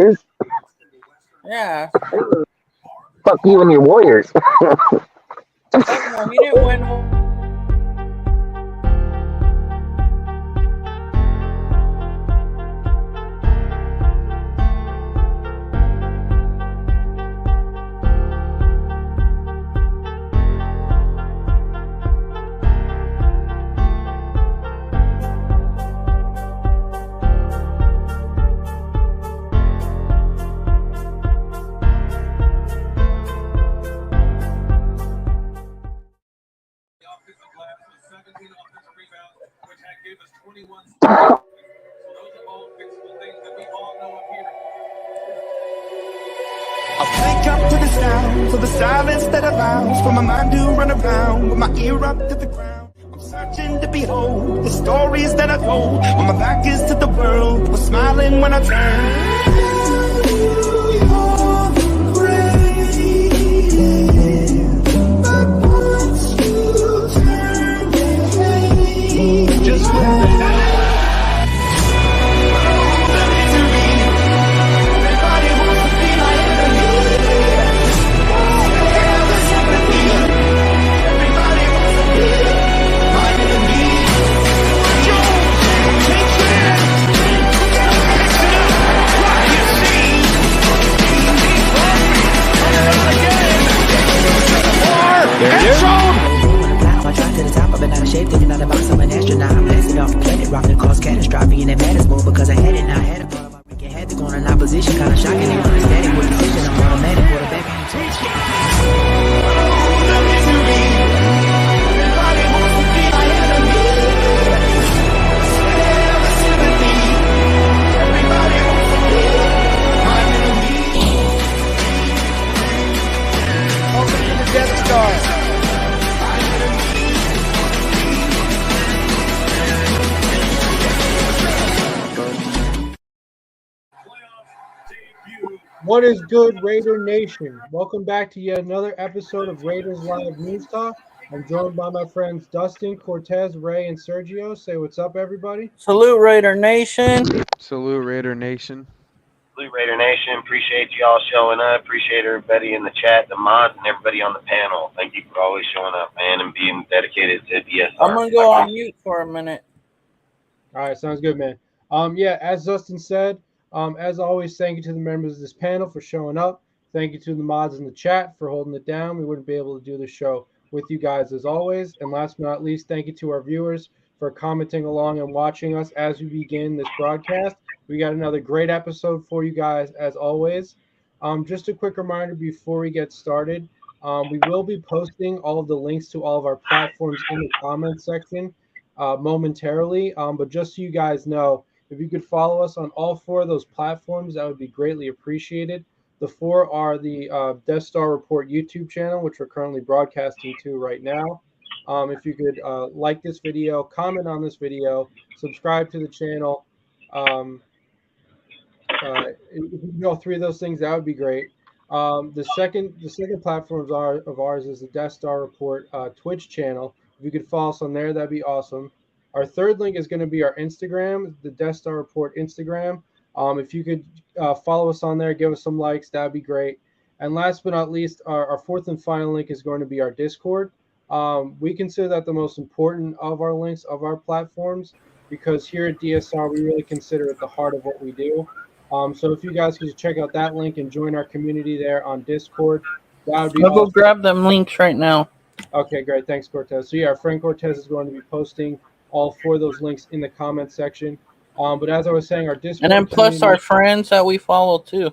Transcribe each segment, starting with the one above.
Lakers. Yeah. Fuck you and your Warriors. Fuck no, he didn't win. Wake up to the sounds of the silence that allows for my mind to run around with my ear up to the ground. I'm searching to behold the stories that I told when my back is to the world. Was smiling when I turned. Just I try to the top of it, out of shape, thinking out of box, I'm an astronaut. I'm blasted off the planet, rocking cause catastrophe, and it matters more because I had it, now I had a problem. I freaking had to go on an opposition, kinda shocking, they were ecstatic with precision. I'm automatic, quarterback, Welcome to the Death Star. What is good, Raider Nation? Welcome back to yet another episode of Raiders Live News Talk. I'm joined by my friends Dustin, Cortez, Ray, and Sergio. Say what's up, everybody. Salute Raider Nation. Salute Raider Nation. Salute Raider Nation. Appreciate y'all showing up. Appreciate everybody in the chat, the mods, and everybody on the panel. Thank you for always showing up, man, and being dedicated to DSR. I'm gonna go on mute for a minute. All right, sounds good, man. Yeah, as Dustin said, as always, thank you to the members of this panel for showing up. Thank you to the mods in the chat for holding it down. We wouldn't be able to do the show with you guys as always. And last but not least, thank you to our viewers for commenting along and watching us as we begin this broadcast. We got another great episode for you guys as always. Just a quick reminder before we get started, we will be posting all of the links to all of our platforms in the comments section momentarily. But just so you guys know, if you could follow us on all four of those platforms, that would be greatly appreciated. The four are the Death Star Report YouTube channel, which we're currently broadcasting to right now. If you could like this video, comment on this video, subscribe to the channel. If you can do all three of those things, that would be great. The second platform of ours is the Death Star Report Twitch channel. If you could follow us on there, that'd be awesome. Our third link is going to be our Instagram, the Death Star Report Instagram. If you could follow us on there, give us some likes, that'd be great. And last but not least, our fourth and final link is going to be our Discord. We consider that the most important of our links of our platforms because here at DSR, we really consider it the heart of what we do. So if you guys could check out that link and join our community there on Discord, that would be I'll go awesome. grab them links right now. Okay, great. Thanks, Cortez. So yeah, our friend Cortez is going to be posting all four of those links in the comment section. But as I was saying, our Discord And then plus our friends that we follow too.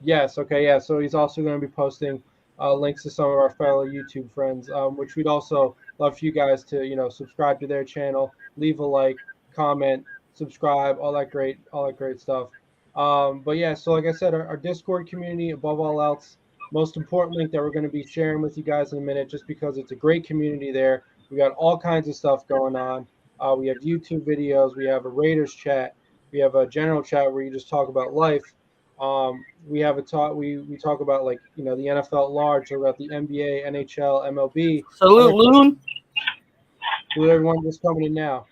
Yes, okay, yeah. So he's also going to be posting links to some of our fellow YouTube friends, which we'd also love for you guys to, subscribe to their channel, leave a like, comment, subscribe, all that great stuff. But yeah, so like I said, our Discord community, above all else, most important link that we're going to be sharing with you guys in a minute, just because it's a great community there. We got all kinds of stuff going on. We have YouTube videos. We have a Raiders chat. We have a general chat where you just talk about life. We have a talk. We talk about the NFL at large, or about the NBA, NHL, MLB. Salute, Loon. Salute everyone just coming in now.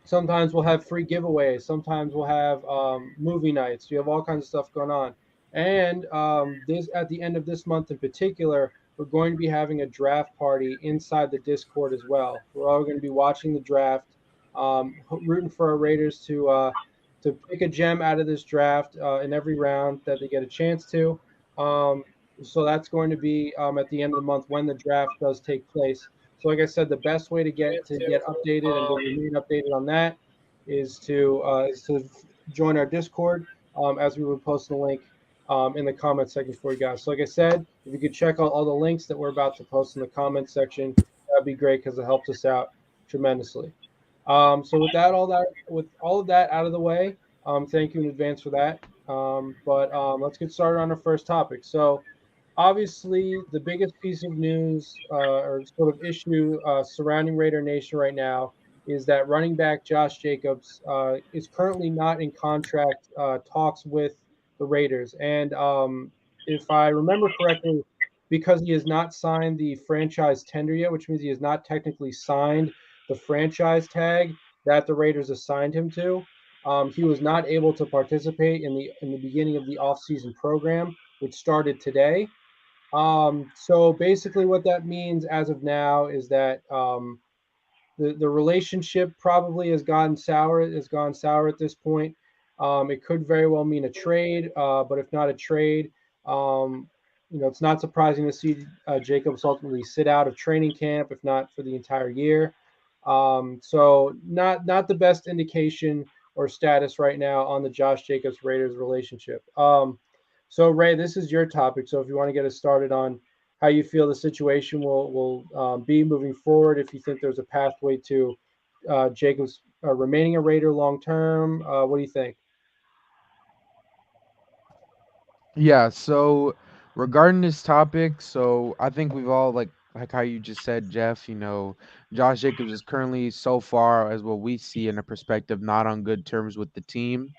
Sometimes we'll have free giveaways. Sometimes we'll have movie nights. We have all kinds of stuff going on. And this at the end of this month in particular, we're going to be having a draft party inside the Discord as well. We're all going to be watching the draft, rooting for our Raiders to pick a gem out of this draft in every round that they get a chance to. So that's going to be at the end of the month when the draft does take place. So, like I said, the best way to get updated and to remain updated on that is to join our Discord, as we were posting the link in the comment section for you guys. So, like I said, if you could check out all the links that we're about to post in the comment section, that'd be great because it helps us out tremendously. So with all of that out of the way, thank you in advance for that. But let's get started on our first topic. So obviously, the biggest piece of news or sort of issue surrounding Raider Nation right now is that running back Josh Jacobs is currently not in contract talks with the Raiders. And if I remember correctly, because he has not signed the franchise tender yet, which means he has not technically signed the franchise tag that the Raiders assigned him to, he was not able to participate in the beginning of the offseason program, which started today. So basically what that means as of now is that the relationship probably has gone sour at this point. It could very well mean a trade, but if not a trade, it's not surprising to see Jacobs ultimately sit out of training camp, if not for the entire year. So not the best indication or status right now on the Josh Jacobs Raiders relationship. So Ray, this is your topic. So if you want to get us started on how you feel the situation will be moving forward, if you think there's a pathway to Jacobs remaining a Raider long term, what do you think? Yeah, so regarding this topic, so I think we've all like how you just said, Jeff, Josh Jacobs is currently so far as what we see in a perspective not on good terms with the team.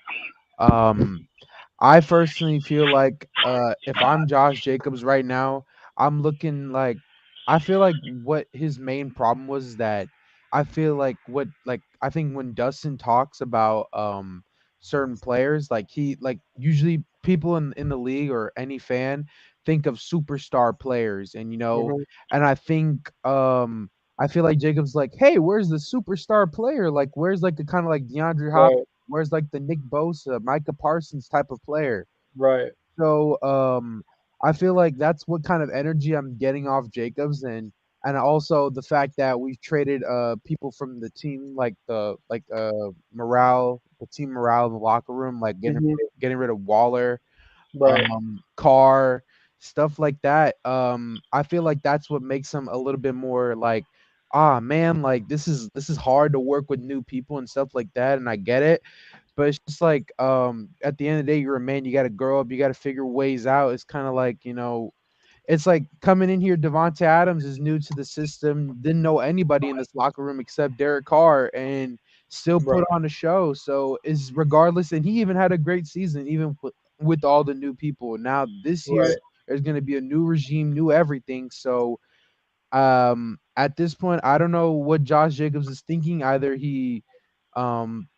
I personally feel like if I'm Josh Jacobs right now, I'm looking like I feel like what his main problem was is that I feel like I think when Dustin talks about certain players, like he like usually people in the league or any fan think of superstar players and Mhm. and I feel like Jacobs like, hey, where's the superstar player? Like where's like the kind of like DeAndre Hopkins? Right, Where's like the Nick Bosa, Micah Parsons type of player? right. So I feel like that's what kind of energy I'm getting off Jacobs and also the fact that we've traded people from the team like the team morale in the locker room, like Mhm. getting rid of Waller, Right. Carr, stuff like that. I feel like that's what makes him a little bit more like, ah man, like this is hard to work with new people and stuff like that, and I get it. But it's just like at the end of the day, you're a man, you gotta grow up, you gotta figure ways out. It's kinda like, it's like coming in here, Devonta Adams is new to the system, didn't know anybody in this locker room except Derek Carr and still put Right. on a show. So is regardless, and he even had a great season, even with all the new people. Now this year Right. there's gonna be a new regime, new everything. So at this point, I don't know what Josh Jacobs is thinking. Um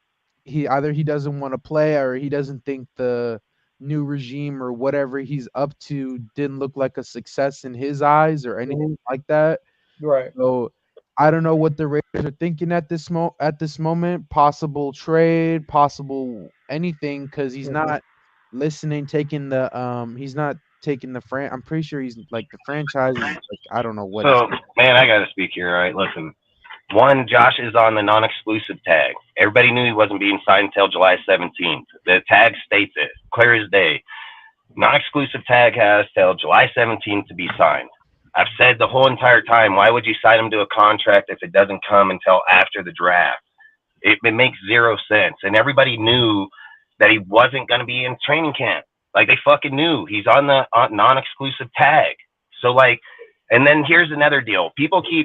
either he doesn't want to play or he doesn't think the new regime or whatever he's up to didn't look like a success in his eyes or anything Mhm. like that. Right. So I don't know what the Raiders are thinking at this moment. Possible trade, possible anything, because he's Mhm. not listening, taking the he's not taking the I'm pretty sure he's like the franchise is like I don't know what he's. So, man, I got to speak here, all right? Listen, one, Josh is on the non-exclusive tag. Everybody knew he wasn't being signed until July 17th. The tag states it, clear as day. Non-exclusive tag has till July 17th to be signed. I've said the whole entire time, why would you sign him to a contract if it doesn't come until after the draft? It makes zero sense. And everybody knew that he wasn't going to be in training camp. Like, they fucking knew. He's on the non-exclusive tag. So, like, and then here's another deal.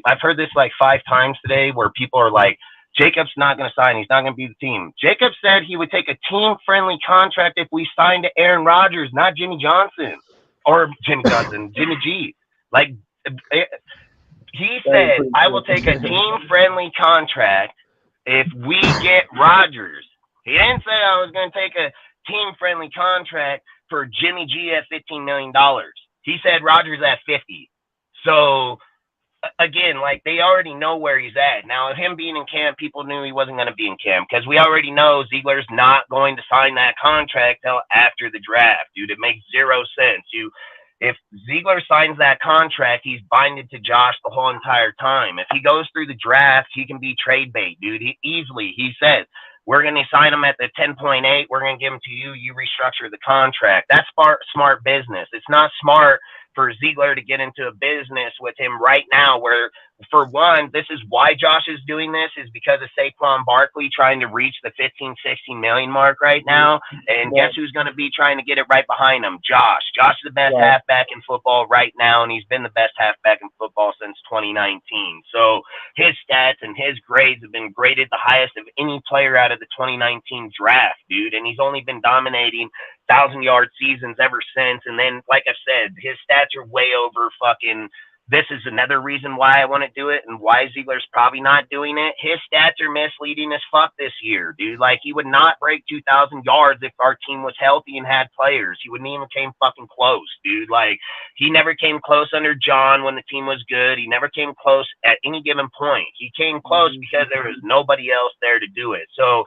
I've heard this like 5 times today where people are like, Jacobs not going to sign. He's not going to be the team. Jacobs said he would take a team-friendly contract if we signed to Aaron Rodgers, not Jimmy Johnson. Or Jimmy Johnson, Jimmy G. Like, he said, I will take a team-friendly contract if we get Rodgers, he didn't say I was going to take a team-friendly contract for Jimmy G at $15 million. He said Rodgers at 50. So, again, like, they already know where he's at. Now, him being in camp, people knew he wasn't going to be in camp because we already know Ziegler's not going to sign that contract till after the draft, dude. It makes zero sense. If Ziegler signs that contract, he's binded to Josh the whole entire time. If he goes through the draft, he can be trade bait, dude. He said, we're going to sign him at the 10.8. We're going to give him to you. You restructure the contract. That's smart business. It's not smart for Ziegler to get into a business with him right now where, for one, this is why Josh is doing this, is because of Saquon Barkley trying to reach the 15, 16 million mark right now. And guess who's going to be trying to get it right behind him? Josh. Josh is the best halfback in football right now, and he's been the best halfback in football since 2019. So his stats and his grades have been graded the highest of any player out of the 2019 draft, dude. And he's only been dominating 1,000-yard seasons ever since. And then, like I said, his stats are way over fucking. This is another reason why I want to do it and why Ziegler's probably not doing it. His stats are misleading as fuck this year, dude. Like, he would not break 2,000 yards if our team was healthy and had players. He wouldn't even came fucking close, dude. Like, he never came close under John when the team was good. He never came close at any given point. He came close because there was nobody else there to do it. So,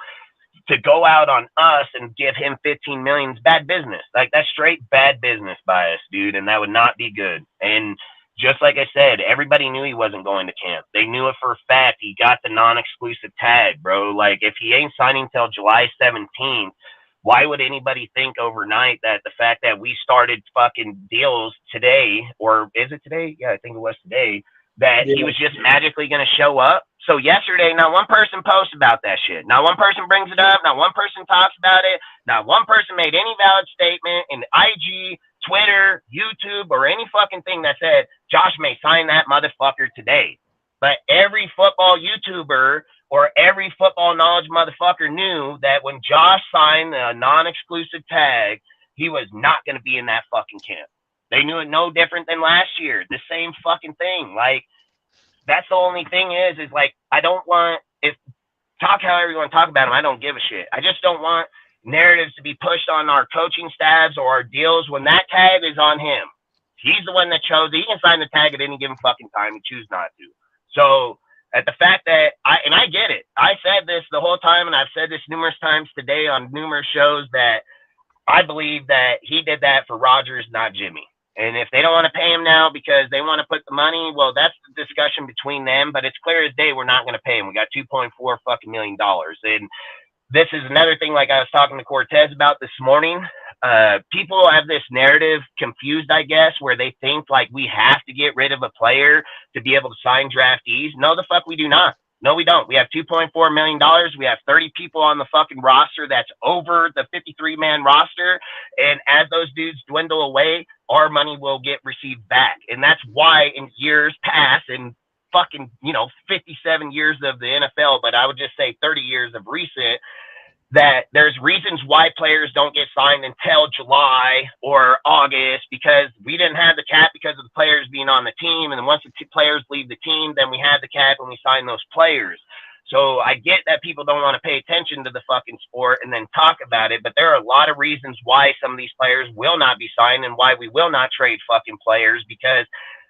to go out on us and give him 15 million is bad business. Like, that's straight bad business by us, dude, and that would not be good. And just like I said, everybody knew he wasn't going to camp. They knew it for a fact. He got the non-exclusive tag, bro. Like, if he ain't signing till July 17th, why would anybody think overnight that the fact that we started fucking deals today, or is it today? Yeah, I think it was today, that he was just magically going to show up? So yesterday, not one person posts about that shit. Not one person brings it up. Not one person talks about it. Not one person made any valid statement in IG, Twitter, YouTube, or any fucking thing that said Josh may sign that motherfucker today. But every football YouTuber or every football knowledge motherfucker knew that when Josh signed the non-exclusive tag, he was not going to be in that fucking camp. They knew it no different than last year. The same fucking thing. Like, that's the only thing is like, I don't want, if talk however you want to talk about him, I don't give a shit. I just don't want narratives to be pushed on our coaching staffs or our deals when that tag is on him. He's the one that chose it. He can sign the tag at any given fucking time and choose not to. So at the fact that I get it. I said this the whole time, and I've said this numerous times today on numerous shows, that I believe that he did that for Rodgers, not Jimmy. And if they don't want to pay him now because they want to put the money, well, that's the discussion between them. But it's clear as day we're not going to pay him. We got $2.4 fucking million. And this is another thing, like I was talking to Cortez about this morning. People have this narrative confused, I guess, where they think like we have to get rid of a player to be able to sign draftees. No, the fuck we do not. No, we don't. We have $2.4 million. We have 30 people on the fucking roster that's over the 53-man roster. And as those dudes dwindle away, our money will get received back. And that's why in years past, in fucking, 57 years of the NFL, but I would just say 30 years of recent, that there's reasons why players don't get signed until July or August, because we didn't have the cap because of the players being on the team. And then once the players leave the team, then we had the cap when we signed those players. So I get that people don't want to pay attention to the fucking sport and then talk about it, but there are a lot of reasons why some of these players will not be signed and why we will not trade fucking players, because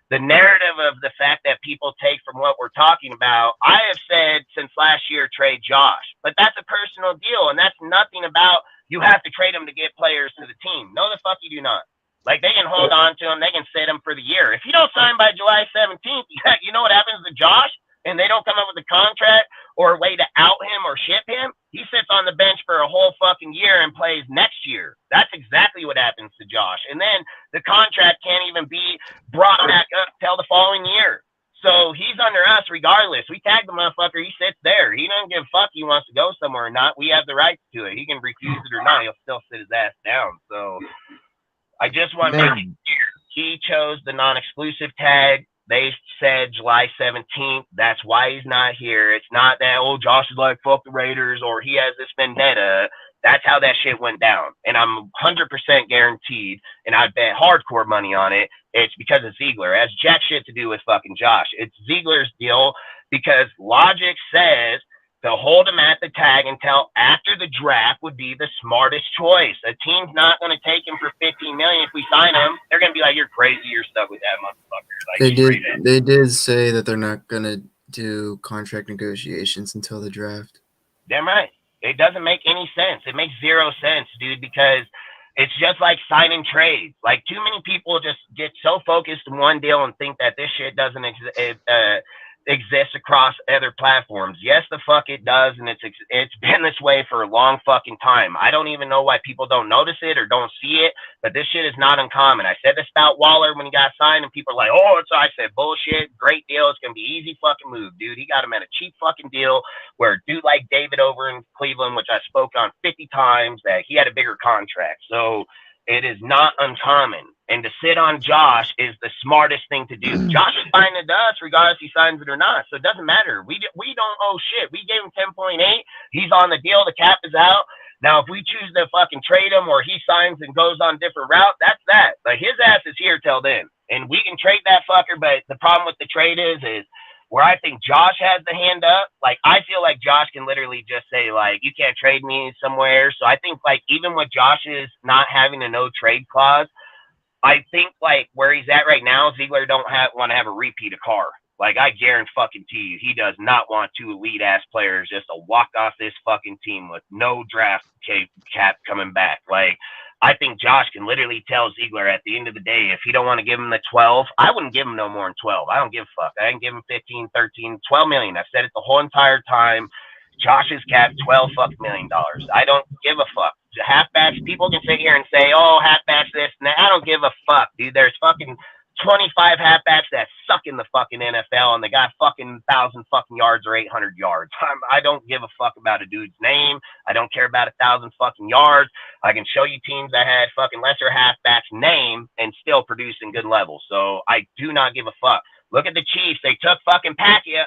the narrative of the fact that people take from what we're talking about, I have said since last year, trade Josh. But that's a personal deal, and that's nothing about you have to trade him to get players to the team. No, the fuck you do not. Like, they can hold on to him. They can sit him for the year. If you don't sign by July 17th, you know what happens to Josh? And they don't come up with a contract or a way to out him or ship him, he sits on the bench for a whole fucking year and plays next year. That's exactly what happens to Josh. And then the contract can't even be brought back up till the following year. So he's under us regardless. We tag the motherfucker. He sits there. He doesn't give a fuck he wants to go somewhere or not. We have the rights to it. He can refuse it or not. He'll still sit his ass down. So I just want to make it clear. He chose the non-exclusive tag. They said July 17th. That's why he's not here. It's not that, oh, Josh is like, fuck the Raiders, or he has this vendetta. That's how that shit went down. And I'm 100% guaranteed, and I bet hardcore money on it, it's because of Ziegler. It has jack shit to do with fucking Josh. It's Ziegler's deal because logic says to hold him at the tag until after the draft would be the smartest choice. A team's not going to take him for $15 million. If we sign him, they're going to be like, "You're crazy. You're stuck with that motherfucker." Like, They did say that they're not gonna do contract negotiations until the draft. Damn right. It doesn't make any sense. It makes zero sense, dude, because it's just like signing trades. Like, too many people just get so focused in one deal and think that this shit doesn't exist across other platforms. Yes, the fuck it does, and it's been this way for a long fucking time. I don't even know why people don't notice it or don't see it, but this shit is not uncommon. I said this about Waller when he got signed, and people are like, "Oh, it's," I said, "Bullshit, great deal. It's gonna be easy fucking move, dude." He got him at a cheap fucking deal where a dude like David over in Cleveland, which I spoke on 50 times, that he had a bigger contract. So it is not uncommon. And to sit on Josh is the smartest thing to do. Josh is signing to us regardless if he signs it or not. So it doesn't matter. We don't owe shit. We gave him 10.8. He's on the deal. The cap is out. Now, if we choose to fucking trade him or he signs and goes on a different route, that's that. But his ass is here till then. And we can trade that fucker. But the problem with the trade is where I think Josh has the hand up, like, I feel like Josh can literally just say, like, "You can't trade me somewhere." So I think, like, even with Josh's not having a no trade clause, I think, like, where he's at right now, Ziegler don't want to have a repeat of Carr. Like, I guarantee fucking to you, he does not want two elite-ass players just to walk off this fucking team with no draft cap coming back. Like, I think Josh can literally tell Ziegler at the end of the day, if he don't want to give him the 12, I wouldn't give him no more than 12. I don't give a fuck. I didn't give him 15, 13, 12 million. I've said it the whole entire time. Josh's cap, $12 million. I don't give a fuck. Halfbacks, people can sit here and say, "Oh, halfbacks this and that." I don't give a fuck, dude. There's fucking 25 halfbacks that suck in the fucking NFL, and they got fucking 1,000 fucking yards or 800 yards. I don't give a fuck about a dude's name. I don't care about 1,000 fucking yards. I can show you teams that had fucking lesser halfbacks name and still producing good levels. So I do not give a fuck. Look at the Chiefs. They took fucking Packy,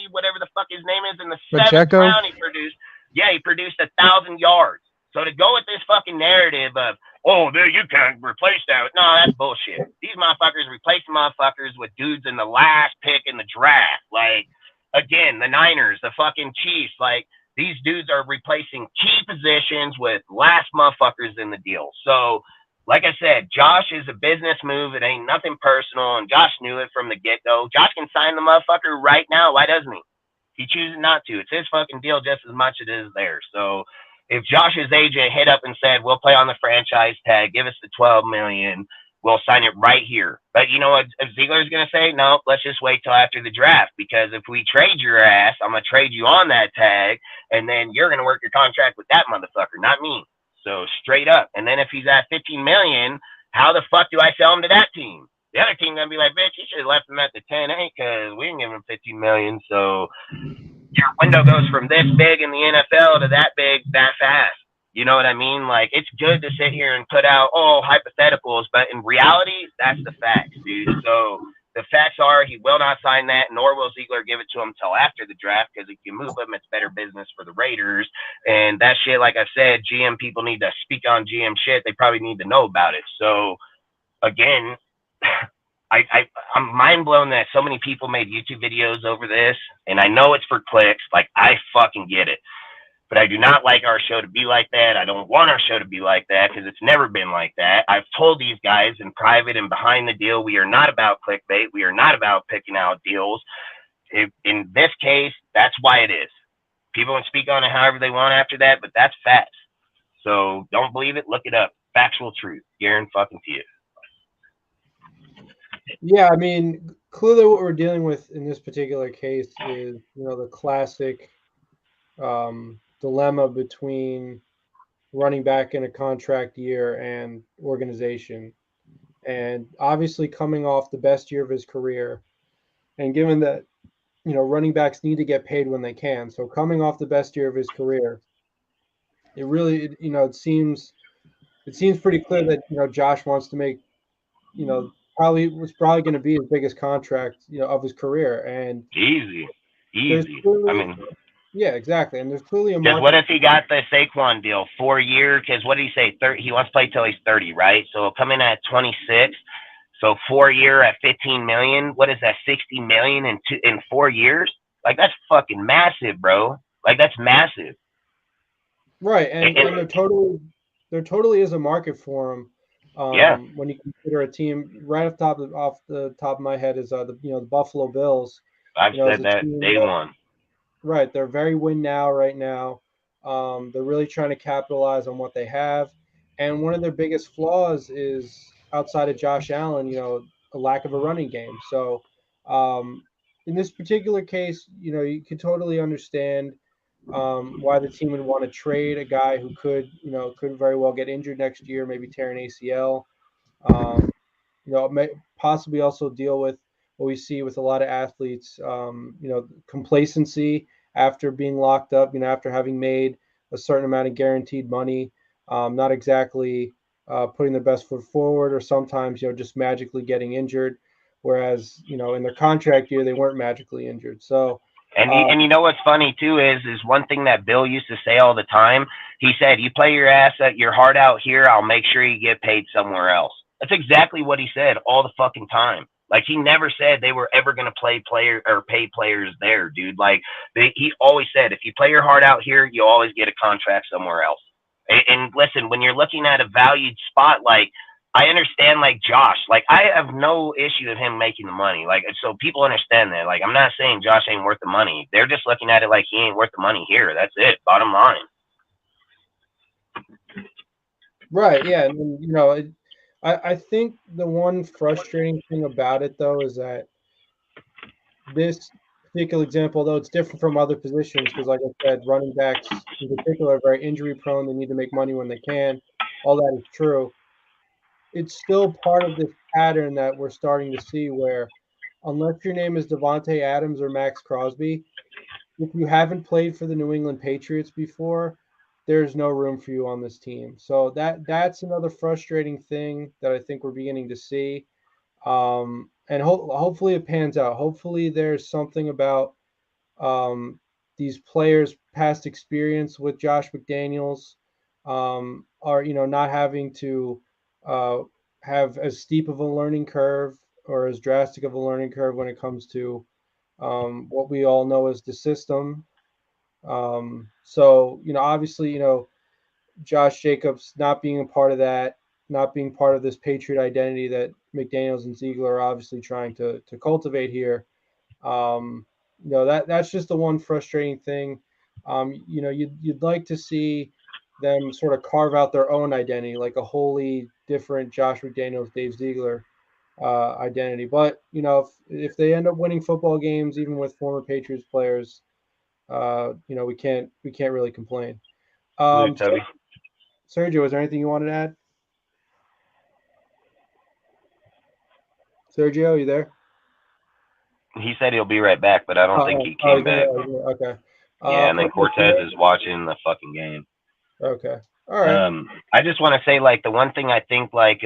whatever the fuck his name is, in the seventh round. He produced 1,000 yards. So to go with this fucking narrative of, "Oh, you can't replace that," no, that's bullshit. These motherfuckers replacing motherfuckers with dudes in the last pick in the draft. Like, again, the Niners, the fucking Chiefs, like, these dudes are replacing key positions with last motherfuckers in the deal. So, like I said, Josh is a business move. It ain't nothing personal, and Josh knew it from the get-go. Josh can sign the motherfucker right now. Why doesn't he? He chooses not to. It's his fucking deal just as much as it is theirs. So if Josh's agent hit up and said, "We'll play on the franchise tag, give us the 12 million, we'll sign it right here." But you know what Ziegler's going to say? "No, let's just wait till after the draft, because if we trade your ass, I'm going to trade you on that tag, and then you're going to work your contract with that motherfucker, not me." So straight up. And then if he's at 15 million, how the fuck do I sell him to that team? The other team gonna be like, "Bitch, you should have left him at the 10-8 because we didn't give him 15 million." So your window goes from this big in the NFL to that big that fast. You know what I mean? Like, it's good to sit here and put out hypotheticals, but in reality, that's the facts, dude. So the facts are he will not sign that, nor will Ziegler give it to him until after the draft, because if you move him, it's better business for the Raiders. And that shit, like I said, GM people need to speak on GM shit. They probably need to know about it. So again, I'm mind blown that so many people made YouTube videos over this, and I know it's for clicks. Like, I fucking get it, but I do not like our show to be like that. I don't want our show to be like that, because it's never been like that. I've told these guys in private and behind the deal, we are not about clickbait. We are not about picking out deals. In this case, that's why it is. People can speak on it however they want after that, but that's facts. So don't believe it, look it up. Factual truth, guaranteed fucking to you. Yeah, I mean, clearly what we're dealing with in this particular case is, the classic dilemma between running back in a contract year and organization. And obviously coming off the best year of his career, and given that, running backs need to get paid when they can. So coming off the best year of his career, it really, it seems pretty clear that, Josh wants to make, probably going to be his biggest contract, of his career. And easy. Clearly, I mean, yeah, exactly. And there's clearly a market. What if he got the Saquon deal 4 year? Because what did he say? 30. He wants to play till he's 30, right? So he'll come in at 26. So 4 year at 15 million. What is that? 60 million in 4 years? Like, that's fucking massive, bro. Like, that's massive. Right, and there totally is a market for him. Yeah. When you consider a team right off the top of my head is the Buffalo Bills. I've You know, as said a that team day one. right, they're very win now right now. They're really trying to capitalize on what they have, and one of their biggest flaws is outside of Josh Allen, a lack of a running game. So, in this particular case, you could totally understand why the team would want to trade a guy who could very well get injured next year, maybe tear an ACL. May possibly also deal with what we see with a lot of athletes, complacency after being locked up, after having made a certain amount of guaranteed money, not exactly putting their best foot forward, or sometimes, just magically getting injured. Whereas, in their contract year, they weren't magically injured. So, And you know what's funny too is one thing that Bill used to say all the time. He said, "You play your heart out here, I'll make sure you get paid somewhere else." That's exactly what he said all the fucking time. Like, he never said they were ever going to pay players there, dude. Like, he always said, if you play your heart out here, you always get a contract somewhere else. And listen, when you're looking at a valued spot, like, I understand, like, Josh, like, I have no issue with him making the money. Like, so people understand that. Like, I'm not saying Josh ain't worth the money. They're just looking at it like he ain't worth the money here. That's it. Bottom line. right, yeah, and I think the one frustrating thing about it, though, is that this particular example, though it's different from other positions, because, like I said, running backs in particular are very injury prone. They need to make money when they can. All that is true. It's still part of this pattern that we're starting to see where, unless your name is Devontae Adams or Max Crosby, if you haven't played for the New England Patriots before, there's no room for you on this team. So that's another frustrating thing that I think we're beginning to see. And hopefully it pans out. Hopefully there's something about these players' past experience with Josh McDaniels, are not having to have as steep of a learning curve or as drastic of a learning curve when it comes to what we all know as the system. So obviously, Josh Jacobs not being a part of that, not being part of this Patriot identity that McDaniels and Ziegler are obviously trying to cultivate here. That's just the one frustrating thing. You'd like to see them sort of carve out their own identity, like a wholly different Josh McDaniels, Dave Ziegler identity. But if they end up winning football games, even with former Patriots players, we can't really complain. Sergio, is there anything you wanted to add? Sergio, are you there? He said he'll be right back, but I don't think he came back. Okay. Yeah, and then Cortez is watching the fucking game. Okay. All right. I just want to say, like, the one thing I think, like,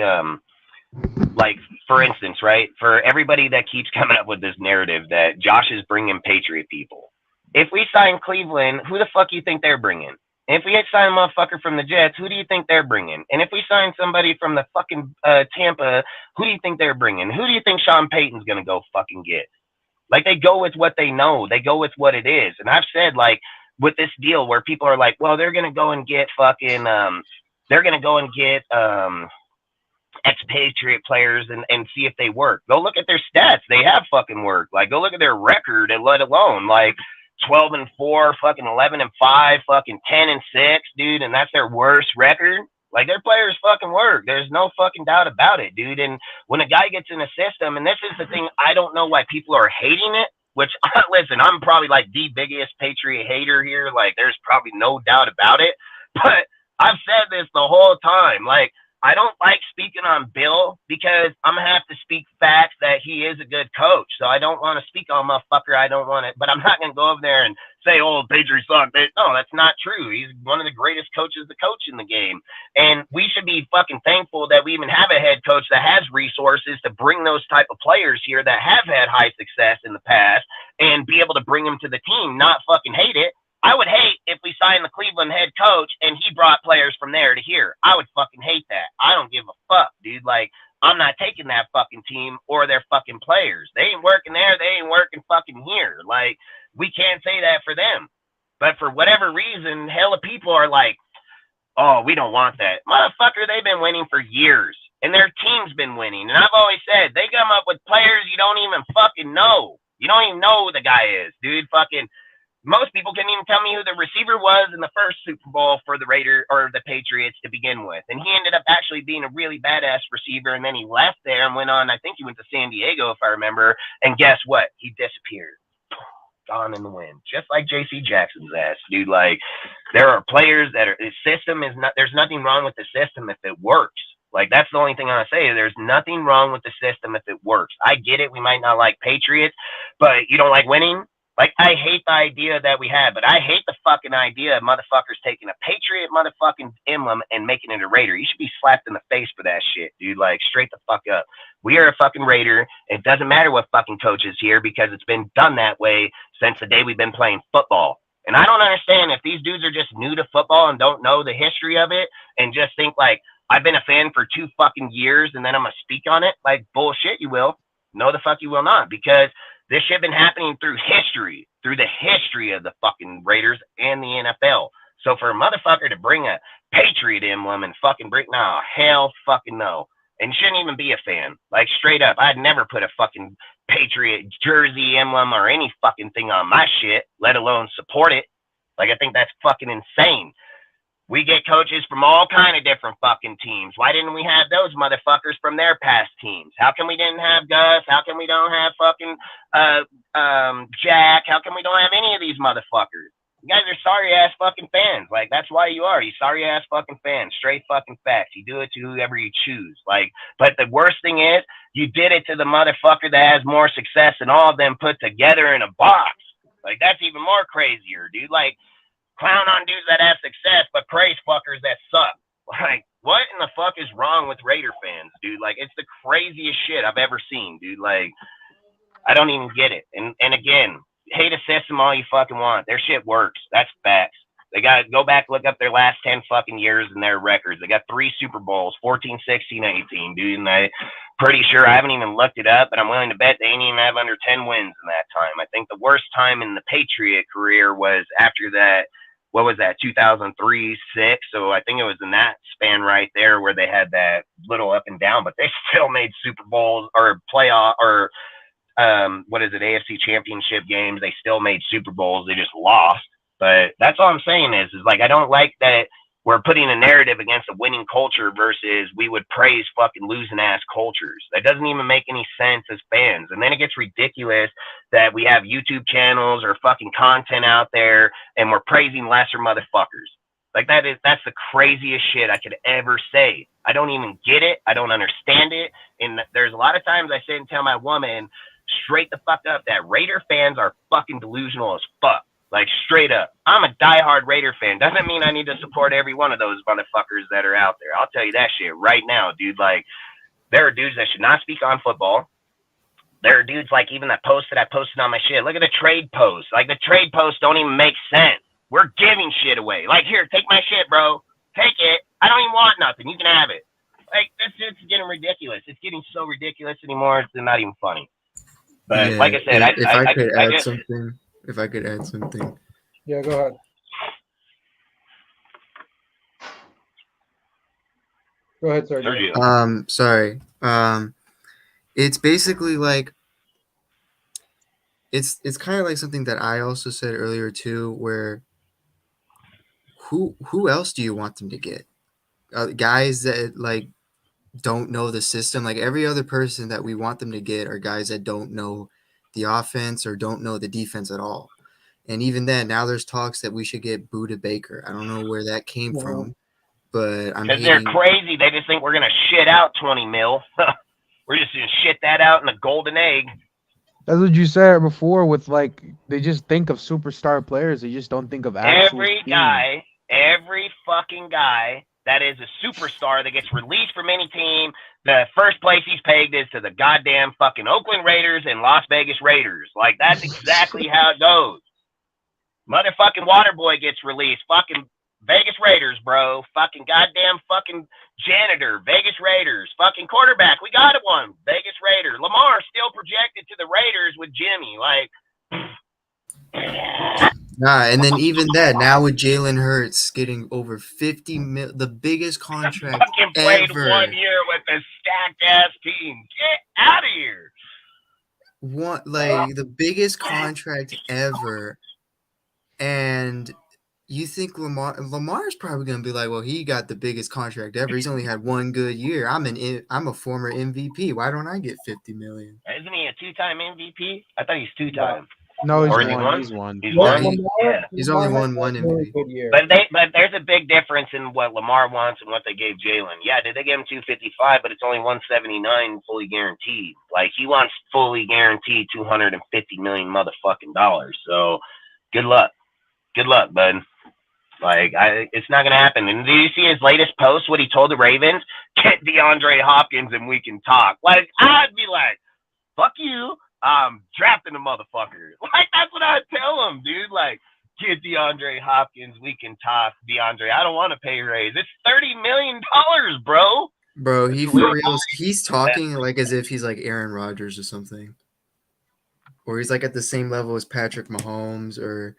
for instance, right, for everybody that keeps coming up with this narrative that Josh is bringing Patriot people. If we sign Cleveland, who the fuck do you think they're bringing? If we sign a motherfucker from the Jets, who do you think they're bringing? And if we sign somebody from the fucking Tampa, who do you think they're bringing? Who do you think Sean Payton's going to go fucking get? Like, they go with what they know. They go with what it is. And I've said, like, with this deal where people are like, well, they're going to go and get fucking ex-Patriot players and see if they work. Go look at their stats. They have fucking work. Like, go look at their record, and let alone, like, 12-4, fucking 11-5, fucking 10-6, dude, and that's their worst record. Like, their players fucking work. There's no fucking doubt about it, dude. And when a guy gets in a system, and this is the thing, I don't know why people are hating it, which, listen, I'm probably like the biggest Patriot hater here. Like, there's probably no doubt about it. But I've said this the whole time. Like, I don't like speaking on Bill because I'm going to have to speak facts that he is a good coach. So I don't want to speak on motherfucker. I don't want to, but I'm not going to go over there and say, oh, Patriots suck. No, that's not true. He's one of the greatest coaches to coach in the game. And we should be fucking thankful that we even have a head coach that has resources to bring those type of players here that have had high success in the past and be able to bring them to the team, not fucking hate it. I would hate if we signed the Cleveland head coach and he brought players from there to here. I would fucking hate that. I don't give a fuck, dude. Like, I'm not taking that fucking team or their fucking players. They ain't working there. They ain't working fucking here. Like, we can't say that for them. But for whatever reason, hella people are like, oh, we don't want that. Motherfucker, they've been winning for years. And their team's been winning. And I've always said, they come up with players you don't even fucking know. You don't even know who the guy is, dude. Fucking most people couldn't even tell me who the receiver was in the first Super Bowl for the Raiders or the Patriots to begin with. And he ended up actually being a really badass receiver. And then he left there and went on, I think he went to San Diego, if I remember. And guess what? He disappeared. Gone in the wind. Just like JC Jackson's ass, dude. Like, there are players that are, the system is not, there's nothing wrong with the system if it works. Like, that's the only thing I say. There's nothing wrong with the system if it works. I get it. We might not like Patriots, but you don't like winning? Like, I hate the idea that we have, but I hate the fucking idea of motherfuckers taking a Patriot motherfucking emblem and making it a Raider. You should be slapped in the face for that shit, dude. Like, straight the fuck up. We are a fucking Raider. It doesn't matter what fucking coach is here because it's been done that way since the day we've been playing football. And I don't understand if these dudes are just new to football and don't know the history of it and just think like, I've been a fan for 2 fucking years and then I'm going to speak on it. Like, bullshit, you will. No, the fuck you will not, because this shit been happening through history, through the history of the fucking Raiders and the NFL. So for a motherfucker to bring a Patriot emblem and fucking bring, no, hell fucking no. And shouldn't even be a fan. Like, straight up, I'd never put a fucking Patriot jersey emblem or any fucking thing on my shit, let alone support it. Like, I think that's fucking insane. We get coaches from all kind of different fucking teams. Why didn't we have those motherfuckers from their past teams? How come we didn't have Gus? How come we don't have fucking Jack? How come we don't have any of these motherfuckers? You guys are sorry ass fucking fans. Like, that's why you are. You sorry ass fucking fans. Straight fucking facts. You do it to whoever you choose. Like, but the worst thing is, you did it to the motherfucker that has more success than all of them put together in a box. Like, that's even more crazier, dude. Like, clown on dudes that have success, but praise fuckers that suck. Like, what in the fuck is wrong with Raider fans, dude? Like, it's the craziest shit I've ever seen, dude. Like, I don't even get it. And again, hate a system all you fucking want. Their shit works. That's facts. They got to go back, look up their last 10 fucking years and their records. They got 3 Super Bowls, 14, 16, 18, dude. And I'm pretty sure, I haven't even looked it up, but I'm willing to bet they ain't even have under 10 wins in that time. I think the worst time in the Patriot career was after that. What was that, 2003, 6? So I think it was in that span right there where they had that little up and down, but they still made Super Bowls or playoff or AFC championship games. They still made Super Bowls. They just lost. But that's all I'm saying is like, I don't like that we're putting a narrative against a winning culture versus we would praise fucking losing ass cultures. That doesn't even make any sense as fans. And then it gets ridiculous that we have YouTube channels or fucking content out there and we're praising lesser motherfuckers. Like, that's the craziest shit I could ever say. I don't even get it. I don't understand it. And there's a lot of times I sit and tell my woman straight the fuck up that Raider fans are fucking delusional as fuck. Like, straight up. I'm a diehard Raider fan. Doesn't mean I need to support every one of those motherfuckers that are out there. I'll tell you that shit right now, dude. Like, there are dudes that should not speak on football. There are dudes like even that post that I posted on my shit. Look at the trade posts. Like, the trade posts don't even make sense. We're giving shit away. Like, here, take my shit, bro. Take it. I don't even want nothing. You can have it. Like, this shit's getting ridiculous. It's getting so ridiculous anymore. It's not even funny. But Yeah, like I said, if I could add just, something. If I could add something. Yeah, go ahead. Go ahead, Sergio. Sergio. Sorry. It's basically like it's kind of like something that I also said earlier too, where who else do you want them to get? Guys that like don't know the system. Like, every other person that we want them to get are guys that don't know the offense or don't know the defense at all. And even then, now there's talks that we should get Budda Baker. I don't know where that came from, but I'm because they're crazy. They just think we're gonna shit out 20 mil. We're just gonna shit that out in a golden egg. That's what you said before with, like, they just think of superstar players. They just don't think of actual every fucking guy that is a superstar that gets released from any team, the first place he's pegged is to the goddamn fucking Oakland Raiders and Las Vegas Raiders. Like, that's exactly how it goes. Motherfucking Waterboy gets released. Fucking Vegas Raiders, bro. Fucking goddamn fucking janitor. Vegas Raiders. Fucking quarterback. We got one. Vegas Raiders. Lamar still projected to the Raiders with Jimmy. Like, Nah, and then even that, now with Jalen Hurts getting over 50 mil, the biggest contract fucking played ever. 1 year with a stacked ass team. Get out of here. Like the biggest contract ever. And you think Lamar's probably gonna be like, well, he got the biggest contract ever. He's only had one good year. I'm a former MVP. Why don't I get 50 million? Isn't he a 2-time MVP? I thought he's 2-time. No, Or is he he's one? one. He's one. He's Yeah, one. Yeah. He's only won one MVP. Good year. But there's a big difference in what Lamar wants and what they gave Jalen. Yeah, did they give him 255? But it's only 179 fully guaranteed. Like he wants fully guaranteed 250 million motherfucking dollars. So good luck, bud. Like it's not gonna happen. And did you see his latest post? What he told the Ravens? Get DeAndre Hopkins and we can talk. Like I'd be like, fuck you. Drafting a motherfucker. Like that's what I'd tell him, dude. Like, get DeAndre Hopkins, we can talk. DeAndre, I don't want a pay raise. It's $30 million, bro. Bro, he's talking like as if he's like Aaron Rodgers or something. Or he's like at the same level as Patrick Mahomes, or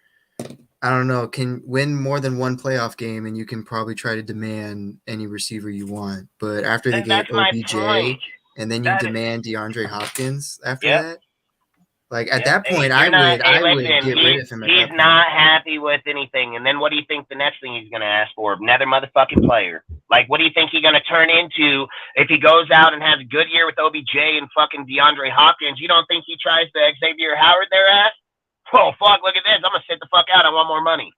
I don't know, can win more than one playoff game and you can probably try to demand any receiver you want. But after they And get that's my OBJ point. and then you That is- demand DeAndre Hopkins after Yep. that. Like at Yep. that Hey, point, you're I not- would hey, get listen, rid of him. At He's that point. not happy with anything. And then what do you think the next thing he's going to ask for? Another motherfucking player. Like, what do you think he's going to turn into if he goes out and has a good year with OBJ and fucking DeAndre Hopkins? You don't think he tries to Xavier Howard their ass? Oh, fuck, look at this. I'm going to sit the fuck out. I want more money.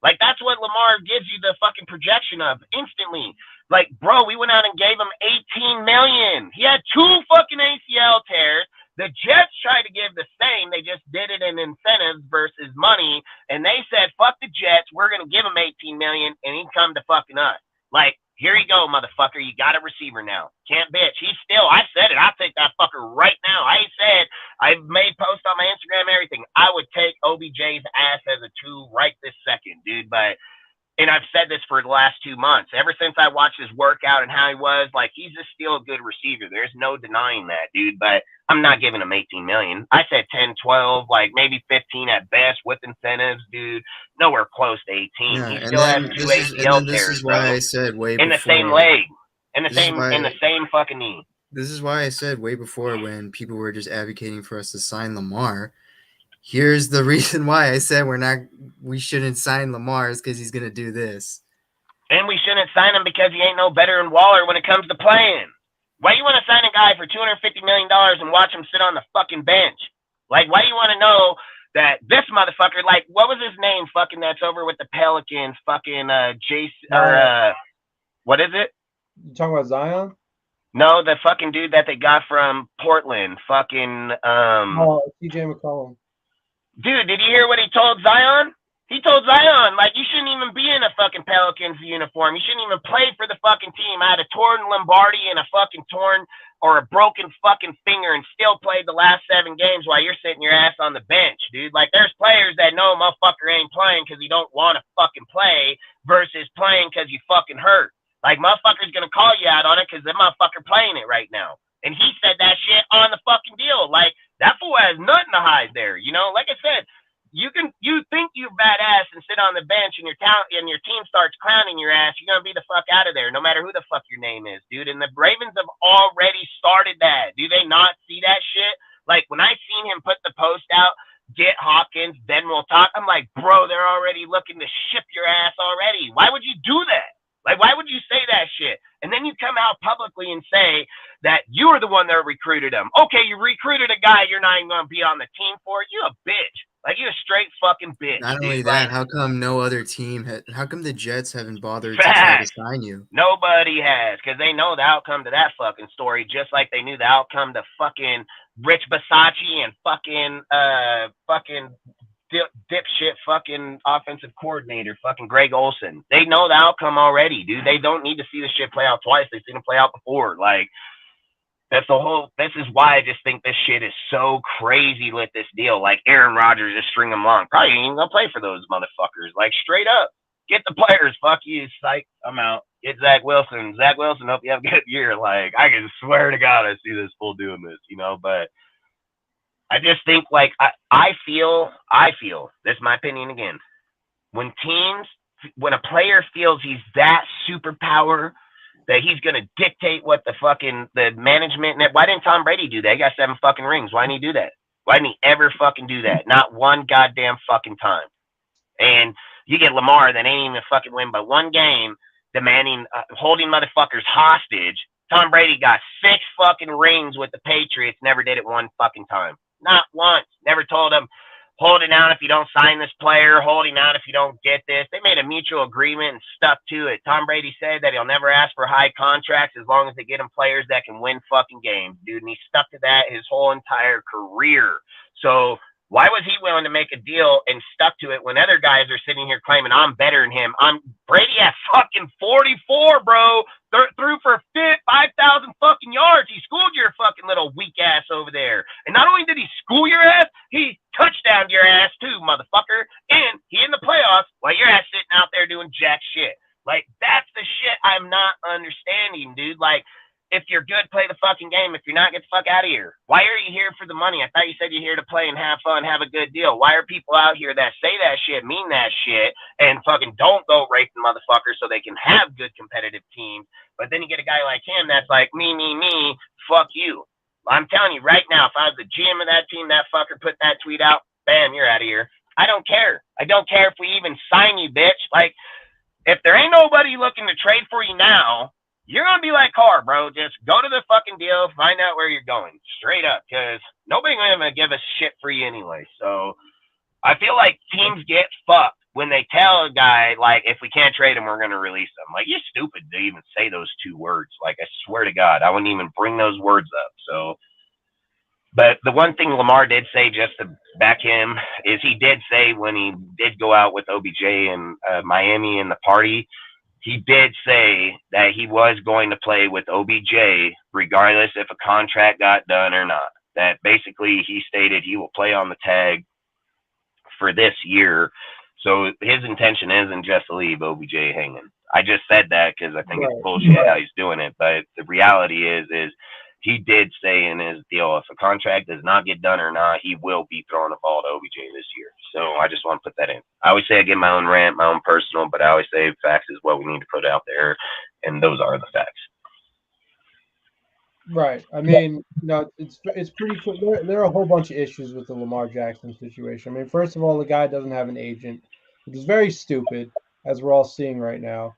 Like, that's what Lamar gives you the fucking projection of instantly. Like, bro, we went out and gave him $18 million. He had 2 fucking ACL tears. The Jets tried to give the same. They just did it in incentives versus money. And they said, fuck the Jets. We're going to give him $18 million, and he come to fucking us. Like, here you go, motherfucker. You got a receiver now. Can't bitch. He's still, I said it. I'll take that fucker right now. I said, I've made posts on my Instagram, everything. I would take OBJ's ass as a 2 right this second, dude. But, and I've said this for the last 2 months. Ever since I watched his workout and how he was, like, he's just still a good receiver. There's no denying that, dude. But I'm not giving him 18 million. I said 10, 12, like maybe 15 at best with incentives, dude. Nowhere close to 18. Yeah, He and still has then 2 this ACL this tears, is why bro. I said way In the before. same leg. In the This is same why- in the same fucking knee. This is why I said way before when people were just advocating for us to sign Lamar. Here's the reason why I said we shouldn't sign Lamar is because he's gonna do this. And we shouldn't sign him because he ain't no better than Waller when it comes to playing. Why you want to sign a guy for $250 million and watch him sit on the fucking bench? Like, why do you want to know that this motherfucker, like, what was his name fucking that's over with the Pelicans, fucking Jason, or what is it? You talking about Zion? No, the fucking dude that they got from Portland, fucking, TJ McCollum. dude, did you hear what he told Zion? He told Zion, like, you shouldn't even be in a fucking Pelicans uniform. You shouldn't even play for the fucking team. I had a torn Lombardi and a fucking torn or a broken fucking finger and still played the last 7 games while you're sitting your ass on the bench, dude. Like, there's players that know a motherfucker ain't playing because he don't want to fucking play versus playing because you fucking hurt. Like, motherfucker's going to call you out on it because the motherfucker playing it right now. And he said that shit on the fucking deal. Like, that fool has nothing to hide there, you know? Like I said, you think you're badass and sit on the bench and your team starts clowning your ass, you're gonna be the fuck out of there, no matter who the fuck your name is, dude. And the Ravens have already started that. Do they not see that shit? Like when I seen him put the post out, get Hopkins, then we'll talk. I'm like, bro, they're already looking to ship your ass already. Why would you do that? Like, why would you say that shit? And then you come out publicly and say that you were the one that recruited him. Okay, you recruited a guy you're not even gonna be on the team for. You a bitch. Like, you a straight fucking bitch. Not dude. only Like, that, how come no other team how come the Jets haven't bothered to try to Facts. sign you? nobody has, because they know the outcome to that fucking story, just like they knew the outcome to fucking Rich Bisaccia and fucking dipshit fucking offensive coordinator, fucking Greg Olson. They know the outcome already, dude. They don't need to see the shit play out twice. They've seen it play out before. Like, this is why I just think this shit is so crazy with this deal. Like, Aaron Rodgers just string them along. Probably ain't gonna play for those motherfuckers. Like, straight up. Get the players. Fuck you, psych. I'm out. Get Zach Wilson. Zach Wilson, hope you have a good year. Like, I can swear to God I see this fool doing this, you know, but I just think, like, I feel, this is my opinion again, when a player feels he's that superpower that he's going to dictate what the management, why didn't Tom Brady do that? He got 7 fucking rings. Why didn't he do that? Why didn't he ever fucking do that? Not one goddamn fucking time. And you get Lamar that ain't even fucking win by one game, demanding, holding motherfuckers hostage. Tom Brady got 6 fucking rings with the Patriots, never did it one fucking time. Not once. Never told him, holding out if you don't sign this player, holding out if you don't get this. They made a mutual agreement and stuck to it. Tom Brady said that he'll never ask for high contracts as long as they get him players that can win fucking games, dude. And he stuck to that his whole entire career. So why was he willing to make a deal and stuck to it when other guys are sitting here claiming I'm better than him? Brady at fucking 44, bro. Threw for 5,000 fucking yards. He schooled your fucking little weak ass over there. And not only did he school your ass, he touchdowned your ass too, motherfucker. And he in the playoffs while your ass sitting out there doing jack shit. Like, that's the shit I'm not understanding, dude. Like, if you're good, play the fucking game. If you're not, get the fuck out of here. Why are you here for the money? I thought you said you're here to play and have fun, have a good deal. Why are people out here that say that shit, mean that shit, and fucking don't go raping motherfuckers so they can have good competitive teams? But then you get a guy like him that's like, me, fuck you. I'm telling you right now, if I was the GM of that team, that fucker put that tweet out, bam, you're out of here. I don't care. I don't care if we even sign you, bitch. Like, if there ain't nobody looking to trade for you now, you're going to be like Carr, bro. Just go to the fucking deal, find out where you're going. Straight up, because nobody's going to give us shit for you anyway. So I feel like teams get fucked when they tell a guy, like, if we can't trade him, we're going to release him. Like, you're stupid to even say those 2 words. Like, I swear to God, I wouldn't even bring those words up. So, but the one thing Lamar did say, just to back him, is he did say when he did go out with OBJ in Miami in the party, he did say that he was going to play with OBJ regardless if a contract got done or not. That basically he stated he will play on the tag for this year. So his intention isn't just to leave OBJ hanging. I just said that because I think it's bullshit how he's doing it. But the reality is he did say in his deal, if a contract does not get done or not, he will be throwing the ball to OBJ this year. So I just want to put that in. I always say I get my own rant, my own personal, but I always say facts is what we need to put out there, and those are the facts. Right. I mean, it's pretty cool. There are a whole bunch of issues with the Lamar Jackson situation. I mean, first of all, the guy doesn't have an agent, which is very stupid, as we're all seeing right now.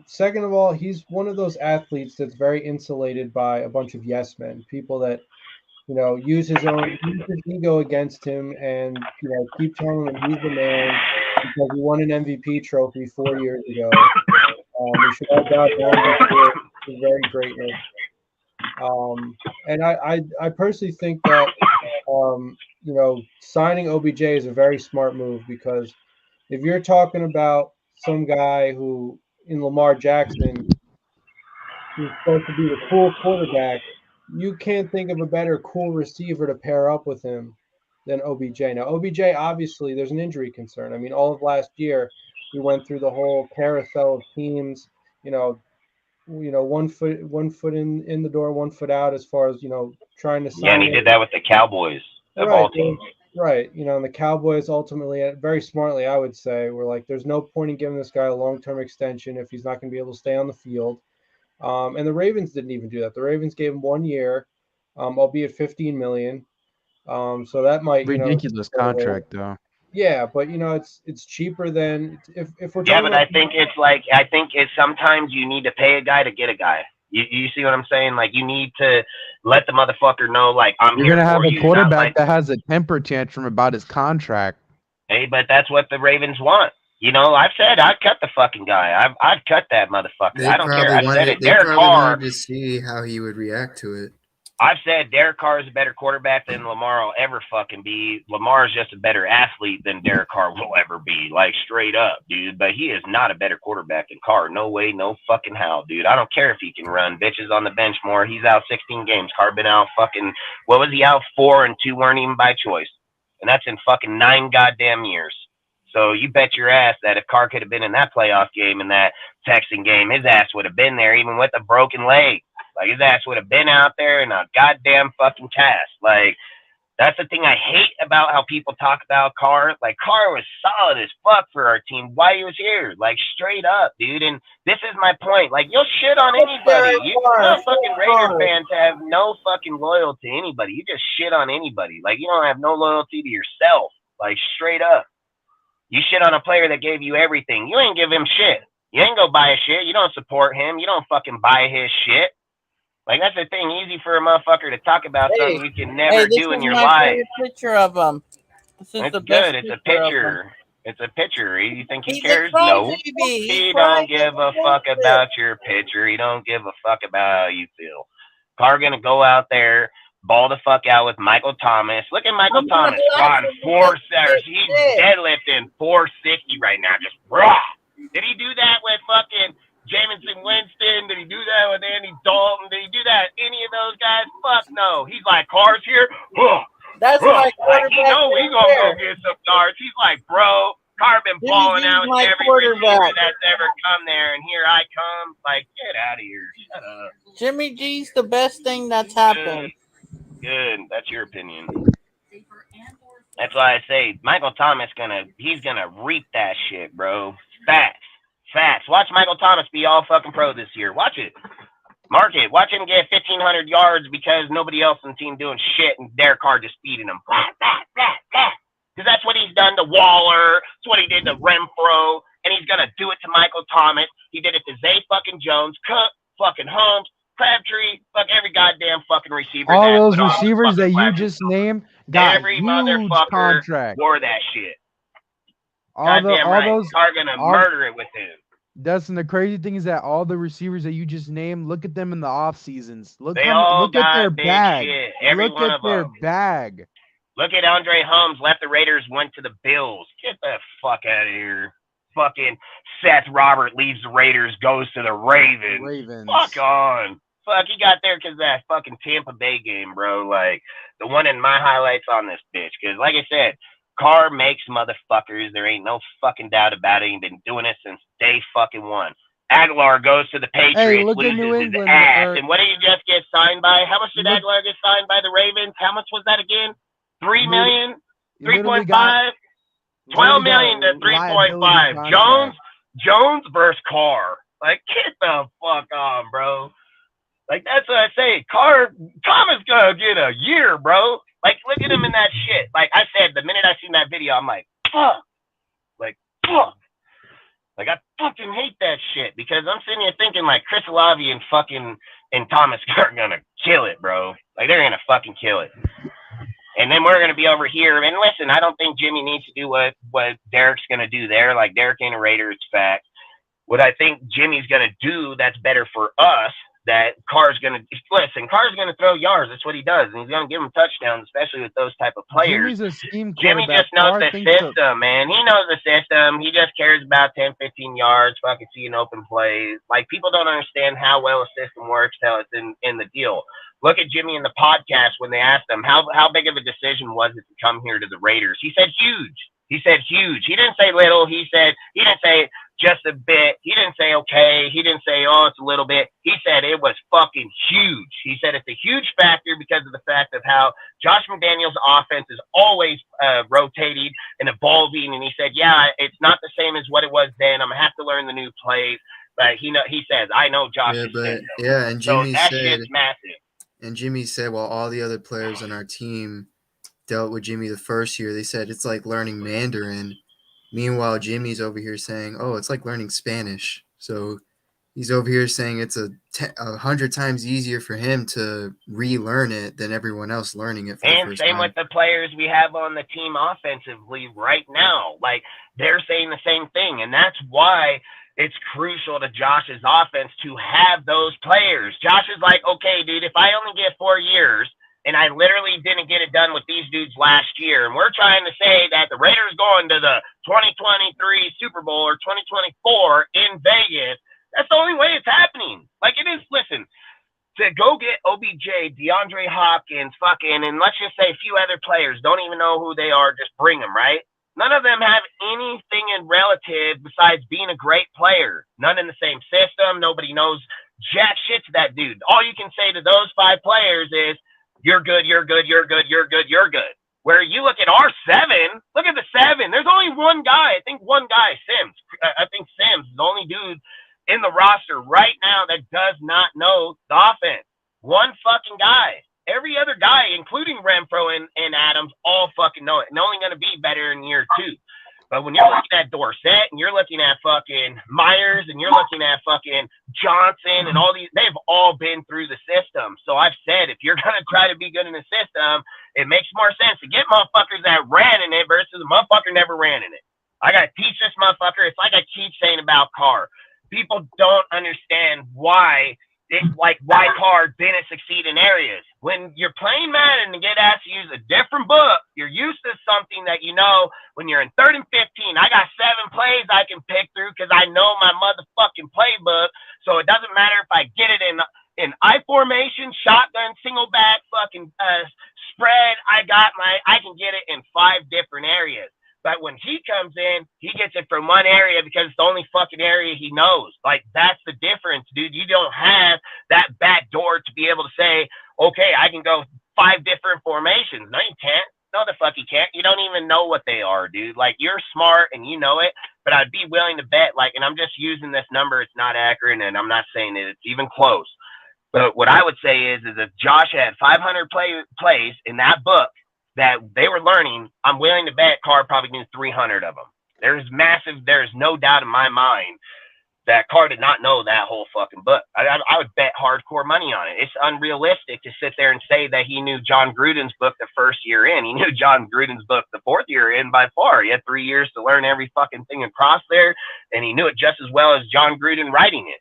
Second of all, he's one of those athletes that's very insulated by a bunch of yes men, people that, use his ego against him and, keep telling him he's the man because he won an MVP trophy 4 years ago. We should all bow down before his very greatness. And I personally think that, signing OBJ is a very smart move, because if you're talking about some guy who, in Lamar Jackson, who's supposed to be the cool quarterback, you can't think of a better cool receiver to pair up with him than OBJ. Now, OBJ, obviously, there's an injury concern. I mean, all of last year, we went through the whole carousel of teams, 1 foot in the door, 1 foot out, as far as, trying to sign. Yeah, and he did that with the Cowboys of all teams. Right. And the Cowboys ultimately, very smartly, I would say, were like, there's no point in giving this guy a long-term extension if he's not going to be able to stay on the field. And the Ravens didn't even do that. The Ravens gave him 1 year, albeit $15 million. So that might ridiculous contract though. Yeah, but it's cheaper than if we're talking. Yeah, but I think it's sometimes you need to pay a guy to get a guy. You see what I'm saying? Like, you need to let the motherfucker know, like, You're gonna have a quarterback that has a temper tantrum about his contract. Hey, but that's what the Ravens want. I've said I'd cut the fucking guy. I'd cut that motherfucker. I don't care. I've said it. Derek Carr, wanted to see how he would react to it. I've said Derek Carr is a better quarterback than Lamar will ever fucking be. Lamar is just a better athlete than Derek Carr will ever be. Like, straight up, dude. But he is not a better quarterback than Carr. No way, no fucking how, dude. I don't care if he can run. Bitches on the bench more. He's out 16 games. Carr been out fucking, what was he out? 4 and 2 weren't even by choice. And that's in fucking 9 goddamn years. So you bet your ass that if Carr could have been in that playoff game and that Texan game, his ass would have been there even with a broken leg. Like, his ass would have been out there in a goddamn fucking cast. Like, that's the thing I hate about how people talk about Carr. Like, Carr was solid as fuck for our team while he was here. Like, straight up, dude. And this is my point. Like, you'll shit on anybody. You're not fucking Raider fans to have no fucking loyalty to anybody. You just shit on anybody. Like, you don't have no loyalty to yourself. Like, straight up. You shit on a player that gave you everything. You ain't give him shit. You ain't go buy his shit. You don't support him. You don't fucking buy his shit. Like, that's the thing. Easy for a motherfucker to talk about something you can never do in your life. Picture of him. This is It's the good. best It's a picture of picture. him. It's a picture. You think he He's a cares? pro No. TV. He He's don't trying give to a fuck fix it. about your picture. He don't give a fuck about how you feel. Carr gonna go out there, ball the fuck out with Michael Thomas. Look at Michael I'm gonna Thomas. blast On him four with setters. this He's shit. deadlifting 460 right now. Just raw. Did he do that with fucking Jameson Winston? Did he do that with Andy Dalton? Did he do that with any of those guys? Fuck no. He's like, Carr's here. That's my Like, quarterback. he know he right gonna go there. get some yards. He's like, bro, Carr been Jimmy balling G's out my every quarterback. receiver that's ever come there, and here I come. Like, get out of here. Shut up. Jimmy G's the best thing that's happened. Good. That's your opinion. That's why I say Michael Thomas he's gonna reap that shit, bro. Facts. Watch Michael Thomas be all fucking pro this year. Watch it. Mark it. Watch him get 1,500 yards because nobody else in the team doing shit and Derek Carr just feeding him. Because that's what he's done to Waller. That's what he did to Renfro. And he's gonna do it to Michael Thomas. He did it to Zay fucking Jones, Cook, fucking Holmes, Crabtree, fuck every goddamn fucking receiver. All that those put on the receivers that fucking you wide just receiver. named got Every huge motherfucker contract. wore that shit. All Goddamn right. those Carr gonna murder it with him. Dustin, the crazy thing is that all the receivers that you just named, look at them in the off seasons. Look They all look at got their big bag. shit. Every Look one at of their them. bag. Look at Andre Holmes. Left the Raiders, went to the Bills. Get the fuck out of here. Fucking Seth Robert leaves the Raiders, goes to the Ravens. Ravens. Fuck on. Fuck, he got there because of that fucking Tampa Bay game, bro. Like, the one in my highlights on this bitch. Because, like I said, Carr makes motherfuckers. There ain't no fucking doubt about it. He's been doing it since day fucking one. Aguilar goes to the Patriots, look at New loses his England, ass. And what did he just get signed by? How much did Aguilar get signed by the Ravens? How much was that again? $3 million? You literally 3.5? got- 12 literally got million to 3.5. liability Jones versus Carr. Like, get the fuck on, bro. Like, that's what I say. Thomas gonna get a year, bro. Like, look at him in that shit. Like I said, the minute I seen that video, I'm like, fuck. Like, fuck. Like, I fucking hate that shit because I'm sitting here thinking, like, Chris Olave and Thomas are gonna kill it, bro. Like, they're gonna fucking kill it. And then we're gonna be over here. And listen, I don't think Jimmy needs to do what Derek's gonna do there. Like, Derek ain't a Raider, it's fact. What I think Jimmy's gonna do that's better for us, that Carr's gonna throw yards. That's what he does, and he's gonna give him touchdowns, especially with those type of players. Jimmy's a scheme Jimmy quarterback. just knows Carr the thinks so. system, man. He knows the system. He just cares about 10, 15 yards, fucking seeing open plays. Like, people don't understand how well a system works till it's in the deal. Look at Jimmy in the podcast when they asked him, how big of a decision was it to come here to the Raiders? He said huge. He said huge. He didn't say little. He didn't say just a bit. He didn't say okay. He didn't say, oh, it's a little bit. He said it was fucking huge. He said it's a huge factor because of the fact of how Josh McDaniels' offense is always rotating and evolving. And he said, yeah, it's not the same as what it was then. I'm going to have to learn the new plays. But he says, I know Josh is system. Yeah, and So Jimmy that said, shit's massive. and Jimmy said, while all the other players on our team dealt with Jimmy the first year, they said it's like learning Mandarin. Meanwhile, Jimmy's over here saying, oh, it's like learning Spanish. So he's over here saying it's 100 times easier for him to relearn it than everyone else learning it for the And first same time. with the players we have on the team offensively right now. Like, they're saying the same thing. And that's why it's crucial to Josh's offense to have those players. Josh is like, okay, dude, if I only get 4 years, and I literally didn't get it done with these dudes last year, and we're trying to say that the Raiders going to the 2023 Super Bowl or 2024 in Vegas, that's the only way it's happening. Like, it is, listen, to go get OBJ, DeAndre Hopkins, fucking, and let's just say a few other players, don't even know who they are, just bring them, right? None of them have anything in relative besides being a great player. None in the same system. Nobody knows jack shit to that dude. All you can say to those 5 players is, you're good, you're good, you're good, you're good, you're good. Where you look at our 7, look at the 7. There's only one guy. I think one guy, Sims. I think Sims is the only dude in the roster right now that does not know the offense. One fucking guy. Every other guy, including Renfro and Adams, all fucking know it. And only going to be better in year 2. But when you're looking at Dorsett and you're looking at fucking Myers and you're looking at fucking Johnson and all these, they've all been through the system. So I've said, if you're going to try to be good in the system, it makes more sense to get motherfuckers that ran in it versus a motherfucker never ran in it. I got to teach this motherfucker. It's like I keep saying about Carr. People don't understand why Carr didn't succeed in areas. When you're playing Madden and get asked to use a different book, you're used to something that you know. When you're in 3rd and 15, I got 7 plays I can pick through because I know my motherfucking playbook. So it doesn't matter if I get it in I formation, shotgun, single back, fucking spread. I can get it in 5 different areas. But when he comes in, he gets it from one area because it's the only fucking area he knows. Like, that's the difference, dude. You don't have that back door to be able to say, okay, I can go 5 different formations. No, you can't. No, the fuck you can't. You don't even know what they are, dude. Like, you're smart and you know it, but I'd be willing to bet, like, and I'm just using this number. It's not accurate, and I'm not saying that it's even close. But what I would say is if Josh had 500 plays in that book, that they were learning, I'm willing to bet Carr probably knew 300 of them. There's no doubt in my mind that Carr did not know that whole fucking book. I would bet hardcore money on it. It's unrealistic to sit there and say that he knew John Gruden's book the first year in. He knew John Gruden's book the 4th year in by far. He had 3 years to learn every fucking thing across there, and he knew it just as well as John Gruden writing it.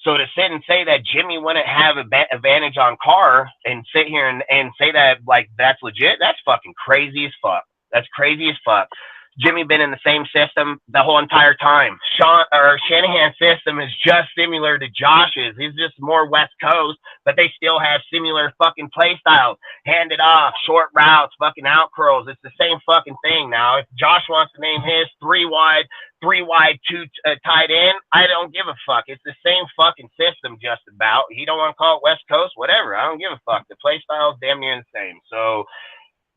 So to sit and say that Jimmy wouldn't have an advantage on Carr and sit here and say that, like, that's legit, that's fucking crazy as fuck. That's crazy as fuck. Jimmy been in the same system the whole entire time. Shanahan's system is just similar to Josh's. He's just more West Coast, but they still have similar fucking play styles. Hand it off, short routes, fucking out curls. It's the same fucking thing now. If Josh wants to name his 3 wide, 2 tight end, I don't give a fuck. It's the same fucking system just about. He don't want to call it West Coast, whatever. I don't give a fuck. The play style is damn near the same. So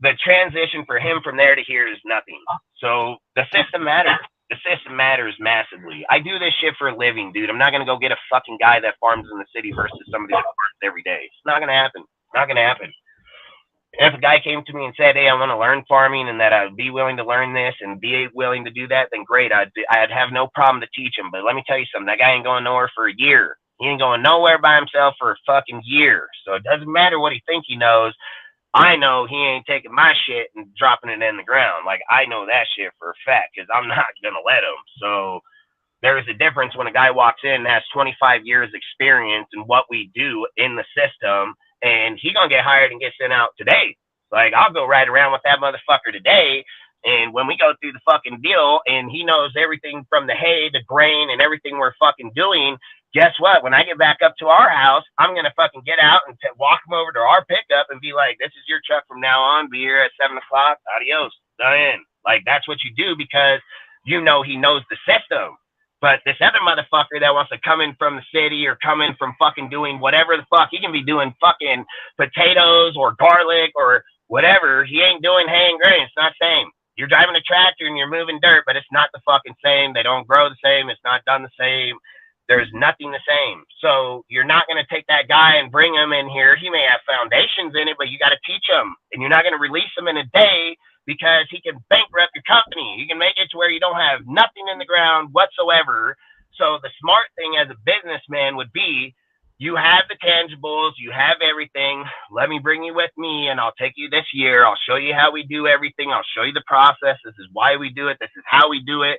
the transition for him from there to here is nothing. So the system matters. The system matters massively. I do this shit for a living, dude. I'm not going to go get a fucking guy that farms in the city versus somebody that farms every day. It's not going to happen. Not going to happen. If a guy came to me and said, hey, I want to learn farming and that I'd be willing to learn this and be willing to do that, then great. I'd have no problem to teach him. But let me tell you something. That guy ain't going nowhere for a year. He ain't going nowhere by himself for a fucking year. So it doesn't matter what he thinks he knows. I know he ain't taking my shit and dropping it in the ground. Like, I know that shit for a fact because I'm not going to let him. So there's a difference when a guy walks in and has 25 years experience in what we do in the system, and he going to get hired and get sent out today. Like, I'll go right around with that motherfucker today, and when we go through the fucking deal and he knows everything from the hay, the grain, and everything we're fucking doing, guess what? When I get back up to our house, I'm going to fucking get out and walk him over to our pickup and be like, this is your truck from now on. Be here at 7 o'clock. Adios. Done. Like, that's what you do because you know he knows the system. But this other motherfucker that wants to come in from the city or come in from fucking doing whatever the fuck, he can be doing fucking potatoes or garlic or whatever. He ain't doing hay and grain. It's not the same. You're driving a tractor and you're moving dirt, but it's not the fucking same. They don't grow the same. It's not done the same. There's nothing the same. So you're not going to take that guy and bring him in here. He may have foundations in it, but you got to teach him. And you're not going to release him in a day because he can bankrupt your company. You can make it to where you don't have nothing in the ground whatsoever. So the smart thing as a businessman would be, you have the tangibles, you have everything. Let me bring you with me and I'll take you this year. I'll show you how we do everything. I'll show you the process. This is why we do it. This is how we do it.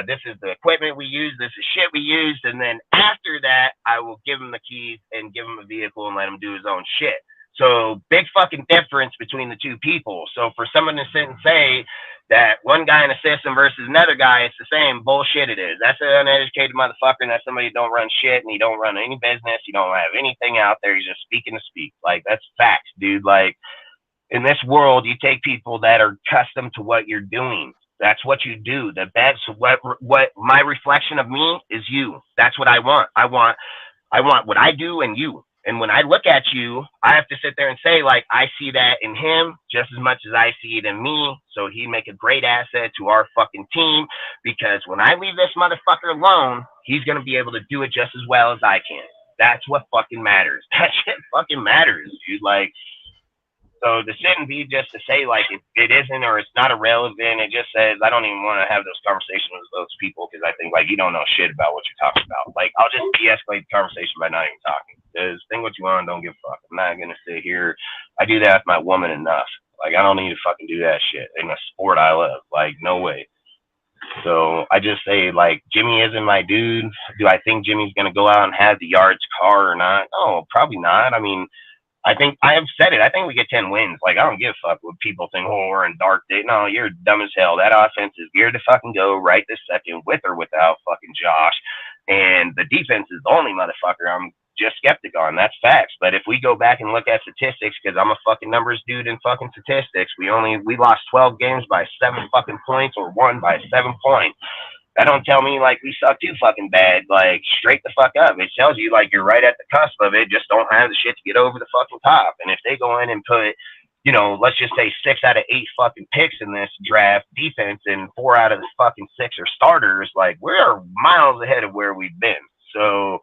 This is the equipment we use. This is shit we used. And then after that, I will give him the keys and give him a vehicle and let him do his own shit. So big fucking difference between the two people. So for someone to sit and say that one guy in a system versus another guy, it's the same bullshit it is. That's an uneducated motherfucker, and that's somebody who don't run shit, and he don't run any business. You don't have anything out there. He's just speaking to speak. Like, that's facts, dude. Like, in this world, you take people that are accustomed to what you're doing. That's what you do. The best, what my reflection of me is you. That's what I want. I want what I do in you. And when I look at you, I have to sit there and say, like, I see that in him just as much as I see it in me. So he'd make a great asset to our fucking team, because when I leave this motherfucker alone, he's going to be able to do it just as well as I can. That's what fucking matters. That shit fucking matters, dude. Like, so this shouldn't be just to say, like, it isn't or it's not irrelevant. It just says I don't even want to have those conversations with those people, because I think, like, you don't know shit about what you're talking about. Like, I'll just de-escalate the conversation by not even talking. Just think what you want, don't give a fuck. I'm not going to sit here. I do that with my woman enough. Like, I don't need to fucking do that shit in a sport I love. Like, no way. So I just say, like, Jimmy isn't my dude. Do I think Jimmy's going to go out and have the yards car or not? No, probably not. I mean, I think I have said it. I think we get 10 wins. Like, I don't give a fuck what people think. Oh, we're in dark day. No, you're dumb as hell. That offense is geared to fucking go right this second, with or without fucking Josh. And the defense is the only motherfucker I'm just skeptic on. That's facts. But if we go back and look at statistics, because I'm a fucking numbers dude in fucking statistics, we lost 12 games by 7 fucking points, or won by 7 points. That don't tell me, like, we suck too fucking bad. Like, straight the fuck up. It tells you, like, you're right at the cusp of it. Just don't have the shit to get over the fucking top. And if they go in and put, you know, let's just say 6 out of 8 fucking picks in this draft defense, and 4 out of the fucking 6 are starters, like, we're miles ahead of where we've been. So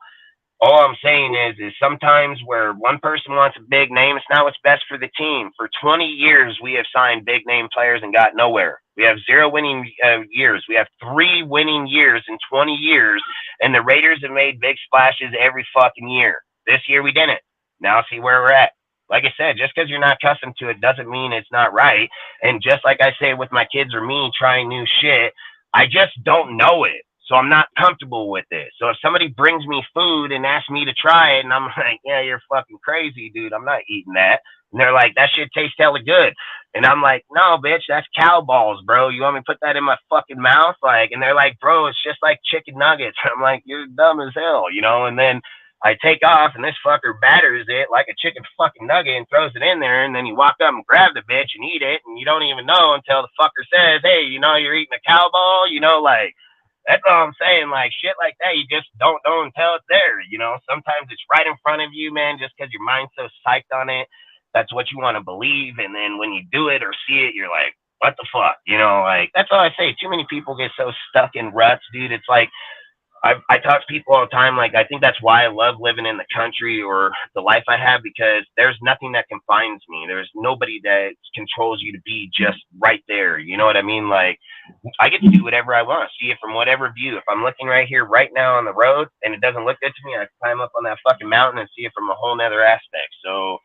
all I'm saying is sometimes where one person wants a big name, it's not what's best for the team. For 20 years, we have signed big name players and got nowhere. We have 0 winning years. We have 3 winning years in 20 years, and the Raiders have made big splashes every fucking year. This year we didn't. Now see where we're at. Like I said, just because you're not accustomed to it doesn't mean it's not right. And just like I say with my kids or me trying new shit, I just don't know it. So I'm not comfortable with it. So if somebody brings me food and asks me to try it, and I'm like, yeah, you're fucking crazy, dude. I'm not eating that. And they're like, that shit tastes hella good. And I'm like, no, bitch, that's cow balls, bro. You want me to put that in my fucking mouth? Like, and they're like, bro, it's just like chicken nuggets. I'm like, you're dumb as hell, you know? And then I take off, and this fucker batters it like a chicken fucking nugget and throws it in there. And then you walk up and grab the bitch and eat it. And you don't even know until the fucker says, hey, you know, you're eating a cow ball, you know, like, that's all I'm saying. Like, shit like that, you just don't know until it's there, you know? Sometimes it's right in front of you, man, just because your mind's so psyched on it. That's what you want to believe. And then when you do it or see it, you're like, what the fuck? You know, like, that's all I say. Too many people get so stuck in ruts, dude. It's like, I talk to people all the time. Like, I think that's why I love living in the country or the life I have, because there's nothing that confines me. There's nobody that controls you to be just right there. You know what I mean? Like, I get to do whatever I want, see it from whatever view. If I'm looking right here, right now on the road, and it doesn't look good to me, I climb up on that fucking mountain and see it from a whole nother aspect. So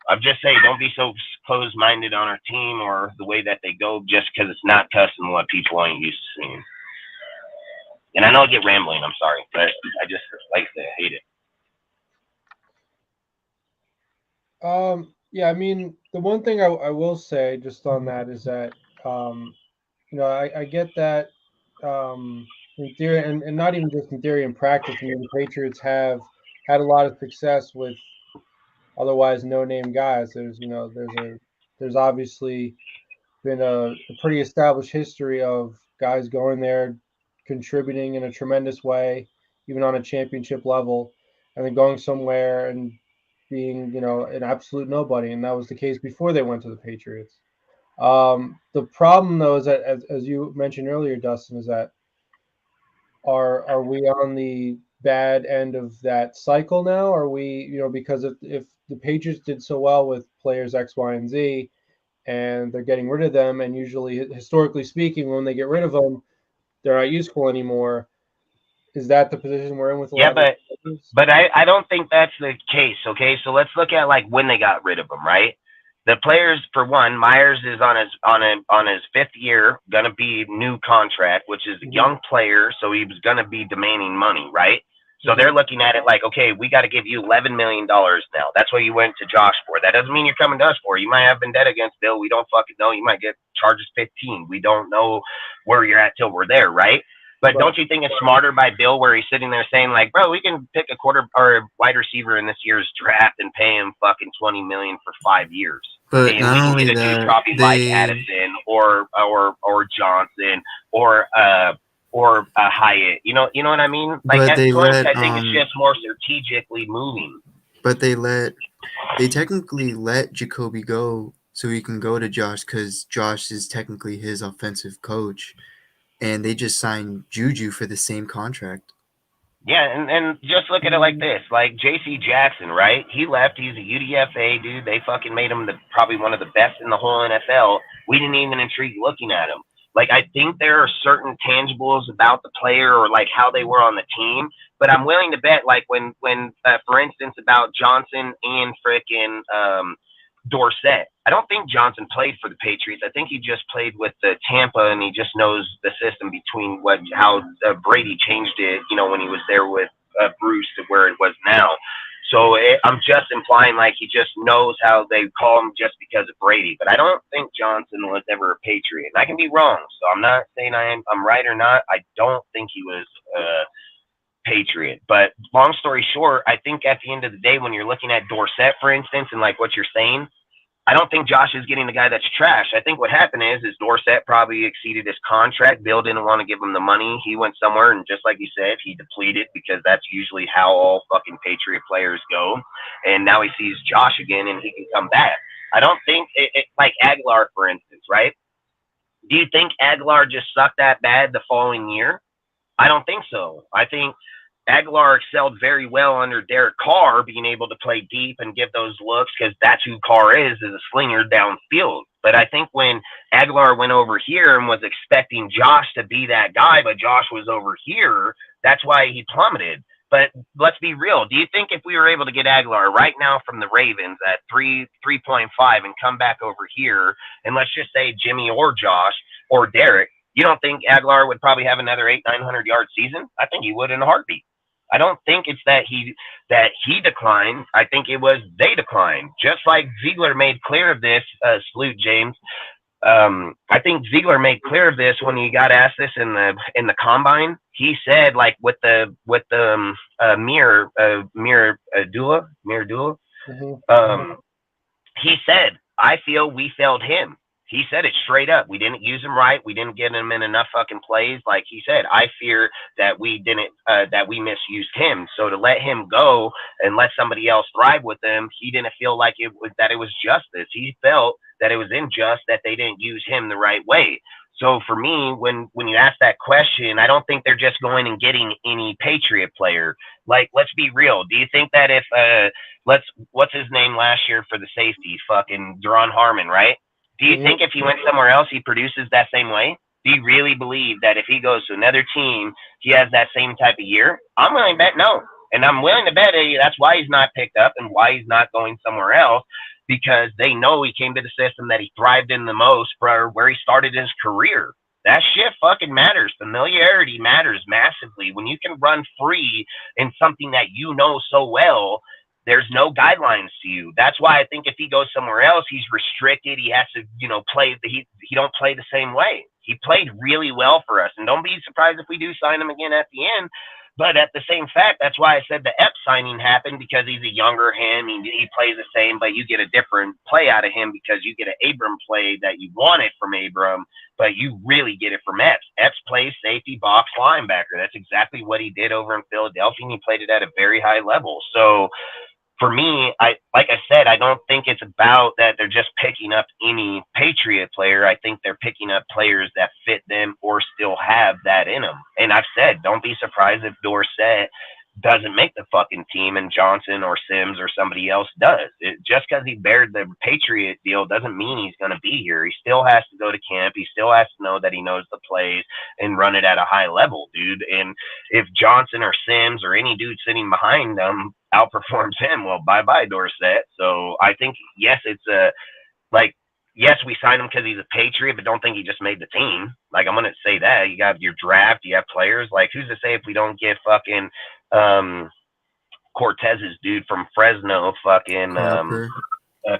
I'm just saying, don't be so closed-minded on our team or the way that they go just because it's not custom what people ain't used to seeing. And I know I get rambling, I'm sorry, but I just like to hate it. Yeah, I mean, the one thing I will say just on that is that, you know, I get that in theory, and not even just in theory, in practice. I mean, the Patriots have had a lot of success with otherwise no-name guys. There's, you know, there's obviously been a pretty established history of guys going there, contributing in a tremendous way, even on a championship level, and then going somewhere and being, you know, an absolute nobody. And that was the case before they went to the Patriots. The problem, though, is that, as you mentioned earlier, Dustin, is that are we on the bad end of that cycle now? Are we, you know, because if the Patriots did so well with players X, Y, and Z, and they're getting rid of them, and usually, historically speaking, when they get rid of them, they're not useful anymore. Is that the position we're in with? Yeah, but I don't think that's the case. Okay, so let's look at like when they got rid of them, right? The players, for one, Myers is on his 5th year, gonna be new contract, which is a young player, so he was gonna be demanding money, right? So they're looking at it like, okay, we got to give you $11 million now. That's what you went to Josh for. That doesn't mean you're coming to us for. You might have vendetta against Bill. We don't fucking know. You might get charges 15. We don't know where you're at till we're there, right? But don't you think it's smarter by Bill where he's sitting there saying like, bro, we can pick a quarter or a wide receiver in this year's draft and pay him fucking $20 million for 5 years. But and not we can only get a dude that, probably like they Addison or Johnson or Hyatt. You know what I mean? Like but at they points, let I think it's just more strategically moving. but they technically let Jacoby go so he can go to Josh because Josh is technically his offensive coach, and they just signed Juju for the same contract. Yeah, and just look at it like this. Like J.C. Jackson, right? He left. He's a UDFA dude. They fucking made him probably one of the best in the whole NFL. We didn't even intrigue looking at him. Like, I think there are certain tangibles about the player or like how they were on the team, but I'm willing to bet, like when for instance, about Johnson and frickin' Dorsett. I don't think Johnson played for the Patriots. I think he just played with the Tampa, and he just knows the system between how Brady changed it, you know, when he was there with Bruce to where it was now. So I'm just implying like he just knows how they call him just because of Brady. But I don't think Johnson was ever a Patriot. And I can be wrong, so I'm not saying I'm right or not. I don't think he was Patriot. But long story short, I think at the end of the day, when you're looking at Dorsett, for instance, and like what you're saying, I don't think Josh is getting the guy that's trash. I think what happened is Dorsett probably exceeded his contract. Bill didn't want to give him the money. He went somewhere, and just like you said, he depleted because that's usually how all fucking Patriot players go. And now he sees Josh again, and he can come back. I don't think like Aguilar, for instance, right? Do you think Aguilar just sucked that bad the following year? I don't think so. I think Aguilar excelled very well under Derek Carr, being able to play deep and give those looks because that's who Carr is a slinger downfield. But I think when Aguilar went over here and was expecting Josh to be that guy, but Josh was over here, that's why he plummeted. But let's be real. Do you think if we were able to get Aguilar right now from the Ravens at 3.5 and come back over here, and let's just say Jimmy or Josh or Derek, you don't think Aguilar would probably have another 800-900 yard season? I think he would in a heartbeat. I don't think it's that he declined. I think it was they declined. Just like Ziegler made clear of this, salute James. I think Ziegler made clear of this when he got asked this in the combine. He said, like with the Mir Dula. He said, I feel we failed him. He said it straight up. We didn't use him right. We didn't get him in enough fucking plays. Like he said, I fear that we didn't, that we misused him. So to let him go and let somebody else thrive with him, he didn't feel like it was justice. He felt that it was unjust that they didn't use him the right way. So for me, when you ask that question, I don't think they're just going and getting any Patriot player. Like, let's be real. Do you think that if what's his name last year for the safety, fucking Duron Harmon, right? Do you think if he went somewhere else, he produces that same way? Do you really believe that if he goes to another team, he has that same type of year? I'm willing to bet no. And I'm willing to bet that's why he's not picked up and why he's not going somewhere else, because they know he came to the system that he thrived in the most for where he started his career. That shit fucking matters. Familiarity matters massively. When you can run free in something that you know so well, there's no guidelines to you. That's why I think if he goes somewhere else, he's restricted. He has to, play. He don't play the same way. He played really well for us, and don't be surprised if we do sign him again at the end. But at the same fact, that's why I said the Epps signing happened, because he's a younger him. He plays the same, but you get a different play out of him because you get an Abram play that you wanted from Abram, but you really get it from Epps. Epps plays safety, box, linebacker. That's exactly what he did over in Philadelphia, and he played it at a very high level. So for me, like I said, I don't think it's about that they're just picking up any Patriot player. I think they're picking up players that fit them or still have that in them. And I've said, don't be surprised if Dorsett doesn't make the fucking team and Johnson or Sims or somebody else does. Just because he bared the Patriot deal doesn't mean he's going to be here. He still has to go to camp. He still has to know that he knows the plays and run it at a high level, dude. And if Johnson or Sims or any dude sitting behind them outperforms him, well, bye-bye, Dorsett. So I think, yes, it's yes, we signed him because he's a Patriot, but don't think he just made the team. Like, I'm going to say that. You got your draft, you have players. Like, who's to say if we don't get fucking Cortez's dude from Fresno, fucking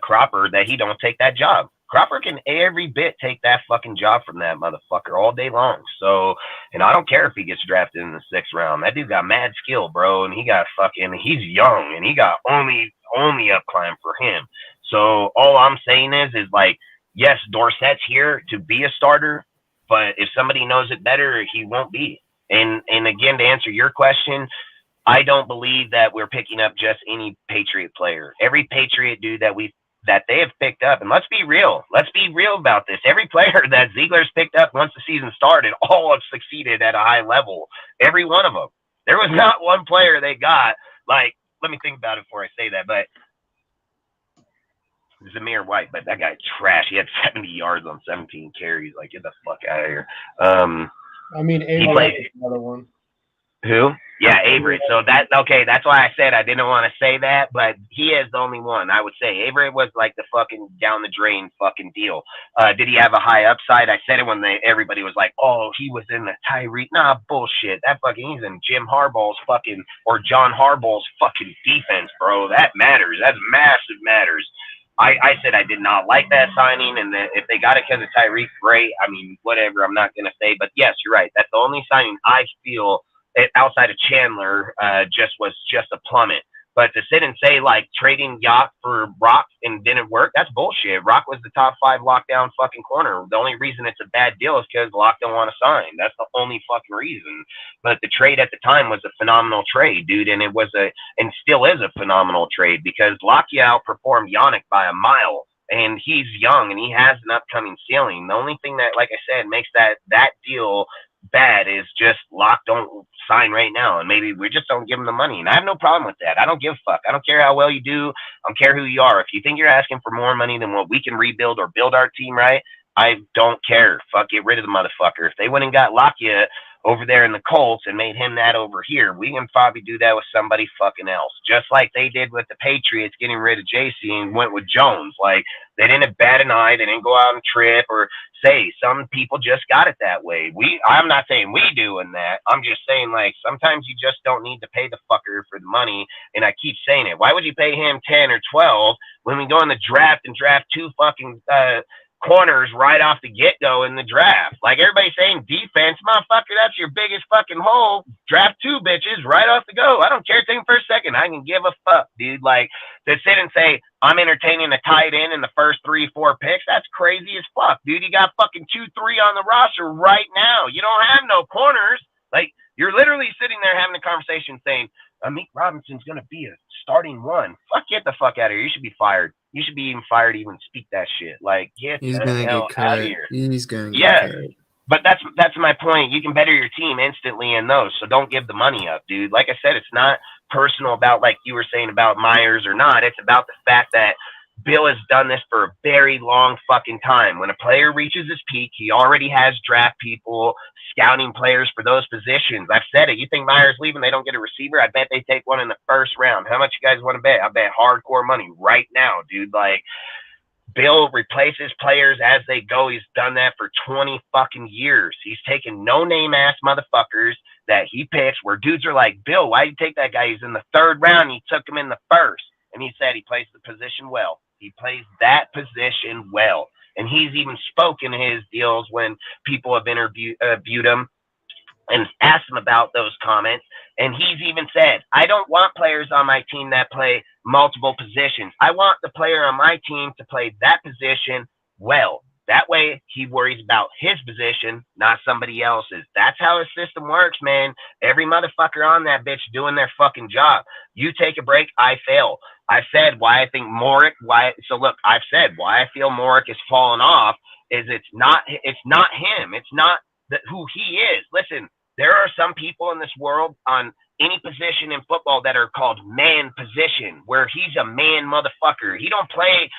Cropper, that he don't take that job. Cropper can every bit take that fucking job from that motherfucker all day long. So, and I don't care if he gets drafted in the 6th round. That dude got mad skill, bro, and he's young, and he got only up climb for him. So all I'm saying is like, yes, Dorsett's here to be a starter, but if somebody knows it better, he won't be. And again, to answer your question, I don't believe that we're picking up just any Patriot player. Every Patriot dude that they have picked up, and let's be real about this. Every player that Ziegler's picked up once the season started, all have succeeded at a high level. Every one of them. There was not one player they got, like, let me think about it before I say that, but Zamir White, but that guy's trash. He had 70 yards on 17 carries. Like, get the fuck out of here. I mean, Avery is another one. Who? Yeah, Avery. So that's why I said I didn't want to say that, but he is the only one. I would say Avery was like the fucking down the drain fucking deal. Did he have a high upside? I said it when everybody was like, oh, he was in the Tyreek. Nah, bullshit. He's in Jim Harbaugh's fucking, or John Harbaugh's fucking defense, bro. That matters. That's massive matters. I said I did not like that signing, and if they got it because of Tyreek, great. I mean, whatever. I'm not going to say, but yes, you're right. That's the only signing I feel outside of Chandler was just a plummet. But to sit and say, like, trading Yacht for Rock and didn't work, that's bullshit. Rock was the top 5 lockdown fucking corner. The only reason it's a bad deal is because Lock don't want to sign. That's the only fucking reason. But the trade at the time was a phenomenal trade, dude, and it was and still is a phenomenal trade because Lockyer outperformed Yannick by a mile. And he's young, and he has an upcoming ceiling. The only thing that, like I said, makes that deal bad is just Lock don't sign right now, and maybe we just don't give him the money. And I have no problem with that. I don't give a fuck. I don't care how well you do. I don't care who you are. If you think you're asking for more money than what we can rebuild or build our team right, I don't care. Fuck, get rid of the motherfucker. If they went and got Lockyer over there in the Colts and made him that over here, we can probably do that with somebody fucking else. Just like they did with the Patriots getting rid of JC and went with Jones. Like, they didn't bat an eye. They didn't go out and trip or say. Some people just got it that way. I'm not saying we doing that. I'm just saying, like, sometimes you just don't need to pay the fucker for the money. And I keep saying it. Why would you pay him 10 or 12 when we go in the draft and draft 2 fucking corners right off the get-go in the draft? Like, everybody's saying defense, motherfucker, that's your biggest fucking hole. Draft 2 bitches right off the go. I don't care. Take them for a second. I can give a fuck, dude. Like, to sit and say I'm entertaining a tight end in the first 3-4 picks, that's crazy as fuck, dude. You got fucking 2-3 on the roster right now. You don't have no corners. Like, you're literally sitting there having a conversation saying Amik Robinson's going to be a starting one. Fuck, get the fuck out of here. You should be fired. You should be even fired to even speak that shit. Like, get the hell out of here. He's going to get cut. But that's my point. You can better your team instantly in those, so don't give the money up, dude. Like I said, it's not personal about, like you were saying, about Myers or not. It's about the fact that Bill has done this for a very long fucking time. When a player reaches his peak, he already has draft people scouting players for those positions. I've said it. You think Myers leaving, they don't get a receiver? I bet they take one in the first round. How much you guys want to bet? I bet hardcore money right now, dude. Like, Bill replaces players as they go. He's done that for 20 fucking years. He's taken no-name ass motherfuckers that he picks where dudes are like, Bill, why did you take that guy? He's in the 3rd round. You took him in the 1st. And he said he plays the position well. He plays that position well. And he's even spoken his deals when people have interviewed him and asked him about those comments. And he's even said, I don't want players on my team that play multiple positions. I want the player on my team to play that position well. That way he worries about his position, not somebody else's. That's how his system works, man. Every motherfucker on that bitch doing their fucking job. You take a break, I fail. I've said why I think Morick, I've said why I feel Morick is falling off is it's not him. It's not who he is. Listen, there are some people in this world on any position in football that are called man position, where he's a man motherfucker. He don't play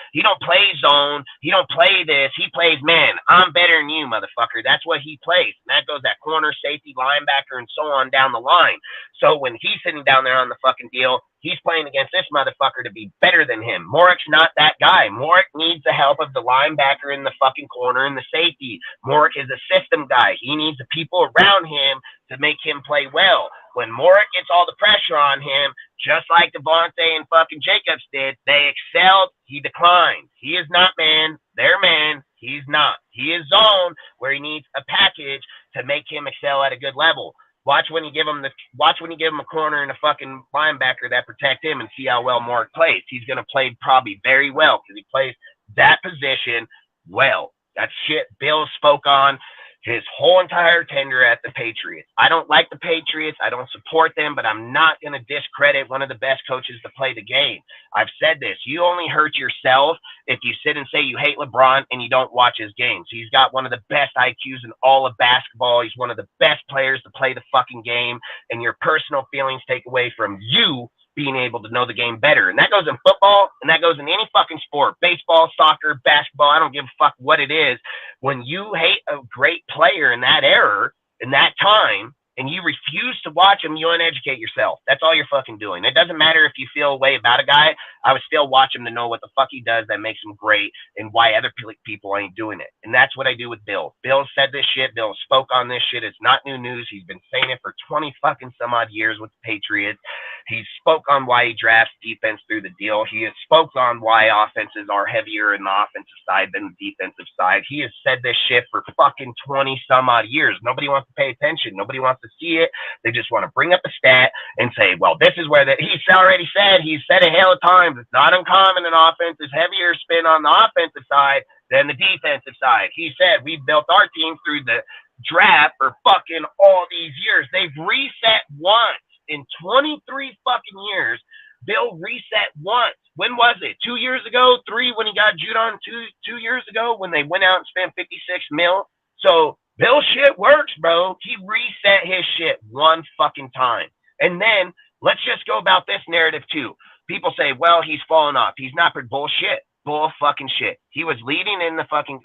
zone. He don't play this. He plays man. I'm better than you, motherfucker. That's what he plays. And that goes at corner, safety, linebacker, and so on down the line. So when he's sitting down there on the fucking deal, he's playing against this motherfucker to be better than him. Morick's not that guy. Morick needs the help of the linebacker in the fucking corner and the safety. Morick is a system guy. He needs the people around him to make him play well. When Morick gets all the pressure on him, just like Devontae and fucking Jacobs did, they excelled. He declined. He is not man. They're man. He's not. He is zone, where he needs a package to make him excel at a good level. Watch when you give him a corner and a fucking linebacker that protect him and see how well Mark plays. He's gonna play probably very well because he plays that position well. That shit Bill spoke on his whole entire tenure at the Patriots. I don't like the Patriots. I don't support them, but I'm not going to discredit one of the best coaches to play the game. I've said this. You only hurt yourself if you sit and say you hate LeBron and you don't watch his games. He's got one of the best IQs in all of basketball. He's one of the best players to play the fucking game, and your personal feelings take away from you being able to know the game better. And that goes in football, and that goes in any fucking sport. Baseball, soccer, basketball, I don't give a fuck what it is. When you hate a great player in that era, in that time, and you refuse to watch him, you uneducate yourself. That's all you're fucking doing. It doesn't matter if you feel a way about a guy. I would still watch him to know what the fuck he does that makes him great and why other people ain't doing it. And that's what I do with Bill. Bill said this shit. Bill spoke on this shit. It's not new news. He's been saying it for 20 fucking some odd years with the Patriots. He spoke on why he drafts defense through the deal. He has spoke on why offenses are heavier in the offensive side than the defensive side. He has said this shit for fucking 20 some odd years. Nobody wants to pay attention. Nobody wants to see it. They just want to bring up a stat and say, well, this is where he's already said. He's said a hell of times. It's not uncommon in offense. There's heavier spin on the offensive side than the defensive side. He said, we built our team through the draft for fucking all these years. They've reset once in 23 fucking years. Bill reset once. When was it? 2 years ago? 3 when he got Judon 2 years ago when they went out and spent 56 mil? So Bill shit works, bro. He reset his shit one fucking time. And then let's just go about this narrative too. People say, well, he's fallen off. He's not for bullshit. Bull fucking shit. He was leading in the fucking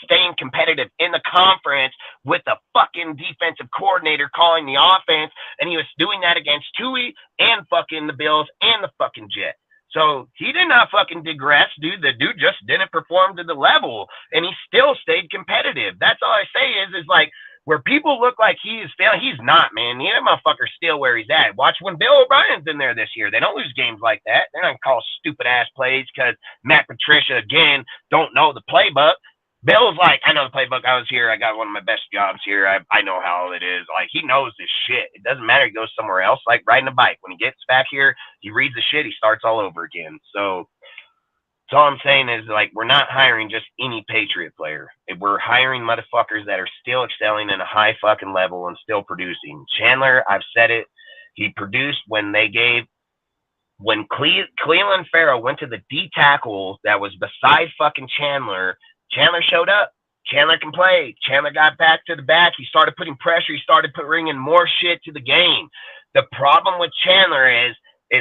staying competitive in the conference with the fucking defensive coordinator calling the offense, and he was doing that against Tui and fucking the Bills and the fucking Jets. So he did not fucking digress, dude. The dude just didn't perform to the level, and he still stayed competitive. That's all I say is like, where people look like he is failing, he's not, man. That motherfucker's still where he's at. Watch when Bill O'Brien's in there this year. They don't lose games like that. They're not call stupid-ass plays because Matt Patricia, again, don't know the playbook. Bill's like, I know the playbook. I was here. I got one of my best jobs here. I know how it is. Like, he knows this shit. It doesn't matter. He goes somewhere else, like riding a bike. When he gets back here, he reads the shit. He starts all over again. So all I'm saying is, like, we're not hiring just any Patriot player. We're hiring motherfuckers that are still excelling in a high fucking level and still producing. Chandler, I've said it. He produced when Cleveland Farrell went to the D tackle that was beside fucking Chandler. Chandler showed up. Chandler can play. Chandler got back to the back. He started putting pressure. He started bringing more shit to the game. The problem with Chandler is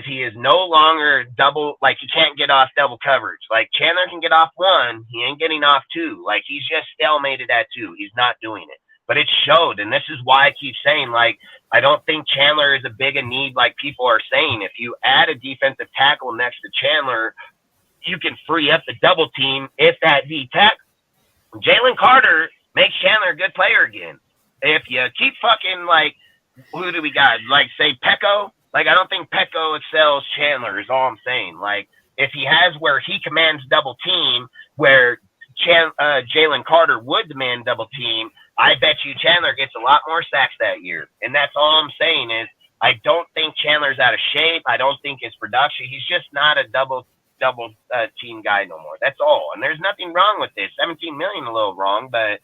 he is no longer double, like, he can't get off double coverage. Like, Chandler can get off one. He ain't getting off two. Like, he's just stalemated at two. He's not doing it. But it showed, and this is why I keep saying, like, I don't think Chandler is a big a need like people are saying. If you add a defensive tackle next to Chandler, you can free up the double team if that D tackle. Jalen Carter makes Chandler a good player again. If you keep fucking, like, who do we got? Like, say, Pecco? Like, I don't think Pecco excels Chandler is all I'm saying. Like, if he has where he commands double team, where Jalen Carter would demand double team, I bet you Chandler gets a lot more sacks that year. And that's all I'm saying is I don't think Chandler's out of shape. I don't think his production, he's just not a double team guy no more. That's all. And there's nothing wrong with this. 17 million a little wrong, but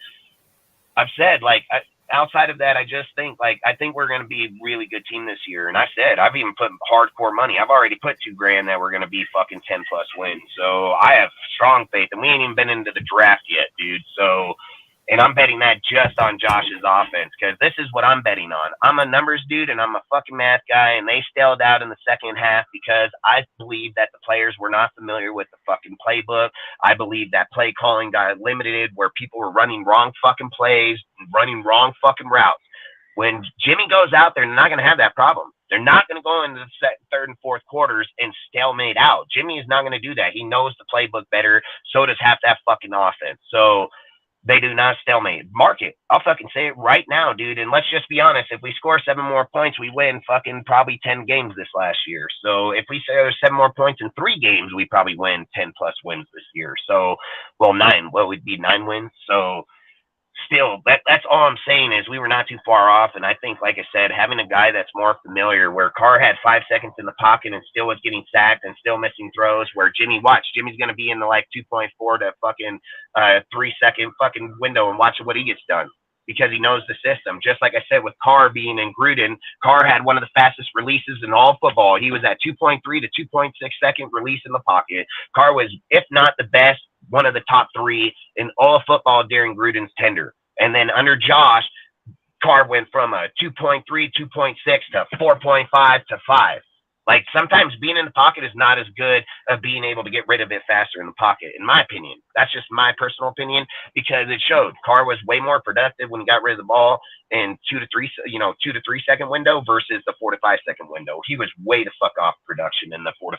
I've said, like, outside of that, I just think, like, I think we're going to be a really good team this year. And I said, I've even put hardcore money. I've already put $2,000 that we're going to be fucking 10+ wins. So I have strong faith, and we ain't even been into the draft yet, dude. So, and I'm betting that just on Josh's offense, because this is what I'm betting on. I'm a numbers dude, and I'm a fucking math guy, and they stalled out in the second half because I believe that the players were not familiar with the fucking playbook. I believe that play calling got limited where people were running wrong fucking plays, running wrong fucking routes. When Jimmy goes out there, they're not going to have that problem. They're not going to go into the third and fourth quarters and stalemate out. Jimmy is not going to do that. He knows the playbook better. So does half that fucking offense. So they do not stalemate. Mark it. I'll fucking say it right now, dude. And let's just be honest. If we score 7 more points, we win fucking probably 10 games this last year. So if we say there's 7 more points in 3 games, we probably win 10+ wins this year. So, well, 9. What would be 9 wins? So still, that's all I'm saying is we were not too far off. And I think, like I said, having a guy that's more familiar, where Carr had 5 seconds in the pocket and still was getting sacked and still missing throws, where Jimmy's going to be in the like 2.4 to fucking 3 second fucking window and watch what he gets done. Because he knows the system. Just like I said, with Carr being in Gruden, Carr had one of the fastest releases in all football. He was at 2.3 to 2.6 second release in the pocket. Carr was, if not the best, one of the top 3 in all of football during Gruden's tenure. And then under Josh, Carr went from a 2.3, 2.6 to 4.5 to 5. Like, sometimes being in the pocket is not as good of being able to get rid of it faster in the pocket, in my opinion. That's just my personal opinion, because it showed Carr was way more productive when he got rid of the ball in 2 to 3 second window versus the 4 to 5 second window. He was way the fuck off production in the 4 to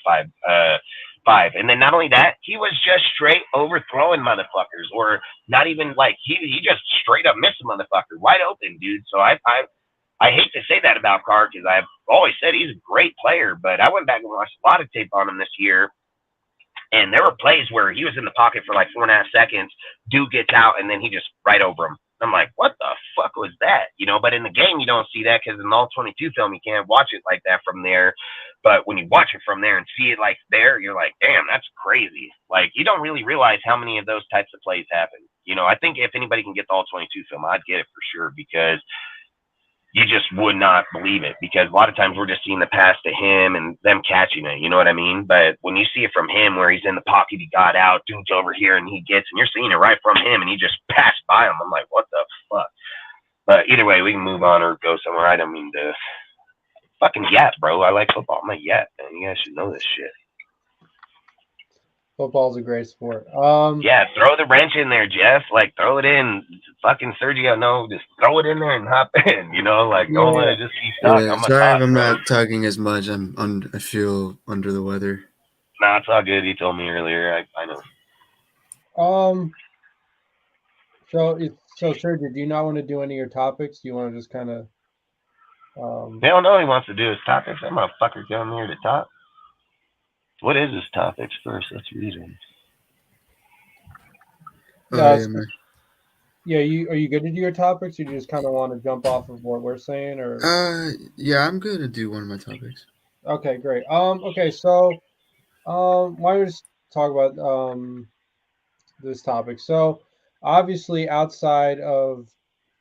5. And then not only that, he was just straight overthrowing motherfuckers, or not even like he just straight up missed a motherfucker wide open, dude. So I hate to say that about Carr, because I've always said he's a great player, but I went back and watched a lot of tape on him this year, and there were plays where he was in the pocket for like 4.5 seconds, dude gets out, and then he just right over him. I'm like, what the fuck was that? But in the game, you don't see that, because in the all-22 film, you can't watch it like that from there. But when you watch it from there and see it like there, you're like, damn, that's crazy. Like, you don't really realize how many of those types of plays happen. I think if anybody can get the all-22 film, I'd get it for sure, because you just would not believe it, because a lot of times we're just seeing the pass to him and them catching it. You know what I mean? But when you see it from him, where he's in the pocket, he got out, dude's over here, and he gets, and you're seeing it right from him, and he just passed by him. I'm like, what the fuck? But either way, we can move on or go somewhere. I don't mean to fucking yap, bro. I like football. I'm a yap, man. You guys should know this shit. Football's a great sport. Yeah, throw the wrench in there, Jeff. Like, throw it in. Fucking Sergio, no, just throw it in there and hop in. Like, don't let it just keep talking. Yeah, sorry if I'm not talking as much. I feel under the weather. No, it's all good. He told me earlier. I know. So Sergio, do you not want to do any of your topics? Do you want to just kind of? Hell no, he wants to do his topics. That motherfucker coming here to talk. What is his topics first? Let's read them. Yeah, are you good to do your topics, or do you just kind of want to jump off of what we're saying, or? Yeah, I'm good to do one of my topics. Okay, great. Okay, so, why don't we just talk about this topic? So, obviously, outside of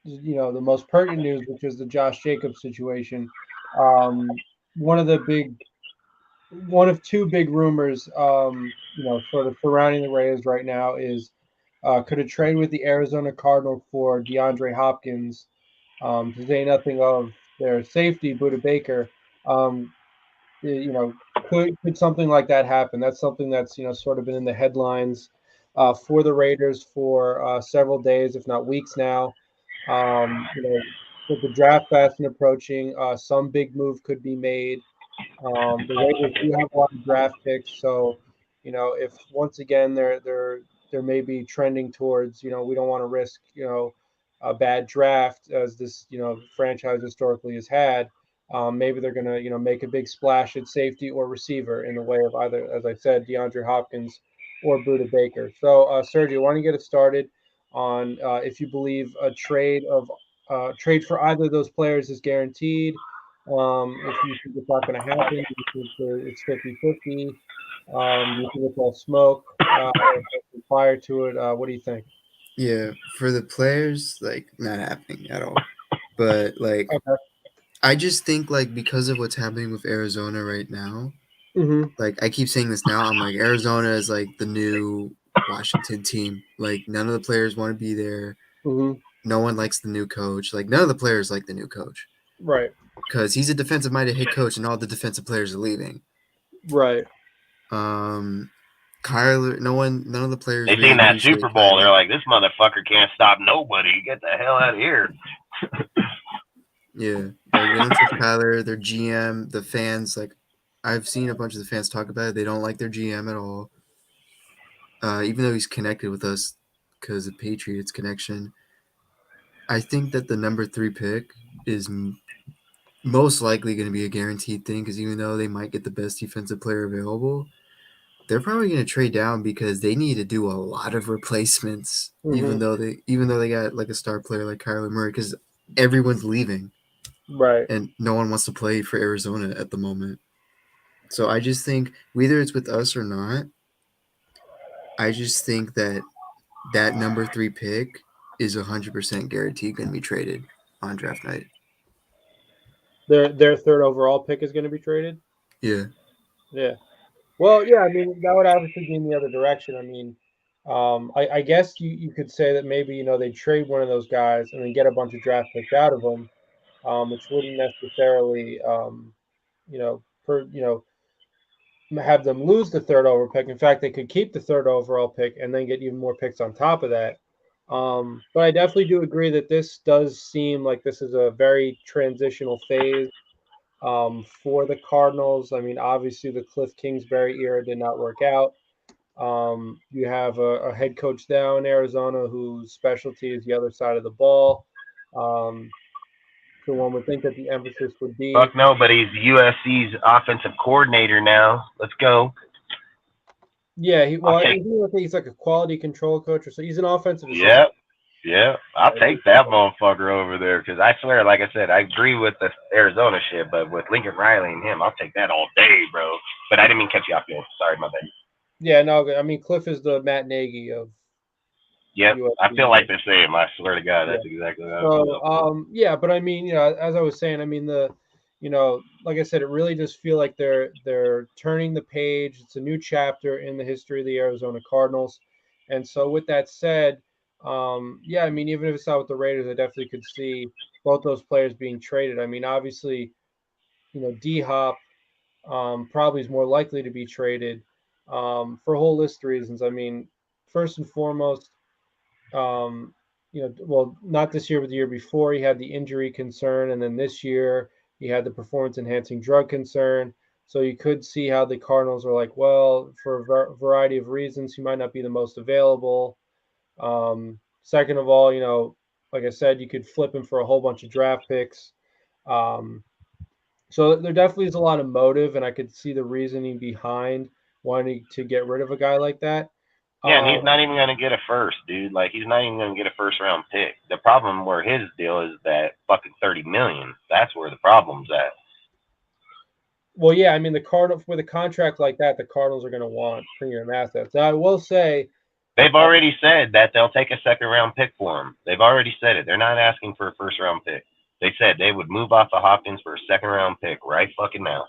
the most pertinent news, which is the Josh Jacobs situation, one of 2 big rumors, sort of surrounding the Rays right now is, could a trade with the Arizona Cardinals for DeAndre Hopkins, to say nothing of their safety, Budda Baker, could something like that happen? That's something that's sort of been in the headlines for the Raiders for several days, if not weeks now. With the draft fast and approaching, some big move could be made. The Raiders do have a lot of draft picks, so if once again they're may be trending towards we don't want to risk a bad draft, as this franchise historically has had. Maybe they're gonna make a big splash at safety or receiver in the way of either, as I said, DeAndre Hopkins or Budda Baker. So Sergio, why don't you get it started on if you believe a trade for either of those players is guaranteed? If you think it's not going to happen, you think it's 50-50, you think it's all smoke, fire to it, what do you think? Yeah, for the players, like, not happening at all. But, like, Okay. I just think, like, because of what's happening with Arizona right now, like, I keep saying this now, I'm like, Arizona is, like, the new Washington team. Like, none of the players want to be there. No one likes the new coach. Like, none of the players like the new coach. Right. Because he's a defensive-minded head coach, and all the defensive players are leaving. Right. Kyler, none of the players. They seen that Super Bowl. They're like, this motherfucker can't stop nobody. Get the hell out of here. Yeah, they don't trust Kyler, their GM, the fans. Like, I've seen a bunch of the fans talk about it. They don't like their GM at all. Even though he's connected with us because of Patriots connection. I think that the number 3 pick is most likely going to be a guaranteed thing, because even though they might get the best defensive player available, they're probably going to trade down because they need to do a lot of replacements, even though they got like a star player like Kyler Murray, because everyone's leaving Right. and no one wants to play for Arizona at the moment. So I just think whether it's with us or not, I just think that number 3 pick is 100% guaranteed going to be traded on draft night. Their third overall pick is going to be traded. Yeah. Yeah. Well, yeah. I mean, that would obviously be in the other direction. I mean, I guess you could say that maybe they trade one of those guys and then get a bunch of draft picks out of them, which wouldn't necessarily have them lose the third overall pick. In fact, they could keep the third overall pick and then get even more picks on top of that. But I definitely do agree that this does seem like this is a very transitional phase for the Cardinals. I mean, obviously the Cliff Kingsbury era did not work out. You have a head coach now in Arizona whose specialty is the other side of the ball. So one would think that the emphasis would be. Fuck no, but he's USC's offensive coordinator now. Let's go. Yeah, he's like a quality control coach, or so he's an offensive. Yeah, I'll take that motherfucker over there because I swear, like I said, I agree with the Arizona shit, but with Lincoln Riley and him, I'll take that all day, bro. But I didn't mean to cut you off, man. Sorry, my bad. Yeah, no, I mean Cliff is the Matt Nagy of. Yep, I feel like the same. I swear to God, that's exactly what I feel. Yeah, but I mean, as I was saying, I mean like I said, it really does feel like they're turning the page. It's a new chapter in the history of the Arizona Cardinals, and so with that said, yeah, I mean, even if it's not with the Raiders, I definitely could see both those players being traded. I mean, obviously, D-Hop probably is more likely to be traded for a whole list of reasons. I mean, first and foremost. Well, not this year, but the year before, he had the injury concern, and then this year he had the performance-enhancing drug concern. So you could see how the Cardinals are like, well, for a variety of reasons, he might not be the most available. Second of all, like I said, you could flip him for a whole bunch of draft picks. So there definitely is a lot of motive, and I could see the reasoning behind wanting to get rid of a guy like that. Yeah, and he's not even going to get a first, dude. Like, he's not even going to get a first-round pick. The problem where his deal is that fucking $30 million. That's where the problem's at. Well, yeah, I mean, the Cardinals, with a contract like that, the Cardinals are going to want premium assets. Now, I will say... They've already said that they'll take a second-round pick for him. They've already said it. They're not asking for a first-round pick. They said they would move off of Hopkins for a second-round pick right fucking now.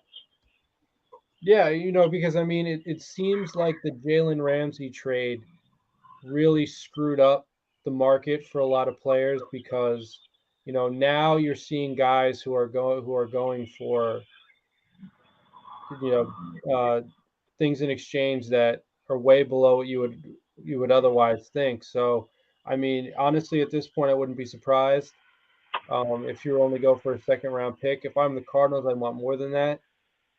Yeah, because, I mean, it seems like the Jalen Ramsey trade really screwed up the market for a lot of players because, now you're seeing guys who are going for, things in exchange that are way below what you would otherwise think. So, I mean, honestly, at this point, I wouldn't be surprised if you only go for a second-round pick. If I'm the Cardinals, I want more than that.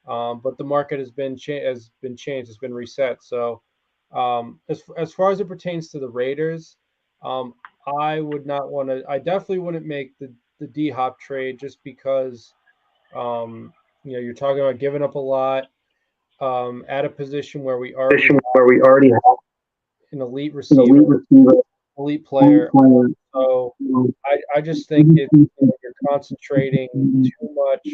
But the market has been changed. It's been reset. So, as far as it pertains to the Raiders, I would not want to. I definitely wouldn't make the D-Hop trade just because, you're talking about giving up a lot at a position where we already have an elite receiver, elite player. So I just think you're concentrating too much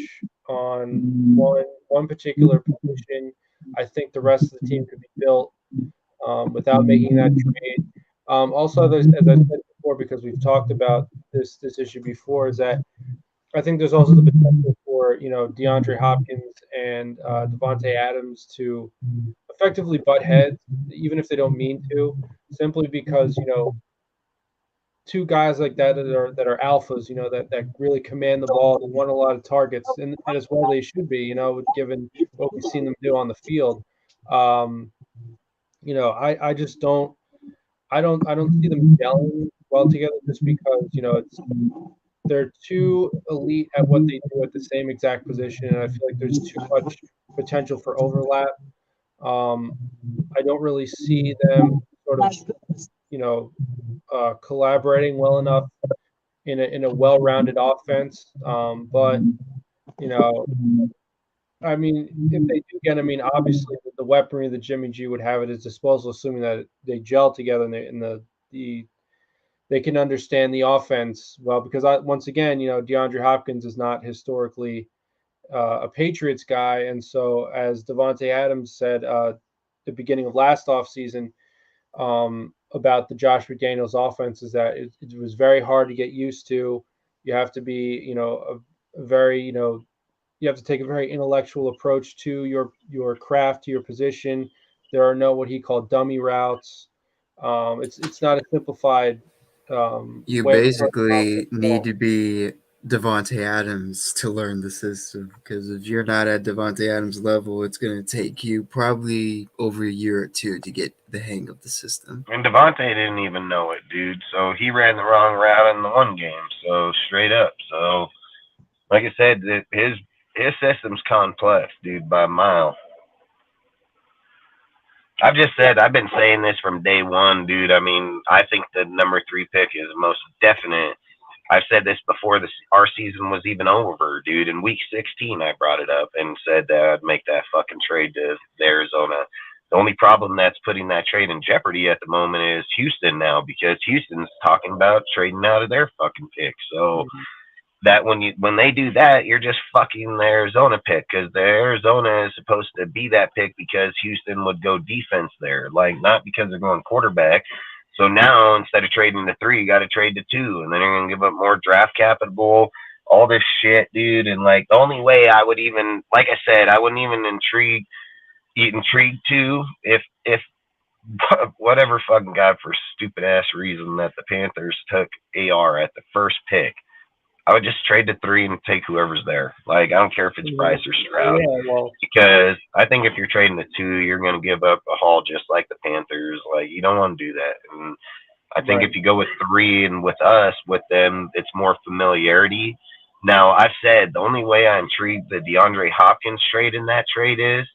on one particular position. I think the rest of the team could be built without making that trade. Also, as I said before, because we've talked about this issue before, is that I think there's also the potential for DeAndre Hopkins and Devontae Adams to effectively butt heads, even if they don't mean to, simply because two guys like that are alphas, that really command the ball and won a lot of targets, and as well they should be, given what we've seen them do on the field. I just don't see them gelling well together just because they're too elite at what they do at the same exact position, and I feel like there's too much potential for overlap. I don't really see them sort of collaborating well enough in a well-rounded offense. But I mean, if they do get, I mean, obviously the weaponry that Jimmy G would have at his disposal, assuming that they gel together and they can understand the offense well. Because once again, DeAndre Hopkins is not historically a Patriots guy, and so as Devontae Adams said the beginning of last offseason about the Josh McDaniels offense, is that it was very hard to get used to. You have to be, a very, you have to take a very intellectual approach to your craft, to your position. There are no what he called dummy routes. It's not a simplified You way to run basically offense at need all. to be Devonte Adams to learn the system, because if you're not at Devonte Adams level, it's going to take you probably over a year or two to get the hang of the system. And Devontae didn't even know it, dude. So he ran the wrong route in the one game. So straight up. So like I said, his system's complex, dude, by a mile. I've been saying this from day one, dude. I mean, I think the number 3 pick is most definite. I've said this before our season was even over, dude. In week 16, I brought it up and said that I'd make that fucking trade to Arizona. The only problem that's putting that trade in jeopardy at the moment is Houston now, because Houston's talking about trading out of their fucking pick. So that when they do that, you're just fucking the Arizona pick, because the Arizona is supposed to be that pick because Houston would go defense there, like not because they're going quarterback. So now instead of trading to 3, you got to trade to 2, and then you're gonna give up more draft capital, all this shit, dude. And like the only way I would even, like I said, I wouldn't even intrigued to if whatever fucking God for stupid ass reason that the Panthers took AR at the first pick, I would just trade to 3 and take whoever's there. Like, I don't care if it's Bryce or Stroud. Yeah, well, Because I think if you're trading to 2, you're going to give up a haul just like the Panthers. Like, you don't want to do that. And I think Right. if you go with 3 and with them, it's more familiarity. Now, I've said the only way I intrigue the DeAndre Hopkins trade in that trade is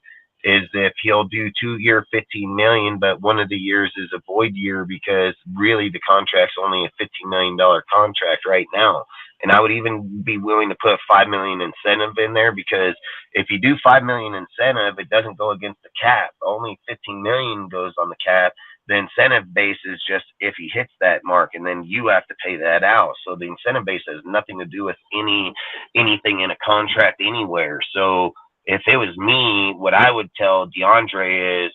if he'll do 2-year, $15 million, but one of the years is a void year, because really the contract's only a $15 million contract right now. And I would even be willing to put $5 million incentive in there, because if you do $5 million incentive, it doesn't go against the cap. Only $15 million goes on the cap. The incentive base is just if he hits that mark, and then you have to pay that out. So the incentive base has nothing to do with anything in a contract anywhere. So if it was me, what I would tell DeAndre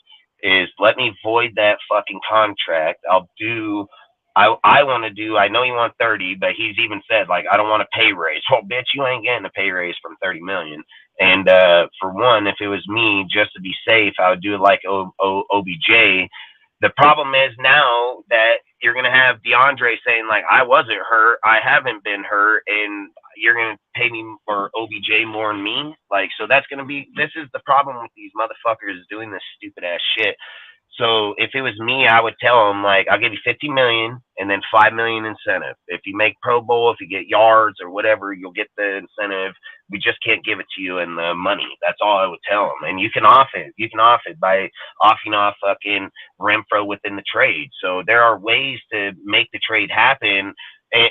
is let me void that fucking contract. I want to do, I know you want 30, but he's even said, like, I don't want a pay raise. Well, bitch, you ain't getting a pay raise from 30 million. And for one, if it was me, just to be safe, I would do it like OBJ. The problem is now that you're going to have DeAndre saying, like, I wasn't hurt, I haven't been hurt, and you're going to pay me for OBJ more than me. Like, so that's going to be, this is the problem with these motherfuckers doing this stupid ass shit. So if it was me, I would tell him, like, I'll give you 50 million and then 5 million incentive. If you make Pro Bowl, if you get yards or whatever, you'll get the incentive. We just can't give it to you in the money. That's all I would tell him. And you can off it. You can off it by offing off fucking Renfro within the trade. So there are ways to make the trade happen.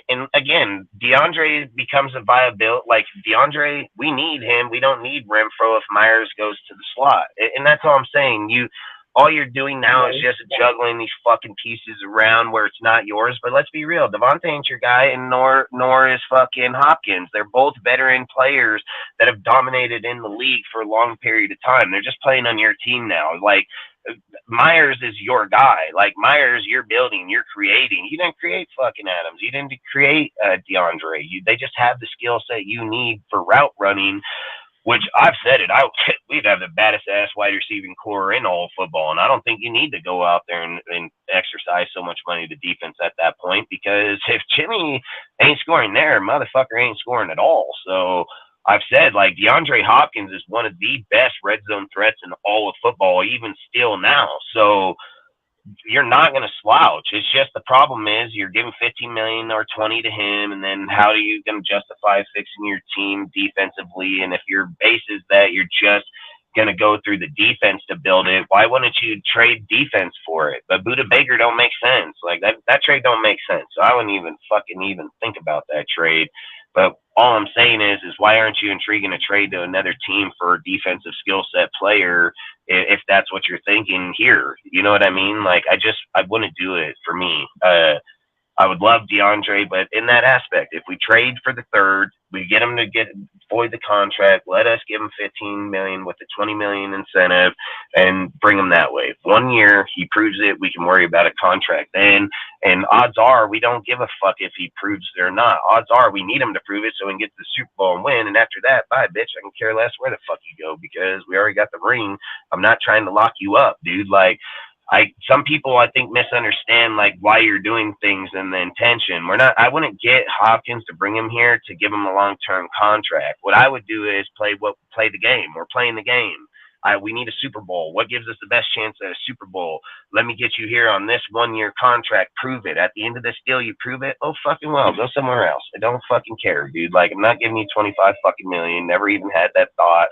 And again, DeAndre becomes a viability. Like, DeAndre, we need him. We don't need Renfro if Myers goes to the slot. And that's all I'm saying. All you're doing now is just juggling these fucking pieces around where it's not yours. But let's be real, Devontae ain't your guy, and nor is fucking Hopkins. They're both veteran players that have dominated in the league for a long period of time. They're just playing on your team now. Like, Myers is your guy. Like, Myers, you're building, you're creating. You didn't create fucking Adams. You didn't create DeAndre. They just have the skill set you need for route running, which I've said it. We'd have the baddest ass wide receiving core in all football, and I don't think you need to go out there and exercise so much money to defense at that point, because if Jimmy ain't scoring there, motherfucker ain't scoring at all. So I've said, like, DeAndre Hopkins is one of the best red zone threats in all of football, even still now. So you're not going to slouch. It's just the problem is you're giving 15 million or 20 to him, and then how are you going to justify fixing your team defensively? And if your base is that you're just going to go through the defense to build it, why wouldn't you trade defense for it? But Budda Baker don't make sense. Like, that trade don't make sense. So I wouldn't even think about that trade. But all I'm saying is why aren't you intriguing a trade to another team for a defensive skill set player if that's what you're thinking here? You know what I mean? Like, I wouldn't do it for me. I would love DeAndre, but in that aspect, if we trade for the third, we get him to void the contract, let us give him $15 million with the $20 million incentive and bring him that way. 1 year, he proves it, we can worry about a contract then. And odds are we don't give a fuck if he proves it or not. Odds are we need him to prove it so we can get to the Super Bowl and win. And after that, bye, bitch. I can care less where the fuck you go because we already got the ring. I'm not trying to lock you up, dude. Like, some people I think misunderstand like why you're doing things and the intention. I wouldn't get Hopkins to bring him here to give him a long-term contract. What I would do is play the game. We're playing the game. We need a Super Bowl. What gives us the best chance at a Super Bowl? Let me get you here on this 1 year contract. Prove it. At the end of this deal, you prove it. Oh, fucking well. Go somewhere else. I don't fucking care, dude. Like, I'm not giving you 25 fucking million. Never even had that thought.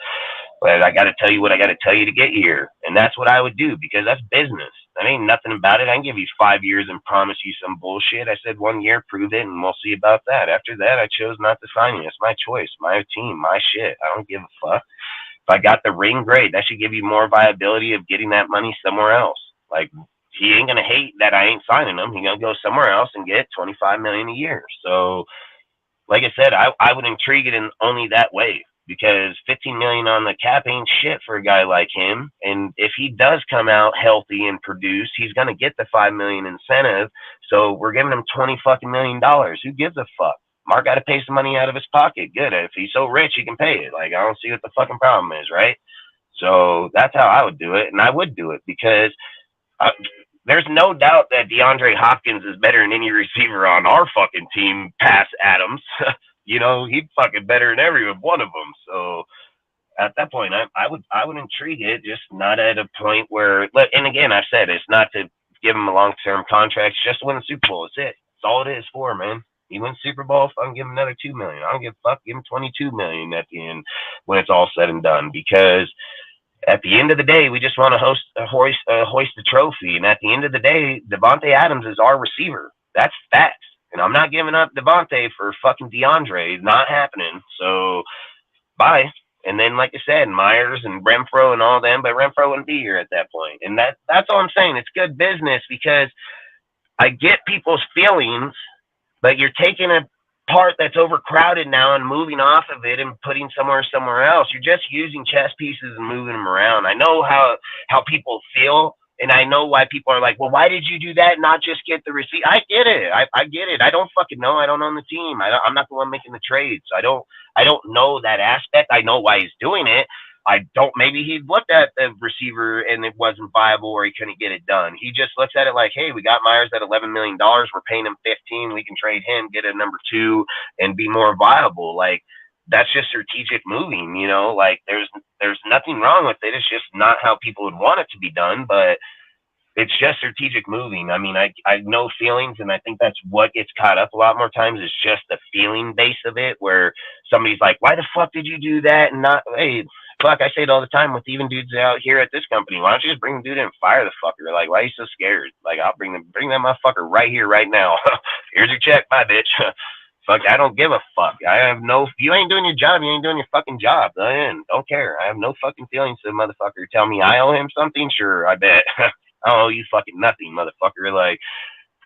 But I got to tell you what I got to tell you to get here. And that's what I would do because that's business. That ain't nothing about it. I can give you 5 years and promise you some bullshit. I said 1 year, prove it, and we'll see about that. After that, I chose not to sign you. It's my choice, my team, my shit. I don't give a fuck. If I got the ring, great. That should give you more viability of getting that money somewhere else. Like, he ain't going to hate that I ain't signing him. He's going to go somewhere else and get $25 million a year. So, like I said, I would intrigue it in only that way because $15 million on the cap ain't shit for a guy like him. And if he does come out healthy and produce, he's going to get the $5 million incentive. So we're giving him $20 fucking million. Who gives a fuck? Mark got to pay some money out of his pocket. Good. If he's so rich, he can pay it. Like, I don't see what the fucking problem is, right? So that's how I would do it. And I would do it because there's no doubt that DeAndre Hopkins is better than any receiver on our fucking team past Adams. You know, he'd fucking better than every one of them. So at that point, I would intrigue it, just not at a point where, and again, I've said it's not to give him a long-term contract, it's just to win the Super Bowl. That's it. That's all it is for, man. He wins Super Bowl, I can give him another $2 million. I don't give a fuck, give him $22 million at the end when it's all said and done. Because at the end of the day, we just want to hoist the trophy. And at the end of the day, Davante Adams is our receiver. That's facts. And I'm not giving up Davante for fucking DeAndre. It's not happening. So, bye. And then, like I said, Myers and Renfro and all them, but Renfro wouldn't be here at that point. And that's all I'm saying. It's good business because I get people's feelings, but you're taking a part that's overcrowded now and moving off of it and putting somewhere else. You're just using chess pieces and moving them around. I know how people feel, and I know why people are like, well, why did you do that and not just get the receipt? I get it. I get it. I don't fucking know. I don't own the team. I'm not the one making the trades. I don't know that aspect. I know why he's doing it. Maybe he looked at the receiver and it wasn't viable or he couldn't get it done. He just looks at it like, hey, we got Myers at $11 million. We're paying him 15. We can trade him, get a number 2 and be more viable. Like, that's just strategic moving, you know, like there's nothing wrong with it. It's just not how people would want it to be done, but it's just strategic moving. I mean, I know feelings, and I think that's what gets caught up a lot more times is just the feeling base of it, where somebody's like, why the fuck did you do that? And not, hey, fuck, I say it all the time with even dudes out here at this company. Why don't you just bring the dude in and fire the fucker? Like, why are you so scared? Like, I'll bring that motherfucker right here, right now. Here's your check, bye, bitch. Fuck, I don't give a fuck. You ain't doing your job. You ain't doing your fucking job. Don't care. I have no fucking feelings to the motherfucker. Tell me I owe him something? Sure, I bet. I don't owe you fucking nothing, motherfucker. Like,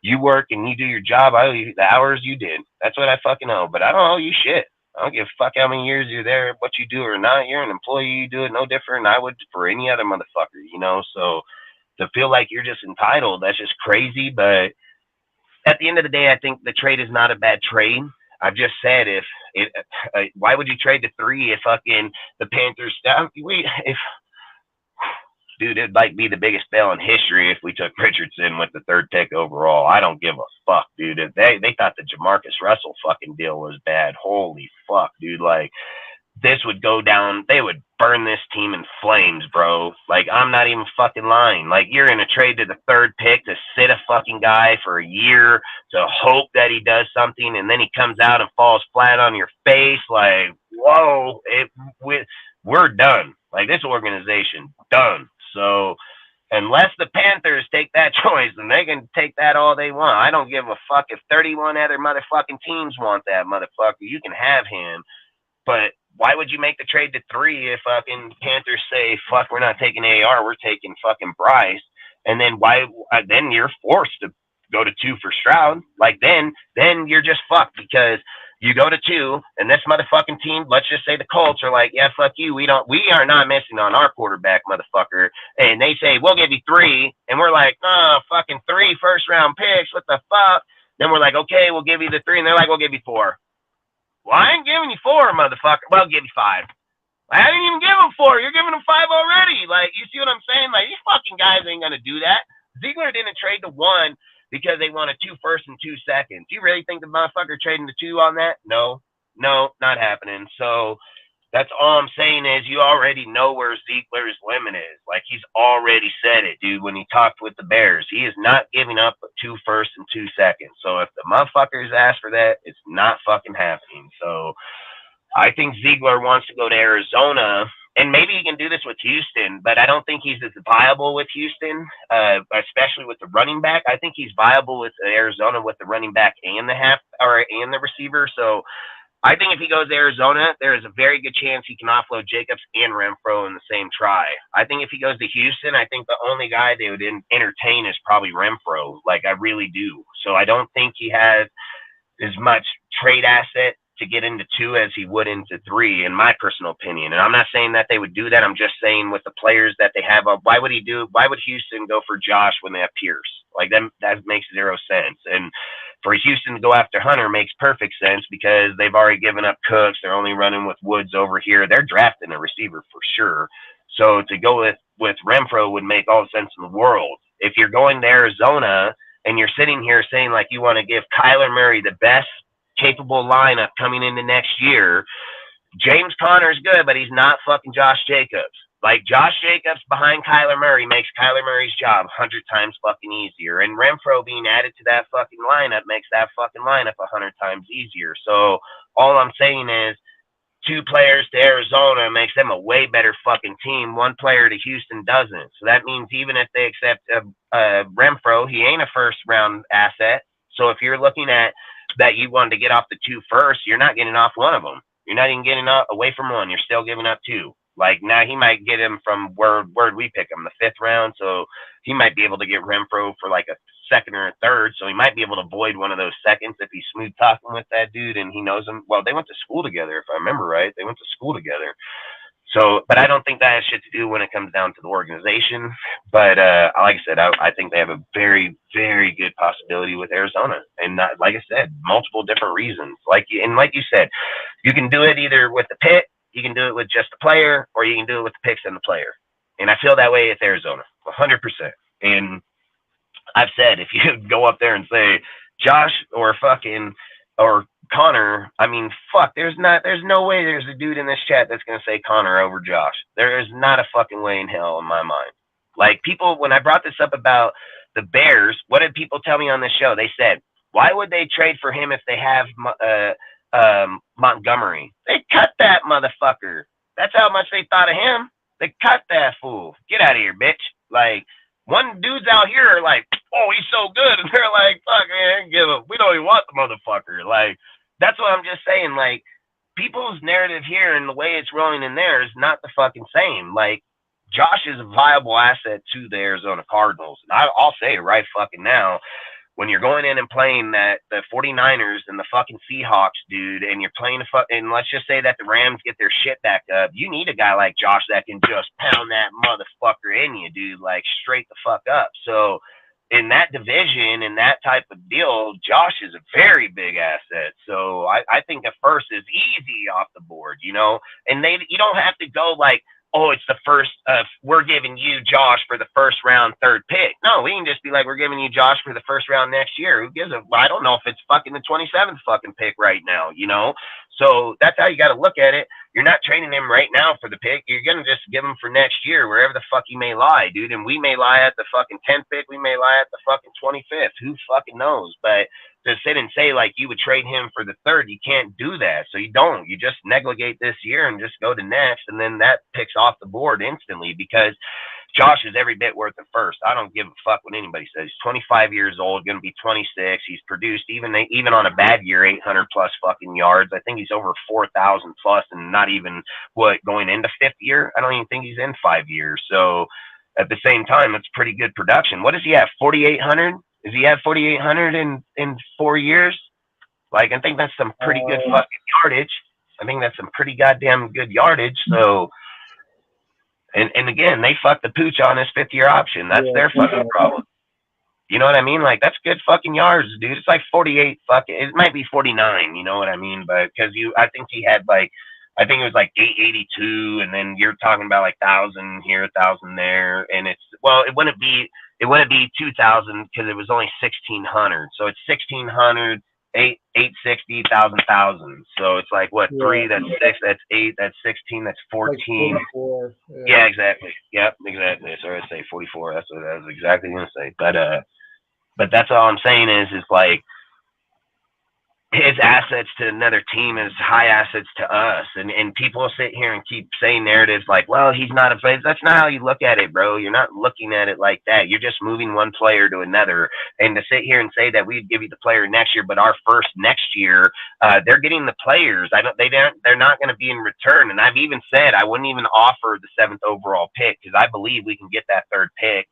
you work and you do your job. I owe you the hours you did. That's what I fucking owe. But I don't owe you shit. I don't give a fuck how many years you're there, what you do or not. You're an employee. You do it no different than I would for any other motherfucker, you know? So to feel like you're just entitled, that's just crazy. But at the end of the day, I think the trade is not a bad trade. I've just said, why would you trade the 3 if fucking the Panthers dude, it'd like be the biggest fail in history if we took Richardson with the 3rd pick overall. I don't give a fuck, dude. If they thought the Jamarcus Russell fucking deal was bad. Holy fuck, dude. Like, this would go down. They would burn this team in flames, bro. Like, I'm not even fucking lying. Like, you're in a trade to the 3rd pick to sit a fucking guy for a year to hope that he does something, and then he comes out and falls flat on your face. Like, whoa, we're done. Like, this organization, done. So Unless the Panthers take that choice, and they can take that all they want. I don't give a fuck if 31 other motherfucking teams want that motherfucker. You can have him. But why would you make the trade to 3 if fucking Panthers say, fuck, we're not taking AR, we're taking fucking Bryce? And then then you're forced to go to 2 for Stroud. Like then you're just fucked because you go to 2 and this motherfucking team, let's just say the Colts are like, yeah, fuck you. We are not missing on our quarterback, motherfucker. And they say, we'll give you 3. And we're like, oh, fucking 3 first-round picks. What the fuck? Then we're like, okay, we'll give you the 3. And they're like, we'll give you 4. Well, I ain't giving you 4, motherfucker. Well, I'll give you 5. I didn't even give them 4. You're giving them 5 already. Like, you see what I'm saying? Like, these fucking guys ain't going to do that. Ziegler didn't trade to 1 because they wanted 2 firsts and 2 seconds. You really think the motherfucker trading to 2 on that? No, not happening. So that's all I'm saying is you already know where Ziegler's limit is. Like, he's already said it, dude, when he talked with the Bears. He is not giving up 2 firsts and 2 seconds. So if the motherfuckers ask for that, it's not fucking happening. So I think Ziegler wants to go to Arizona, and maybe he can do this with Houston, but I don't think he's as viable with Houston, especially with the running back. I think he's viable with Arizona with the running back and the receiver. So I think if he goes to Arizona, there is a very good chance he can offload Jacobs and Renfro in the same try. I think if he goes to Houston, I think the only guy they would entertain is probably Renfro. Like, I really do. So I don't think he has as much trade asset to get into 2 as he would into 3, in my personal opinion. And I'm not saying that they would do that. I'm just saying with the players that they have, why would Houston go for Josh when they have Pierce? Like, that makes 0 sense. And for Houston to go after Hunter makes perfect sense because they've already given up Cooks. They're only running with Woods over here. They're drafting a receiver for sure. So to go with Renfro would make all the sense in the world. If you're going to Arizona and you're sitting here saying like you want to give Kyler Murray the best capable lineup coming into next year, James Conner's good, but he's not fucking Josh Jacobs. Like, Josh Jacobs behind Kyler Murray makes Kyler Murray's job 100 times fucking easier. And Renfro being added to that fucking lineup makes that fucking lineup 100 times easier. So all I'm saying is 2 players to Arizona makes them a way better fucking team. 1 player to Houston doesn't. So that means even if they accept Renfro, he ain't a first-round asset. So if you're looking at that you wanted to get off the 2 first, you're not getting off one of them. You're not even getting away from 1. You're still giving up 2. Like, now he might get him from where'd we pick him, the 5th round. So he might be able to get Renfro for like a 2nd or a 3rd. So he might be able to avoid one of those seconds if he's smooth talking with that dude and he knows him. Well, they went to school together, if I remember right. They went to school together. So, but I don't think that has shit to do when it comes down to the organization. But like I said, I think they have a very, very good possibility with Arizona. And not, like I said, multiple different reasons. Like you said, you can do it either with the pick, you can do it with just the player, or you can do it with the picks and the player. And I feel that way with Arizona, 100%. And I've said, if you go up there and say Josh or Connor, I mean, fuck, there's no way there's a dude in this chat that's going to say Connor over Josh. There is not a fucking way in hell in my mind. Like, people, when I brought this up about the Bears, what did people tell me on this show? They said, why would they trade for him if they have Montgomery? They cut that motherfucker. That's how much they thought of him. They cut that fool. Get out of here, bitch. Like, one dude's out here like, oh, he's so good. And they're like, fuck, man, we don't even want the motherfucker. Like, that's what I'm just saying. Like, people's narrative here and the way it's rolling in there is not the fucking same. Like, Josh is a viable asset to the Arizona Cardinals. And I'll say it right fucking now. When you're going in and playing the 49ers and the fucking Seahawks, dude, and you're playing and let's just say that the Rams get their shit back up, you need a guy like Josh that can just pound that motherfucker in you, dude, like straight the fuck up. So in that division and that type of deal, Josh is a very big asset. So I think a first is easy off the board, you know, and you don't have to go like, oh, it's the first, we're giving you Josh for the first round, 3rd pick. No, we can just be like, we're giving you Josh for the first round next year. Who gives a, I don't know if it's fucking the 27th fucking pick right now, you know? So that's how you got to look at it. You're not trading him right now for the pick. You're going to just give him for next year, wherever the fuck he may lie, dude. And we may lie at the fucking 10th pick. We may lie at the fucking 25th. Who fucking knows? But to sit and say like you would trade him for the 3rd, you can't do that. So you don't. You just negligate this year and just go to next, and then that picks off the board instantly because Josh is every bit worth a first. I don't give a fuck what anybody says. He's 25 years old, going to be 26. He's produced even on a bad year 800 plus fucking yards. I think he's over 4,000 plus, and not even going into fifth year. I don't even think he's in 5 years. So at the same time, it's pretty good production. What does he have? 4,800? Is he at 4,800 in 4 years? Like, I think that's some pretty good fucking yardage. I think that's some pretty goddamn good yardage. So, and again, they fucked the pooch on his 5th-year option. That's their fucking problem. You know what I mean? Like, that's good fucking yards, dude. It's like 48 fucking, it might be 49, you know what I mean? But because I think he had like, I think it was like 882, and then you're talking about like 1,000 here, 1,000 there, and it wouldn't be 2,000 because it was only 1,600. So it's 1,600. 860, 1,000. So it's like what, 3, that's 6, that's 8, that's 16, that's 14. Like 44, yeah, exactly. Yep, exactly. Sorry, I say 44. That's what I was exactly gonna say. But that's all I'm saying is like his assets to another team is high assets to us, and people sit here and keep saying narratives like, well, he's not afraid. That's not how you look at it, bro. You're not looking at it like that. You're just moving one player to another, and to sit here and say that we'd give you the player next year, but our first next year, they're getting the players. They're not going to be in return. And I've even said I wouldn't even offer the 7th overall pick because I believe we can get that 3rd pick.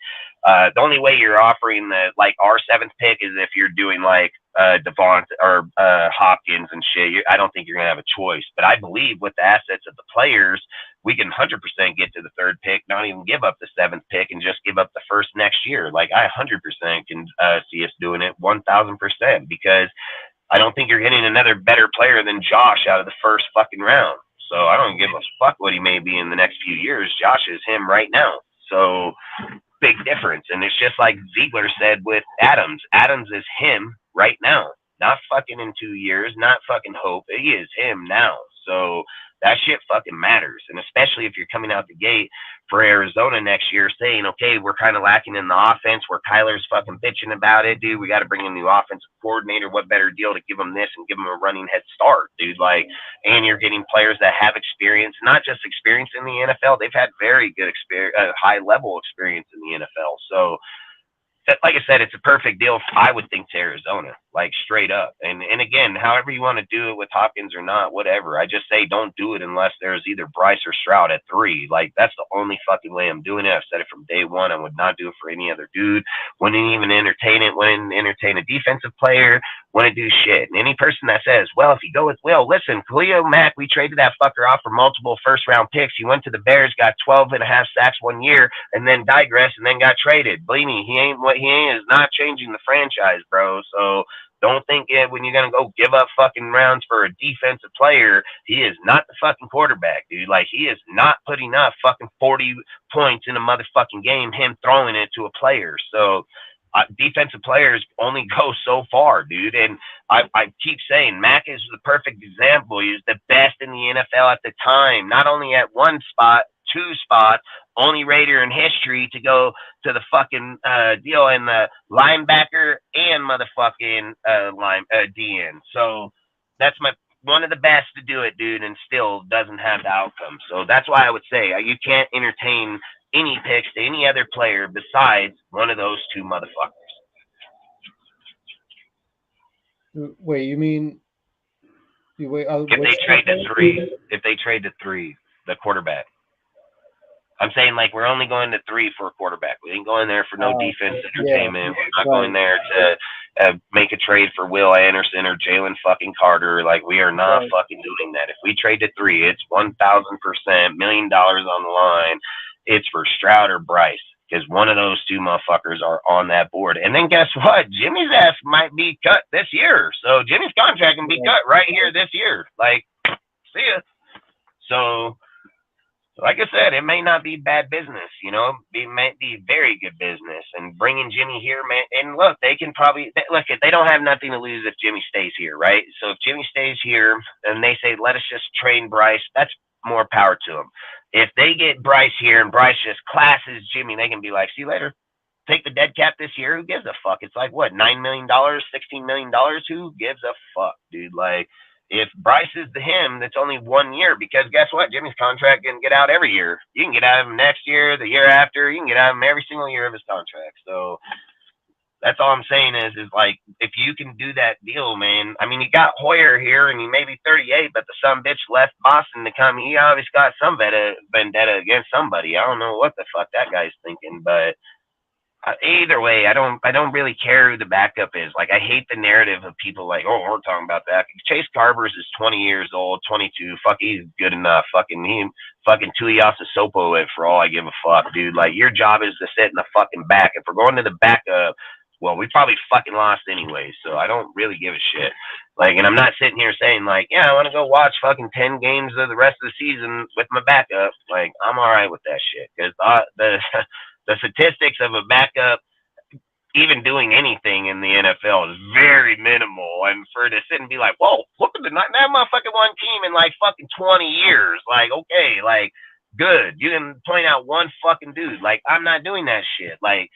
The only way you're offering our 7th pick is if you're doing like Devont or Hopkins and shit. I don't think you're gonna have a choice. But I believe with the assets of the players, we can 100% get to the 3rd pick, not even give up the 7th pick, and just give up the 1st next year. Like, I 100% can see us doing it 1,000%, because I don't think you're getting another better player than Josh out of the 1st fucking round. So I don't give a fuck what he may be in the next few years. Josh is him right now. So big difference. And it's just like Ziegler said with Adams. Adams is him right now. Not fucking in 2 years, not fucking hope. He is him now. So that shit fucking matters. And especially if you're coming out the gate for Arizona next year saying, okay, we're kind of lacking in the offense where Kyler's fucking bitching about it, dude. We got to bring in a new offensive coordinator. What better deal to give them this and give them a running head start, dude? Like, and you're getting players that have experience, not just experience in the NFL. They've had very good experience, high level experience in the NFL. So, like I said, it's a perfect deal, I would think, to Arizona, like straight up. And again, however you want to do it with Hopkins or not, whatever. I just say don't do it unless there's either Bryce or Stroud at 3. Like, that's the only fucking way I'm doing it. I've said it from day one. I would not do it for any other dude. Wouldn't even entertain it. Wouldn't entertain a defensive player. Wouldn't do shit. And any person that says, well, if you go with Will, listen, Khalil Mack, we traded that fucker off for multiple 1st-round picks. He went to the Bears, got 12.5 sacks 1 year, and then digressed and then got traded. Believe me, he is not changing the franchise, bro. So don't think when you're going to go give up fucking rounds for a defensive player, he is not the fucking quarterback, dude. Like, he is not putting up fucking 40 points in a motherfucking game, him throwing it to a player. So defensive players only go so far, dude. And I keep saying Mack is the perfect example. He was the best in the NFL at the time, not only at 1 spot, 2 spots, only Raider in history to go to the fucking deal in the linebacker and motherfucking DN. So that's one of the best to do it, dude, and still doesn't have the outcome. So that's why I would say you can't entertain any picks to any other player besides one of those 2 motherfuckers. Wait, you mean if they trade to 3, the quarterback. I'm saying, like, we're only going to 3 for a quarterback. We ain't going there for no defense entertainment. We're not going there to make a trade for Will Anderson or Jalen fucking Carter. Like, we are not fucking doing that. If we trade to 3, it's 1,000%, $1 million on the line. It's for Stroud or Bryce, because one of those 2 motherfuckers are on that board. And then guess what? Jimmy's ass might be cut this year. So Jimmy's contract can be cut right here this year. Like, see ya. So, like I said, it may not be bad business, you know. It might be very good business. And bringing Jimmy here, man, and look, they can probably look. They don't have nothing to lose if Jimmy stays here, right? So if Jimmy stays here, and they say let us just train Bryce, that's more power to them. If they get Bryce here and Bryce just classes Jimmy, they can be like, see you later. Take the dead cap this year. Who gives a fuck? It's like what, $9 million, $16 million? Who gives a fuck, dude? Like, If Bryce is the him, that's only 1 year, because guess what? Jimmy's contract can get out every year. You can get out of him next year, the year after. You can get out of him every single year of his contract. So that's all I'm saying is like, if you can do that deal, man. I mean, you got Hoyer here, and he may be 38, but the son bitch left Boston to come. He obviously got some vendetta against somebody. I don't know what the fuck that guy's thinking, but either way, I don't really care who the backup is. Like, I hate the narrative of people like, oh, we're talking about that. Chase Garbers is 20 years old, 22. Fuck, he's good enough. Fucking Tuiasa Sopo it for all I give a fuck, dude. Like, your job is to sit in the fucking back. If we're going to the backup, well, we probably fucking lost anyway, so I don't really give a shit. Like, and I'm not sitting here saying, like, yeah, I want to go watch fucking 10 games of the rest of the season with my backup. Like, I'm all right with that shit, because the statistics of a backup even doing anything in the NFL is very minimal. And for to sit and be like, whoa, look at that motherfucking one team in like fucking 20 years. Like, okay, like, good. You can point out one fucking dude. Like, I'm not doing that shit. Like,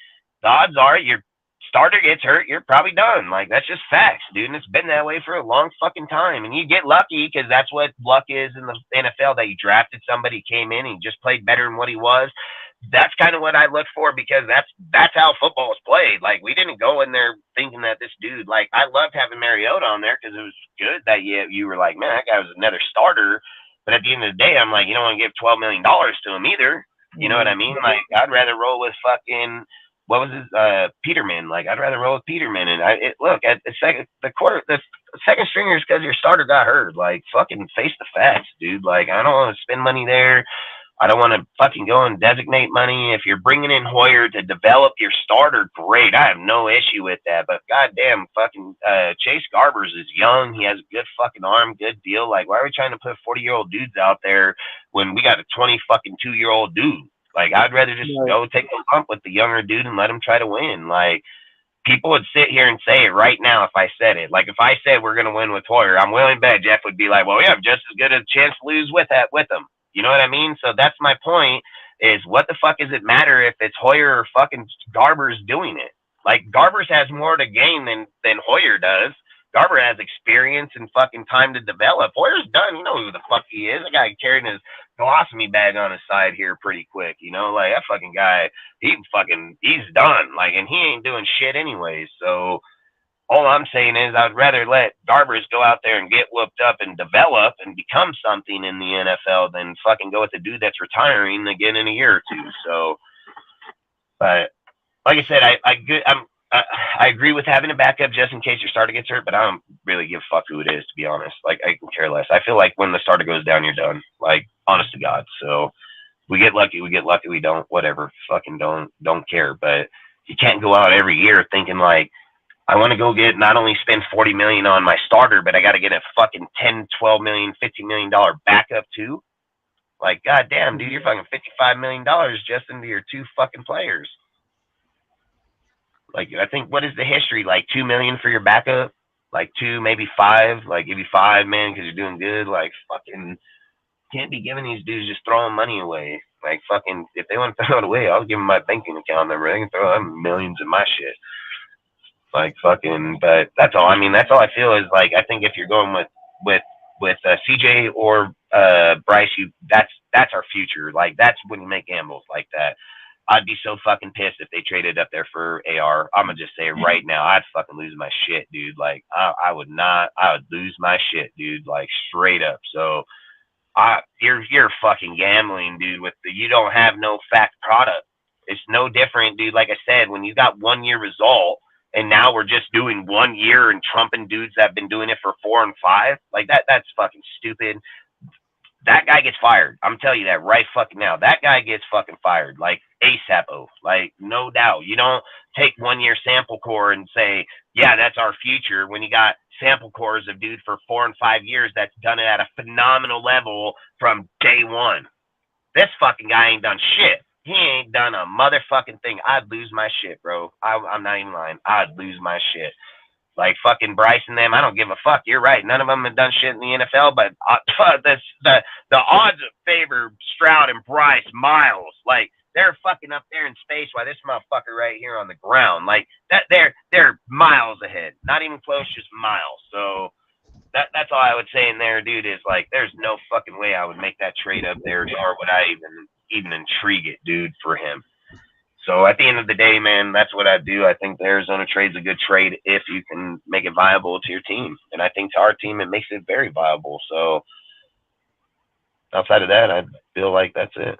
the odds are your starter gets hurt, you're probably done. Like, that's just facts, dude. And it's been that way for a long fucking time. And you get lucky, because that's what luck is in the NFL, that you drafted somebody, came in, and he just played better than what he was. That's kind of what I look for, because that's how football is played. Like, we didn't go in there thinking that this dude, like, I loved having Mariota on there because it was good that you were like, man, that guy was another starter. But at the end of the day, I'm like, you don't want to give $12 million to him either. You know what I mean? Like, I'd rather roll with fucking, what was his, Peterman. Like, I'd rather roll with Peterman. And look, at the second stringers, because your starter got hurt. Like, fucking face the facts, dude. Like, I don't want to spend money there. I don't want to fucking go and designate money. If you're bringing in Hoyer to develop your starter, great. I have no issue with that. But goddamn, fucking Chase Garbers is young. He has a good fucking arm, good deal. Like, why are we trying to put 40-year-old dudes out there when we got a 22-year-old dude? Like, I'd rather just go take a bump with the younger dude and let him try to win. Like, people would sit here and say it right now if I said it. Like, if I said we're going to win with Hoyer, I'm willing to bet Jeff would be like, well, we have just as good a chance to lose with him. You know what I mean? So that's my point, is what the fuck does it matter if it's Hoyer or fucking Garbers doing it? Like, Garbers has more to gain than Hoyer does. Garber has experience and fucking time to develop. Hoyer's done. You know who the fuck he is. The guy carrying his colostomy bag on his side here pretty quick. You know, like, that fucking guy, he's done. Like, and he ain't doing shit anyways. So all I'm saying is I'd rather let Garbers go out there and get whooped up and develop and become something in the NFL than fucking go with the dude that's retiring again in a year or two. So, but like I said, I agree with having a backup just in case your starter gets hurt, but I don't really give a fuck who it is, to be honest. Like, I can care less. I feel like when the starter goes down, you're done. Like, honest to God. So we get lucky, we don't, whatever. Fucking don't care. But you can't go out every year thinking like, I want to go get, not only spend $40 million on my starter, but I got to get a fucking $10, $12 million, $50 million backup too. Like, goddamn, dude, you're fucking $55 million just into your two fucking players. Like, I think, what is the history? Like, $2 million for your backup? Like, 2, maybe 5? Like, give you 5, man, because you're doing good. Like, fucking, can't be giving these dudes just throwing money away. Like, fucking, if they want to throw it away, I'll give them my banking account number. They can throw them millions in my shit. Like, fucking, but that's all. I mean, that's all I feel is, like, I think if you're going with CJ or Bryce, that's our future. Like, that's when you make gambles like that. I'd be so fucking pissed if they traded up there for AR. I'm gonna just say it right now, I'd fucking lose my shit, dude. Like, I would lose my shit, dude. Like, straight up. So, you're fucking gambling, dude. You don't have no fact product. It's no different, dude. Like I said, when you got 1 year result, and now we're just doing 1 year and trumping dudes that have been doing it for 4 and 5, like that's fucking stupid. That guy gets fired. I'm telling you that right fucking now. That guy gets fucking fired. Like, ASAP. Like, no doubt. You don't take 1 year sample core and say, yeah, that's our future, when you got sample cores of dude for 4 and 5 years that's done it at a phenomenal level from day one. This fucking guy ain't done shit. He ain't done a motherfucking thing. I'd lose my shit, bro. I'm not even lying. I'd lose my shit. Like, fucking Bryce and them, I don't give a fuck. You're right. None of them have done shit in the NFL, but the odds favor Stroud and Bryce miles. Like, they're fucking up there in space while this motherfucker right here on the ground. Like, that they're miles ahead. Not even close, just miles. So that's all I would say in there, dude, is like there's no fucking way I would make that trade up there, nor would I even intrigue it, dude, for him. So at the end of the day, man, that's what I do. I think the Arizona trade's a good trade if you can make it viable to your team. And I think to our team, it makes it very viable. So outside of that, I feel like that's it.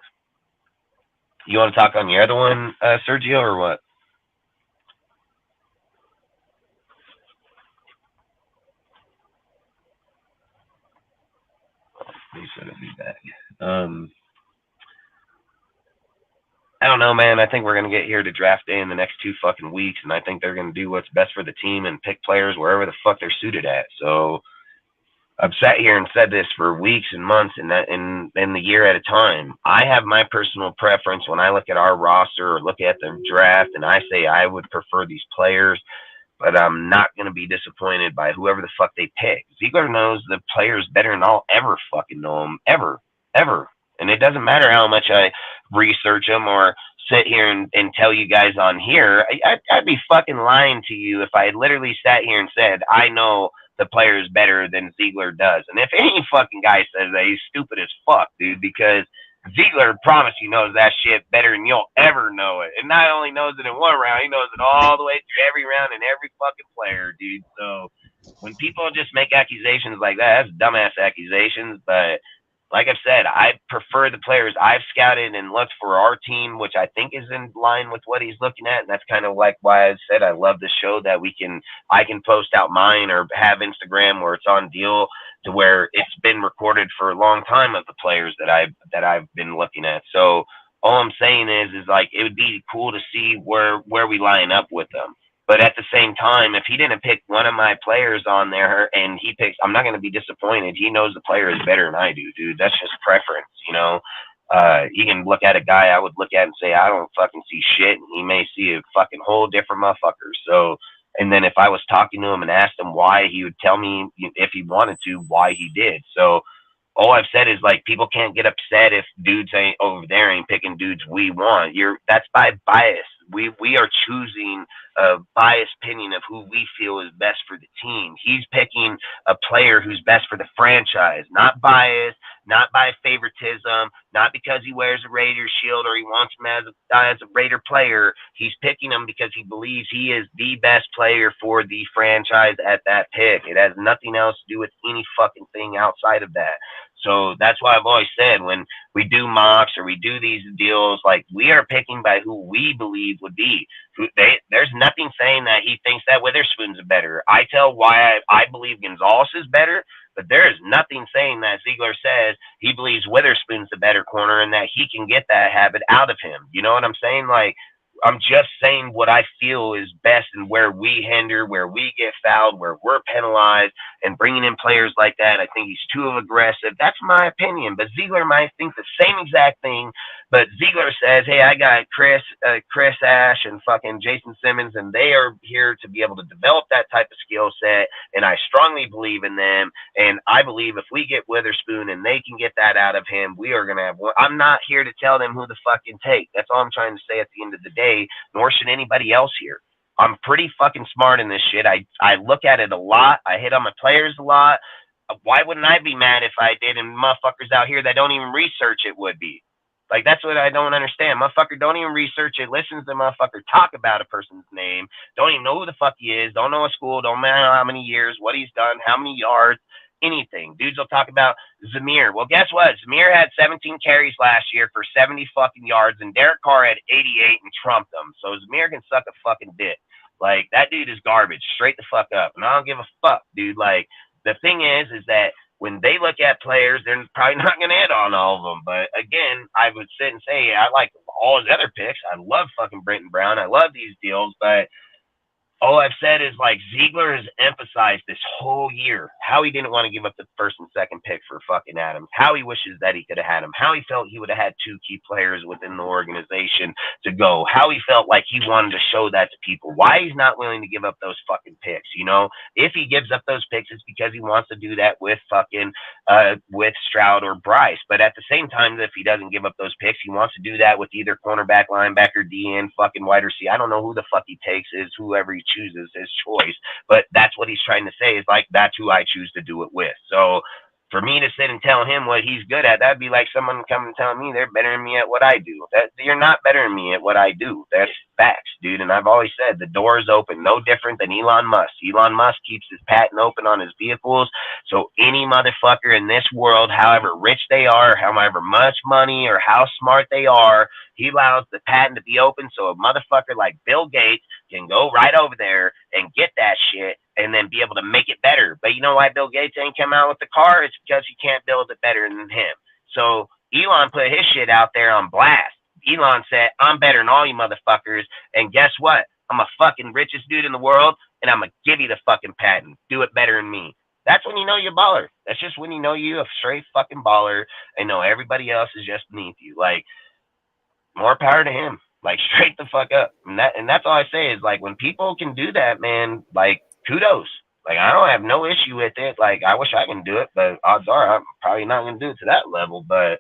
You want to talk on your other one, Sergio, or what? He said he'll be back. I don't know, man. I think we're going to get here to draft day in the next 2 fucking weeks, and I think they're going to do what's best for the team and pick players wherever the fuck they're suited at. So I've sat here and said this for weeks and months and the year at a time. I have my personal preference when I look at our roster or look at the draft, and I say I would prefer these players, but I'm not going to be disappointed by whoever the fuck they pick. Ziegler knows the players better than I'll ever fucking know them, ever. And it doesn't matter how much I research them or sit here and tell you guys on here. I'd be fucking lying to you if I had literally sat here and said, I know the players better than Ziegler does. And if any fucking guy says that, he's stupid as fuck, dude, because Ziegler, promise you, knows that shit better than you'll ever know it. And not only knows it in one round, he knows it all the way through every round and every fucking player, dude. So when people just make accusations like that, that's dumbass accusations, but like I've said, I prefer the players I've scouted and looked for our team, which I think is in line with what he's looking at. And that's kind of like why I said I love the show that I can post out mine or have Instagram where it's on deal to where it's been recorded for a long time of the players that I've been looking at. So all I'm saying is like it would be cool to see where we line up with them. But at the same time, if he didn't pick one of my players on there and he picks, I'm not going to be disappointed. He knows the player is better than I do, dude. That's just preference, you know. He can look at a guy I would look at and say, I don't fucking see shit. And he may see a fucking whole different motherfucker. So, and then if I was talking to him and asked him why, he would tell me if he wanted to, why he did. So all I've said is like, people can't get upset if dudes ain't over there ain't picking dudes we want. That's by bias. We are choosing a biased opinion of who we feel is best for the team. He's picking a player who's best for the franchise, not biased, not by favoritism, not because he wears a Raider shield or he wants him as a Raider player. He's picking him because he believes he is the best player for the franchise at that pick. It has nothing else to do with any fucking thing outside of that. So that's why I've always said when we do mocks or we do these deals, like we are picking by who we believe would be. There's nothing saying that he thinks that Witherspoon's better. I tell why I believe Gonzalez is better, but there is nothing saying that Ziegler says he believes Witherspoon's the better corner and that he can get that habit out of him. You know what I'm saying? Like, I'm just saying what I feel is best and where we hinder, where we get fouled, where we're penalized, and bringing in players like that. I think he's too aggressive. That's my opinion. But Ziegler might think the same exact thing. But Ziegler says, hey, I got Chris Ash and fucking Jason Simmons, and they are here to be able to develop that type of skill set. And I strongly believe in them. And I believe if we get Witherspoon and they can get that out of him, we are going to have one. I'm not here to tell them who the fucking take. That's all I'm trying to say at the end of the day, nor should anybody else here. I'm pretty fucking smart in this shit. I look at it a lot. I hit on my players a lot. Why wouldn't I be mad if I did? And motherfuckers out here that don't even research it would be. Like, that's what I don't understand. Motherfucker don't even research it, listens to motherfucker talk about a person's name, don't even know who the fuck he is, don't know a school, don't matter how many years, what he's done, how many yards, anything. Dudes will talk about Zamir. Well, guess what? Zamir had 17 carries last year for 70 fucking yards, and Derek Carr had 88 and trumped them. So Zamir can suck a fucking dick. Like, that dude is garbage, straight the fuck up. And I don't give a fuck, dude. Like, the thing is that when they look at players, they're probably not going to hit on all of them. But again, I would sit and say, I like all his other picks. I love fucking Brenton Brown. I love these deals. But all I've said is, like, Ziegler has emphasized this whole year how he didn't want to give up the first and second pick for fucking Adams, how he wishes that he could have had him, how he felt he would have had two key players within the organization to go, how he felt like he wanted to show that to people, why he's not willing to give up those fucking picks, you know? If he gives up those picks, it's because he wants to do that with fucking, with Stroud or Bryce. But at the same time, if he doesn't give up those picks, he wants to do that with either cornerback, linebacker, DN, fucking wide receiver. I don't know who the fuck he takes is whoever he chooses, his choice. But that's what he's trying to say is like, that's who I choose to do it with. So for me to sit and tell him what he's good at, that'd be like someone coming and telling me they're better than me at what I do. That you're not better than me at what I do. That's facts, dude. And I've always said the door is open, no different than Elon Musk. Elon Musk keeps his patent open on his vehicles. So any motherfucker in this world, however rich they are, however much money or how smart they are, he allows the patent to be open so a motherfucker like Bill Gates can go right over there and get that shit and then be able to make it better. But you know why Bill Gates ain't come out with the car? It's because he can't build it better than him. So Elon put his shit out there on blast. Elon said, I'm better than all you motherfuckers. And guess what? I'm a fucking richest dude in the world, and I'm going to give you the fucking patent. Do it better than me. That's when you know you're a baller. That's just when you know you're a straight fucking baller and know everybody else is just beneath you. Like, more power to him. Like, straight the fuck up. And that's all I say is, like, when people can do that, man, like, kudos. Like, I don't have no issue with it. Like, I wish I can do it, but odds are I'm probably not going to do it to that level. But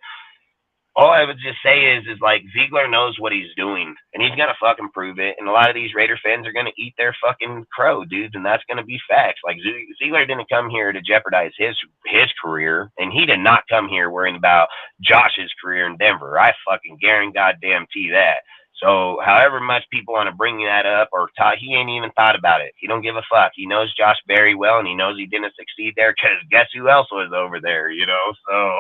all I would just say is like, Ziegler knows what he's doing, and he's going to fucking prove it. And a lot of these Raider fans are going to eat their fucking crow, dudes, and that's going to be facts. Like, Ziegler didn't come here to jeopardize his career, and he did not come here worrying about Josh's career in Denver. I fucking guarantee that. So however much people want to bring that up or talk, he ain't even thought about it. He don't give a fuck. He knows Josh very well, and he knows he didn't succeed there because guess who else was over there, you know? So,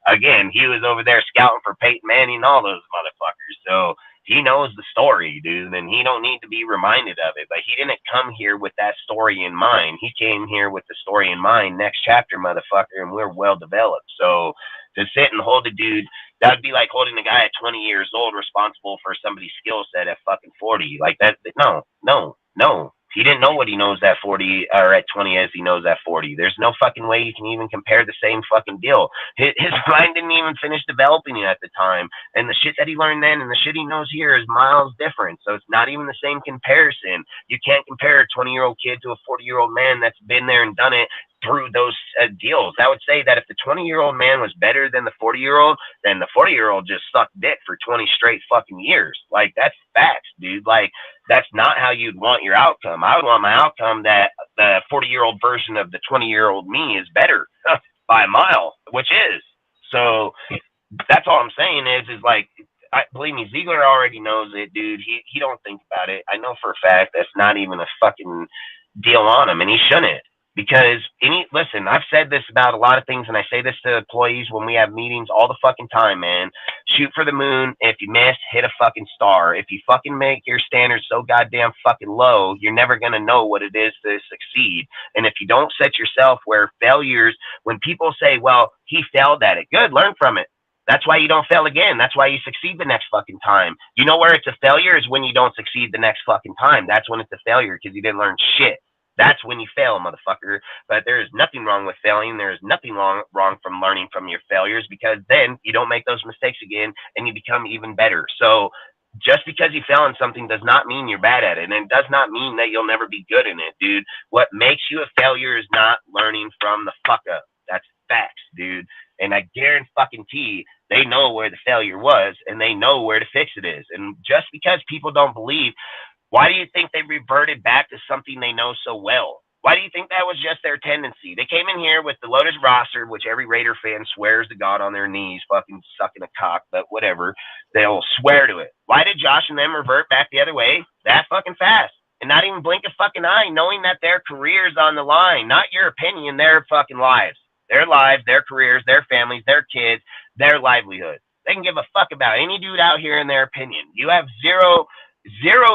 again, he was over there scouting for Peyton Manning and all those motherfuckers. So he knows the story, dude, and he don't need to be reminded of it. But he didn't come here with that story in mind. He came here with the story in mind, next chapter, motherfucker, and we're well developed. So to sit and hold a dude, that would be like holding a guy at 20 years old responsible for somebody's skill set at fucking 40. Like that, no. He didn't know what he knows at 40 or at 20 as he knows at 40. There's no fucking way you can even compare the same fucking deal. His mind didn't even finish developing it at the time. And the shit that he learned then and the shit he knows here is miles different. So it's not even the same comparison. You can't compare a 20-year-old kid to a 40-year-old man that's been there and done it through those deals. I would say that if the 20-year-old man was better than the 40-year-old, then the 40-year-old just sucked dick for 20 straight fucking years. Like, that's facts, dude. Like, that's not how you'd want your outcome. I would want my outcome that the 40-year-old version of the 20-year-old me is better by a mile, which is. So that's all I'm saying is like, believe me, Ziegler already knows it, dude. He don't think about it. I know for a fact that's not even a fucking deal on him, and he shouldn't. Because listen, I've said this about a lot of things, and I say this to employees when we have meetings all the fucking time, man. Shoot for the moon. If you miss, hit a fucking star. If you fucking make your standards so goddamn fucking low, you're never going to know what it is to succeed. And if you don't set yourself where failures, when people say, well, he failed at it, good, learn from it. That's why you don't fail again. That's why you succeed the next fucking time. You know where it's a failure is when you don't succeed the next fucking time. That's when it's a failure because you didn't learn shit. That's when you fail, motherfucker. But there is nothing wrong with failing. There is nothing wrong from learning from your failures, because then you don't make those mistakes again and you become even better. So just because you fail in something does not mean you're bad at it, and it does not mean that you'll never be good in it, dude. What makes you a failure is not learning from the fuck up. That's facts, dude. And I guarantee they know where the failure was and they know where to fix it is. And just because people don't believe, why do you think they reverted back to something they know so well? Why do you think that was just their tendency? They came in here with the loaded roster, which every Raider fan swears to God on their knees, fucking sucking a cock, but whatever. They'll swear to it. Why did Josh and them revert back the other way that fucking fast? And not even blink a fucking eye, knowing that their career's on the line. Not your opinion, their fucking lives. Their lives, their careers, their families, their kids, their livelihood. They can give a fuck about any dude out here in their opinion. You have zero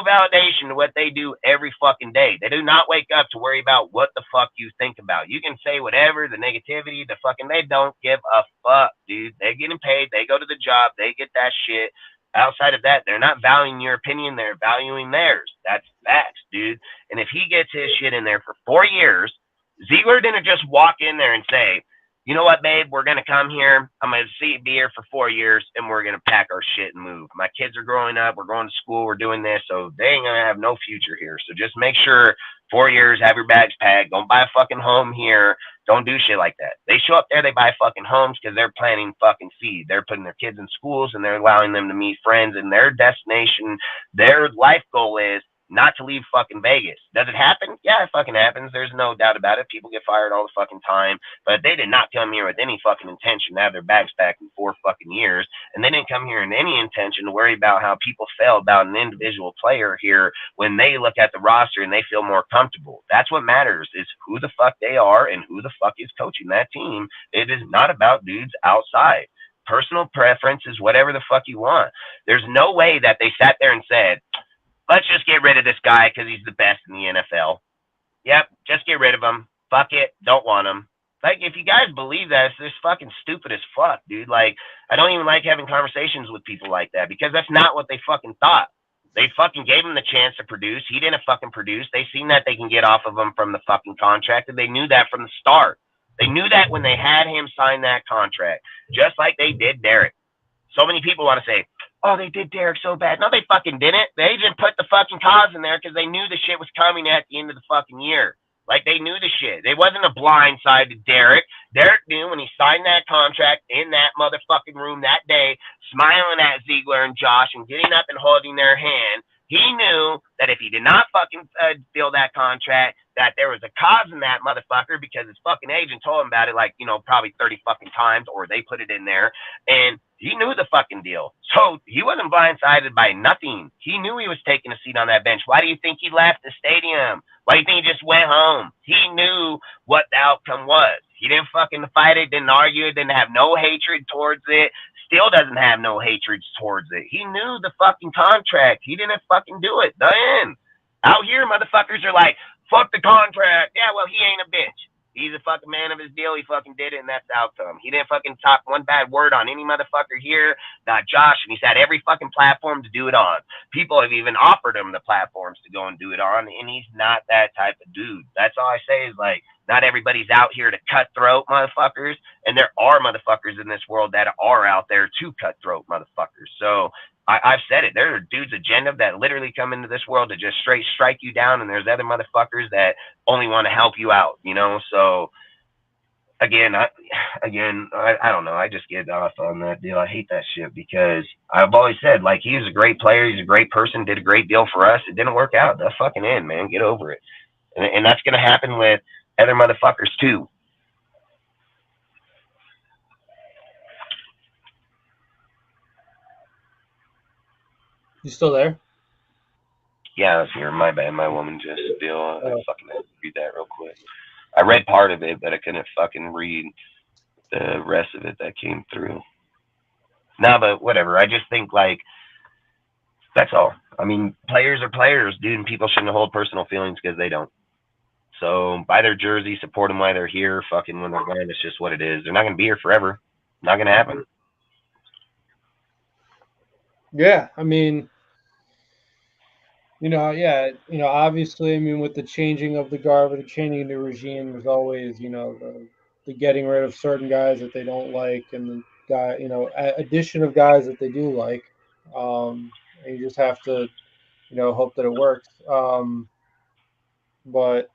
validation to what they do every fucking day. They do not wake up to worry about what the fuck you think about. You can say whatever, the negativity, they don't give a fuck, dude. They're getting paid. They go to the job. They get that shit. Outside of that, they're not valuing your opinion. They're valuing theirs. That's facts, dude. And if he gets his shit in there for 4 years, Ziegler didn't just walk in there and say, you know what, babe, we're going to come here. I'm going to be here for 4 years, and we're going to pack our shit and move. My kids are growing up. We're going to school. We're doing this. So they ain't going to have no future here. So just make sure 4 years, have your bags packed. Don't buy a fucking home here. Don't do shit like that. They show up there, they buy fucking homes because they're planting fucking seed. They're putting their kids in schools, and they're allowing them to meet friends. And their destination, their life goal is not to leave fucking Vegas. Does it happen? Yeah, it fucking happens. There's no doubt about it. People get fired all the fucking time, but they did not come here with any fucking intention to have their bags back in 4 fucking years, and they didn't come here in any intention to worry about how people felt about an individual player here when they look at the roster and they feel more comfortable. That's what matters, is who the fuck they are and who the fuck is coaching that team. It is not about dudes outside. Personal preference is whatever the fuck you want. There's no way that they sat there and said, let's just get rid of this guy because he's the best in the NFL. Yep, just get rid of him. Fuck it, don't want him. Like, if you guys believe that, it's just fucking stupid as fuck, dude. Like, I don't even like having conversations with people like that because that's not what they fucking thought. They fucking gave him the chance to produce. He didn't fucking produce. They seen that they can get off of him from the fucking contract, and they knew that from the start. They knew that when they had him sign that contract, just like they did Derek. So many people want to say, oh, they did Derek so bad. No, they fucking didn't. They just put the fucking cause in there because they knew the shit was coming at the end of the fucking year. Like, they knew the shit. They wasn't a blind side to Derek. Derek knew when he signed that contract in that motherfucking room that day, smiling at Ziegler and Josh and getting up and holding their hand. He knew that if he did not fucking fill that contract, that there was a cause in that motherfucker because his fucking agent told him about it, like, you know, probably 30 fucking times, or they put it in there. And he knew the fucking deal. So he wasn't blindsided by nothing. He knew he was taking a seat on that bench. Why do you think he left the stadium? Why do you think he just went home? He knew what the outcome was. He didn't fucking fight it, didn't argue it, didn't have no hatred towards it. Still doesn't have no hatred towards it. He knew the fucking contract. He didn't fucking do it. Then out here, motherfuckers are like, fuck the contract. Yeah, well, he ain't a bitch. He's a fucking man of his deal. He fucking did it, and that's the outcome. He didn't fucking talk one bad word on any motherfucker here, not Josh, and he's had every fucking platform to do it on. People have even offered him the platforms to go and do it on, and he's not that type of dude. That's all I say is, like, not everybody's out here to cutthroat motherfuckers, and there are motherfuckers in this world that are out there to cutthroat motherfuckers. So I've said it. There are dudes agenda that literally come into this world to just straight strike you down, and there's other motherfuckers that only want to help you out, you know? So again, I don't know. I just get off on that deal. I hate that shit because I've always said, like, he was a great player. He's a great person, did a great deal for us. It didn't work out. That's fucking end, man. Get over it. And that's going to happen with other motherfuckers too. You still there? Yeah, that's here. My bad. My woman just still. I fucking had to read that real quick. I read part of it, but I couldn't fucking read the rest of it that came through. No, but whatever. I just think, like, that's all. I mean, players are players, dude, and people shouldn't hold personal feelings because they don't. So buy their jersey, support them while they're here. Fucking when they're gone, it's just what it is. They're not gonna be here forever. Not gonna happen. Yeah, I mean, obviously, I mean, with the changing of the guard, with the changing of the regime, there's always, the getting rid of certain guys that they don't like, and the guy, addition of guys that they do like. And you just have to, hope that it works. But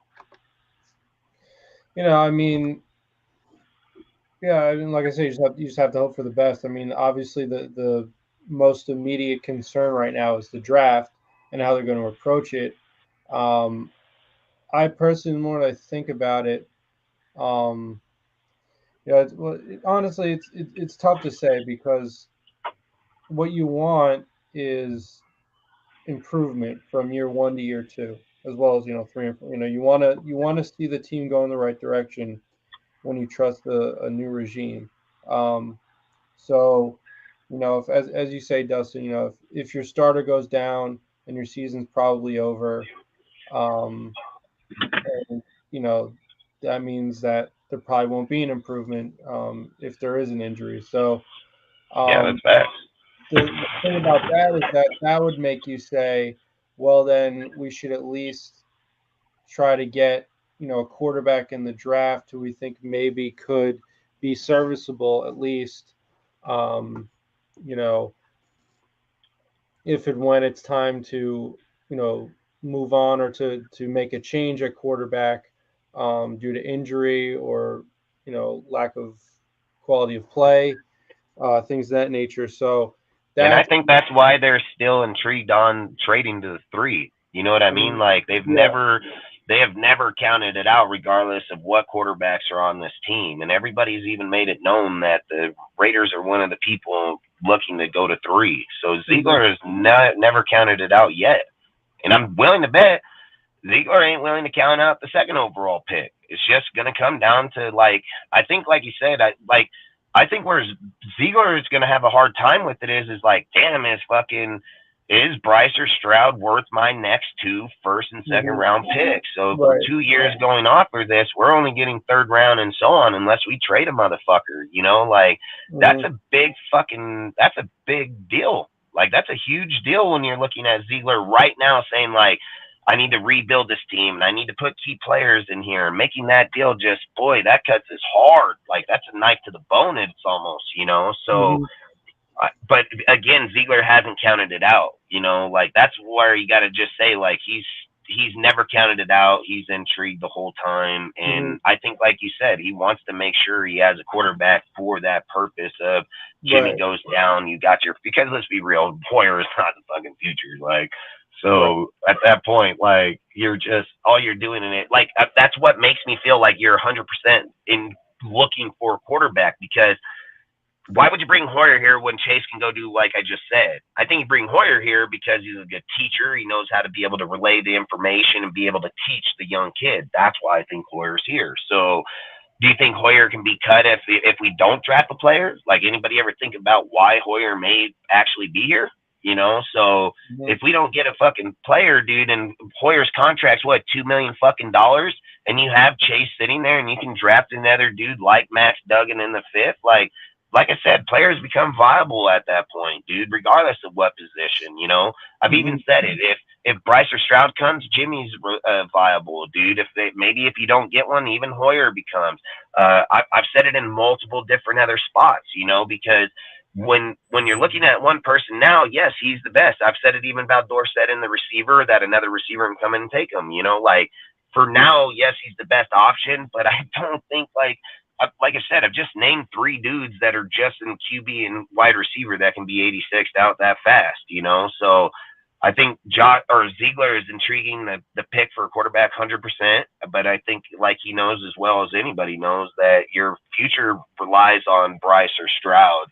I mean, like I say, you just have to hope for the best. I mean, obviously, the most immediate concern right now is the draft and how they're going to approach it. I personally, the more I think about it, honestly, it's tough to say because what you want is improvement from year 1 to year 2, as well as 3 and 4. You want to see the team go in the right direction when you trust a new regime. So, if, as you say, Dustin, if your starter goes down and your season's probably over, and, that means that there probably won't be an improvement if there is an injury. So, Yeah, that's facts. the thing about that is that would make you say, well, then we should at least try to get, a quarterback in the draft who we think maybe could be serviceable at least, if and when it's time to, move on or to make a change at quarterback due to injury or, lack of quality of play, things of that nature. So and I think that's why they're still intrigued on trading to the 3. You know what I mean? Like they have never counted it out, regardless of what quarterbacks are on this team. And everybody's even made it known that the Raiders are one of the people looking to go to 3. So Ziegler has never counted it out yet. And I'm willing to bet Ziegler ain't willing to count out the 2nd overall pick. It's just going to come down to, like, I think, like you said, I think where Ziegler is going to have a hard time with it is like, damn, is Bryce or Stroud worth my next 2 first and second round picks? So for 2 years going off for this, we're only getting 3rd round and so on, unless we trade a motherfucker, you know, like that's a big deal. Like that's a huge deal when you're looking at Ziegler right now saying like, I need to rebuild this team and I need to put key players in here. Making that deal just, boy, that cuts us hard. Like that's a knife to the bone. It's almost, you know, so, but again, Ziegler hasn't counted it out, you know, like that's where you got to just say like, he's never counted it out. He's intrigued the whole time. And I think, like you said, he wants to make sure he has a quarterback for that purpose of Jimmy goes down. You got because let's be real, Hoyer is not the fucking future. Like, so at that point, like you're just, all you're doing in it, like that's what makes me feel like you're 100% in looking for a quarterback, because why would you bring Hoyer here when Chase can go do like I just said? I think you bring Hoyer here because he's a good teacher. He knows how to be able to relay the information and be able to teach the young kid. That's why I think Hoyer's here. So do you think Hoyer can be cut if we don't draft a player? Like anybody ever think about why Hoyer may actually be here? You know, so if we don't get a fucking player, dude, and Hoyer's contract's what, $2 million fucking dollars, and you have Chase sitting there and you can draft another dude like Max Duggan in the 5th, like I said, players become viable at that point, dude, regardless of what position, you know. I've even said it. If Bryce or Stroud comes, Jimmy's viable, dude. If you don't get one, even Hoyer becomes. I've said it in multiple different other spots, you know, because when you're looking at one person now, yes, he's the best. I've said it even about Dorsett and the receiver, that another receiver can come in and take him, you know. Like, for now, yes, he's the best option, but I don't think, like I said, I've just named 3 dudes that are just in QB and wide receiver that can be 86'd out that fast, you know? So I think Ziegler is intriguing, the pick for a quarterback 100%, but I think like he knows as well as anybody knows that your future relies on Bryce or Stroud,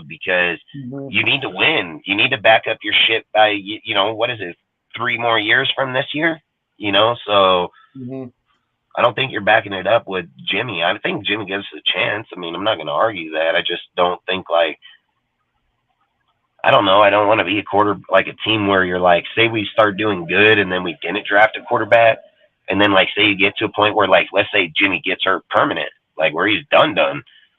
because you need to win. You need to back up your shit by, you know, what is it, 3 more years from this year, you know? So I don't think you're backing it up with Jimmy. I think Jimmy gives us a chance. I mean, I'm not going to argue that. I just don't think, like, I don't know. I don't want to be a team where you're like, say we start doing good and then we didn't draft a quarterback. And then, like, say you get to a point where, like, let's say Jimmy gets hurt permanent, like where he's done.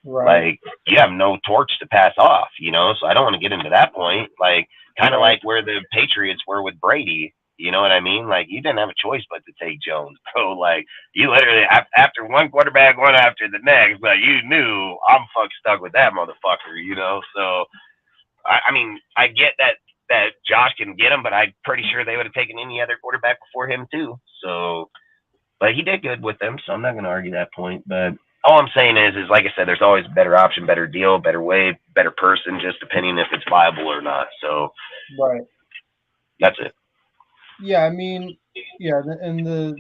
Right. Like, you have no torch to pass off, you know? So I don't want to get into that point. Like, kind of like where the Patriots were with Brady. You know what I mean? Like, you didn't have a choice but to take Jones, bro. Like, you literally, after one quarterback, one after the next, but you knew I'm stuck with that motherfucker, you know? So, I mean, I get that Josh can get him, but I'm pretty sure they would have taken any other quarterback before him, too. So, but he did good with them, so I'm not going to argue that point. But all I'm saying is like I said, there's always a better option, better deal, better way, better person, just depending if it's viable or not. So, that's it. Yeah, I mean, and the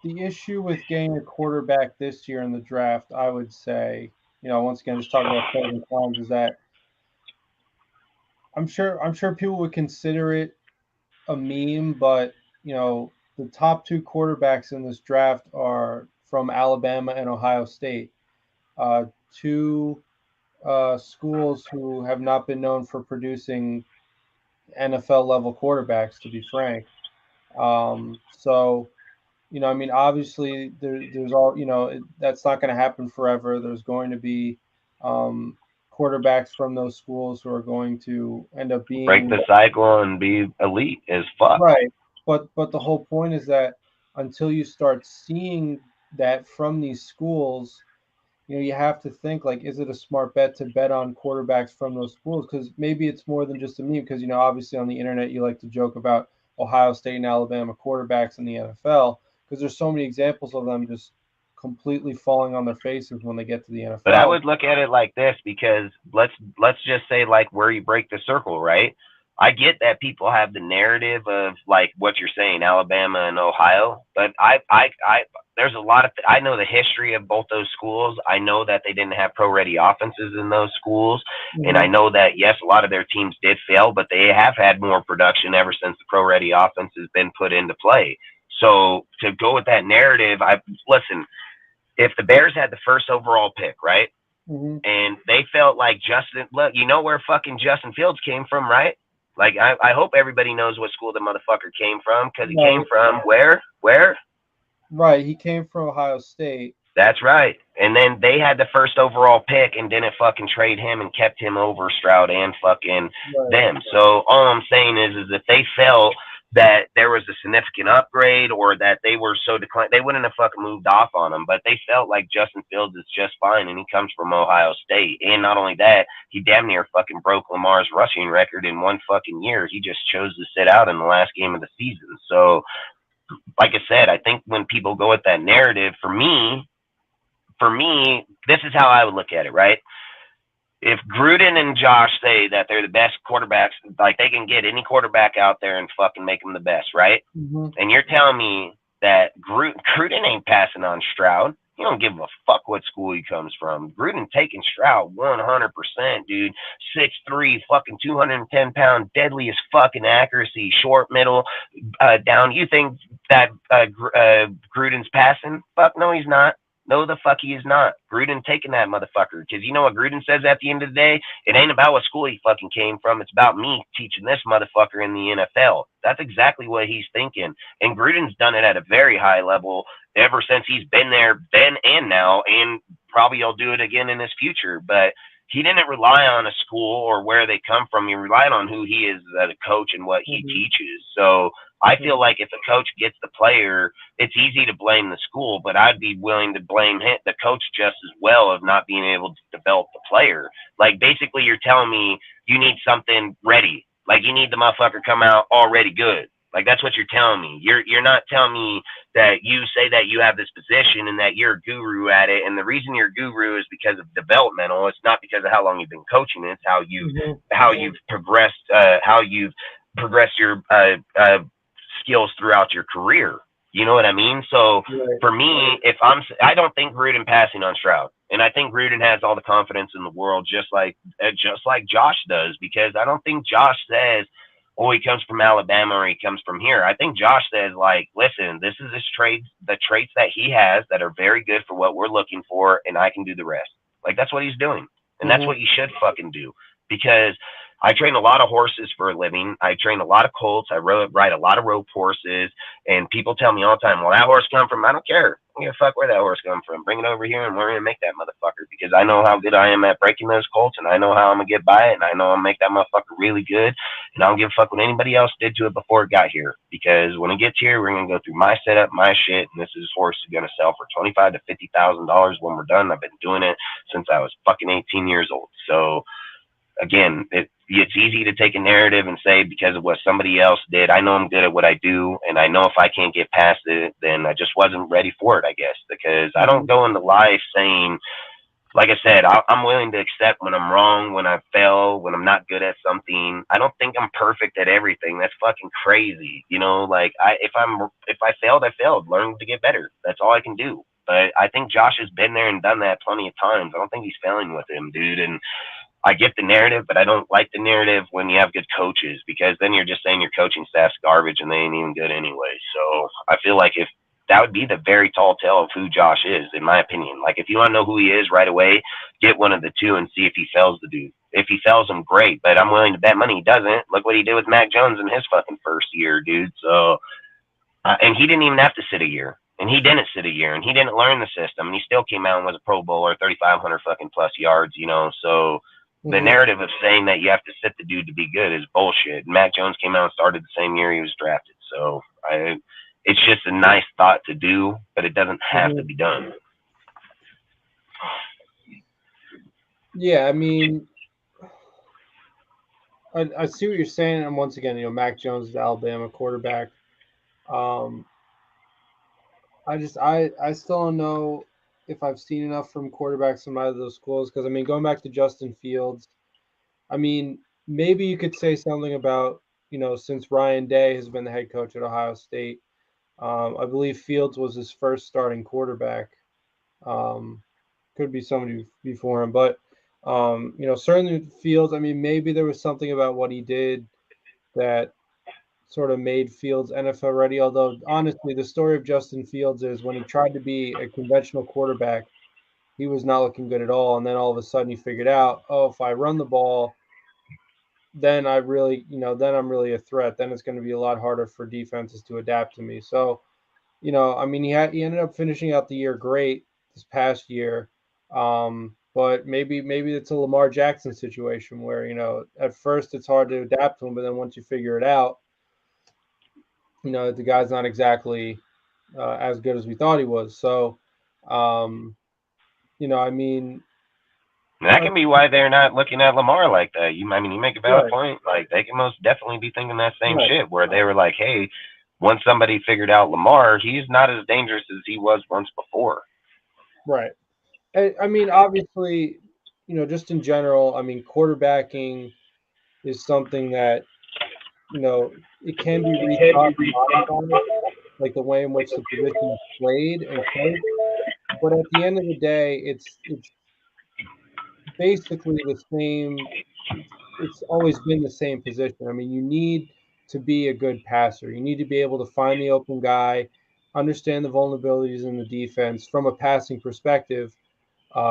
issue with getting a quarterback this year in the draft, I would say, you know, once again, just talking about pros and cons, is that I'm sure people would consider it a meme, but you know, the top 2 quarterbacks in this draft are from Alabama and Ohio State, 2 schools who have not been known for producing NFL level quarterbacks, to be frank. So, you know, I mean, obviously there's all, you know, that's not going to happen forever. There's going to be quarterbacks from those schools who are going to end up being break the cycle and be elite as fuck. Right. But the whole point is that until you start seeing that from these schools, you know, you have to think, like, is it a smart bet to bet on quarterbacks from those schools? Because maybe it's more than just a meme. Because, you know, obviously on the internet, you like to joke about Ohio State and Alabama quarterbacks in the NFL because there's so many examples of them just completely falling on their faces when they get to the NFL. But I would look at it like this, because let's just say, like, where you break the circle, right? I get that people have the narrative of like what you're saying, Alabama and Ohio, but there's a lot of I know the history of both those schools. I know that they didn't have pro-ready offenses in those schools, and I know that yes, a lot of their teams did fail, but they have had more production ever since the pro-ready offense has been put into play. So to go with that narrative, I listen. If the Bears had the first overall pick, right, and they felt like Justin, look, you know where fucking Justin Fields came from, right? Like, I hope everybody knows what school the motherfucker came from, because he came from where? Where? Right, he came from Ohio State. That's right. And then they had the first overall pick and didn't fucking trade him and kept him over Stroud and fucking them. So all I'm saying is if they felt that there was a significant upgrade or that they were so declined, they wouldn't have fucking moved off on him. But they felt like Justin Fields is just fine, and he comes from Ohio State. And not only that, he damn near fucking broke Lamar's rushing record in one fucking year. He just chose to sit out in the last game of the season. So, like I said, I think when people go with that narrative, for me, this is how I would look at it, right? If Gruden and Josh say that they're the best quarterbacks, like they can get any quarterback out there and fucking make them the best, right? And you're telling me that Gruden ain't passing on Stroud. He don't give a fuck what school he comes from. Gruden taking Stroud 100%, dude. 6'3", fucking 210-pound, deadly as fucking accuracy, short, middle, down. You think that Gruden's passing? Fuck no, he's not. No, the fuck he is not. Gruden taking that motherfucker. Because you know what Gruden says at the end of the day? It ain't about what school he fucking came from. It's about me teaching this motherfucker in the NFL. That's exactly what he's thinking. And Gruden's done it at a very high level ever since he's been there then and now, and probably he'll do it again in his future. But he didn't rely on a school or where they come from. He relied on who he is as a coach and what he teaches. So I feel like if a coach gets the player, it's easy to blame the school, but I'd be willing to blame the coach just as well of not being able to develop the player. Like, basically, you're telling me you need something ready. Like, you need the motherfucker come out already good. Like, that's what you're telling me. You're not telling me that you say that you have this position and that you're a guru at it. And the reason you're a guru is because of developmental. It's not because of how long you've been coaching. It's how you've progressed your skills throughout your career. You know what I mean? So for me, I don't think Gruden passing on Stroud, and I think Gruden has all the confidence in the world, just like Josh does, because I don't think Josh says, "Oh, he comes from Alabama or he comes from here." I think Josh says, like, "Listen, this is the traits that he has that are very good for what we're looking for, and I can do the rest." Like, that's what he's doing, and that's what you should fucking do, because I train a lot of horses for a living. I train a lot of colts. I ride a lot of rope horses, and people tell me all the time, "Well, that horse come from," I don't care. I don't give a fuck where that horse come from. Bring it over here, and we're going to make that motherfucker, because I know how good I am at breaking those colts, and I know how I'm going to get by it, and I know I'm going to make that motherfucker really good, and I don't give a fuck what anybody else did to it before it got here, because when it gets here, we're going to go through my setup, my shit, and this horse is going to sell for $25,000 to $50,000 when we're done. I've been doing it since I was fucking 18 years old. So, again, it's easy to take a narrative and say because of what somebody else did, I know I'm good at what I do, and I know if I can't get past it, then I just wasn't ready for it, I guess, because I don't go into life saying, like I said, I'm willing to accept when I'm wrong, when I fail, when I'm not good at something. I don't think I'm perfect at everything. That's fucking crazy. You know, like if I failed, I failed. Learn to get better. That's all I can do. But I think Josh has been there and done that plenty of times. I don't think he's failing with him, dude. And I get the narrative, but I don't like the narrative when you have good coaches, because then you're just saying your coaching staff's garbage and they ain't even good anyway. So I feel like if that would be the very tall tale of who Josh is, in my opinion. Like, if you want to know who he is right away, get one of the two and see if he fails the dude. If he fails him, great, but I'm willing to bet money he doesn't. Look what he did with Mac Jones in his fucking first year, dude. So, and he didn't even have to sit a year. And he didn't sit a year, and he didn't learn the system, and he still came out and was a Pro Bowler, 3,500 fucking plus yards, you know. So the narrative of saying that you have to sit the dude to be good is bullshit. Mac Jones came out and started the same year he was drafted. So it's just a nice thought to do, but it doesn't have to be done. Yeah, I mean, I see what you're saying, and once again, you know, Mac Jones is the Alabama quarterback. I still don't know if I've seen enough from quarterbacks from either of those schools, because, I mean, going back to Justin Fields, I mean, maybe you could say something about, since Ryan Day has been the head coach at Ohio State, I believe Fields was his first starting quarterback. Could be somebody before him, but certainly Fields. I mean, maybe there was something about what he did that sort of made Fields NFL ready. Although honestly, the story of Justin Fields is when he tried to be a conventional quarterback, he was not looking good at all. And then all of a sudden he figured out, oh, if I run the ball, then I really, then I'm really a threat. Then it's going to be a lot harder for defenses to adapt to me. So, I mean, he ended up finishing out the year great this past year. But maybe it's a Lamar Jackson situation where, at first it's hard to adapt to him, but then once you figure it out, the guy's not exactly as good as we thought he was. So, I mean, that can be why they're not looking at Lamar like that. You make a valid Right. point. Like, they can most definitely be thinking that same Right. shit, where they were like, hey, once somebody figured out Lamar, he's not as dangerous as he was once before. right. I mean, obviously, just in general, I mean, quarterbacking is something that, it can be rethought and modified, like the way in which the position is played and coached. But at the end of the day, it's basically the same. It's always been the same position. I mean, you need to be a good passer. You need to be able to find the open guy, understand the vulnerabilities in the defense from a passing perspective,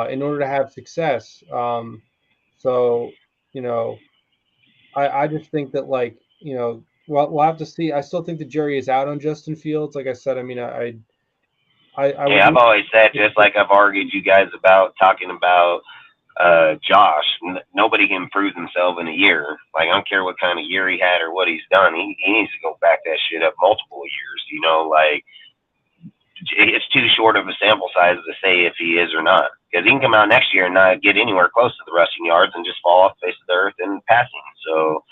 in order to have success. So, I just think that, like, well, we'll have to see. I still think the jury is out on Justin Fields. Like I said, I mean, I Yeah, I've always said, just like I've argued you guys about talking about Josh, nobody can prove himself in a year. Like, I don't care what kind of year he had or what he's done. He needs to go back that shit up multiple years. Like, it's too short of a sample size to say if he is or not. Because he can come out next year and not get anywhere close to the rushing yards and just fall off the face of the earth in passing. So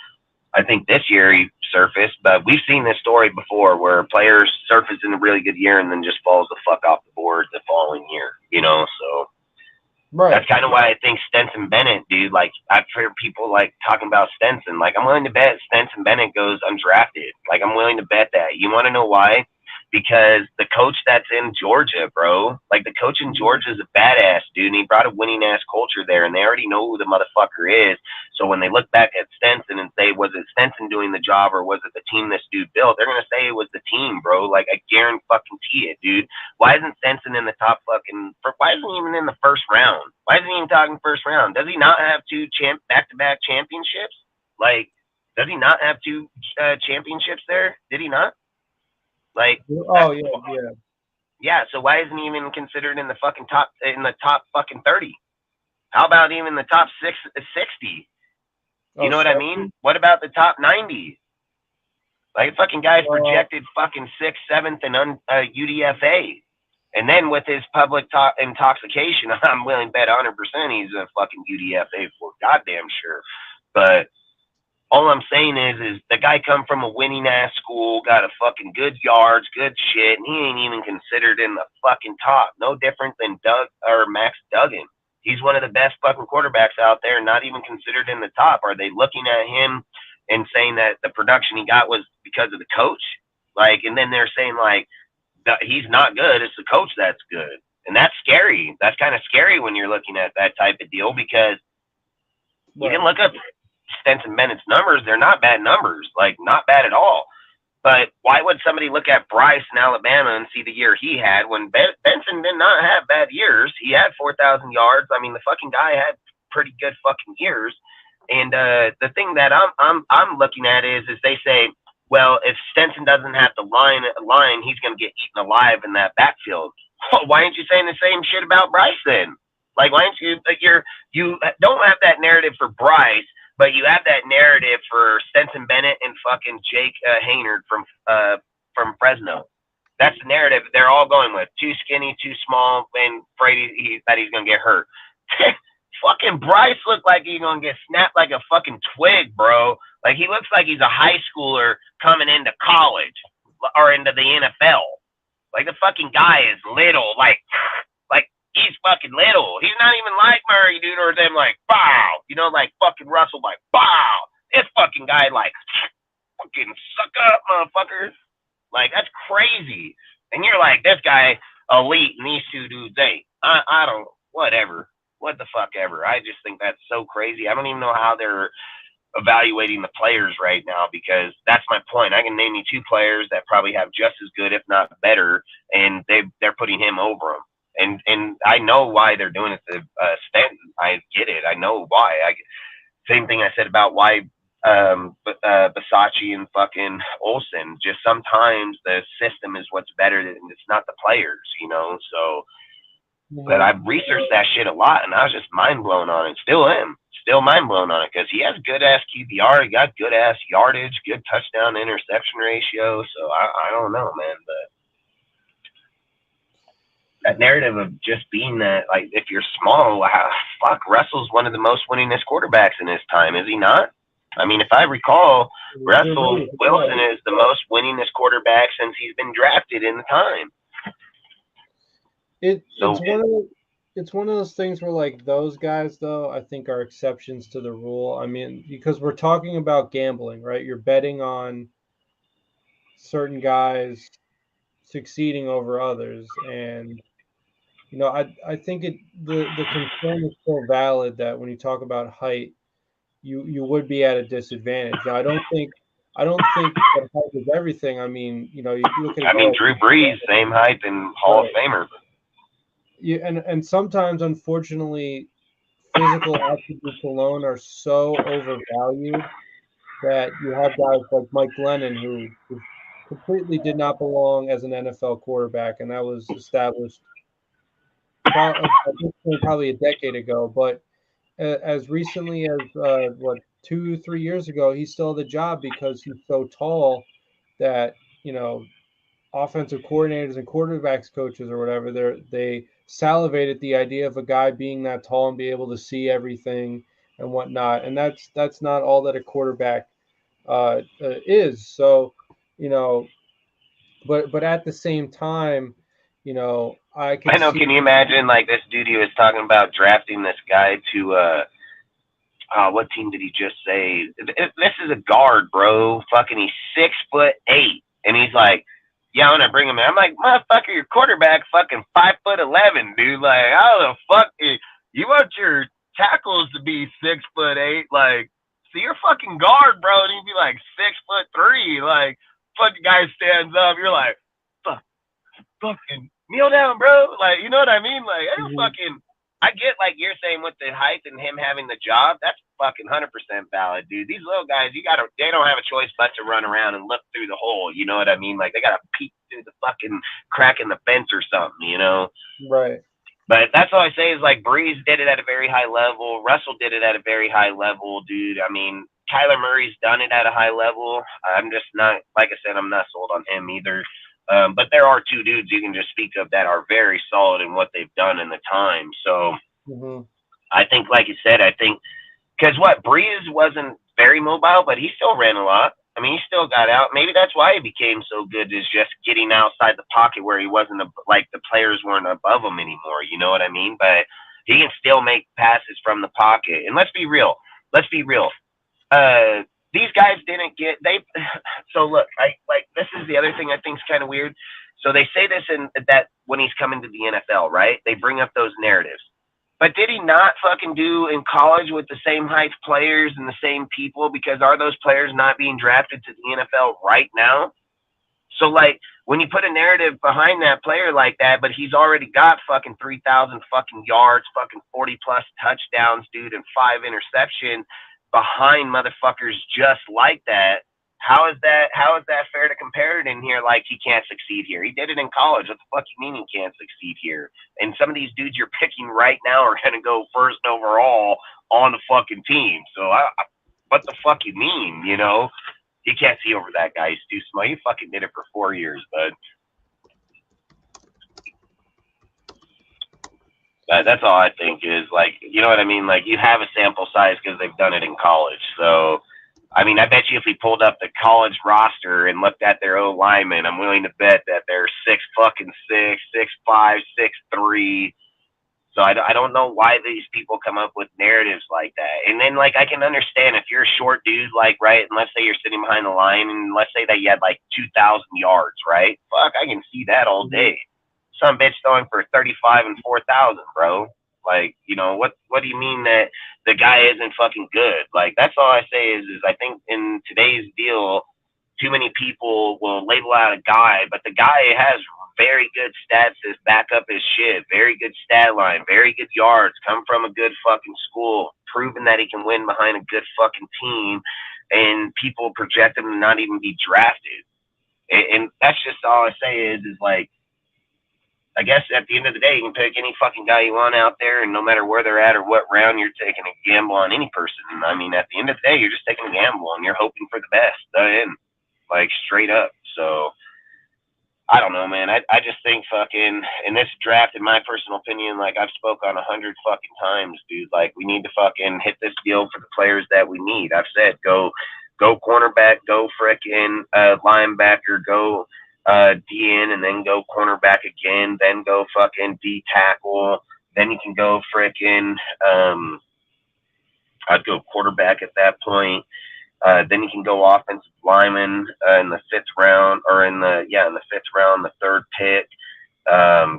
I think this year he surfaced, but we've seen this story before where players surface in a really good year and then just falls the fuck off the board the following year, so right. that's kind of why I think Stetson Bennett, dude, like, I've heard people like talking about Stenson. Like, I'm willing to bet Stetson Bennett goes undrafted. Like, I'm willing to bet that. You want to know why? Because the coach that's in Georgia, bro, like, the coach in Georgia is a badass, dude, and he brought a winning ass culture there, and they already know who the motherfucker is. So when they look back at Stenson and say, was it Stenson doing the job or was it the team this dude built? They're gonna say it was the team, bro. Like, I guarantee it, dude. Why isn't Stenson in the top fucking? Why isn't he even in the first round? Why isn't he even talking first round? Does he not have two back-to-back championships? Like, does he not have two championships there? Did he not? Like, Oh yeah. yeah. So why isn't he even considered in the top fucking 30? How about even the top 60? You know what I mean? What about the top 90? Like, fucking guy's projected fucking 6th, 7th, and UDFA. And then with his public intoxication, I'm willing to bet 100% he's a fucking UDFA for goddamn sure. But all I'm saying is the guy come from a winning ass school, got a fucking good yards, good shit, and he ain't even considered in the fucking top. No different than Max Duggan. He's one of the best fucking quarterbacks out there, not even considered in the top. Are they looking at him and saying that the production he got was because of the coach? Like, and then they're saying, like, he's not good, it's the coach that's good. And that's scary. That's kind of scary when you're looking at that type of deal, because you can look up Stetson Bennett's numbers. They're not bad numbers, like, not bad at all. But why would somebody look at Bryce in Alabama and see the year he had when Benson did not have bad years? He had 4,000 yards. I mean, the fucking guy had pretty good fucking years. And the thing that I'm looking at is they say, well, if Stetson doesn't have the line, he's going to get eaten alive in that backfield. Why aren't you saying the same shit about Bryce then? Like, why aren't you don't have that narrative for Bryce, but you have that narrative for Stetson Bennett and fucking Jake Haynard from Fresno. That's the narrative they're all going with. Too skinny, too small, and afraid he's going to get hurt. Fucking Bryce looked like he's going to get snapped like a fucking twig, bro. Like, he looks like he's a high schooler coming into college or into the NFL. Like, the fucking guy is little, like he's fucking little. He's not even like Murray, dude, or them like, bow. Like fucking Russell, like, bow. This fucking guy, like, fucking suck up, motherfucker. Like, that's crazy. And you're like, this guy elite and these two dudes ain't. I don't, whatever. What the fuck ever. I just think that's so crazy. I don't even know how they're evaluating the players right now, because that's my point. I can name you 2 players that probably have just as good, if not better, and they're putting him over him. And I know why they're doing it to Stanton. I get it. I know why. Same thing I said about why Basacci and fucking Olsen. Just sometimes the system is what's better than it's not the players, you know. So, but I've researched that shit a lot, and I was just mind blown on it. Still am. Still mind blown on it, because he has good ass QBR. He got good ass yardage, good touchdown to interception ratio. So I don't know, man, but that narrative of just being that, like, if you're small, fuck, Russell's one of the most winningest quarterbacks in his time, is he not? I mean, if I recall, Russell Wilson is the most winningest quarterback since he's been drafted in the time. It's one of those things where, like, those guys, though, I think are exceptions to the rule. I mean, because we're talking about gambling, right? You're betting on certain guys succeeding over others, and you know, I think the concern is still valid that when you talk about height, you would be at a disadvantage. Now, I don't think that height is everything. I mean, you know, you look at. I mean, Drew Brees, same height and Hall of Famer. And sometimes, unfortunately, physical attributes alone are so overvalued that you have guys like Mike Glennon who completely did not belong as an NFL quarterback, and that was established probably a decade ago. But as recently as 2-3 years ago, he still had the job because he's so tall that, you know, offensive coordinators and quarterbacks coaches or whatever, they salivate at the idea of a guy being that tall and be able to see everything and whatnot. And that's not all that a quarterback is. So, you know, but at the same time, you know, can you imagine, like, this dude he was talking about drafting this guy to what team did he just say? This is a guard, bro. Fucking, he's 6'8", and he's like, yeah, I'm gonna bring him in. I'm like, motherfucker, your quarterback fucking 5'11", dude. Like, how the fuck you want your tackles to be 6'8"? Like, so you're fucking guard, bro, and he'd be like 6'3". Like, fucking guy stands up, you're like, fucking kneel down, bro. Like, you know what I mean? Like, fucking, I get, like you're saying, with the height and him having the job, that's fucking 100% valid, dude. These little guys, they don't have a choice but to run around and look through the hole. You know what I mean? Like, they gotta peek through the fucking crack in the fence or something, you know? Right. But that's all I say is, like, Breeze did it at a very high level. Russell did it at a very high level, dude. I mean, Kyler Murray's done it at a high level. I'm just not, like I said, I'm not sold on him either. But there are 2 dudes you can just speak of that are very solid in what they've done in the time. So I think, like you said, because Breeze wasn't very mobile, but he still ran a lot. I mean, he still got out. Maybe that's why he became so good, is just getting outside the pocket where he wasn't, like, the players weren't above him anymore. You know what I mean? But he can still make passes from the pocket. And let's be real. These guys didn't get so look, this is the other thing I think is kind of weird. So they say this that when he's coming to the NFL, right? They bring up those narratives. But did he not fucking do in college with the same height players and the same people? Because are those players not being drafted to the NFL right now? So, like, when you put a narrative behind that player like that, but he's already got fucking 3,000 fucking yards, fucking 40 plus touchdowns, dude, and 5 interceptions behind motherfuckers just like that, how is that fair to compare it in here like he can't succeed here? He did it in college. What the fuck you mean he can't succeed here? And some of these dudes you're picking right now are going to go first overall on the fucking team. So what the fuck you mean, you know? You can't see over that guy. He's too small. You fucking did it for 4 years, bud. That's all I think is, like, you know what I mean? Like, you have a sample size because they've done it in college. So, I mean, I bet you if we pulled up the college roster and looked at their own linemen, I'm willing to bet that they're 6'6", 6'5", 6'3", So I don't know why these people come up with narratives like that. And then, like, I can understand if you're a short dude, like, right, and let's say you're sitting behind the line, and let's say that you had, like, 2,000 yards, right? Fuck, I can see that all day. Some bitch throwing for 35 and 4,000, bro. Like, you know, what do you mean that the guy isn't fucking good? Like, that's all I say is I think in today's deal, too many people will label out a guy, but the guy has very good stats to back up his shit. Very good stat line, very good yards, come from a good fucking school, proven that he can win behind a good fucking team, and people project him to not even be drafted. And that's just all I say is like, I guess at the end of the day, you can pick any fucking guy you want out there, and no matter where they're at or what round, you're taking a gamble on any person. I mean, at the end of the day, you're just taking a gamble, and you're hoping for the best. And like, straight up. So I don't know, man. I just think fucking in this draft, in my personal opinion, like I've spoke on 100 fucking times, dude. Like, we need to fucking hit this deal for the players that we need. I've said go cornerback, go frickin' linebacker, go DN, and then go cornerback again, then go fucking D tackle, then you can go frickin' I'd go quarterback at that point. Then you can go offensive lineman in the fifth round, or in the fifth round, the third pick.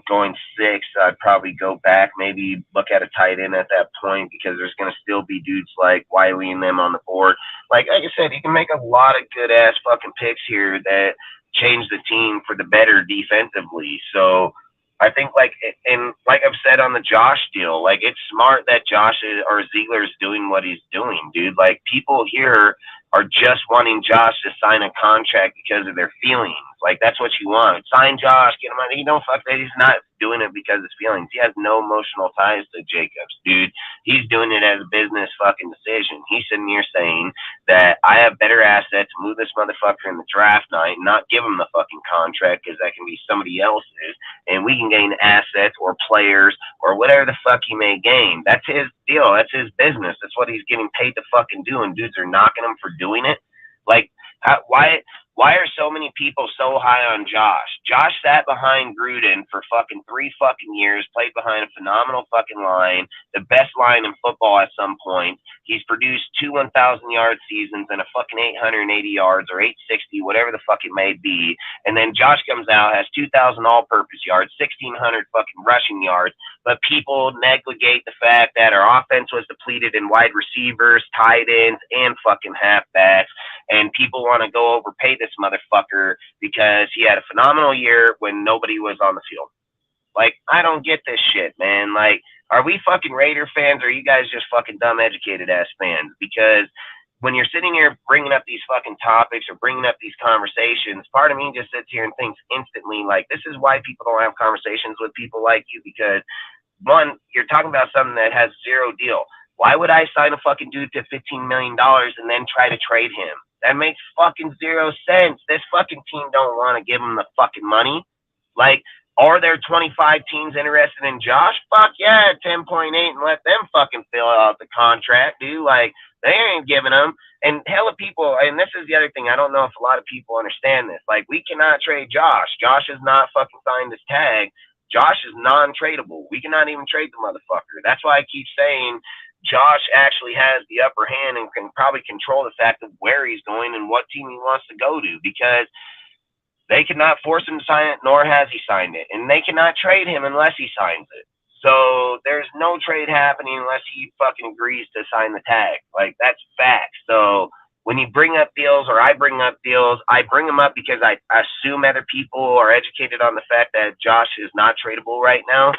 Going sixth, I'd probably go back, maybe look at a tight end at that point, because there's going to still be dudes like Wiley and them on the board. Like I said, you can make a lot of good ass fucking picks here that change the team for the better defensively. So I think, like, and like I've said on the Josh deal, like, it's smart that Josh or Ziegler is doing what he's doing, dude. Like, people here are just wanting Josh to sign a contract because of their feelings. Like, that's what you want. Sign Josh, get him out. You know, fuck that. He's not doing it because of his feelings. He has no emotional ties to Jacobs, dude. He's doing it as a business fucking decision. He's sitting here saying that I have better assets, move this motherfucker in the draft night, not give him the fucking contract because that can be somebody else's, and we can gain assets or players or whatever the fuck he may gain. That's his deal. That's his business. That's what he's getting paid to fucking do, and dudes are knocking him for doing it. Like, why are so many people so high on Josh? Josh sat behind Gruden for fucking 3 fucking years, played behind a phenomenal fucking line, the best line in football at some point. He's produced 2 1,000-yard seasons and a fucking 880 yards or 860, whatever the fuck it may be. And then Josh comes out, has 2,000 all-purpose yards, 1,600 fucking rushing yards. But people negligate the fact that our offense was depleted in wide receivers, tight ends, and fucking halfbacks. And people want to go overpay this motherfucker because he had a phenomenal year when nobody was on the field. Like, I don't get this shit, man. Like, are we fucking Raider fans, or are you guys just fucking dumb, educated ass fans? Because when you're sitting here bringing up these fucking topics or bringing up these conversations, part of me just sits here and thinks instantly, like, this is why people don't have conversations with people like you, because, one, you're talking about something that has zero deal. Why would I sign a fucking dude to $15 million and then try to trade him? That makes fucking zero sense. This fucking team don't want to give him the fucking money. Like, are there 25 teams interested in Josh? Fuck yeah, 10.8, and let them fucking fill out the contract, dude. Like, they ain't giving them. And hella people, and this is the other thing, I don't know if a lot of people understand this. Like, we cannot trade Josh. Josh has not fucking signed his tag. Josh is non-tradable. We cannot even trade the motherfucker. That's why I keep saying Josh actually has the upper hand and can probably control the fact of where he's going and what team he wants to go to, because they cannot force him to sign it, nor has he signed it. And they cannot trade him unless he signs it. So there's no trade happening unless he fucking agrees to sign the tag. Like, that's fact. So when you bring up deals, or I bring up deals, I bring them up because I assume other people are educated on the fact that Josh is not tradable right now.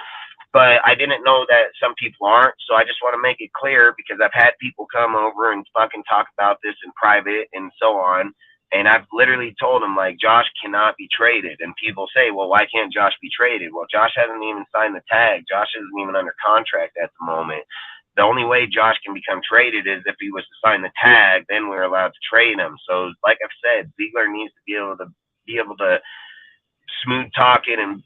But I didn't know that some people aren't. So I just want to make it clear, because I've had people come over and fucking talk about this in private and so on. And I've literally told them, like, Josh cannot be traded. And people say, well, why can't Josh be traded? Well, Josh hasn't even signed the tag. Josh isn't even under contract at the moment. The only way Josh can become traded is if he was to sign the tag, then we're allowed to trade him. So like I've said, Ziegler needs to be able to smooth talk it and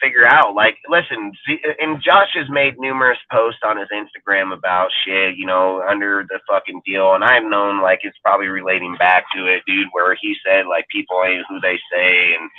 figure out, like, listen, and Josh has made numerous posts on his Instagram about shit, you know, under the fucking deal. And I've known, like, it's probably relating back to it, dude, where he said, like, people ain't who they say. And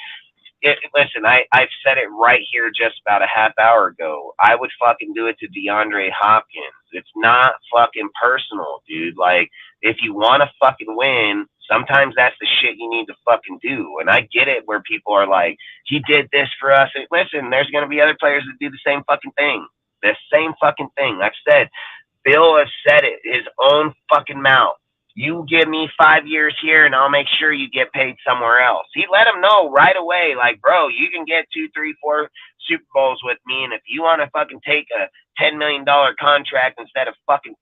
listen, I've said it right here just about a half hour ago. I would fucking do it to DeAndre Hopkins. It's not fucking personal, dude. Like, if you want to fucking win, sometimes that's the shit you need to fucking do. And I get it where people are like, he did this for us. And listen, there's going to be other players that do the same fucking thing. The same fucking thing. I've said, Bill has said it, his own fucking mouth. You give me 5 years here and I'll make sure you get paid somewhere else. He let him know right away, like, bro, you can get 2, 3, 4 Super Bowls with me. And if you want to fucking take a $10 million contract instead of fucking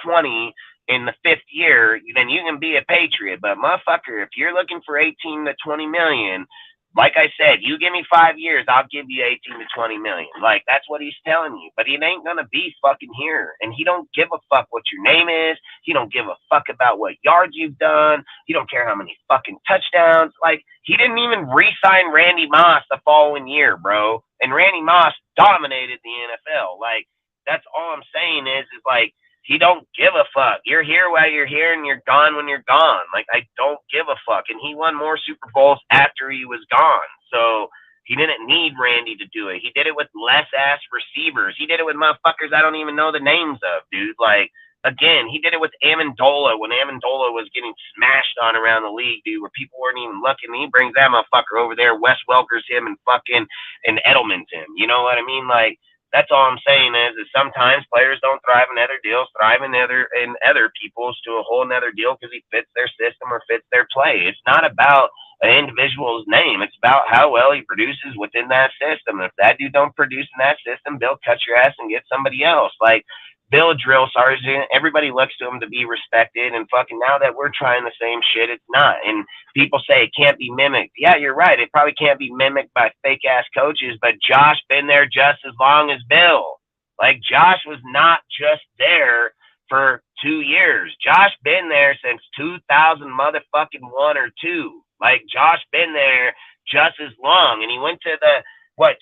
20 in the 5th year, then you can be a Patriot. But motherfucker, if you're looking for 18 to 20 million, like I said, you give me 5 years, I'll give you 18 to 20 million. Like, that's what he's telling you. But he ain't gonna be fucking here. And he don't give a fuck what your name is. He don't give a fuck about what yards you've done. He don't care how many fucking touchdowns. Like, he didn't even re-sign Randy Moss the following year, bro. And Randy Moss dominated the NFL. Like, that's all I'm saying is like, he don't give a fuck. You're here while you're here and you're gone when you're gone. Like, I don't give a fuck. And he won more Super Bowls after he was gone. So he didn't need Randy to do it. He did it with less ass receivers. He did it with motherfuckers I don't even know the names of, dude. Like, again, he did it with Amendola when Amendola was getting smashed on around the league, dude, where people weren't even looking. He brings that motherfucker over there. Wes Welker's him and fucking and Edelman's him. You know what I mean? Like, that's all I'm saying is sometimes players don't thrive in other deals, thrive in other people's to a whole nother deal because he fits their system or fits their play. It's not about an individual's name. It's about how well he produces within that system. If that dude don't produce in that system, Bill, cut your ass and get somebody else. Like, Bill drill sergeant, everybody looks to him to be respected, and fucking now that we're trying the same shit, it's not. And people say it can't be mimicked. Yeah, you're right. It probably can't be mimicked by fake ass coaches, but Josh been there just as long as Bill. Like, Josh was not just there for 2 years. Josh been there since 2000 motherfucking 1 or 2. Like, Josh been there just as long, and he went to the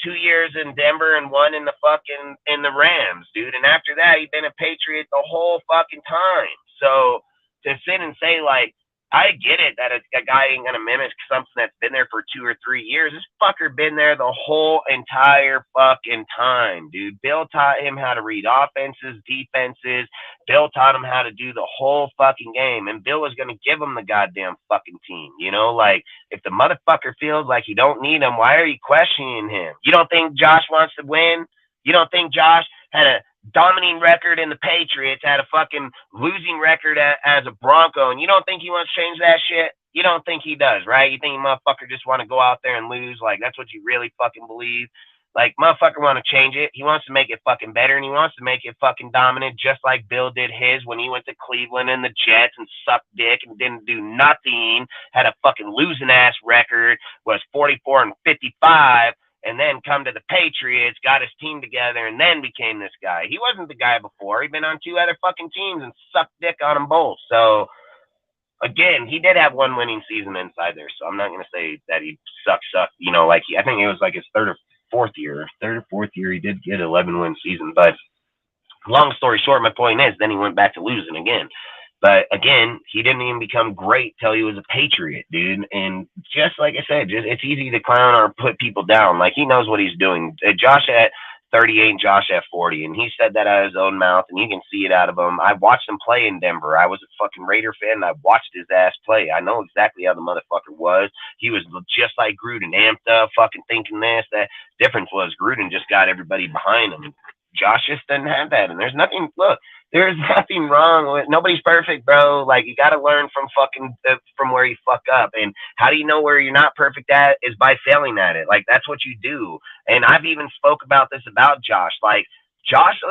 2 years in Denver and 1 in the Rams, dude. And after that, he'd been a Patriot the whole fucking time. So to sit and say, like, I get it that a guy ain't gonna mimic something that's been there for 2 or 3 years. This fucker been there the whole entire fucking time, dude. Bill taught him how to read offenses, defenses. Bill taught him how to do the whole fucking game. And Bill was gonna give him the goddamn fucking team. You know, like, if the motherfucker feels like you don't need him, why are you questioning him? You don't think Josh wants to win? You don't think Josh had a dominating record in the Patriots, had a fucking losing record as a Bronco, and you don't think he wants to change that shit? You don't think he does, right? You think motherfucker just want to go out there and lose? Like, that's what you really fucking believe? Like, motherfucker want to change it. He wants to make it fucking better, and he wants to make it fucking dominant, just like Bill did his when he went to Cleveland and the Jets and sucked dick and didn't do nothing, had a fucking losing ass record, was 44-55, and then come to the Patriots, got his team together, and then became this guy. He wasn't the guy before. He'd been on 2 other fucking teams and sucked dick on them both. So, again, he did have 1 winning season inside there, so I'm not going to say that he sucked. You know, like, I think it was like his 3rd or 4th year, he did get an 11-win season. But long story short, my point is, then he went back to losing again. But again, he didn't even become great till he was a Patriot, dude. And just like I said, it's easy to clown or put people down. Like, he knows what he's doing. Josh at 38 and Josh at 40. And he said that out of his own mouth, and you can see it out of him. I watched him play in Denver. I was a fucking Raider fan, and I watched his ass play. I know exactly how the motherfucker was. He was just like Gruden, amped up, fucking thinking this. That difference was Gruden just got everybody behind him. Josh just didn't have that. And there's nothing wrong with, nobody's perfect, bro. Like, you got to learn from where you fuck up. And how do you know where you're not perfect at is by failing at it. Like, that's what you do. And I've even spoke about this about Josh. Like, Josh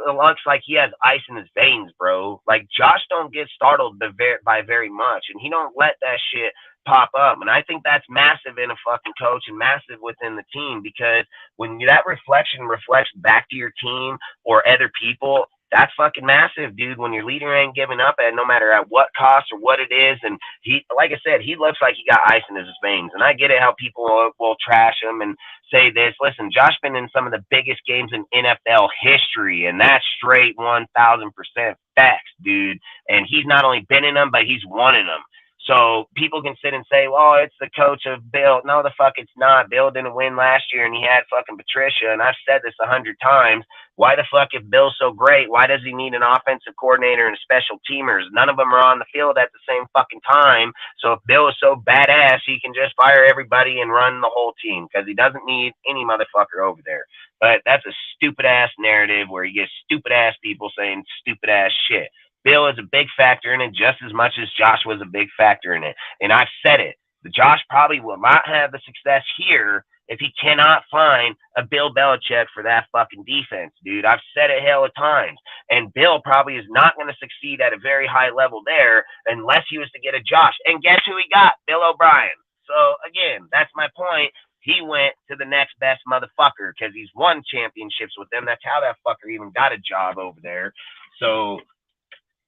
looks like he has ice in his veins, bro. Like, Josh don't get startled by very much, and he don't let that shit pop up. And I think that's massive in a fucking coach and massive within the team, because when that reflection reflects back to your team or other people, that's fucking massive, dude. When your leader ain't giving up at no matter at what cost or what it is. And he, like I said, he looks like he got ice in his veins. And I get it how people will trash him and say this. Listen, Josh been in some of the biggest games in NFL history, and that's straight 1,000% facts, dude. And he's not only been in them, but he's won in them. So people can sit and say, well, it's the coach of Bill. No, the fuck it's not. Bill didn't win last year, and he had fucking Patricia. And I've said this 100 times. Why the fuck, if Bill's so great, why does he need an offensive coordinator and special teamers? None of them are on the field at the same fucking time. So if Bill is so badass, he can just fire everybody and run the whole team because he doesn't need any motherfucker over there. But that's a stupid-ass narrative where you get stupid-ass people saying stupid-ass shit. Bill is a big factor in it just as much as Josh was a big factor in it. And I've said it. Josh probably will not have the success here if he cannot find a Bill Belichick for that fucking defense, dude. I've said it hell of times. And Bill probably is not going to succeed at a very high level there unless he was to get a Josh. And guess who he got? Bill O'Brien. So, again, that's my point. He went to the next best motherfucker because he's won championships with them. That's how that fucker even got a job over there. So,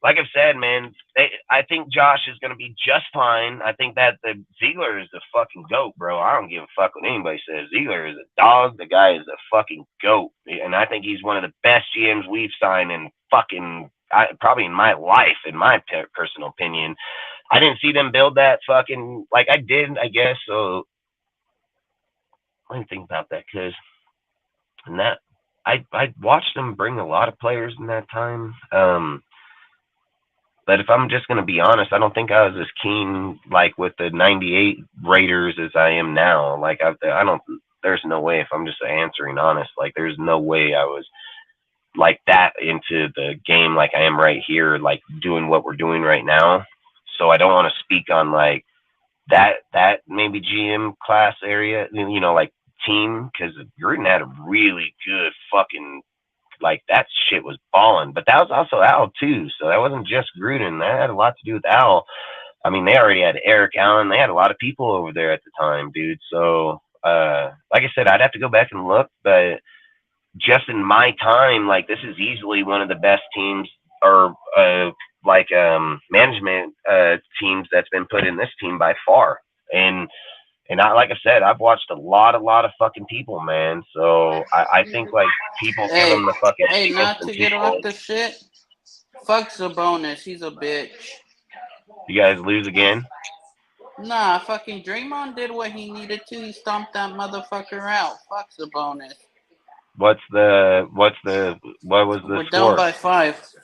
like I've said, man, I think Josh is going to be just fine. I think that the Ziegler is the fucking GOAT, bro. I don't give a fuck what anybody says. Ziegler is a dog. The guy is a fucking GOAT. And I think he's one of the best GMs we've signed in fucking, probably in my life, in my personal opinion. I didn't see them build that fucking, like I did, I guess. So let me think about that because I watched them bring a lot of players in that time. But if I'm just going to be honest, I don't think I was as keen, like, with the 98 Raiders as I am now. Like, I don't, there's no way, if I'm just answering honest, like, there's no way I was like that into the game like I am right here, like, doing what we're doing right now. So I don't want to speak on, like, that maybe GM class area, you know, like, team, because Gruden had a really good fucking, like, that shit was balling. But that was also Al, too. So that wasn't just Gruden. That had a lot to do with Al. I mean, they already had Eric Allen. They had a lot of people over there at the time, dude. So, like I said, I'd have to go back and look. But just in my time, like, this is easily one of the best teams or, management teams that's been put in this team by far. And I, like I said, I've watched a lot of fucking people, man. So I think, like, people give them the fucking. Hey, not to get off the shit. Fuck Sabonis. He's a bitch. You guys lose again? Nah, fucking Draymond did what he needed to. He stomped that motherfucker out. Fuck Sabonis. What was the We're score? down by 5.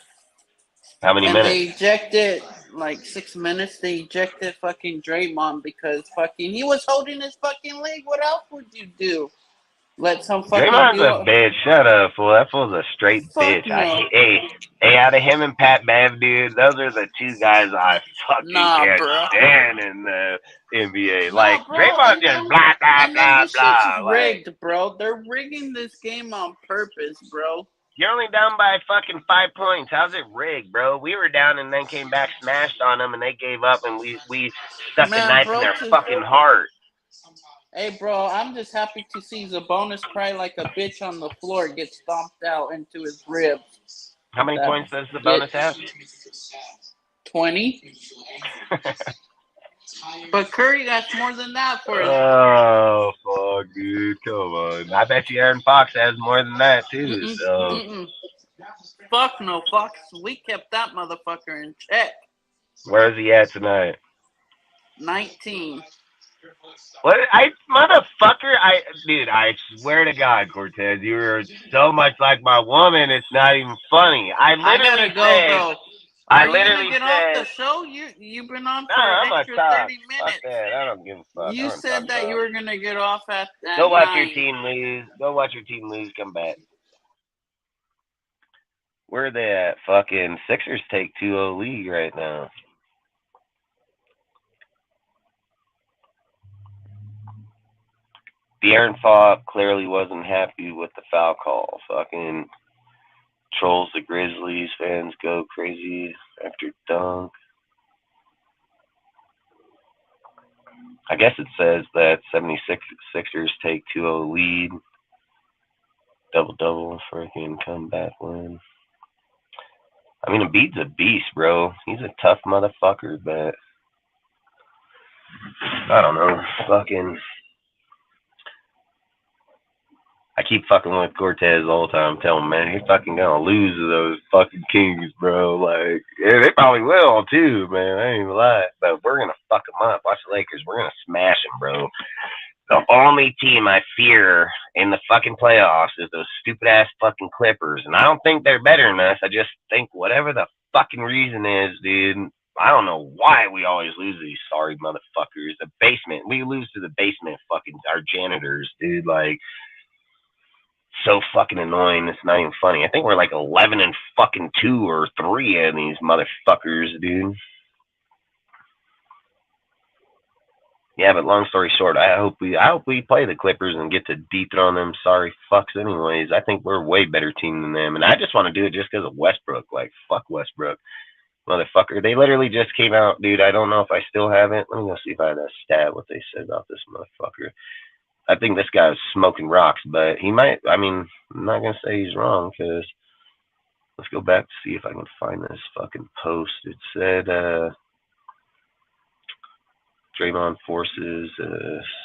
How many And minutes? they ejected, like, 6 minutes. They ejected fucking Draymond because fucking he was holding his fucking leg. What else would you do? Let some fucking Draymond's a bitch. Shut up, fool. That fool's a straight Fuck bitch. no. Hey, out of him and Pat Bev, dude, those are the two guys I fucking can't bro. stand in the NBA. Nah, Like, bro, Draymond and just then- blah, blah, and then blah, this blah. shit's Like, rigged, bro. They're rigging this game on purpose, bro. you're only down by fucking 5 points. How's it rigged, bro? We were down and then came back, smashed on them, and they gave up, and we stuck the Man, knife bro, in their to- fucking heart. Hey, bro, I'm just happy to see Sabonis cry like a bitch on the floor, get stomped out into his ribs. How many That points does the bonus have? 20. But Curry got more than that for his. Oh, fuck, dude. Come on. I bet you Aaron Fox has more than that, too. So, Fuck no, Fox. We kept that motherfucker in check. where's he at tonight? 19. What? Dude, I swear to God, Cortez, you are so much like my woman, it's not even funny. I I literally gotta go, said, though. I Are you literally gonna get off said, the show? You've been on no, for I'm an gonna extra talk. 30 Fuck minutes. that. I don't give a fuck. You said that you were gonna get off at Go watch 9. your team lose. Go watch your team lose. Come back. Where are they at? Fucking Sixers take 2-0 lead right now. De'Aaron Fox clearly wasn't happy with the foul call. Fucking trolls the Grizzlies. Fans go crazy after dunk. I guess it says that 76ers take 2-0 lead. Double, freaking comeback win. I mean, Embiid's a beast, bro. He's a tough motherfucker, but I don't know. Fucking I keep fucking with Cortez all the time. Tell him, man, he's fucking gonna lose to those fucking Kings, bro. Like, yeah, they probably will too, man. I ain't even lie. But we're gonna fuck them up. Watch the Lakers. We're gonna smash them, bro. The only team I fear in the fucking playoffs is those stupid ass fucking Clippers. And I don't think they're better than us. I just think whatever the fucking reason is, dude, I don't know why we always lose to these sorry motherfuckers. The basement. We lose to the basement fucking our janitors, dude. Like, so fucking annoying. It's not even funny. I think we're like 11-2 or 3 of these motherfuckers, dude. Yeah, but long story short, I hope we play the Clippers and get to dethrone them sorry fucks anyways. I think we're a way better team than them. And I just want to do it just because of Westbrook. Like, fuck Westbrook. Motherfucker. They literally just came out, dude. I don't know if I still have it. Let me go see if I have that stat, what they said about this motherfucker. I think this guy was smoking rocks, but he might, I mean, I'm not going to say he's wrong because let's go back to see if I can find this fucking post. It said, Draymond forces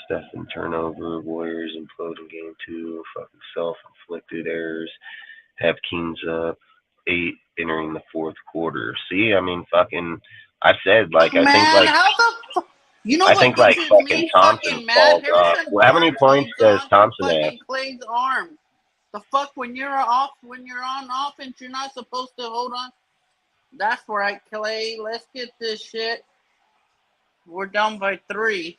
Steph in turnover, Warriors implode in game 2, fucking self-inflicted errors, have Kings up, 8 entering the fourth quarter. See, I mean, fucking, I said, like, I think, like, how the fuck? You know I what think, gets like, fucking me Thompson fucking mad? falls off. Harrison Well, how many Barnes points holds does on Thompson to have? fucking Clay's arm. The fuck, when you're on offense, you're not supposed to hold on. That's right, Clay. Let's get this shit. We're down by 3.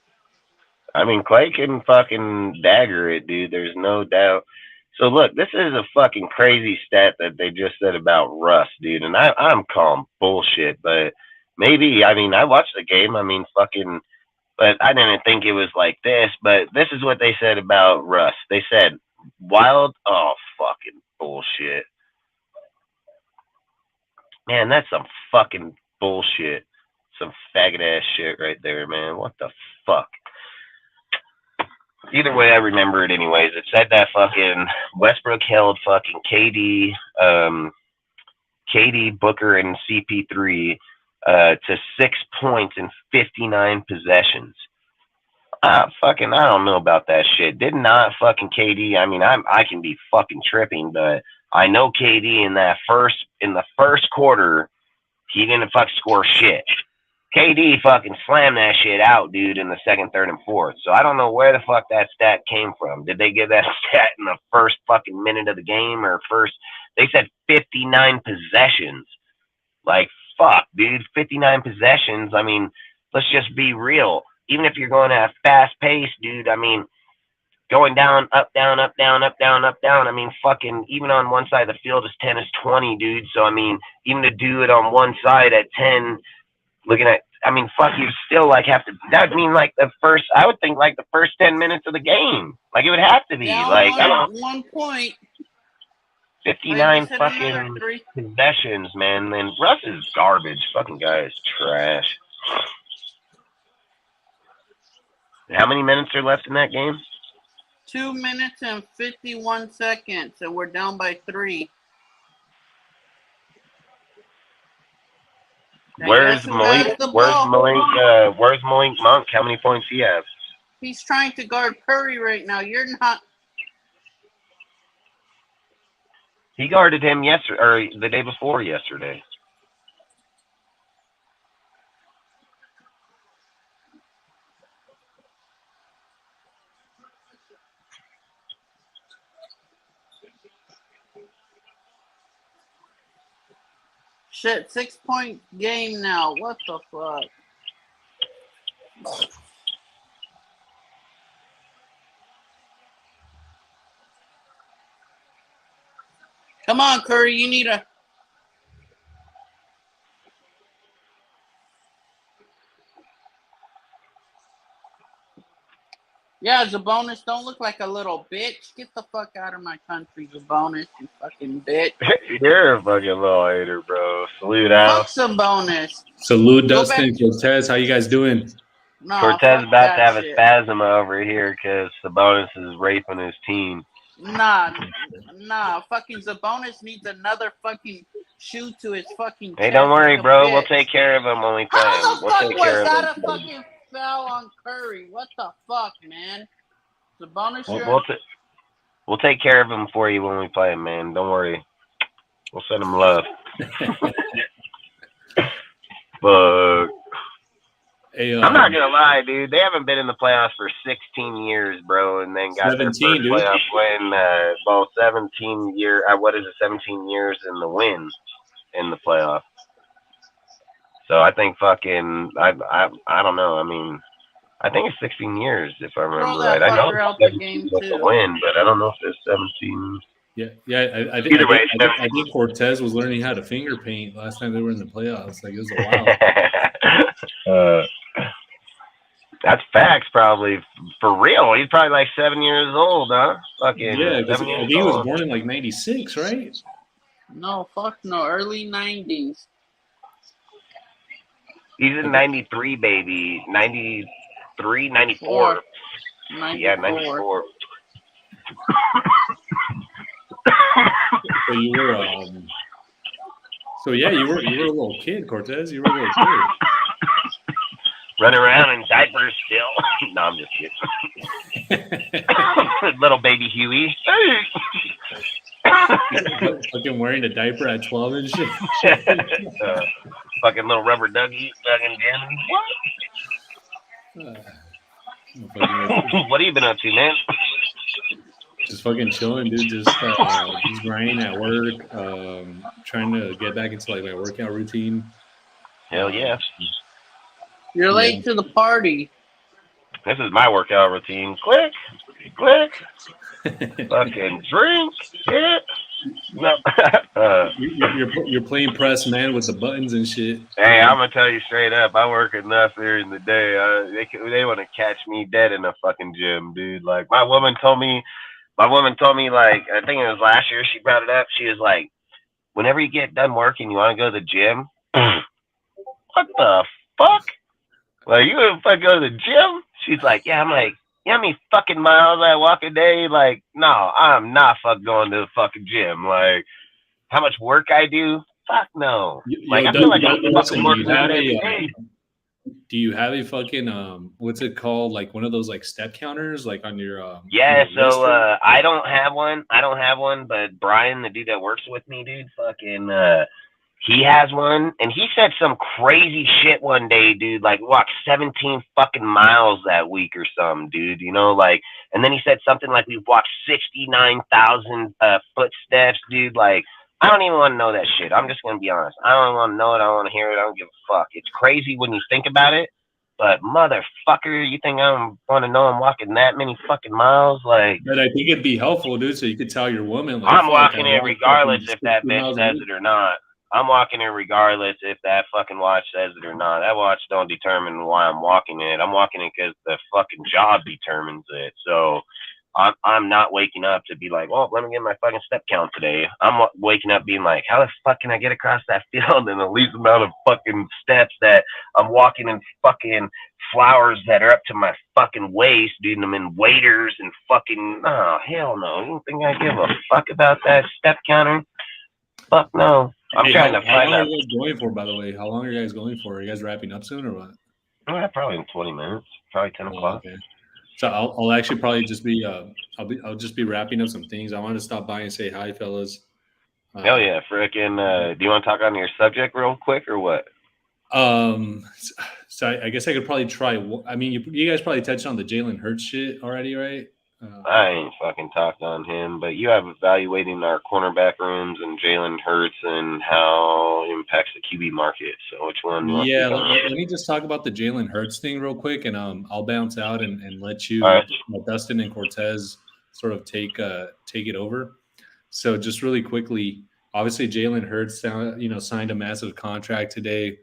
I mean, Clay can fucking dagger it, dude. There's no doubt. So, look, this is a fucking crazy stat that they just said about Russ, dude. And I'm calling bullshit, but maybe, I mean, I watched the game. I mean, fucking, but I didn't think it was like this. But this is what they said about Russ. They said, fucking bullshit. Man, that's some fucking bullshit. Some faggot ass shit right there, man. What the fuck? Either way, I remember it anyways. It said that fucking Westbrook held fucking KD, Booker, and CP3 to 6 points in 59 possessions. I don't know about that shit. Did not fucking KD. I mean, I can be fucking tripping, but I know KD in the first quarter, he didn't fucking score shit. KD fucking slammed that shit out, dude, in the second, third, and fourth. So I don't know where the fuck that stat came from. Did they give that stat in the first fucking minute of the game or first? They said 59 possessions. Like, fuck, dude, 59 possessions. I mean, let's just be real. Even if you're going at a fast pace, dude, I mean, going down, up, down, up, down, up, down, up, down. I mean, fucking, even on one side of the field is 10 is 20, dude. So, I mean, even to do it on one side at 10, looking at, I mean, fuck, you still, like, have to, that would mean, like, I would think, like, the first 10 minutes of the game. Like, it would have to be. Yeah, like, I don't 1 point. 59 fucking possessions, man. And Russ is garbage. Fucking guy is trash. How many minutes are left in that game? 2 minutes and 51 seconds, and we're down by 3. Where's Malik? Where's Malik Monk? How many points he have? He's trying to guard Curry right now. You're not. He guarded him yesterday, or the day before yesterday. Shit, 6-point game now. What the fuck? Come on, Curry. You need a. Yeah, Sabonis, don't look like a little bitch. Get the fuck out of my country, Sabonis, you fucking bitch. You're a fucking little hater, bro. Salute out. Fuck Sabonis. Salute, Dustin, Cortez. How you guys doing? No, Cortez about to have shit. a spasm over here because Sabonis is raping his team. Nah. Fucking Sabonis needs another fucking shoe to his fucking. Hey, don't worry, bro. Bitch. We'll take care of him when we play him. How the We'll fuck take care was of that him. a fucking foul on Curry? What the fuck, man? Sabonis, We'll, you're. we'll, We'll take care of him for you when we play him, man. Don't worry. We'll send him love. But Hey, I'm not gonna lie, dude. They haven't been in the playoffs for 16 years, bro, and then got their 17, first dude. playoff win. Well, 17 year. What is it? 17 years in the win in the playoff. So I think fucking I don't know. I mean, I think it's 16 years if I remember that right. I know fucker out it's the game, 17 too. to win, but I don't know if it's 17. Yeah. I think Either way, I think Cortez was learning how to finger paint last time they were in the playoffs. Like, it was a while. That's facts, probably for real. He's probably like 7 years old, huh? Fucking Yeah, because 7 I years think he was old. born in like '96, right? No, fuck no. Early 90s. He's in 93, baby. 93, 94. 94. Yeah, 94. So you were, you were a little kid, Cortez. You were a little kid. Running around in diapers still. No, I'm just kidding. Little baby Huey. Fucking wearing a diaper at 12 and shit. Fucking little rubber ducky. Fucking what have you been up to, man? Just fucking chilling, dude. Just grinding at work. Trying to get back into like my workout routine. Hell yeah. You're late to the party. This is my workout routine. Click, click. Fucking drink it. No. You're playing press man with the buttons and shit. Hey, I'm gonna tell you straight up. I work enough during the day. They want to catch me dead in a fucking gym, dude. Like my woman told me, like I think it was last year. She brought it up. She was like, whenever you get done working, you want to go to the gym. What the fuck? Like, you gonna fucking go to the gym? She's like, yeah. I'm like, you know how many fucking miles I walk a day? Like, no, I'm not fucking going to the fucking gym. Like, how much work I do? Fuck no. Like, I feel like I'm fucking working every day. Do you have a fucking what's it called? Like one of those like step counters, like on your Yeah, your so I don't have one, but Brian, the dude that works with me, dude, fucking he has one, and he said some crazy shit one day, dude. Like, walked 17 fucking miles that week or something, dude. You know, like, and then he said something like we walked 69,000 footsteps, dude. Like, I don't even want to know that shit. I'm just gonna be honest. I don't want to know it. I don't want to hear it. I don't give a fuck. It's crazy when you think about it, but motherfucker, you think I want to know I'm walking that many fucking miles? Like, but I think it'd be helpful, dude, so you could tell your woman. Like, I'm walking it regardless if that bitch says it or not. I'm walking it regardless if that fucking watch says it or not. That watch don't determine why I'm walking it. I'm walking it because the fucking job determines it. So I'm not waking up to be like, well, let me get my fucking step count today. I'm waking up being like, how the fuck can I get across that field in the least amount of fucking steps that I'm walking in fucking flowers that are up to my fucking waist, dude, and I'm in waders and fucking, oh, hell no. You don't think I give a fuck about that step counter? Fuck no. I'm trying to find out. How long are you guys going for, by the way? How long are you guys going for? Are you guys wrapping up soon or what? Probably in 20 minutes. Probably 10 o'clock. Okay. So I'll actually probably just be I'll just be wrapping up some things. I wanted to stop by and say hi, fellas. Hell yeah, frickin'. Do you want to talk on your subject real quick or what? So I guess I could probably try. I mean, you guys probably touched on the Jalen Hurts shit already, right? I ain't fucking talked on him, but you have evaluating our cornerback rooms and Jalen Hurts and how it impacts the QB market. So which one? Yeah, let me just talk about the Jalen Hurts thing real quick, and I'll bounce out and let you, Dustin and Cortez, sort of take it over. So just really quickly, obviously Jalen Hurts, signed a massive contract today.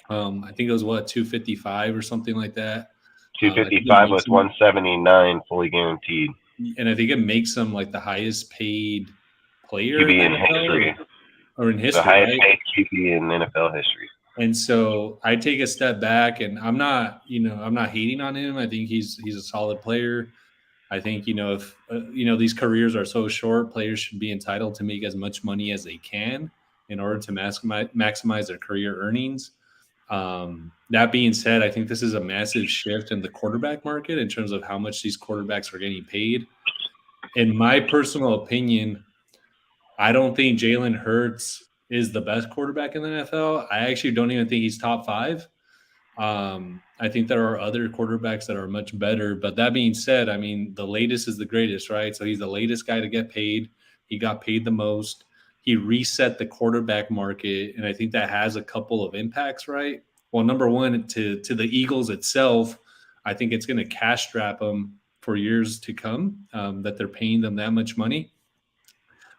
I think it was 255 or something like that. 255 with 179 fully guaranteed. And I think it makes him like the highest paid player in history. Or in history. The highest paid QB in NFL history. And so I take a step back, and I'm not hating on him. I think he's a solid player. I think, if these careers are so short, players should be entitled to make as much money as they can in order to maximize their career earnings. That being said, I think this is a massive shift in the quarterback market in terms of how much these quarterbacks are getting paid. in my personal opinion, I don't think Jalen Hurts is the best quarterback in the NFL. I actually don't even think he's top 5. I think there are other quarterbacks that are much better. But that being said, I mean, the latest is the greatest, right? So he's the latest guy to get paid. He got paid the most. He reset the quarterback market, and I think that has a couple of impacts, right? Well, number one, to the Eagles itself, I think it's going to cash strap them for years to come, that they're paying them that much money.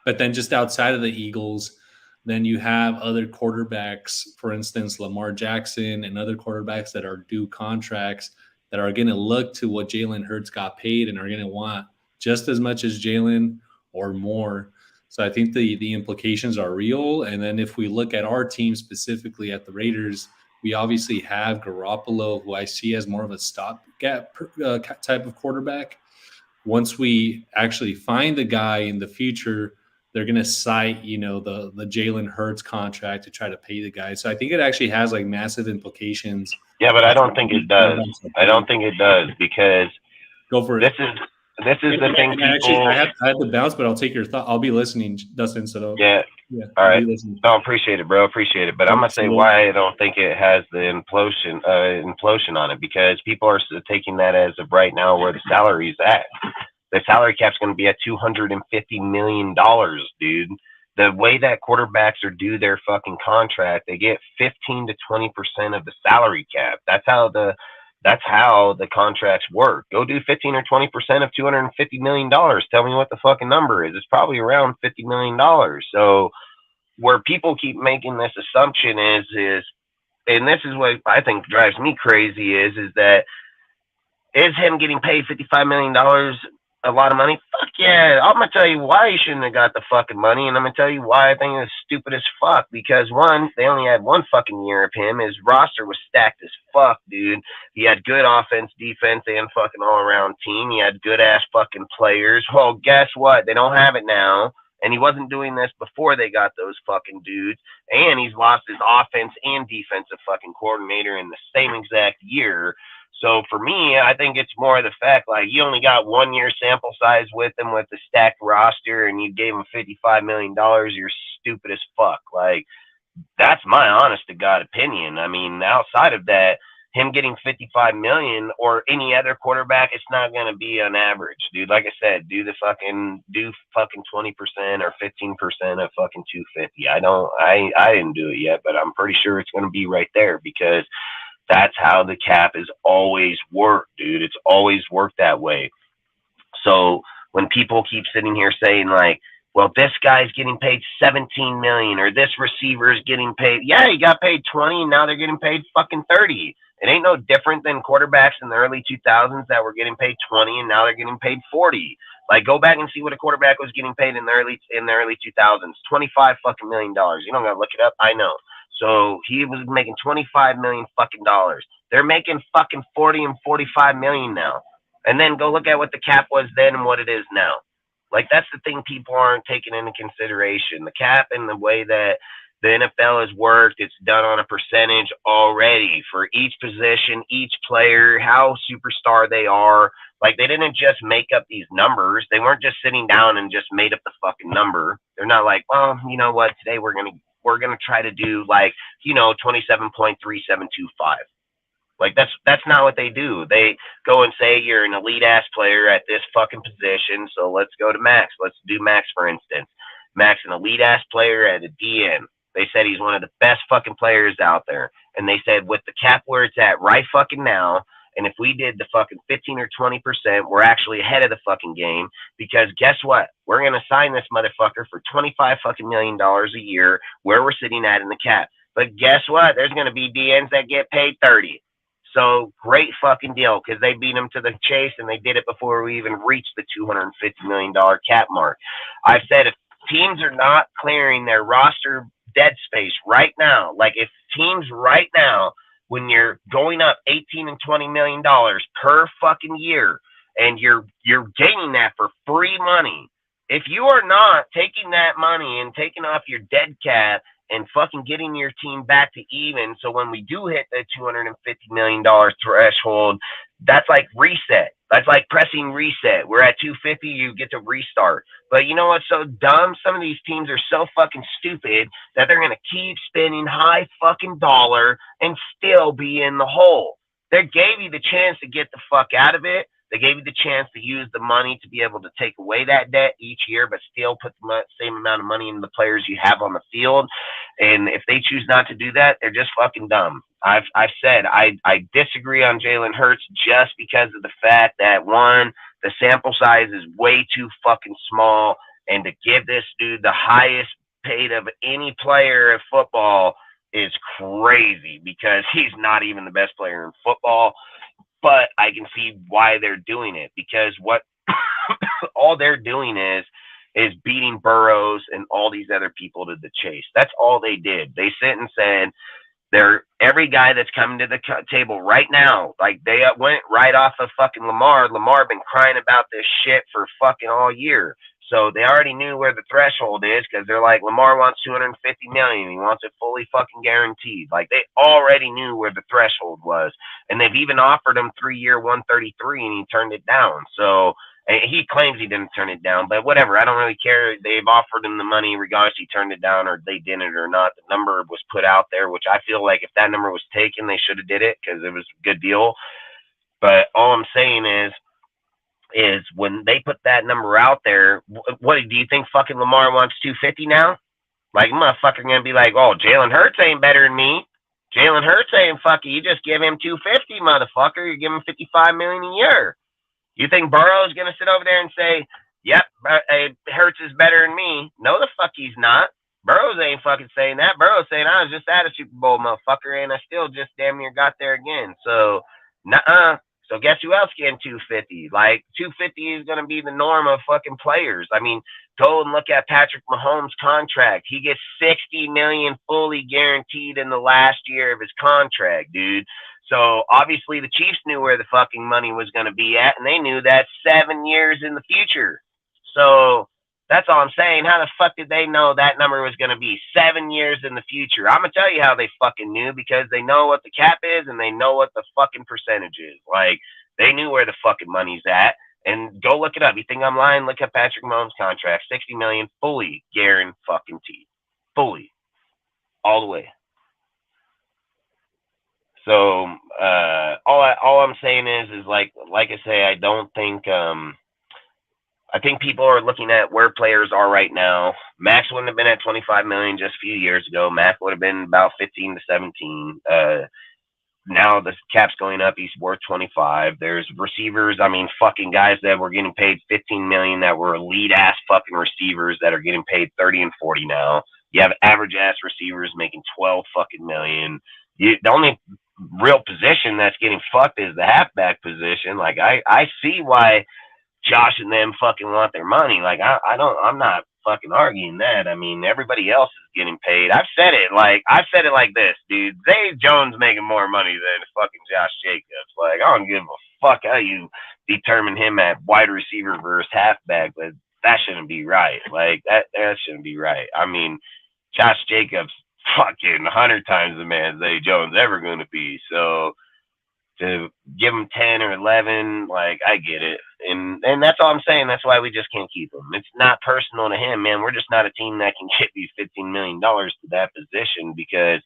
But then just outside of the Eagles, then you have other quarterbacks, for instance, Lamar Jackson and other quarterbacks that are due contracts that are going to look to what Jalen Hurts got paid and are going to want just as much as Jalen or more. So I think the implications are real. And then if we look at our team specifically at the Raiders, we obviously have Garoppolo, who I see as more of a stopgap type of quarterback. Once we actually find the guy in the future, they're going to cite, the Jalen Hurts contract to try to pay the guy. So I think it actually has like massive implications. Yeah, but I don't think it does. I don't think it does because go for it. This is the thing. Actually, I have to bounce, but I'll take your thought. I'll be listening, Dustin. So yeah. All right. No, appreciate it, bro. Appreciate it. But I'm gonna say why I don't think it has the implosion on it, because people are taking that as of right now where the salary's at. The salary cap's going to be at $250 million, dude. The way that quarterbacks are due their fucking contract, they get 15 to 20% of the salary cap. That's how the contracts work. Go do 15 or 20% of $250 million. Tell me what the fucking number is. It's probably around $50 million. So where people keep making this assumption is, and this is what I think drives me crazy is that is him getting paid $55 million a lot of money? Fuck yeah. I'm going to tell you why he shouldn't have got the fucking money, and I'm going to tell you why I think it's stupid as fuck. Because one, they only had one fucking year of him. His roster was stacked as fuck, dude. He had good offense, defense, and fucking all-around team. He had good-ass fucking players. Well, guess what? They don't have it now. And he wasn't doing this before they got those fucking dudes. And he's lost his offense and defensive fucking coordinator in the same exact year. So for me, I think it's more the fact, like, you only got 1 year sample size with him with the stacked roster, and you gave him $55 million. You're stupid as fuck. Like, that's my honest to God opinion. I mean, outside of that, him getting $55 million or any other quarterback, it's not going to be on average, dude. Like I said, do fucking 20% or 15% of fucking 250. I didn't do it yet, but I'm pretty sure it's going to be right there, because that's how the cap has always worked, dude. It's always worked that way. So when people keep sitting here saying, like, well, this guy's getting paid $17 million or this receiver is getting paid, yeah, he got paid 20 and now they're getting paid fucking 30. It ain't no different than quarterbacks in the early 2000s that were getting paid 20 and now they're getting paid 40. Like, go back and see what a quarterback was getting paid in the early 2000s. $25 fucking million. You don't gotta look it up. I know. So he was making $25 million fucking dollars. They're making fucking 40 and 45 million now. And then go look at what the cap was then and what it is now. Like, that's the thing people aren't taking into consideration. The cap and the way that the NFL has worked, it's done on a percentage already for each position, each player, how superstar they are. Like, they didn't just make up these numbers. They weren't just sitting down and just made up the fucking number. They're not like, well, you know what, today we're gonna try to do, like, 27.3725. Like, that's not what they do. They go and say you're an elite ass player at this fucking position, so let's go to Max. Let's do Max, for instance. Max, an elite ass player at a DN. They said he's one of the best fucking players out there. And they said with the cap where it's at right fucking now, and if we did the fucking 15 or 20%, we're actually ahead of the fucking game, because guess what? We're going to sign this motherfucker for $25 fucking million a year where we're sitting at in the cap. But guess what? There's going to be DNs that get paid 30. So great fucking deal, because they beat them to the chase, and they did it before we even reached the $250 million cap mark. I've said if teams are not clearing their roster dead space right now, like if teams right now, when you're going up 18 and $20 million per fucking year, and you're gaining that for free money, if you are not taking that money and taking off your dead cap and fucking getting your team back to even, so when we do hit the $250 million threshold, That's like reset. That's like pressing reset. We're at 250, you get to restart. But you know what's so dumb? Some of these teams are so fucking stupid that they're gonna keep spending high fucking dollar and still be in the hole. They gave you the chance to get the fuck out of it. They gave you the chance to use the money to be able to take away that debt each year, but still put the same amount of money into the players you have on the field. And if they choose not to do that, they're just fucking dumb. I've said I disagree on Jalen Hurts just because of the fact that, one, the sample size is way too fucking small, and to give this dude the highest paid of any player in football is crazy because he's not even the best player in football. But I can see why they're doing it, because what all they're doing is beating Burrows and all these other people to the chase. That's all they did. They sit and said, every guy that's coming to the table right now, like they went right off of fucking Lamar. Lamar been crying about this shit for fucking all year. So they already knew where the threshold is, because they're like, Lamar wants $250 million. He wants it fully fucking guaranteed. Like, they already knew where the threshold was, and they've even offered him 3-year $133, and he turned it down. So he claims he didn't turn it down, but whatever. I don't really care. They've offered him the money regardless he turned it down or they did it or not. The number was put out there, which I feel like if that number was taken, they should have did it because it was a good deal. But all I'm saying is when they put that number out there, what do you think fucking Lamar wants 250 now? Like, motherfucker gonna be like, oh, Jalen Hurts ain't better than me. Jalen Hurts ain't fucking, you just give him 250, motherfucker. You give him $55 million a year. You think Burrow's gonna sit over there and say, yep, Hurts is better than me? No, the fuck he's not. Burrows ain't fucking saying that. Burrow's saying, I was just at a Super Bowl, motherfucker, and I still just damn near got there again. So, nuh-uh. So guess who else getting 250? Like, 250 is going to be the norm of fucking players. I mean, go and look at Patrick Mahomes' contract. He gets $60 million fully guaranteed in the last year of his contract, dude. So obviously the Chiefs knew where the fucking money was going to be at, and they knew that 7 years in the future. So that's all I'm saying. How the fuck did they know that number was going to be 7 years in the future? I'm going to tell you how they fucking knew, because they know what the cap is and they know what the fucking percentage is. Like, they knew where the fucking money's at. And go look it up. You think I'm lying? Look at Patrick Mahomes' contract. $60 million fully guaranteed. Fully. All the way. So all I'm saying is like I say, I don't think I think people are looking at where players are right now. Max wouldn't have been at 25 million just a few years ago. Max would have been about 15 to 17. Now the cap's going up. He's worth 25. There's receivers. I mean, fucking guys that were getting paid 15 million that were elite ass fucking receivers that are getting paid 30 and 40 now. You have average ass receivers making 12 fucking million. The only real position that's getting fucked is the halfback position. Like, I see why Josh and them fucking want their money. Like, I'm not fucking arguing that. I mean, everybody else is getting paid. I've said it like this, dude. Zay Jones making more money than fucking Josh Jacobs. Like, I don't give a fuck how you determine him at wide receiver versus halfback, but that shouldn't be right. Like, that shouldn't be right. I mean, Josh Jacobs fucking 100 times the man Zay Jones ever going to be. So to give him 10 or 11, like, I get it. And that's all I'm saying. That's why we just can't keep him. It's not personal to him, man. We're just not a team that can get you $15 million to that position, because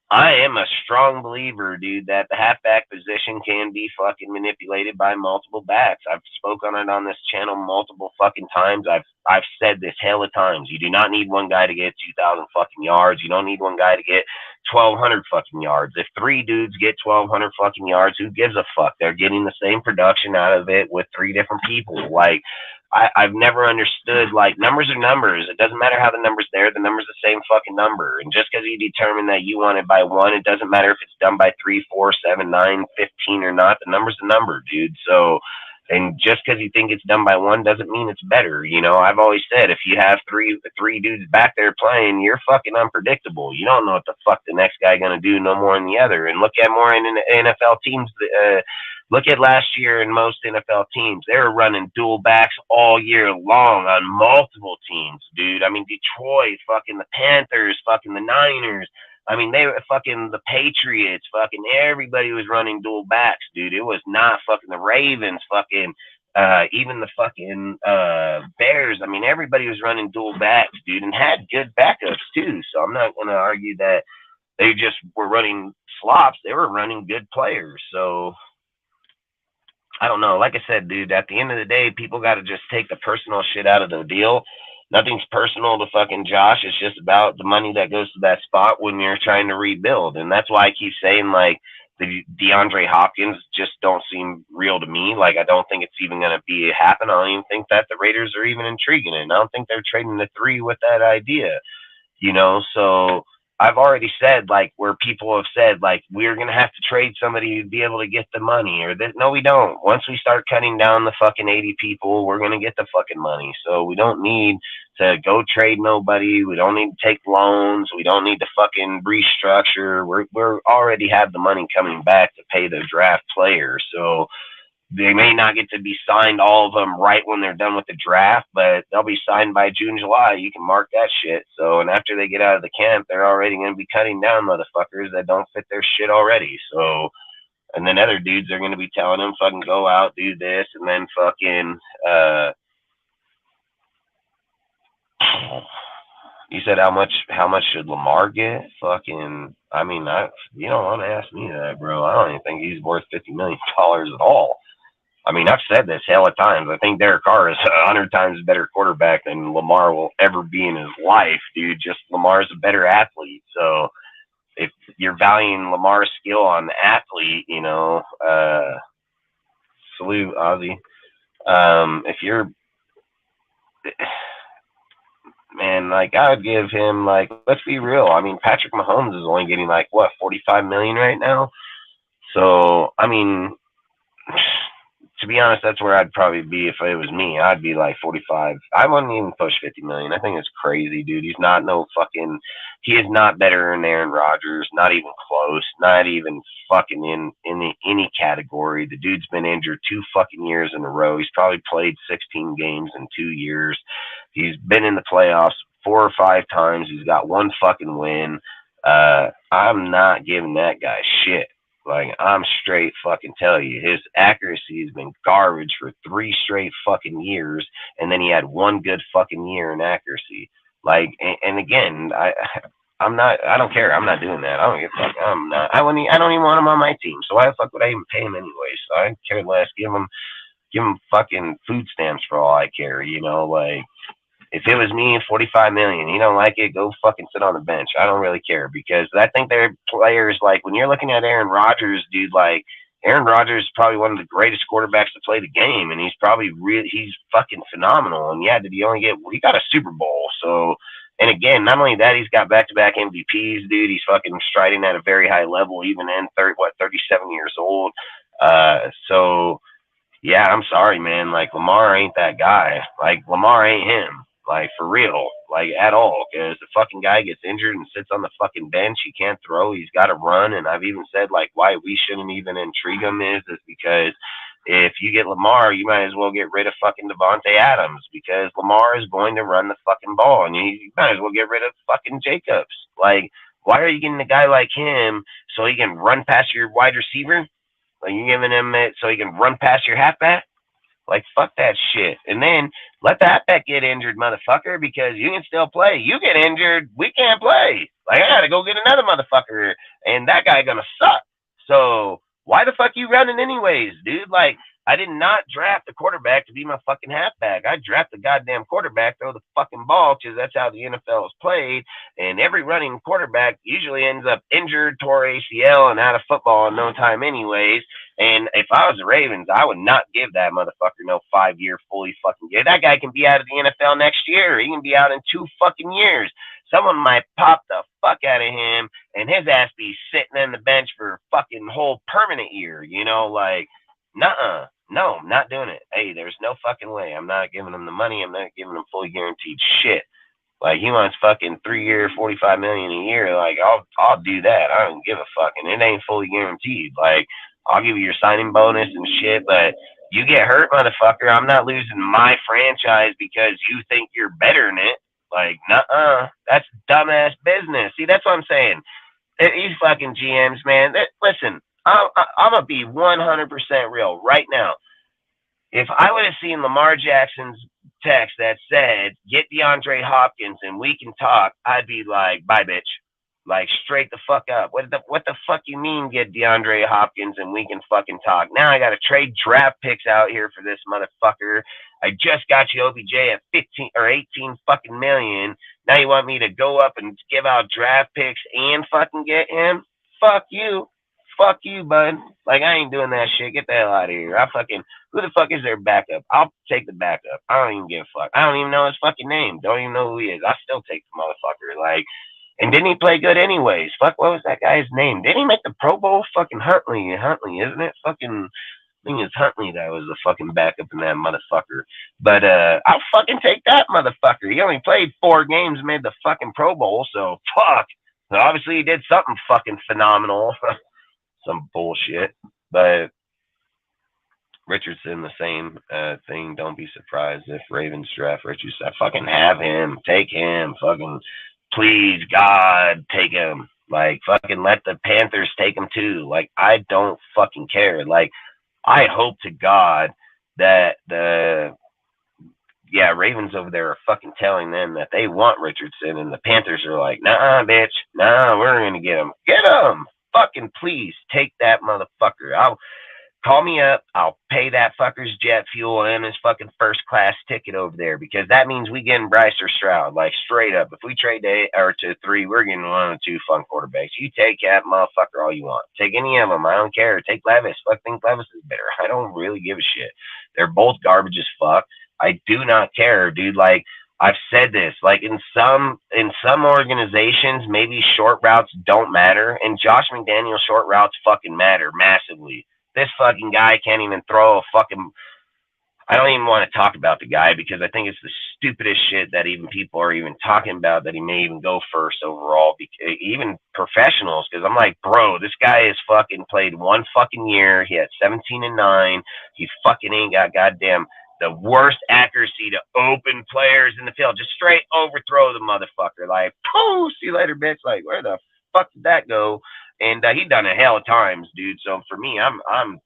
I am a strong believer, dude, that the halfback position can be fucking manipulated by multiple backs. I've spoken on it on this channel multiple fucking times. I've said this hella times. You do not need one guy to get 2,000 fucking yards. You don't need one guy to get 1,200 fucking yards. If 3 dudes get 1,200 fucking yards, who gives a fuck? They're getting the same production out of it with 3 different people. Like, I've never understood, like, numbers are numbers. It doesn't matter how the number's there. The number's the same fucking number. And just because you determine that you want it by 1, it doesn't matter if it's done by 3, 4, 7, 9, 15 or not. The number's the number, dude. So, and just because you think it's done by 1 doesn't mean it's better. You know, I've always said, if you have three dudes back there playing, you're fucking unpredictable. You don't know what the fuck the next guy gonna do no more than the other. And look at more in NFL teams. Look at last year in most NFL teams. They were running dual backs all year long on multiple teams, dude. I mean, Detroit, fucking the Panthers, fucking the Niners. I mean, they were fucking the Patriots, fucking everybody was running dual backs, dude. It was not fucking the Ravens, fucking even the fucking Bears. I mean, everybody was running dual backs, dude, and had good backups too. So I'm not gonna argue that they just were running flops. They were running good players. So I don't know. Like I said, dude, at the end of the day, people got to just take the personal shit out of the deal. Nothing's personal to fucking Josh. It's just about the money that goes to that spot when you're trying to rebuild. And that's why I keep saying, like, the DeAndre Hopkins just don't seem real to me. Like, I don't think it's even going to happen. I don't even think that the Raiders are even intriguing it. And I don't think they're trading the 3 with that idea, you know? So I've already said, like, where people have said, like, we're going to have to trade somebody to be able to get the money, or that. No, we don't. Once we start cutting down the fucking 80 people, we're going to get the fucking money. So we don't need to go trade nobody. We don't need to take loans. We don't need to fucking restructure. We're already have the money coming back to pay the draft players. So they may not get to be signed, all of them, right when they're done with the draft, but they'll be signed by June, July. You can mark that shit. So, and after they get out of the camp, they're already going to be cutting down motherfuckers that don't fit their shit already. So, and then other dudes are going to be telling them, fucking go out, do this, and then fucking, you said how much should Lamar get? Fucking, I mean, you don't want to ask me that, bro. I don't even think he's worth $50 million at all. I mean, I've said this hell of times. I think Derek Carr is 100 times better quarterback than Lamar will ever be in his life, dude. Just Lamar's a better athlete. So if you're valuing Lamar's skill on the athlete, you know, salute, Ozzy. If you're, man, like, I would give him, like, let's be real. I mean, Patrick Mahomes is only getting, like, what, $45 million right now? So, I mean, to be honest, that's where I'd probably be if it was me. I'd be like 45. I wouldn't even push 50 million. I think it's crazy, dude. He is not better than Aaron Rodgers. Not even close. Not even fucking in any category. The dude's been injured 2 fucking years in a row. He's probably played 16 games in 2 years. He's been in the playoffs 4 or 5 times. He's got 1 fucking win. I'm not giving that guy shit. Like, I'm straight fucking tell you, his accuracy has been garbage for 3 straight fucking years, and then he had 1 good fucking year in accuracy. Like, and again, I don't care. I'm not doing that. I don't give a fuck. I don't even want him on my team. So why the fuck would I even pay him anyway? So I care less. Give him fucking food stamps for all I care. You know, like, if it was me, 45 million, you don't like it, go fucking sit on the bench. I don't really care, because I think they're players, like, when you're looking at Aaron Rodgers, dude, like, Aaron Rodgers is probably one of the greatest quarterbacks to play the game, and he's probably he's fucking phenomenal. And yeah, he got a Super Bowl. So, and again, not only that, he's got back-to-back MVPs, dude. He's fucking striding at a very high level, even in 37 years old. So yeah, I'm sorry, man. Like, Lamar ain't that guy. Like, Lamar ain't him. Like, for real, like, at all. Because the fucking guy gets injured and sits on the fucking bench. He can't throw. He's got to run. And I've even said, like, why we shouldn't even intrigue him is because if you get Lamar, you might as well get rid of fucking Devontae Adams, because Lamar is going to run the fucking ball. And you might as well get rid of fucking Jacobs. Like, why are you getting a guy like him so he can run past your wide receiver? Like, you're giving him it so he can run past your halfback? Like, fuck that shit. And then let the halfback get injured, motherfucker, because you can still play. You get injured, we can't play. Like, I gotta go get another motherfucker, and that guy gonna suck. So why the fuck you running anyways, dude? Like, I did not draft the quarterback to be my fucking halfback. I drafted the goddamn quarterback, throw the fucking ball, because that's how the NFL is played. And every running quarterback usually ends up injured, tore ACL, and out of football in no time anyways. And if I was the Ravens, I would not give that motherfucker no 5-year fully fucking year. That guy can be out of the NFL next year. He can be out in 2 fucking years. Someone might pop the fuck out of him, and his ass be sitting on the bench for a fucking whole permanent year. You know, like, nuh-uh. No, I'm not doing it. Hey, there's no fucking way. I'm not giving him the money. I'm not giving him fully guaranteed shit. Like, he wants fucking 3-year, $45 million a year. Like, I'll do that. I don't give a fuck. And it ain't fully guaranteed. Like, I'll give you your signing bonus and shit, but you get hurt, motherfucker. I'm not losing my franchise because you think you're better than it. Like, nuh-uh. That's dumbass business. See, that's what I'm saying. These fucking GMs, man. Listen, I'm gonna be 100% real right now. If I would have seen Lamar Jackson's text that said, get DeAndre Hopkins and we can talk, I'd be like, bye, bitch. Like, straight the fuck up. What the fuck you mean get DeAndre Hopkins and we can fucking talk? Now I got to trade draft picks out here for this motherfucker. I just got you OBJ at 15 or 18 fucking million. Now you want me to go up and give out draft picks and fucking get him? Fuck you. Fuck you, bud. Like, I ain't doing that shit. Get the hell out of here. Who the fuck is their backup? I'll take the backup. I don't even give a fuck. I don't even know his fucking name. Don't even know who he is. I still take the motherfucker. Like, and didn't he play good anyways? Fuck, what was that guy's name? Didn't he make the Pro Bowl? Fucking Huntley, isn't it? Fucking, I think it's Huntley that was the fucking backup in that motherfucker. But I'll fucking take that motherfucker. He only played 4 games, made the fucking Pro Bowl, so fuck. So obviously he did something fucking phenomenal. Some bullshit. But Richardson, the same thing. Don't be surprised if Ravens draft Richardson. Fucking have him. Take him. Fucking please, God, take him. Like, fucking let the Panthers take him too. Like, I don't fucking care. Like, I hope to God that Ravens over there are fucking telling them that they want Richardson, and the Panthers are like, nah, bitch. Nah, we're going to get him. Get him. Fucking please take that motherfucker. Call me up. I'll pay that fucker's jet fuel and his fucking first class ticket over there, because that means we getting Bryce or Stroud. Like, straight up. If we trade to 3, we're getting 1 or 2 fun quarterbacks. You take that motherfucker all you want. Take any of them. I don't care. Take Levis. Fuck, think Levis is better. I don't really give a shit. They're both garbage as fuck. I do not care, dude. Like, I've said this, like, in some organizations, maybe short routes don't matter, and Josh McDaniels short routes fucking matter massively. This fucking guy can't even throw a fucking, I don't even want to talk about the guy, because I think it's the stupidest shit that even people are even talking about, that he may even go first overall, even professionals, because I'm like, bro, this guy has fucking played 1 fucking year. He had 17-9. He fucking ain't got goddamn the worst accuracy to open players in the field. Just straight overthrow the motherfucker. Like, oh, see you later, bitch. Like, where the fuck did that go? And he done a hell of times, dude. So for me, I'm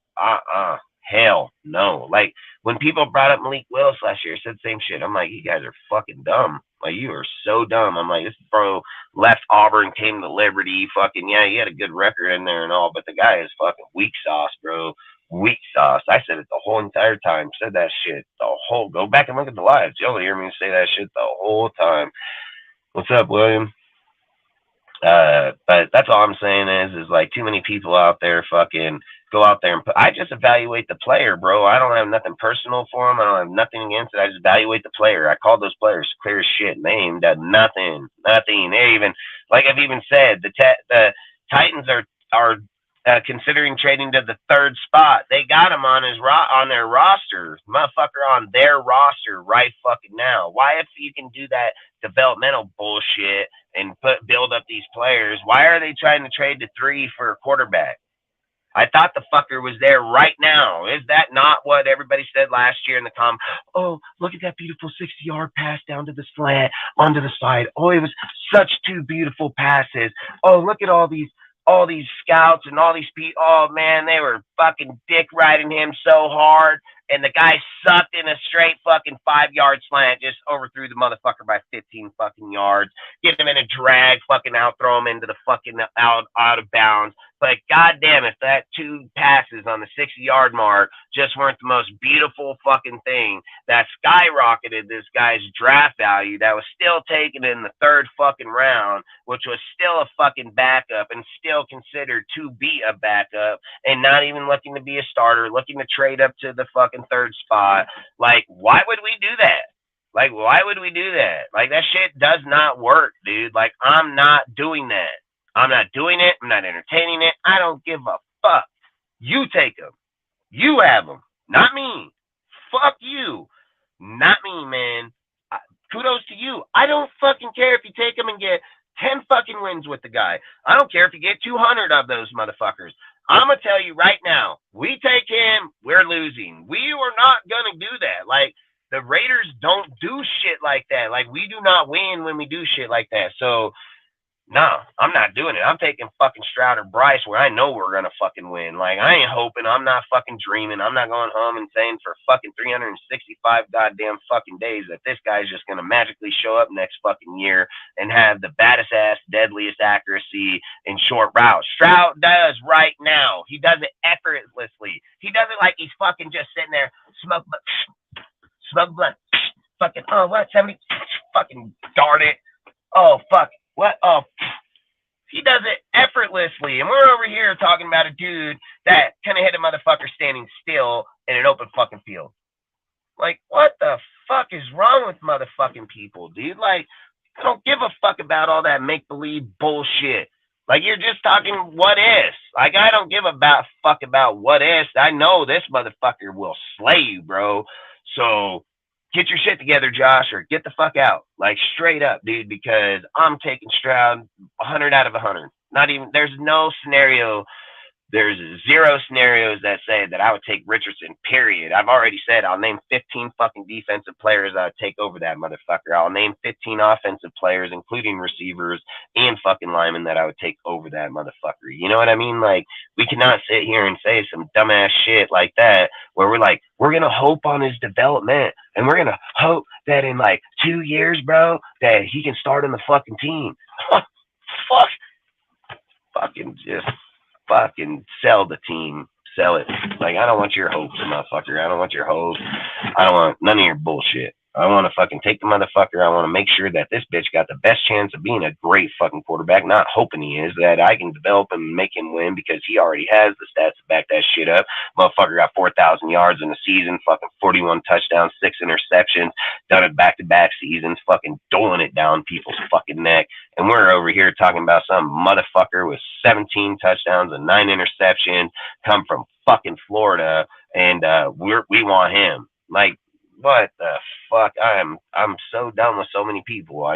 hell no. Like, when people brought up Malik Willis last year, I said the same shit. I'm like, you guys are fucking dumb. Like, you are so dumb. I'm like, this bro left Auburn, came to Liberty. Fucking, yeah, he had a good record in there and all, but the guy is fucking weak sauce, bro. Weak sauce. I said it the whole entire time. Said that shit the whole. Go back and look at the lives. You'll hear me say that shit the whole time. What's up, William? But that's all I'm saying is like, too many people out there fucking go out there and I just evaluate the player, bro. I don't have nothing personal for them. I don't have nothing against it. I just evaluate the player. I call those players clear as shit. They ain't done nothing. They even, like I've even said, the Titans are considering trading to the 3rd spot. They got him on their roster, motherfucker, on their roster right fucking now. Why, if you can do that developmental bullshit and build up these players, why are they trying to trade to 3 for a quarterback? I thought the fucker was there right now. Is that not what everybody said last year in the Oh, look at that beautiful 60-yard pass down to the slant, onto the side. Oh, it was such 2 beautiful passes. Oh, look at all these scouts and all these people. Oh man, they were fucking dick riding him so hard, and the guy sucked in a straight fucking 5-yard slant, just overthrew the motherfucker by 15 fucking yards, get him in a drag, fucking out, throw him into the fucking out of bounds. But goddamn, if that 2 passes on the 60-yard mark just weren't the most beautiful fucking thing that skyrocketed this guy's draft value, that was still taken in the 3rd fucking round, which was still a fucking backup and still considered to be a backup and not even looking to be a starter, looking to trade up to the fucking 3rd spot. Like, why would we do that? Like, why would we do that? Like, that shit does not work, dude. Like, I'm not doing that. I'm not doing it. I'm not entertaining it. I don't give a fuck. You take them. You have them. Not me. Fuck you. Not me, man. Kudos to you. I don't fucking care if you take them and get 10 fucking wins with the guy. I don't care if you get 200 of those motherfuckers. I'm going to tell you right now, we take him, we're losing. We are not going to do that. Like, the Raiders don't do shit like that. Like, we do not win when we do shit like that. So, No, I'm not doing it. I'm taking fucking Stroud or Bryce where I know we're going to fucking win. Like, I ain't hoping. I'm not fucking dreaming. I'm not going home and saying for fucking 365 goddamn fucking days that this guy's just going to magically show up next fucking year and have the baddest ass, deadliest accuracy in short routes. Stroud does right now. He does it effortlessly. He does it like he's fucking just sitting there, smoke blunt, fucking, oh, what, 70, fucking dart it. Oh, fuck. What? Oh, he does it effortlessly. And we're over here talking about a dude that kind of hit a motherfucker standing still in an open fucking field. Like, what the fuck is wrong with motherfucking people, dude? Like, I don't give a fuck about all that make-believe bullshit. Like, you're just talking what ifs. Like, I don't give a fuck about what ifs. I know this motherfucker will slay you, bro. So get your shit together, Josh, or get the fuck out. Like, straight up, dude, because I'm taking Stroud 100 out of 100. Not even, there's no scenario, there's zero scenarios that say that I would take Richardson, period. I've already said I'll name 15 fucking defensive players I would take over that motherfucker. I'll name 15 offensive players, including receivers and fucking linemen, that I would take over that motherfucker. You know what I mean? Like, we cannot sit here and say some dumbass shit like that where we're like, we're going to hope on his development and we're going to hope that in like 2 years, bro, that he can start on the fucking team. Fuck. Fucking just fucking sell the team. Sell it. Like, I don't want your hopes, motherfucker. I don't want your hopes. I don't want none of your bullshit. I want to fucking take the motherfucker. I want to make sure that this bitch got the best chance of being a great fucking quarterback, not hoping he is, that I can develop him and make him win because he already has the stats to back that shit up. Motherfucker got 4,000 yards in the season, fucking 41 touchdowns, 6 interceptions, done it back-to-back seasons, fucking doling it down people's fucking neck. And we're over here talking about some motherfucker with 17 touchdowns and 9 interceptions, come from fucking Florida, and we want him. Like, what the fuck? I'm so done with so many people.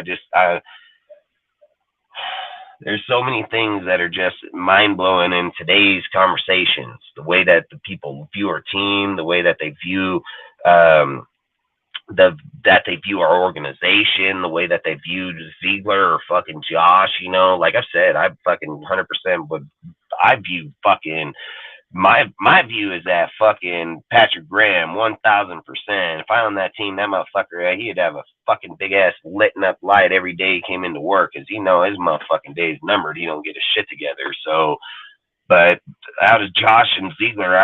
There's so many things that are just mind-blowing in today's conversations. The way that the people view our team, the way that they view that they view our organization, the way that they view Ziegler or fucking Josh, you know, like I've said, I fucking 100% would, I view fucking, my view is that fucking Patrick Graham, 1,000%. If I own that team, that motherfucker, he'd have a fucking big ass lit up light every day he came into work, because he know his motherfucking day's numbered. He don't get his shit together. So, but out of Josh and Ziegler,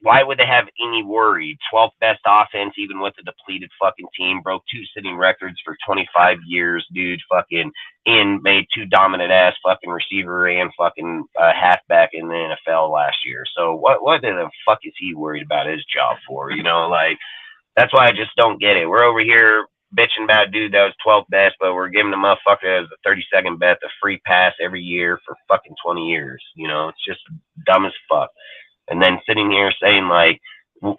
why would they have any worry? 12th best offense, even with a depleted fucking team, broke 2 sitting records for 25 years, dude. Fucking made 2 dominant ass fucking receiver and fucking halfback in the NFL last year. So what the fuck is he worried about his job for? You know, like, that's why I just don't get it. We're over here bitching about a dude that was 12th best, but we're giving the motherfucker as a 32nd best a free pass every year for fucking 20 years. You know, it's just dumb as fuck. And then sitting here saying, like,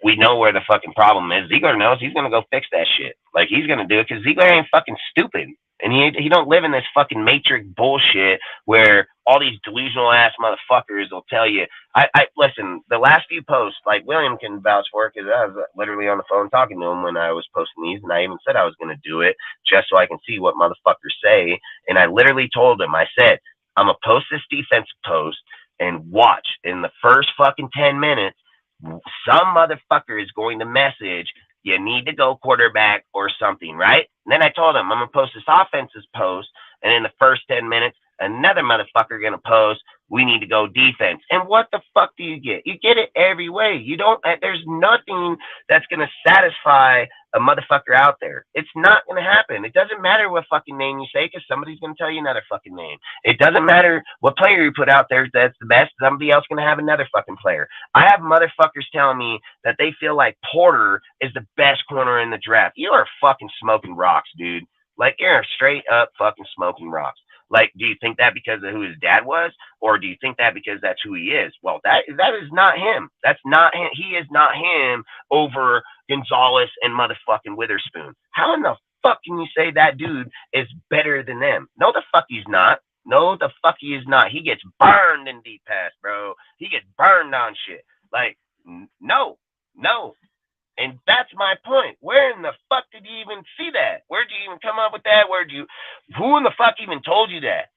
we know where the fucking problem is. Ziegler knows he's going to go fix that shit. Like, he's going to do it because Ziegler ain't fucking stupid. And he don't live in this fucking matrix bullshit where all these delusional ass motherfuckers will tell you. I listen, the last few posts, like, William can vouch for it because I was literally on the phone talking to him when I was posting these, and I even said I was going to do it just so I can see what motherfuckers say. And I literally told him, I said, I'm going to post this defensive post, and watch, in the first fucking 10 minutes, some motherfucker is going to message, you need to go quarterback or something, right? And then I told him, I'm going to post this offensive post, and in the first 10 minutes, another motherfucker going to post, we need to go defense. And what the fuck do you get? You get it every way. You don't, there's nothing that's going to satisfy a motherfucker out there. It's not going to happen. It doesn't matter what fucking name you say, because somebody's going to tell you another fucking name. It doesn't matter what player you put out there that's the best. Somebody else going to have another fucking player. I have motherfuckers telling me that they feel like Porter is the best corner in the draft. You are fucking smoking rocks, dude. Like, you're straight up fucking smoking rocks. Like, do you think that because of who his dad was? Or do you think that because that's who he is? Well, that is not him. That's not him. He is not him over Gonzalez and motherfucking Witherspoon. How in the fuck can you say that dude is better than them? No, the fuck he's not. No, the fuck he is not. He gets burned in deep pass, bro. He gets burned on shit. Like, no. And that's my point. Where in the fuck did you even see that? Where'd you even come up with that? Where'd you Who in the fuck even told you that?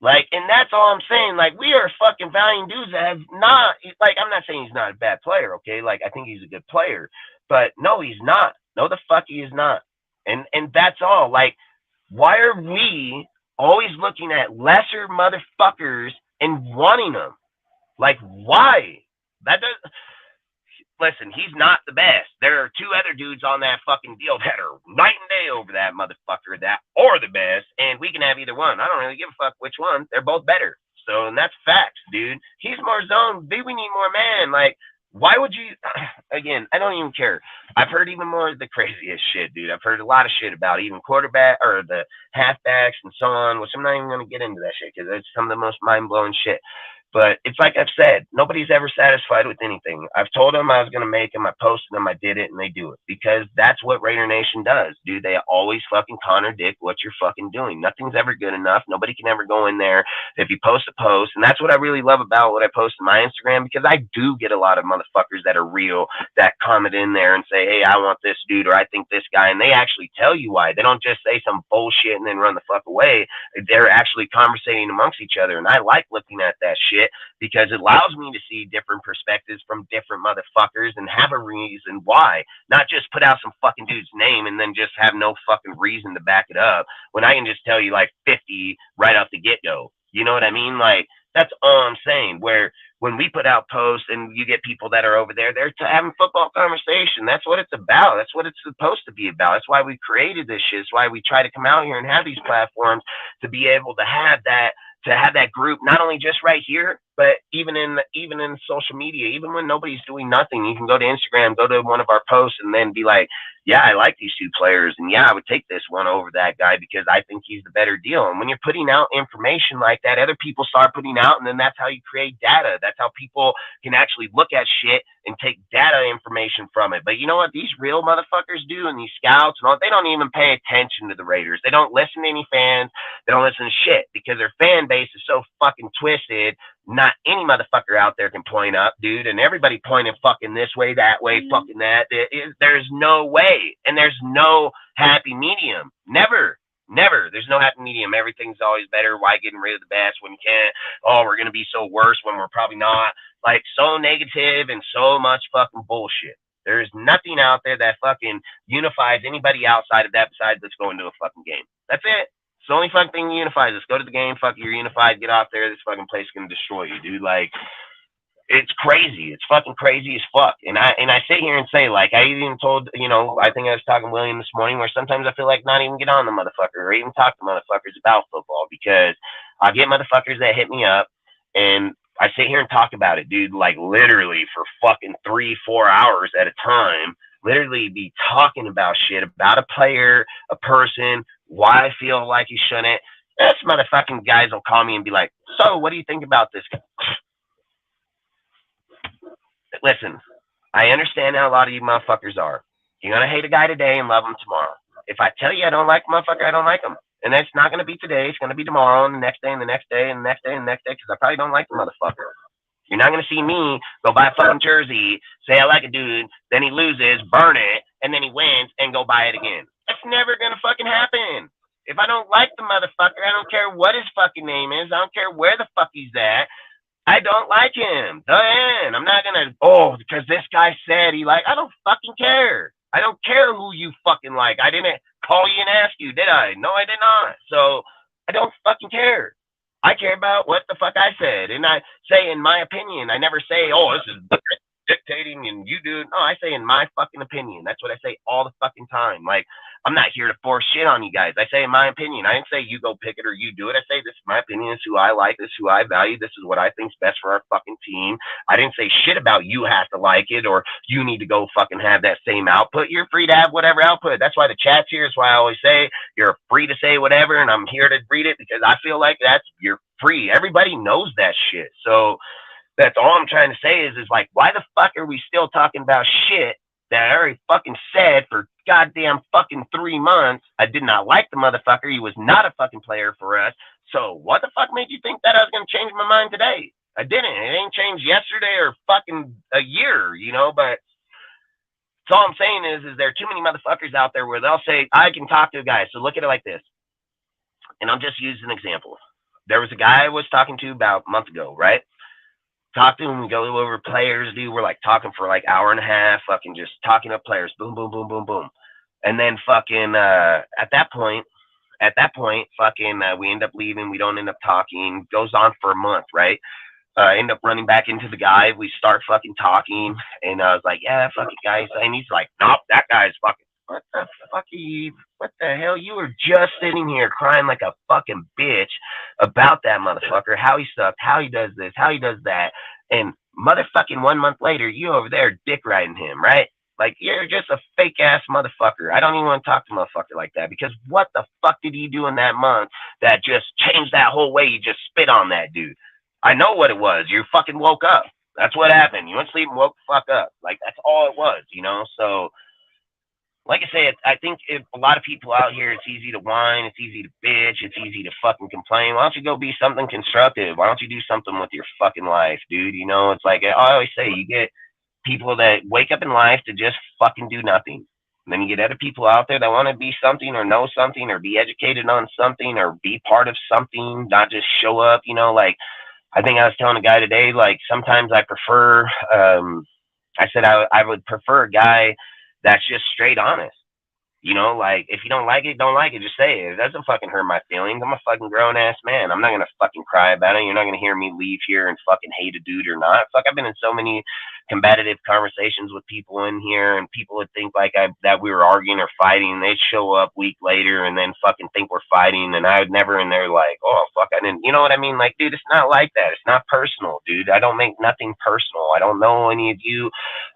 Like, and that's all I'm saying. Like, we are fucking valiant dudes that have not, like, I'm not saying he's not a bad player, okay? Like, I think he's a good player. But no, he's not. No, the fuck he is not. And that's all. Like, why are we always looking at lesser motherfuckers and wanting them? Like, why? That does. Listen, he's not the best. There are two other dudes on that fucking deal that are night and day over that motherfucker that are the best, and we can have either one. I don't really give a fuck which one. They're both better. So, and that's facts, dude. He's more zone. Dude, we need more man. Like, why would you? Again, I don't even care. I've heard even more of the craziest shit, dude. I've heard a lot of shit about even quarterback or the halfbacks and so on, which I'm not even going to get into that shit because it's some of the most mind-blowing shit. But it's like I've said, nobody's ever satisfied with anything. I've told them I was going to make them. I posted them. I did it, and they do it. Because that's what Raider Nation does, dude. They always fucking contradict what you're fucking doing. Nothing's ever good enough. Nobody can ever go in there if you post a post. And that's what I really love about what I post on my Instagram, because I do get a lot of motherfuckers that are real that comment in there and say, hey, I want this dude, or I think this guy. And they actually tell you why. They don't just say some bullshit and then run the fuck away. They're actually conversating amongst each other. And I like looking at that shit, because it allows me to see different perspectives from different motherfuckers and have a reason why, not just put out some fucking dude's name and then just have no fucking reason to back it up when I can just tell you like 50 right off the get-go. You know what I mean? Like, that's all I'm saying. Where when we put out posts and you get people that are over there, they're having football conversation. That's what it's about. That's what it's supposed to be about. That's why we created this shit. It's why we try to come out here and have these platforms to be able to have that group, not only just right here, but even in social media. Even when nobody's doing nothing, you can go to Instagram, go to one of our posts, and then be like, yeah, I like these two players, and yeah, I would take this one over that guy because I think he's the better deal. And when you're putting out information like that, other people start putting out, and then that's how you create data. That's how people can actually look at shit and take data information from it. But you know what these real motherfuckers do, and these scouts and all, they don't even pay attention to the Raiders. They don't listen to any fans. They don't listen to shit because their fan base is so fucking twisted. Not any motherfucker out there can point up, dude, and everybody pointing fucking this way, that way, fucking that. There's no way, and there's no happy medium. Never. There's no happy medium. Everything's always better. Why getting rid of the best when you can't? Oh, we're gonna be so worse when we're probably not. Like, so negative and so much fucking bullshit. There's nothing out there that fucking unifies anybody outside of that besides let's go into a fucking game. That's it. It's the only fucking thing unifies us. Go to the game, fuck, you're unified, get out there, this fucking place is gonna destroy you, dude. Like, it's crazy. It's fucking crazy as fuck. And I sit here and say, like, I even told, I think I was talking to William this morning, where sometimes I feel like not even get on the motherfucker or even talk to motherfuckers about football, because I get motherfuckers that hit me up and I sit here and talk about it, dude, like literally for fucking 3-4 hours at a time, literally be talking about shit, about a player, a person, why I feel like he shouldn't. That's motherfucking guys will call me and be like, so what do you think about this guy? Listen, I understand how a lot of you motherfuckers are. You're going to hate a guy today and love him tomorrow. If I tell you I don't like a motherfucker, I don't like him. And it's not going to be today. It's going to be tomorrow and the next day and the next day and the next day and the next day, because I probably don't like the motherfucker. You're not going to see me go buy a fucking jersey, say I like a dude, then he loses, burn it, and then he wins and go buy it again. That's never going to fucking happen. If I don't like the motherfucker, I don't care what his fucking name is. I don't care where the fuck he's at. I don't like him. The end. I'm not going to, because this guy said he I don't fucking care. I don't care who you fucking like. I didn't call you and ask you, did I? No, I did not. So I don't fucking care. I care about what the fuck I said. And I say in my opinion. I never say, this is dictating and you do it. No, I say in my fucking opinion. That's what I say all the fucking time. Like, I'm not here to force shit on you guys. I say in my opinion. I didn't say you go pick it or you do it. I say this is my opinion. This is who I like. This is who I value. This is what I think's best for our fucking team. I didn't say shit about you have to like it or you need to go fucking have that same output. You're free to have whatever output. That's why the chat's here. That's why I always say you're free to say whatever, and I'm here to read it because I feel like you're free. Everybody knows that shit. So that's all I'm trying to say is like, why the fuck are we still talking about shit that I already fucking said for goddamn fucking 3 months? I did not like the motherfucker. He was not a fucking player for us. So what the fuck made you think that I was going to change my mind today? I didn't. It ain't changed yesterday or fucking a year, but all I'm saying is there are too many motherfuckers out there where they'll say, I can talk to a guy. So look at it like this. and I'm just using an example. There was a guy I was talking to about a month ago, right? Talk to him, we go over players, dude. We're like talking for like hour and a half, fucking just talking up players, boom, boom, boom, boom, boom. And then fucking at that point, fucking we end up leaving. We don't end up talking. Goes on for a month, right? End up running back into the guy. We start fucking talking, and I was like, yeah, fucking guy. And he's like, nope, that guy's fucking. What the fuck are you? What the hell? You were just sitting here crying like a fucking bitch about that motherfucker. How he sucked. How he does this. How he does that. And motherfucking 1 month later, you over there dick riding him, right? Like, you're just a fake ass motherfucker. I don't even want to talk to a motherfucker like that, because what the fuck did he do in that month that just changed that whole way you just spit on that dude? I know what it was. You fucking woke up. That's what happened. You went to sleep and woke the fuck up. Like, that's all it was, you know? So, like I said, I think if a lot of people out here, it's easy to whine, it's easy to bitch, it's easy to fucking complain. Why don't you go be something constructive? Why don't you do something with your fucking life, dude? You know, it's like I always say, you get people that wake up in life to just fucking do nothing. And then you get other people out there that want to be something or know something or be educated on something or be part of something, not just show up, you know, like I think I was telling a guy today, like sometimes I prefer, I said I would prefer a guy that's just straight honest. You know, like, if you don't like it, don't like it. Just say it. It doesn't fucking hurt my feelings. I'm a fucking grown-ass man. I'm not going to fucking cry about it. You're not going to hear me leave here and fucking hate a dude or not. Fuck, I've been in so many combative conversations with people in here, and people would think, like, that we were arguing or fighting. They'd show up a week later and then fucking think we're fighting, and I would never, and they're like, oh, fuck, I didn't. You know what I mean? Like, dude, it's not like that. It's not personal, dude. I don't make nothing personal. I don't know any of you.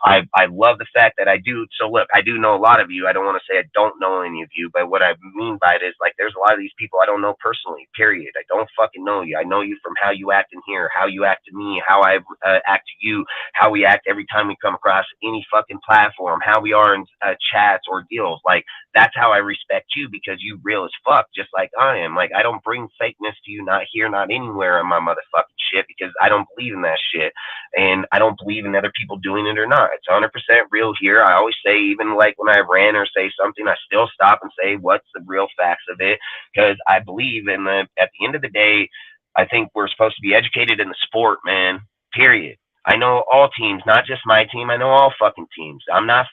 I love the fact that I do. So, look, I do know a lot of you. I don't want to say I don't know any of you, but what I mean by it is, like, there's a lot of these people I don't know personally, period. I don't fucking know you. I know you from how you act in here, how you act to me, how I act to you, how we act every time we come across any fucking platform, how we are in chats or deals. Like, that's how I respect you, because you real as fuck, just like I am. Like, I don't bring fakeness to you, not here, not anywhere on my motherfucking shit, because I don't believe in that shit, and I don't believe in other people doing it or not. It's 100% real here. I always say, even like when I rant or say something, I still stop and say, what's the real facts of it? Because I believe at the end of the day, I think we're supposed to be educated in the sport, man, period. I know all teams, not just my team. I know all fucking teams. I'm not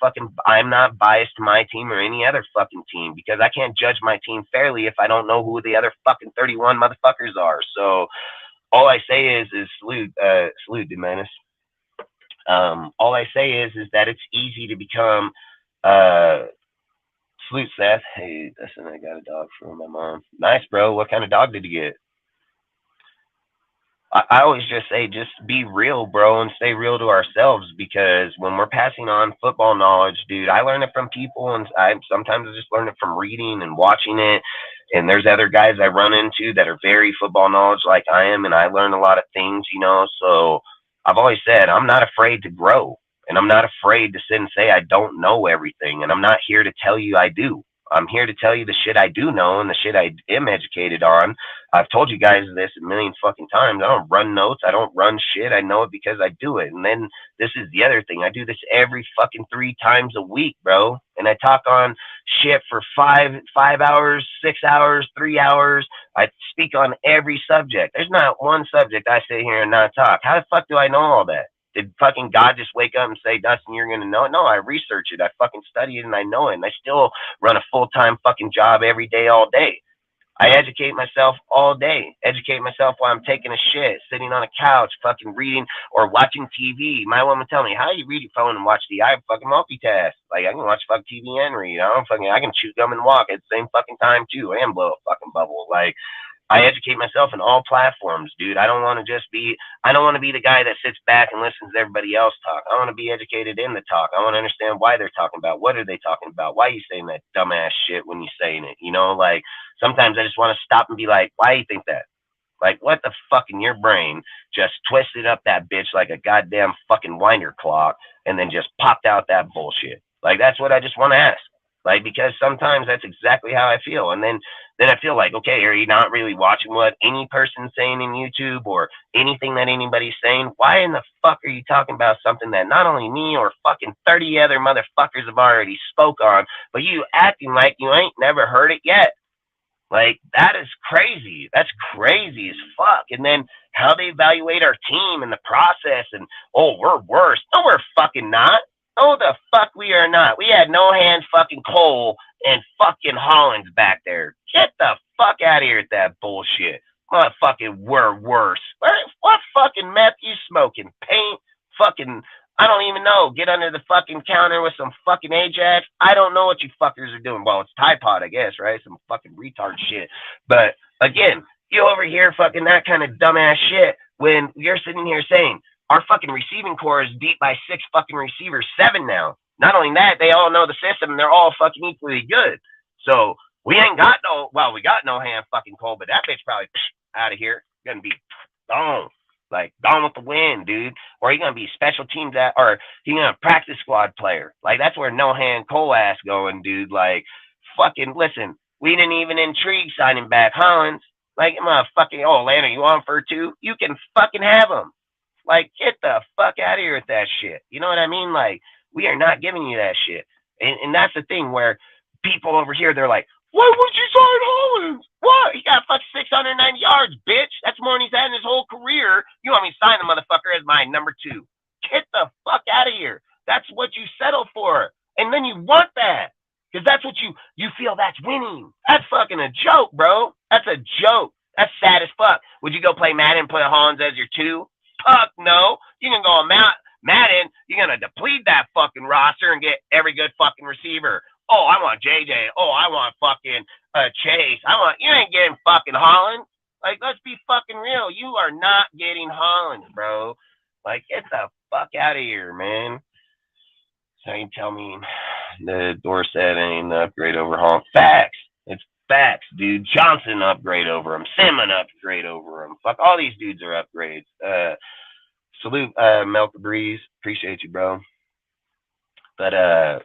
biased to my team or any other fucking team, because I can't judge my team fairly if I don't know who the other fucking 31 motherfuckers are. So all I say is salute, Demenis. All I say is that it's easy to become, salute, Seth. Hey, listen, I got a dog from my mom. Nice, bro. What kind of dog did you get? I always just say, just be real, bro, and stay real to ourselves, because when we're passing on football knowledge, dude, I learn it from people, and sometimes I just learn it from reading and watching it. And there's other guys I run into that are very football knowledge like I am, and I learn a lot of things, you know. So I've always said, I'm not afraid to grow, and I'm not afraid to sit and say I don't know everything, and I'm not here to tell you I do. I'm here to tell you the shit I do know and the shit I am educated on. I've told you guys this a million fucking times. I don't run notes. I don't run shit. I know it because I do it. And then this is the other thing. I do this every fucking 3 times a week, bro. And I talk on shit for 5 hours, 6 hours, 3 hours. I speak on every subject. There's not one subject I sit here and not talk. How the fuck do I know all that? Did fucking God just wake up and say, Dustin, you're going to know it? No, I research it. I fucking study it, and I know it. And I still run a full-time fucking job every day, all day. I educate myself all day. Educate myself while I'm taking a shit, sitting on a couch, fucking reading or watching TV. My woman tell me, how do you read your phone and watch TV? I fucking multitask. Like, I can watch fucking TV and read. I can chew gum and walk at the same fucking time, too, and blow a fucking bubble. Like, I educate myself in all platforms, dude. I don't want to be the guy that sits back and listens to everybody else talk. I want to be educated in the talk. I want to understand why they're talking about. What are they talking about? Why are you saying that dumbass shit when you're saying it? You know, like, sometimes I just want to stop and be like, why do you think that? Like, what the fuck in your brain just twisted up that bitch like a goddamn fucking winder clock and then just popped out that bullshit? Like, that's what I just want to ask. Like, because sometimes that's exactly how I feel. And then I feel like, okay, are you not really watching what any person's saying in YouTube or anything that anybody's saying? Why in the fuck are you talking about something that not only me or fucking 30 other motherfuckers have already spoke on, but you acting like you ain't never heard it yet? Like, that is crazy. That's crazy as fuck. And then how they evaluate our team and the process and, oh, we're worse. No, we're fucking not. No, the fuck we are not. We had no hand fucking Cole and fucking Hollins back there. Get the fuck out of here with that bullshit. Motherfucking, we're worse. What fucking meth you smoking? Paint? Fucking, I don't even know. Get under the fucking counter with some fucking Ajax. I don't know what you fuckers are doing. Well, it's Tide Pod, I guess, right? Some fucking retard shit. But again, you over here fucking that kind of dumbass shit when you're sitting here saying our fucking receiving core is beat by 6 fucking receivers, 7 now. Not only that, they all know the system and they're all fucking equally good. So we ain't got we got no hand fucking Cole, but that bitch probably out of here. Gonna be gone. Like, gone with the wind, dude. Or he gonna be special teams or he gonna practice squad player. Like, that's where no hand Cole ass going, dude. Like, fucking listen, we didn't even intrigue signing back Hollins. Like, motherfucking, oh, Atlanta, you on for 2? You can fucking have him. Like, get the fuck out of here with that shit. You know what I mean? Like, we are not giving you that shit. And that's the thing where people over here, they're like, why would you sign Hollins? What? He got fucking 690 yards, bitch. That's more than he's had in his whole career. You want me to sign the motherfucker as my number 2. Get the fuck out of here. That's what you settle for. And then you want that. Because that's what you feel that's winning. That's fucking a joke, bro. That's a joke. That's sad as fuck. Would you go play Madden and put Hollins as your 2? Fuck no. You can go on Madden. You're going to deplete that fucking roster and get every good fucking receiver. Oh, I want JJ. Oh, I want fucking Chase. You ain't getting fucking Hollins. Like, let's be fucking real. You are not getting Hollins, bro. Like, get the fuck out of here, man. So you tell me the Dorsett ain't the upgrade over Hollins. Facts. It's facts, dude. Johnson upgrade over him. Simmons upgrade over him. Fuck, all these dudes are upgrades. Salute, Melt the Breeze. Appreciate you, bro. But,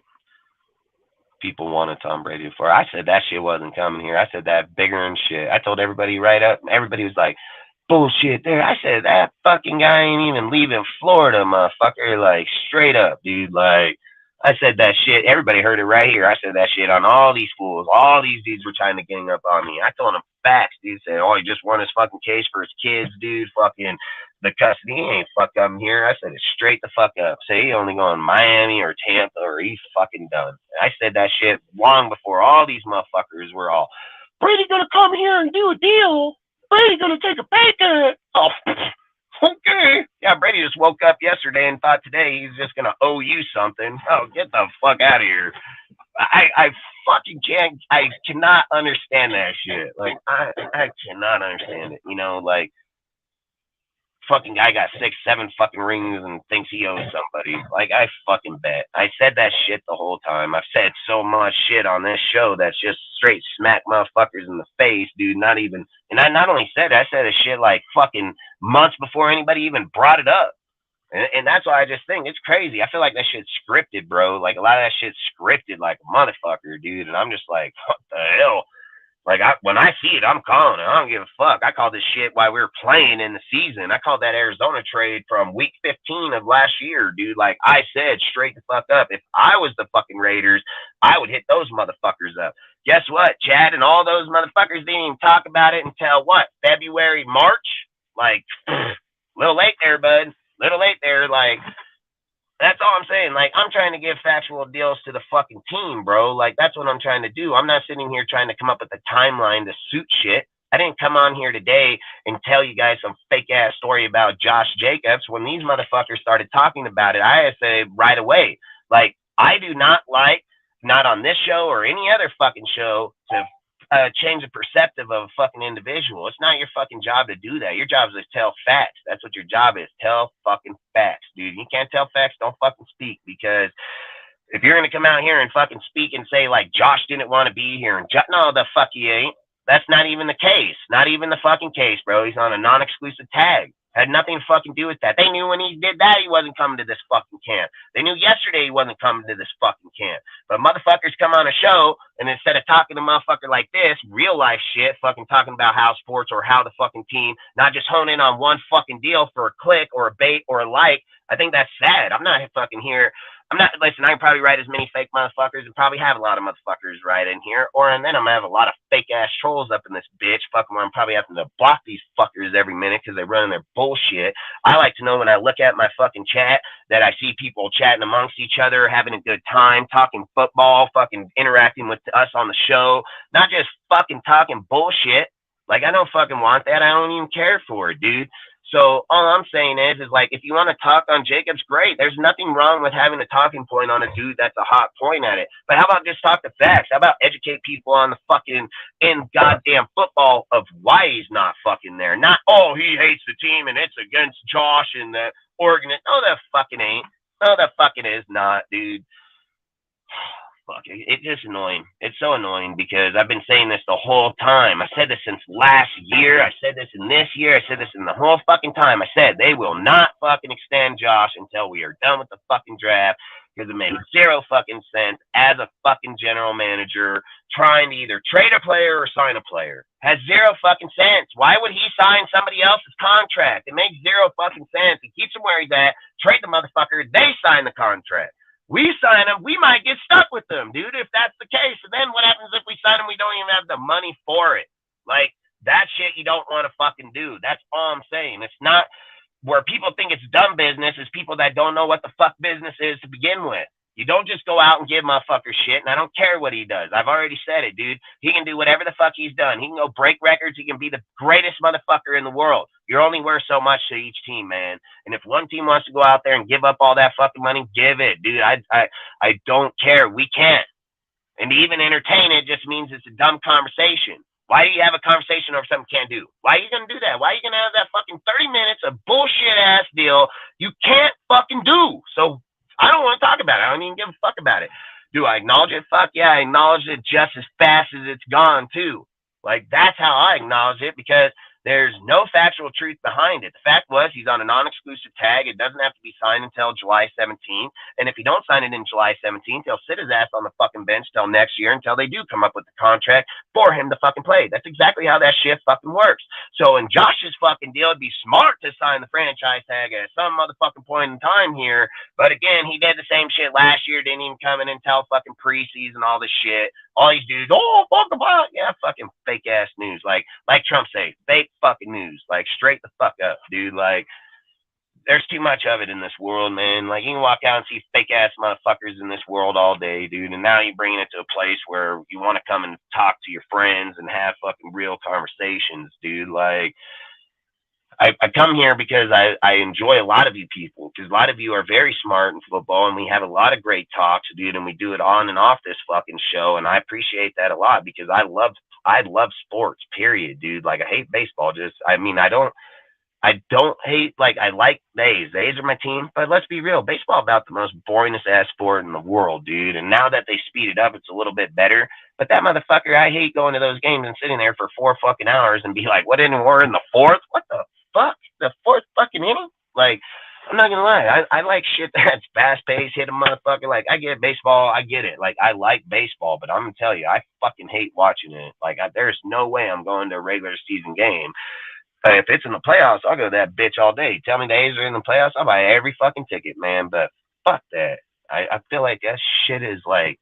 people wanted Tom Brady before. I said that shit wasn't coming here. I said that bigger and shit. I told everybody right up. Everybody was like, bullshit there. I said that fucking guy ain't even leaving Florida, motherfucker. Like, straight up, dude. Like, I said that shit. Everybody heard it right here. I said that shit on all these fools. All these dudes were trying to gang up on me. I told them facts, dude. Saying, oh, he just won his fucking case for his kids, dude. Fucking the custody. He ain't fuck up here. I said it straight the fuck up. Say he only going Miami or Tampa or he's fucking done. I said that shit long before all these motherfuckers were all, Brady gonna come here and do a deal. Brady gonna take a pay cut. Oh, okay. Yeah, Brady just woke up yesterday and thought today he's just gonna owe you something. Oh, get the fuck out of here. I fucking can't. I cannot understand that shit. Like, I cannot understand it. You know, like, fucking guy got 6, 7 fucking rings and thinks he owes somebody. Like, I fucking bet. I said that shit the whole time. I've said so much shit on this show that's just straight smack motherfuckers in the face, dude. Not even, and I not only said it, I said this shit like fucking months before anybody even brought it up. And that's why I just think it's crazy. I feel like that shit's scripted, bro. Like, a lot of that shit's scripted like a motherfucker, dude. And I'm just like, what the hell? Like, when I see it, I'm calling it. I don't give a fuck. I called this shit while we were playing in the season. I called that Arizona trade from week 15 of last year, dude. Like, I said straight the fuck up. If I was the fucking Raiders, I would hit those motherfuckers up. Guess what? Chad and all those motherfuckers didn't even talk about it until what? February, March? Like, little late there, bud. Little late there. Like, that's all I'm saying. Like, I'm trying to give factual deals to the fucking team, bro. Like, that's what I'm trying to do. I'm not sitting here trying to come up with a timeline to suit shit. I didn't come on here today and tell you guys some fake ass story about Josh Jacobs. When these motherfuckers started talking about it, I say right away, like, I do not like, not on this show or any other fucking show, to change the perspective of a fucking individual. It's not your fucking job to do that. Your job is to tell facts. That's what your job is. Tell fucking facts, dude. You can't tell facts, don't fucking speak. Because if you're going to come out here and fucking speak and say, like, Josh didn't want to be here, and no, the fuck he ain't. That's not even the case. Not even the fucking case, bro. He's on a non-exclusive tag. Had nothing to fucking do with that. They knew when he did that, he wasn't coming to this fucking camp. They knew yesterday he wasn't coming to this fucking camp. But motherfuckers come on a show, and instead of talking to a motherfucker like this, real life shit, fucking talking about how sports or how the fucking team, not just hone in on one fucking deal for a click or a bait or a like, I think that's sad. I'm not listen, I can probably write as many fake motherfuckers and probably have a lot of motherfuckers right in here. And then I'm going to have a lot of fake ass trolls up in this bitch, fucking where I'm probably having to block these fuckers every minute because they're running their bullshit. I like to know when I look at my fucking chat that I see people chatting amongst each other, having a good time, talking football, fucking interacting with us on the show, not just fucking talking bullshit. Like, I don't fucking want that. I don't even care for it, dude. So all I'm saying is like, if you want to talk on Jacobs, great. There's nothing wrong with having a talking point on a dude that's a hot point at it. But how about just talk the facts? How about educate people on the fucking goddamn football of why he's not fucking there? Not, oh, he hates the team and it's against Josh and the Oregon. No, that fucking ain't. No, that fucking is not, dude. Fuck, it's just annoying. It's so annoying because I've been saying this the whole time. I said this since last year. I said this in this year. I said this in the whole fucking time. I said they will not fucking extend Josh until we are done with the fucking draft because it makes zero fucking sense as a fucking general manager trying to either trade a player or sign a player. Has zero fucking sense. Why would he sign somebody else's contract? It makes zero fucking sense. He keeps him where he's at. Trade the motherfucker. They sign the contract. We sign them, we might get stuck with them, dude, if that's the case. And then what happens if we sign them, we don't even have the money for it? Like, that shit you don't want to fucking do. That's all I'm saying. It's not where people think it's dumb business. It's people that don't know what the fuck business is to begin with. You don't just go out and give motherfuckers shit, and I don't care what he does. I've already said it, dude. He can do whatever the fuck he's done. He can go break records. He can be the greatest motherfucker in the world. You're only worth so much to each team, man. And if one team wants to go out there and give up all that fucking money, give it, dude. I don't care. We can't. And to even entertain it just means it's a dumb conversation. Why do you have a conversation over something you can't do? Why are you going to do that? Why are you going to have that fucking 30 minutes of bullshit-ass deal you can't fucking do? So I don't want to talk about it. I don't even give a fuck about it. Do I acknowledge it? Fuck yeah, I acknowledge it just as fast as it's gone, too. Like, that's how I acknowledge it because there's no factual truth behind it. The fact was he's on a non-exclusive tag. It doesn't have to be signed until July 17th. And if he don't sign it in July 17th, he'll sit his ass on the fucking bench till next year until they do come up with the contract for him to fucking play. That's exactly how that shit fucking works. So in Josh's fucking deal, it'd be smart to sign the franchise tag at some motherfucking point in time here. But again, he did the same shit last year. Didn't even come in until fucking preseason, all this shit. All these dudes, oh, fuck about, yeah, fucking fake ass news. Like Trump say, fake fucking news. Like, straight the fuck up, dude. Like, there's too much of it in this world, man. Like, you can walk out and see fake ass motherfuckers in this world all day, dude. And now you're bringing it to a place where you want to come and talk to your friends and have fucking real conversations, dude. Like, I come here because I enjoy a lot of you people, because a lot of you are very smart in football, and we have a lot of great talks, dude, and we do it on and off this fucking show, and I appreciate that a lot because I love sports, period, dude. Like, I hate baseball. I don't hate, like, I like A's. The A's are my team, but let's be real. Baseball about the most boringest ass sport in the world, dude. And now that they speed it up, it's a little bit better. But that motherfucker, I hate going to those games and sitting there for 4 fucking hours and be like, what inning we're in, the fourth? What the fuck? The fourth fucking inning? Like, I'm not gonna lie. I like shit that's fast paced, hit a motherfucker. Like, I get baseball, I get it. Like, I like baseball, but I'm gonna tell you, I fucking hate watching it. Like, there's no way I'm going to a regular season game. If it's in the playoffs, I'll go to that bitch all day. Tell me the A's are in the playoffs, I'll buy every fucking ticket, man. But fuck that. I feel like that shit is like,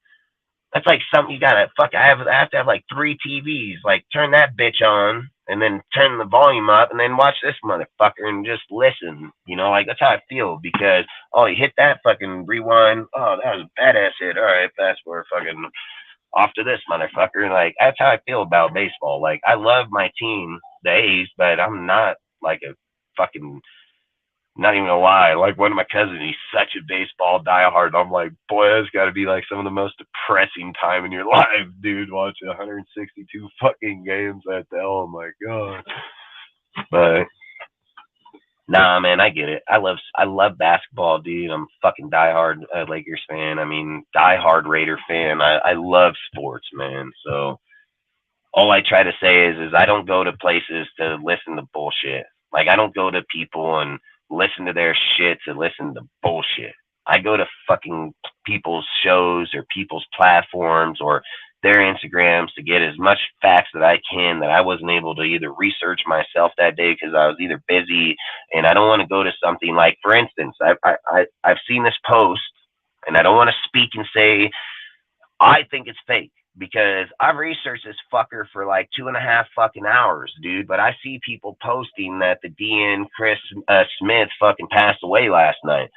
that's like something you gotta fuck. I have to have like 3 TVs. Like, turn that bitch on and then turn the volume up and then watch this motherfucker and just listen. You know, like, that's how I feel because, oh, you hit that fucking rewind. Oh, that was a badass hit. All right, fast forward, fucking off to this motherfucker. Like, that's how I feel about baseball. Like, I love my team, the A's, but I'm not like a fucking, not even gonna lie, like, one of my cousins, he's such a baseball diehard. I'm like, boy, that's got to be like some of the most depressing time in your life, dude, watching 162 fucking games at the, oh my god. But nah, man, I get it. I love basketball, dude. I'm a fucking diehard Lakers fan. I mean, diehard Raider fan. I love sports, man. So all I try to say is I don't go to places to listen to bullshit. Like, I don't go to people and listen to their shit to listen to bullshit. I go to fucking people's shows or people's platforms or their Instagrams to get as much facts that I can that I wasn't able to either research myself that day because I was either busy, and I don't want to go to something like, for instance, I've seen this post And I don't want to speak and say I think it's fake, because I've researched this fucker for like 2.5 fucking hours, dude. But I see people posting that the DN Chris Smith fucking passed away last night.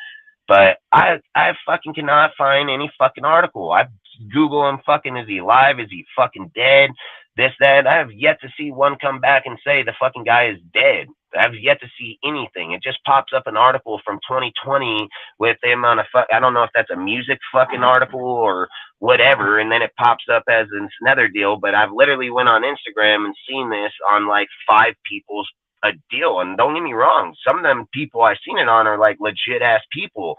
But I fucking cannot find any fucking article. I Google him, fucking, is he alive? Is he fucking dead? This, that. I have yet to see one come back and say the fucking guy is dead. I've yet to see anything. It just pops up an article from 2020 with the amount of I don't know if that's a music fucking article or whatever, and then it pops up as another deal. But I've literally went on Instagram and seen this on like 5 people's a deal. And don't get me wrong, some of them people I've seen it on are like legit ass people.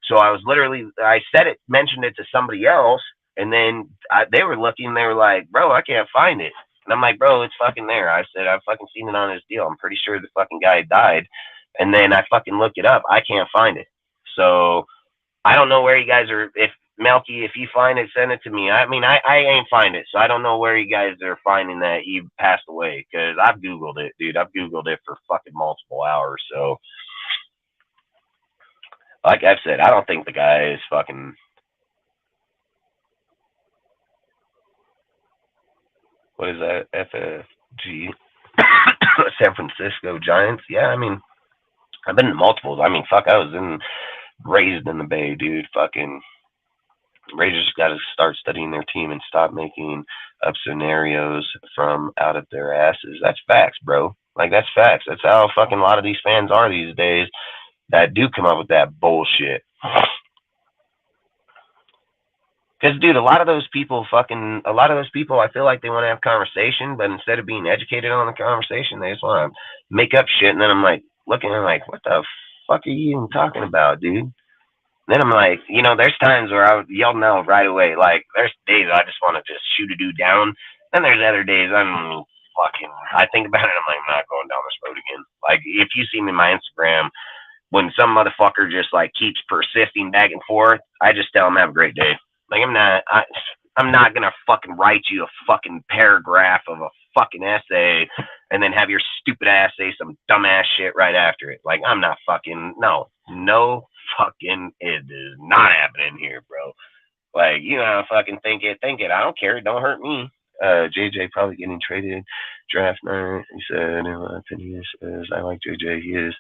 So I was literally, I said it, mentioned it to somebody else, and then they were looking, they were like, bro, I can't find it. And I'm like, bro, it's fucking there. I said, I've fucking seen it on his deal. I'm pretty sure the fucking guy died. And then I fucking looked it up. I can't find it. So I don't know where you guys are. If Melky, if you find it, send it to me. I mean, I ain't find it. So I don't know where you guys are finding that he passed away, because I've Googled it, dude. I've Googled it for fucking multiple hours. So like I've said, I don't think the guy is fucking. What is that? FFG? San Francisco Giants? Yeah, I mean, I've been in multiples. I mean, fuck, I was raised in the Bay, dude. Fucking Raiders just got to start studying their team and stop making up scenarios from out of their asses. That's facts, bro. Like, that's facts. That's how fucking a lot of these fans are these days that do come up with that bullshit. Because, dude, a lot of those people, I feel like they want to have conversation, but instead of being educated on the conversation, they just want to make up shit. And then I'm like, looking at them like, what the fuck are you even talking about, dude? Then I'm like, you know, there's times where you'll know right away. Like, there's days I just want to just shoot a dude down. Then there's other days I think about it, I'm like, I'm not going down this road again. Like, if you see me on my Instagram, when some motherfucker just, like, keeps persisting back and forth, I just tell him, have a great day. Like, I'm not gonna fucking write you a fucking paragraph of a fucking essay and then have your stupid ass say some dumbass shit right after it. Like, I'm not fucking, no fucking, it is not happening here, bro. Like, you know, fucking think it. I don't care. It don't hurt me. JJ probably getting traded draft night. He said, in my opinion, says, I like JJ. He is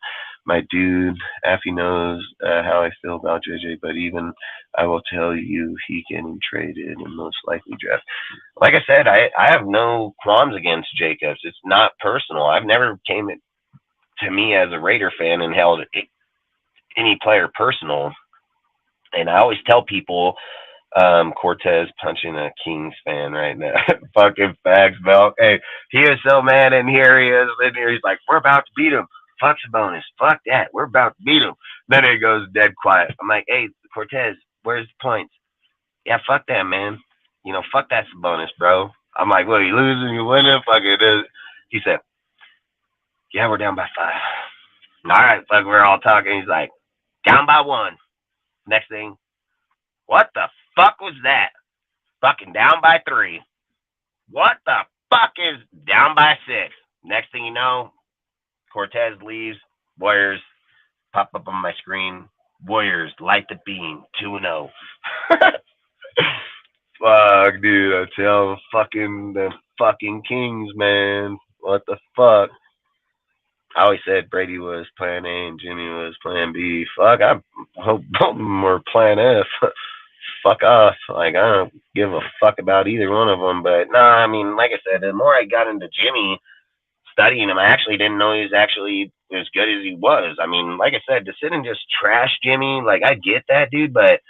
my dude. Affy knows how I feel about JJ, but even I will tell you he getting traded and most likely draft. Like I said, I have no qualms against Jacobs. It's not personal. I've never came to me as a Raider fan and held any player personal. And I always tell people, Cortez punching a Kings fan right now. Fucking facts, Belk. Hey, he is so mad in here. He is in here. He's like, we're about to beat him. Fuck Sabonis. Fuck that. We're about to beat him. Then he goes dead quiet. I'm like, hey, Cortez, where's the points? Yeah, fuck that, man. You know, fuck that Sabonis, bro. I'm like, what, you losing, you winning? Fuck it. He said, yeah, we're down by 5. All right, fuck, we're all talking. He's like, down by 1. Next thing, what the fuck was that? Fucking down by 3. What the fuck is down by 6? Next thing you know, Cortez leaves. Warriors pop up on my screen. Warriors light the beam. 2-0. Fuck, dude. I tell the fucking Kings, man. What the fuck? I always said Brady was plan A and Jimmy was plan B. Fuck, I hope both of them were plan F. Fuck off. Like, I don't give a fuck about either one of them. But, nah, I mean, like I said, the more I got into Jimmy, studying him, I actually didn't know he was actually as good as he was. I mean, like I said, to sit and just trash Jimmy, like, I get that, dude. But,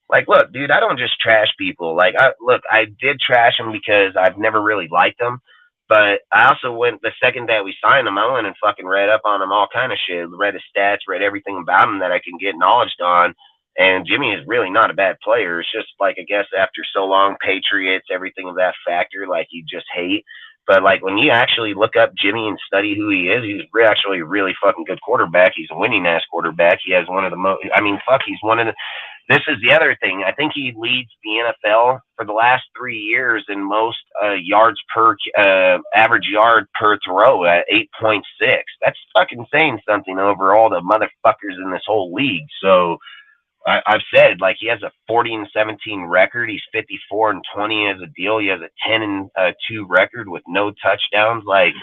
like, look, dude, I don't just trash people. Like, I did trash him because I've never really liked him. But I also went, the second that we signed him, I went and fucking read up on him, all kind of shit, read his stats, read everything about him that I can get knowledge on. And Jimmy is really not a bad player. It's just like, I guess after so long, Patriots, everything of that factor, like, you just hate. But, like, when you actually look up Jimmy and study who he is, he's actually a really fucking good quarterback. He's a winning-ass quarterback. He has one of the most, I mean, fuck, he's one of the, this is the other thing. I think he leads the NFL for the last 3 years in most yards per, average yard per throw at 8.6. That's fucking saying something over all the motherfuckers in this whole league. So, I've said, like, he has a 40-17 record. He's 54-20 as a deal. He has a 10-2 record with no touchdowns. Like,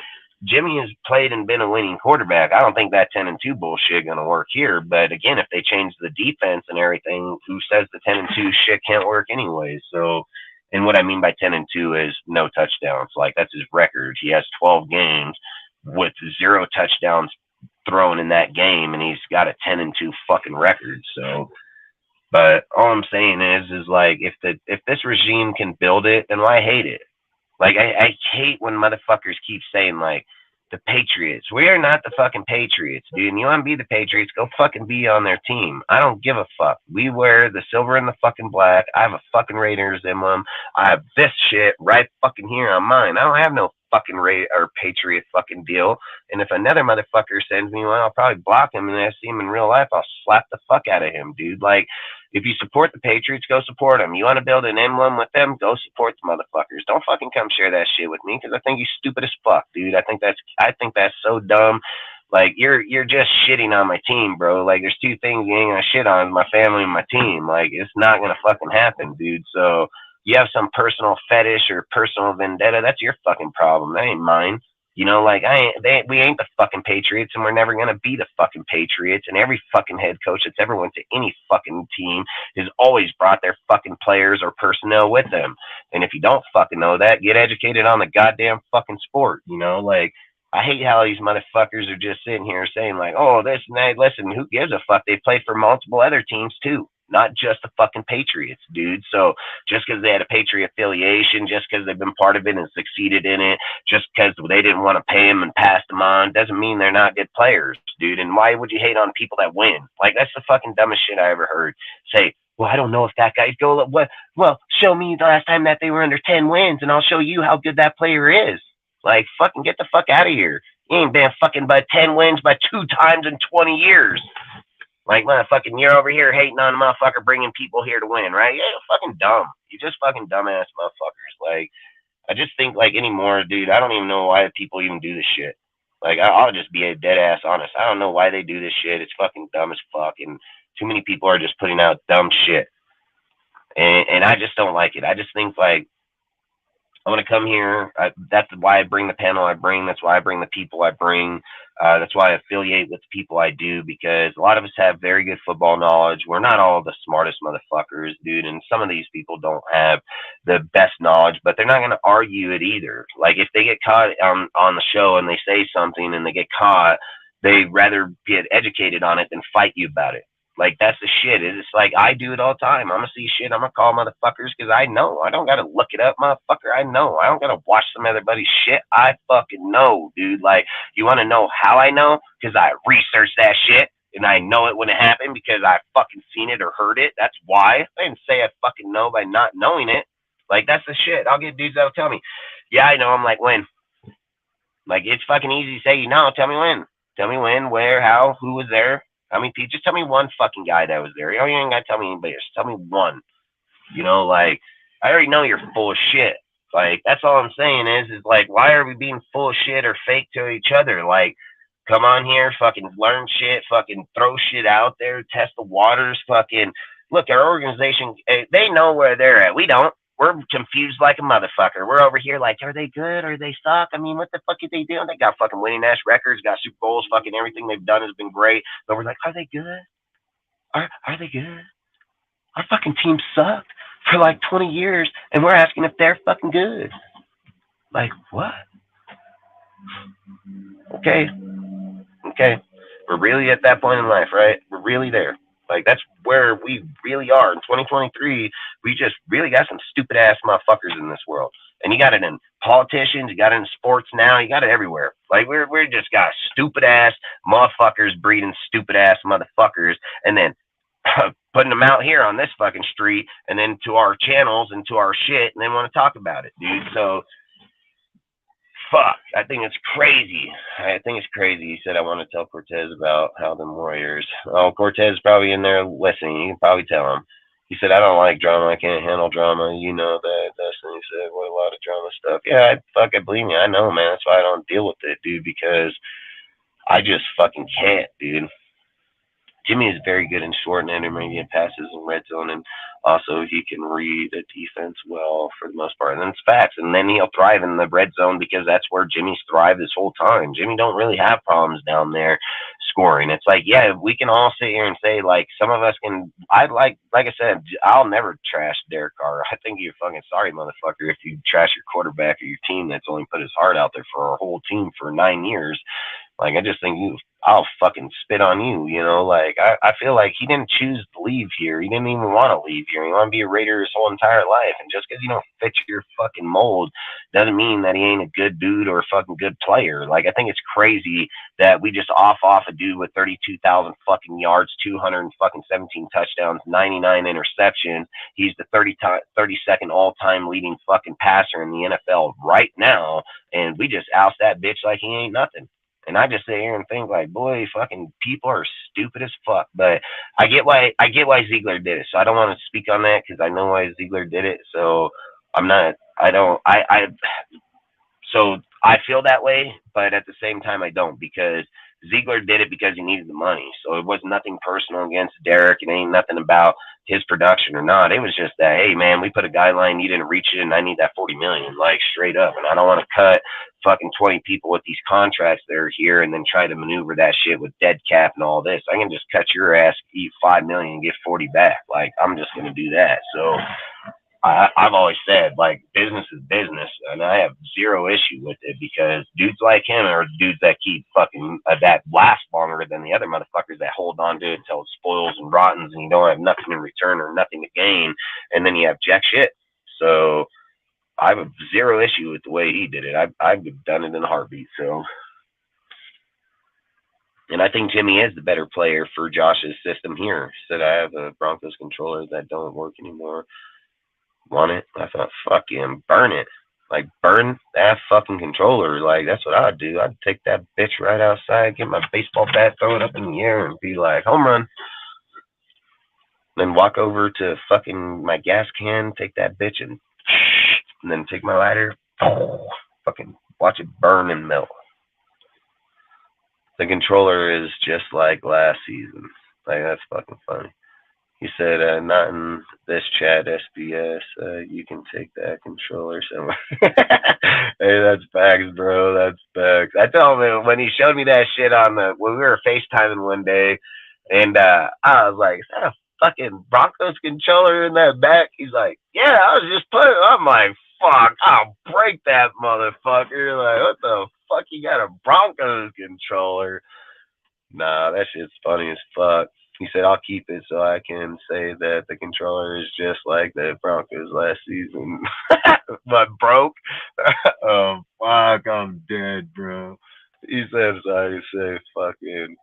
Jimmy has played and been a winning quarterback. I don't think that 10-2 bullshit gonna work here. But again, if they change the defense and everything, who says the 10-2 shit can't work anyway? So, and what I mean by 10-2 is no touchdowns. Like, that's his record. He has 12 games with 0 touchdowns thrown in that game, and he's got a 10-2 fucking record. So, but all I'm saying is like, if this regime can build it, then why hate it? Like, I hate when motherfuckers keep saying, like, the Patriots. We are not the fucking Patriots, dude. And you want to be the Patriots, go fucking be on their team. I don't give a fuck. We wear the silver and the fucking black. I have a fucking Raiders emblem. I have this shit right fucking here on mine. I don't have no fucking Patriot fucking deal. And if another motherfucker sends me one, I'll probably block him. And if I see him in real life, I'll slap the fuck out of him, dude. Like, if you support the Patriots, go support them. You want to build an emblem with them, go support the motherfuckers. Don't fucking come share that shit with me, because I think you're stupid as fuck, dude. I think that's so dumb. Like, you're just shitting on my team, bro. Like, there's 2 things you ain't gonna shit on: my family and my team. Like, it's not gonna fucking happen, dude. So you have some personal fetish or personal vendetta, that's your fucking problem. That ain't mine. You know, like, we ain't the fucking Patriots, and we're never gonna be the fucking Patriots. And every fucking head coach that's ever went to any fucking team has always brought their fucking players or personnel with them. And if you don't fucking know that, get educated on the goddamn fucking sport. You know, like, I hate how these motherfuckers are just sitting here saying, like, oh, this and that. Listen, who gives a fuck? They played for multiple other teams too, not just the fucking Patriots, dude. So just because they had a Patriot affiliation, just because they've been part of it and succeeded in it, just because they didn't want to pay them and pass them on, doesn't mean they're not good players, dude. And why would you hate on people that win? Like, that's the fucking dumbest shit I ever heard. Say, well, I don't know if that guy's go. Well, show me the last time that they were under 10 wins, and I'll show you how good that player is. Like, fucking get the fuck out of here. You ain't been fucking by 10 wins by 2 times in 20 years. Like, motherfucking, you're over here hating on a motherfucker bringing people here to win, right? Yeah, you're fucking dumb. You're just fucking dumbass motherfuckers. Like, I just think, like, anymore, dude, I don't even know why people even do this shit. Like, I'll just be a dead ass honest. I don't know why they do this shit. It's fucking dumb as fuck. And too many people are just putting out dumb shit. And I just don't like it. I just think, like, I want to come here. That's why I bring the panel I bring. That's why I bring the people I bring. That's why I affiliate with the people I do, because a lot of us have very good football knowledge. We're not all the smartest motherfuckers, dude. And some of these people don't have the best knowledge, but they're not going to argue it either. Like, if they get caught on the show and they say something and they get caught, they'd rather get educated on it than fight you about it. Like, that's the shit. It's like, I do it all the time. I'm going to see shit. I'm going to call motherfuckers because I know. I don't got to look it up, motherfucker. I know. I don't got to watch some other buddy's shit. I fucking know, dude. Like, you want to know how I know? Because I researched that shit, and I know it when it happened because I fucking seen it or heard it. That's why. I didn't say I fucking know by not knowing it. Like, that's the shit. I'll get dudes that'll tell me, yeah, I know. I'm like, when? Like, it's fucking easy to say, you know, tell me when. Tell me when, where, how, who was there. I mean, just tell me one fucking guy that was there. You ain't got to tell me anybody else. Tell me one. You know, like, I already know you're full of shit. Like, that's all I'm saying is like, why are we being full of shit or fake to each other? Like, come on here, fucking learn shit, fucking throw shit out there, test the waters, fucking, look, our organization, they know where they're at. We don't. We're confused like a motherfucker. We're over here like, are they good? Are they suck? I mean, what the fuck are they doing? They got fucking winning ass records, got Super Bowls, fucking everything they've done has been great. But we're like, are they good? Are they good? Our fucking team sucked for like 20 years, and we're asking if they're fucking good. Like, what? Okay. We're really at that point in life, right? We're really there. Like, that's where we really are. In 2023, we just really got some stupid-ass motherfuckers in this world. And you got it in politicians, you got it in sports now, you got it everywhere. Like, we're just got stupid-ass motherfuckers breeding stupid-ass motherfuckers, and then putting them out here on this fucking street, and then to our channels and to our shit, and they want to talk about it, dude. So, fuck, I think it's crazy. He said, I want to tell Cortez about how the Warriors. Oh, Cortez is probably in there listening. You can probably tell him. He said, I don't like drama. I can't handle drama. You know that. And he said, what a lot of drama stuff. Yeah, I believe me. I know, man. That's why I don't deal with it, dude, because I just fucking can't, dude. Jimmy is very good in short and intermediate passes in red zone, and also he can read a defense well for the most part. And it's facts. And then he'll thrive in the red zone because that's where Jimmy's thrived this whole time. Jimmy don't really have problems down there scoring. It's like, yeah, we can all sit here and say, like, some of us can. Like I said, I'll never trash Derek Carr. I think you're fucking sorry, motherfucker, if you trash your quarterback or your team that's only put his heart out there for our whole team for 9 years. Like, I just think I'll fucking spit on you, you know? Like, I feel like he didn't choose to leave here. He didn't even want to leave here. He wanted to be a Raider his whole entire life. And just because you don't fit your fucking mold doesn't mean that he ain't a good dude or a fucking good player. Like, I think it's crazy that we just off a dude with 32,000 fucking yards, 217 touchdowns, 99 interceptions. He's the 32nd all-time leading fucking passer in the NFL right now. And we just oust that bitch like he ain't nothing. And I just sit here and think, like, boy, fucking people are stupid as fuck. But I get why Ziegler did it. So I don't want to speak on that because I know why Ziegler did it. So so I feel that way, but at the same time I don't, because Ziegler did it because he needed the money. So it was nothing personal against Derek. It ain't nothing about his production or not. It was just that, hey, man, we put a guideline, you didn't reach it, and I need that $40 million, like, straight up. And I don't want to cut fucking 20 people with these contracts that are here and then try to maneuver that shit with dead cap and all this. I can just cut your ass, eat $5 million, and get 40 back. Like, I'm just going to do that. So I've always said, like, business is business, and I have zero issue with it, because dudes like him are dudes that keep fucking that last longer than the other motherfuckers that hold on to it until it spoils and rottens, and you don't have nothing in return or nothing to gain, and then you have jack shit. So I have zero issue with the way he did it. I've done it in a heartbeat. So, and I think Jimmy is the better player for Josh's system here. Said I have a Broncos controller that don't work anymore. Want it? I thought, fuck him, burn it. Like, burn that fucking controller. Like, that's what I'd do. I'd take that bitch right outside, get my baseball bat, throw it up in the air, and be like, home run. Then walk over to fucking my gas can, take that bitch, and then take my lighter, fucking watch it burn and melt. The controller is just like last season. Like, that's fucking funny. He said, not in this chat, SBS. You can take that controller somewhere. Hey, that's facts, bro. That's facts. I told him when he showed me that shit when we were FaceTiming one day, and I was like, is that a fucking Broncos controller in that back? He's like, yeah, I was just putting it. I'm like, fuck, I'll break that motherfucker. Like, what the fuck? You got a Broncos controller? Nah, that shit's funny as fuck. He said, I'll keep it so I can say that the controller is just like the Broncos last season. But broke? Oh, fuck, I'm dead, bro. He said, so I can say fucking,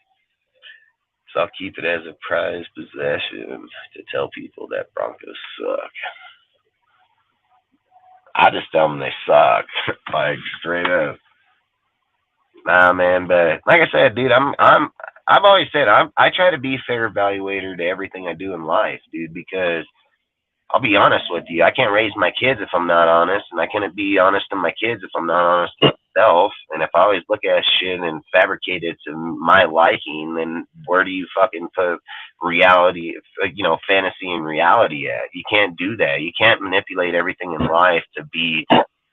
so I'll keep it as a prized possession to tell people that Broncos suck. I just tell them they suck. Like, straight up. Nah, man, but like I said, dude, I've always said I try to be a fair evaluator to everything I do in life, dude, because I'll be honest with you. I can't raise my kids if I'm not honest, and I can't be honest to my kids if I'm not honest to myself. And if I always look at shit and fabricate it to my liking, then where do you fucking put reality, fantasy and reality at? You can't do that. You can't manipulate everything in life to be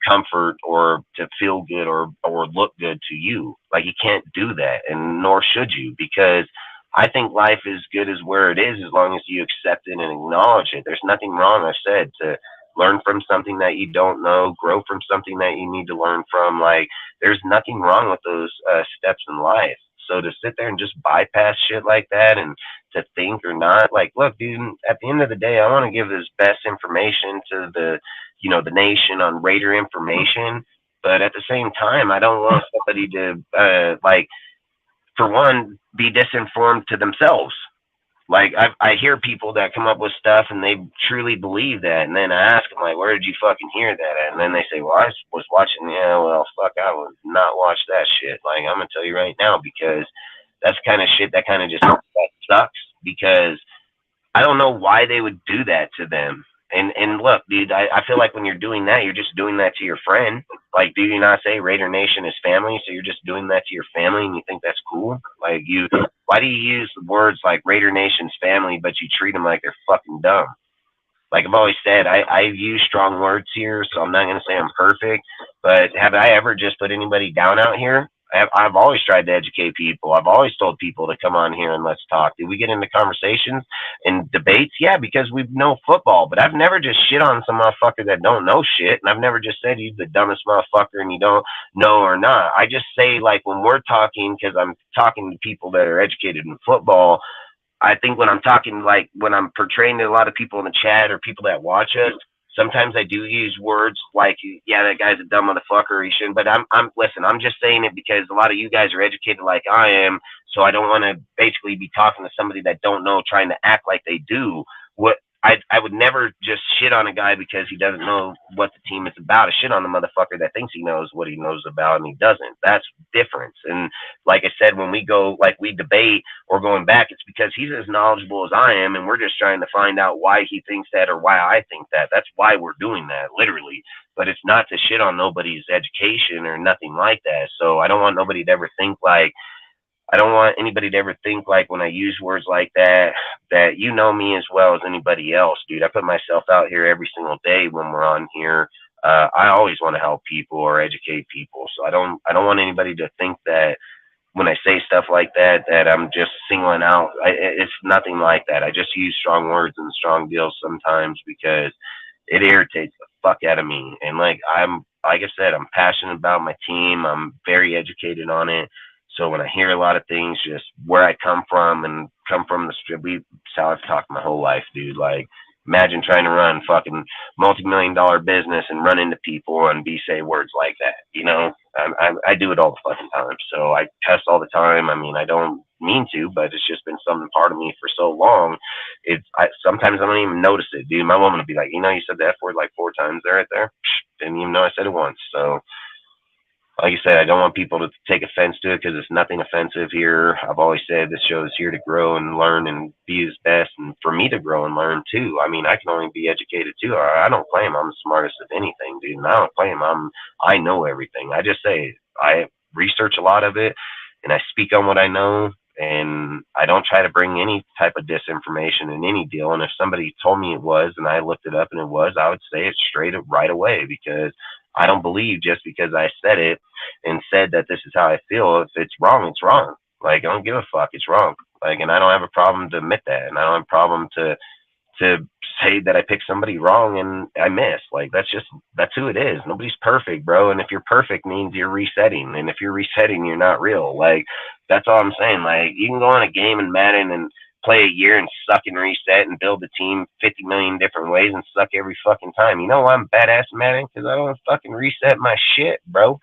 comfort or to feel good or look good to you. Like, you can't do that, and nor should you, because I think life is good as where it is as long as you accept it and acknowledge it. There's nothing wrong, I said, to learn from something that you don't know, grow from something that you need to learn from. Like, there's nothing wrong with those steps in life. So to sit there and just bypass shit like that and to think or not, like, look, dude, at the end of the day, I want to give this best information to the nation on Raider information. But at the same time, I don't want somebody to, for one, be disinformed to themselves. Like, I hear people that come up with stuff and they truly believe that. And then I ask them, like, where did you fucking hear that at? And then they say, well, I was watching. Yeah, well, fuck, I would not watch that shit. Like, I'm going to tell you right now, because that's kind of shit that kind of just that sucks, because I don't know why they would do that to them. And look, dude, I feel like when you're doing that, you're just doing that to your friend. Like, do you not say Raider Nation is family? So you're just doing that to your family, and you think that's cool? Like, why do you use the words like Raider Nation's family, but you treat them like they're fucking dumb? Like I've always said, I've used strong words here, so I'm not going to say I'm perfect. But have I ever just put anybody down out here? I've always tried to educate people. I've always told people to come on here and let's talk. Did we get into conversations and debates? Yeah, because we know football. But I've never just shit on some motherfucker that don't know shit. And I've never just said you're the dumbest motherfucker and you don't know or not. I just say, like, when we're talking, because I'm talking to people that are educated in football, I think when I'm talking, like when I'm portraying to a lot of people in the chat or people that watch us, sometimes I do use words like, yeah, that guy's a dumb motherfucker, he shouldn't. But listen, I'm just saying it because a lot of you guys are educated like I am. So I don't want to basically be talking to somebody that don't know, trying to act like they do. What I would never just shit on a guy because he doesn't know what the team is about. I shit on the motherfucker that thinks he knows what he knows about and he doesn't. That's difference. And like I said, when we go, like we debate or going back, it's because he's as knowledgeable as I am, and we're just trying to find out why he thinks that or why I think that. That's why we're doing that, literally. But it's not to shit on nobody's education or nothing like that. So I don't want nobody to ever think like, I don't want anybody to ever think like when I use words like that, that you know me as well as anybody else, dude. I put myself out here every single day when we're on here. I always want to help people or educate people. So I don't want anybody to think that when I say stuff like that, that I'm just singling out. It's nothing like that. I just use strong words and strong deals sometimes because it irritates the fuck out of me. And like I said, I'm passionate about my team. I'm very educated on it. So when I hear a lot of things, just where I come from the strip, how I've talked my whole life, dude. Like, imagine trying to run fucking multi-million-dollar business and run into people and say words like that. You know, I do it all the fucking time. So I cuss all the time. I mean, I don't mean to, but it's just been something part of me for so long. Sometimes I don't even notice it, dude. My woman will be like, you know, you said the F word like 4 times there, right there. Didn't even know I said it once. So, like you said, I don't want people to take offense to it because it's nothing offensive here. I've always said this show is here to grow and learn and be his best, and for me to grow and learn too. I mean, I can only be educated too. I don't claim I'm the smartest of anything, dude. And I don't claim I know everything. I just say I research a lot of it and I speak on what I know, and I don't try to bring any type of disinformation in any deal. And if somebody told me it was and I looked it up and it was, I would say it straight up right away, because I don't believe just because I said it and said that this is how I feel. If it's wrong, it's wrong. Like, I don't give a fuck. It's wrong. Like, and I don't have a problem to admit that. And I don't have a problem to say that I picked somebody wrong and I missed. Like, that's who it is. Nobody's perfect, bro. And if you're perfect means you're resetting. And if you're resetting, you're not real. Like, that's all I'm saying. Like, you can go on a game in Madden and play a year and suck and reset and build the team 50 million different ways and suck every fucking time. You know why I'm badass, Madden? Because I don't fucking reset my shit, bro.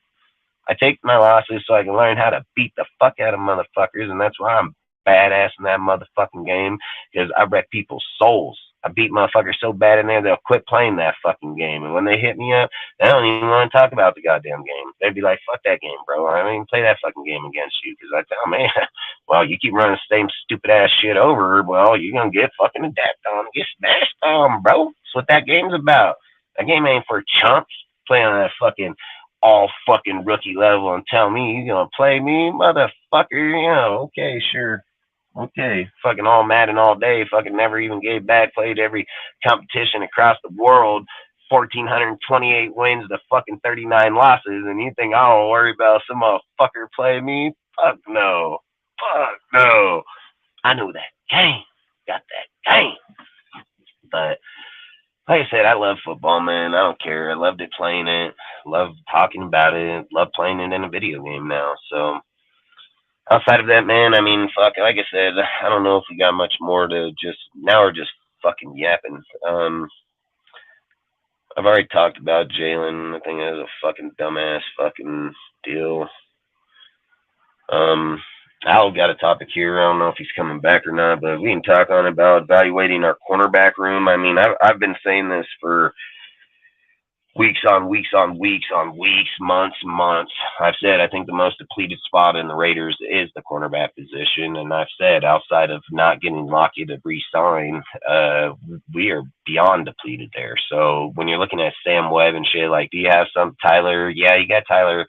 I take my losses so I can learn how to beat the fuck out of motherfuckers, and that's why I'm badass in that motherfucking game, because I wreck people's souls. I beat motherfuckers so bad in there, they'll quit playing that fucking game. And when they hit me up, they don't even want to talk about the goddamn game. They'd be like, fuck that game, bro. I don't even play that fucking game against you. Because I tell man, well, you keep running the same stupid ass shit over, well, you're going to get fucking adapted on, get smashed on, bro. That's what that game's about. That game ain't for chumps playing on that fucking all fucking rookie level and tell me you're going to play me, motherfucker. You know, okay, sure. Okay, fucking all Madden all day, fucking never even gave back, played every competition across the world, 1,428 wins to fucking 39 losses, and you think I don't worry about some motherfucker play me? Fuck no. Fuck no. I know that game. Got that game. But like I said, I love football, man. I don't care. I loved it playing it. Love talking about it. Love playing it in a video game now. So outside of that, man, I mean, fuck, like I said, I don't know if we got much more to now we're just fucking yapping. I've already talked about Jalen. I think it was a fucking dumbass fucking deal. Al got a topic here. I don't know if he's coming back or not, but we can talk on about evaluating our cornerback room. I mean, I've been saying this for weeks on weeks on weeks on weeks, months, months. I've said I think the most depleted spot in the Raiders is the cornerback position, and I've said outside of not getting Lockett to re-sign, we are beyond depleted there. So when you're looking at Sam Webb and shit, like, do you have some Tyler? Yeah, you got Tyler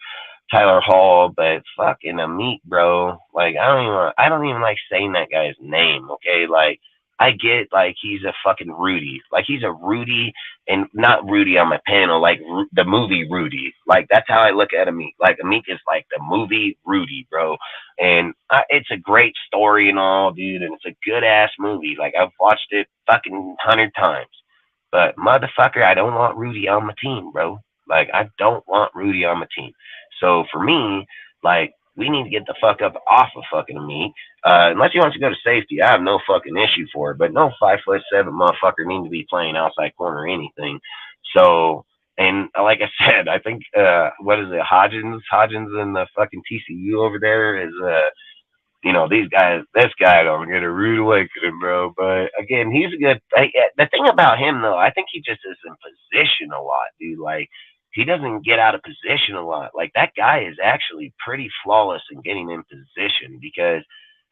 Hall, but fucking Amit, bro. Like, I don't even like saying that guy's name. Okay, like, I get like he's a fucking Rudy, like he's a Rudy, and not Rudy on my panel, like the movie Rudy. Like, that's how I look at Amit. Like, Amit is like the movie Rudy, bro. And it's a great story and all, dude, and it's a good ass movie. Like, I've watched it fucking 100 times. But motherfucker, I don't want Rudy on my team, bro. Like, I don't want Rudy on my team. So for me, like, we need to get the fuck up off of fucking Amit. Unless he wants to go to safety, I have no fucking issue for it. But no 5'7" motherfucker need to be playing outside corner or anything. So, and like I said, I think what is it, Hodgins in the fucking TCU over there is you know, these guys, this guy don't get a rude awakening, bro. But again, he's a good. The thing about him though, I think he just is in position a lot, dude. Like, he doesn't get out of position a lot. Like, that guy is actually pretty flawless in getting in position, because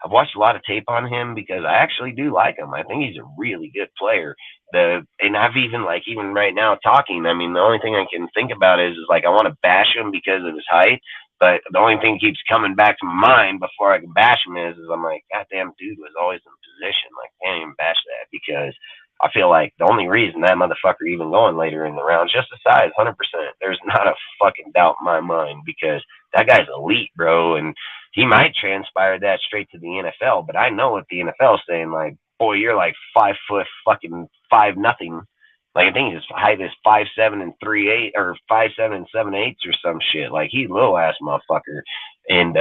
I've watched a lot of tape on him, because I actually do like him. I think he's a really good player. And I've even right now talking, I mean, the only thing I can think about is like, I want to bash him because of his height. But the only thing keeps coming back to my mind before I can bash him is I'm like, goddamn, dude was always in position. Like, can't even bash that, because I feel like the only reason that motherfucker even going later in the round, just the size, 100%. There's not a fucking doubt in my mind, because that guy's elite, bro. And he might transpire that straight to the NFL, but I know what the NFL is saying, like, boy, you're like 5 foot fucking 5 nothing. Like, I think his height is 5'7" and 3'8", or 5'7" and 7/8" or some shit. Like, he's little ass motherfucker. And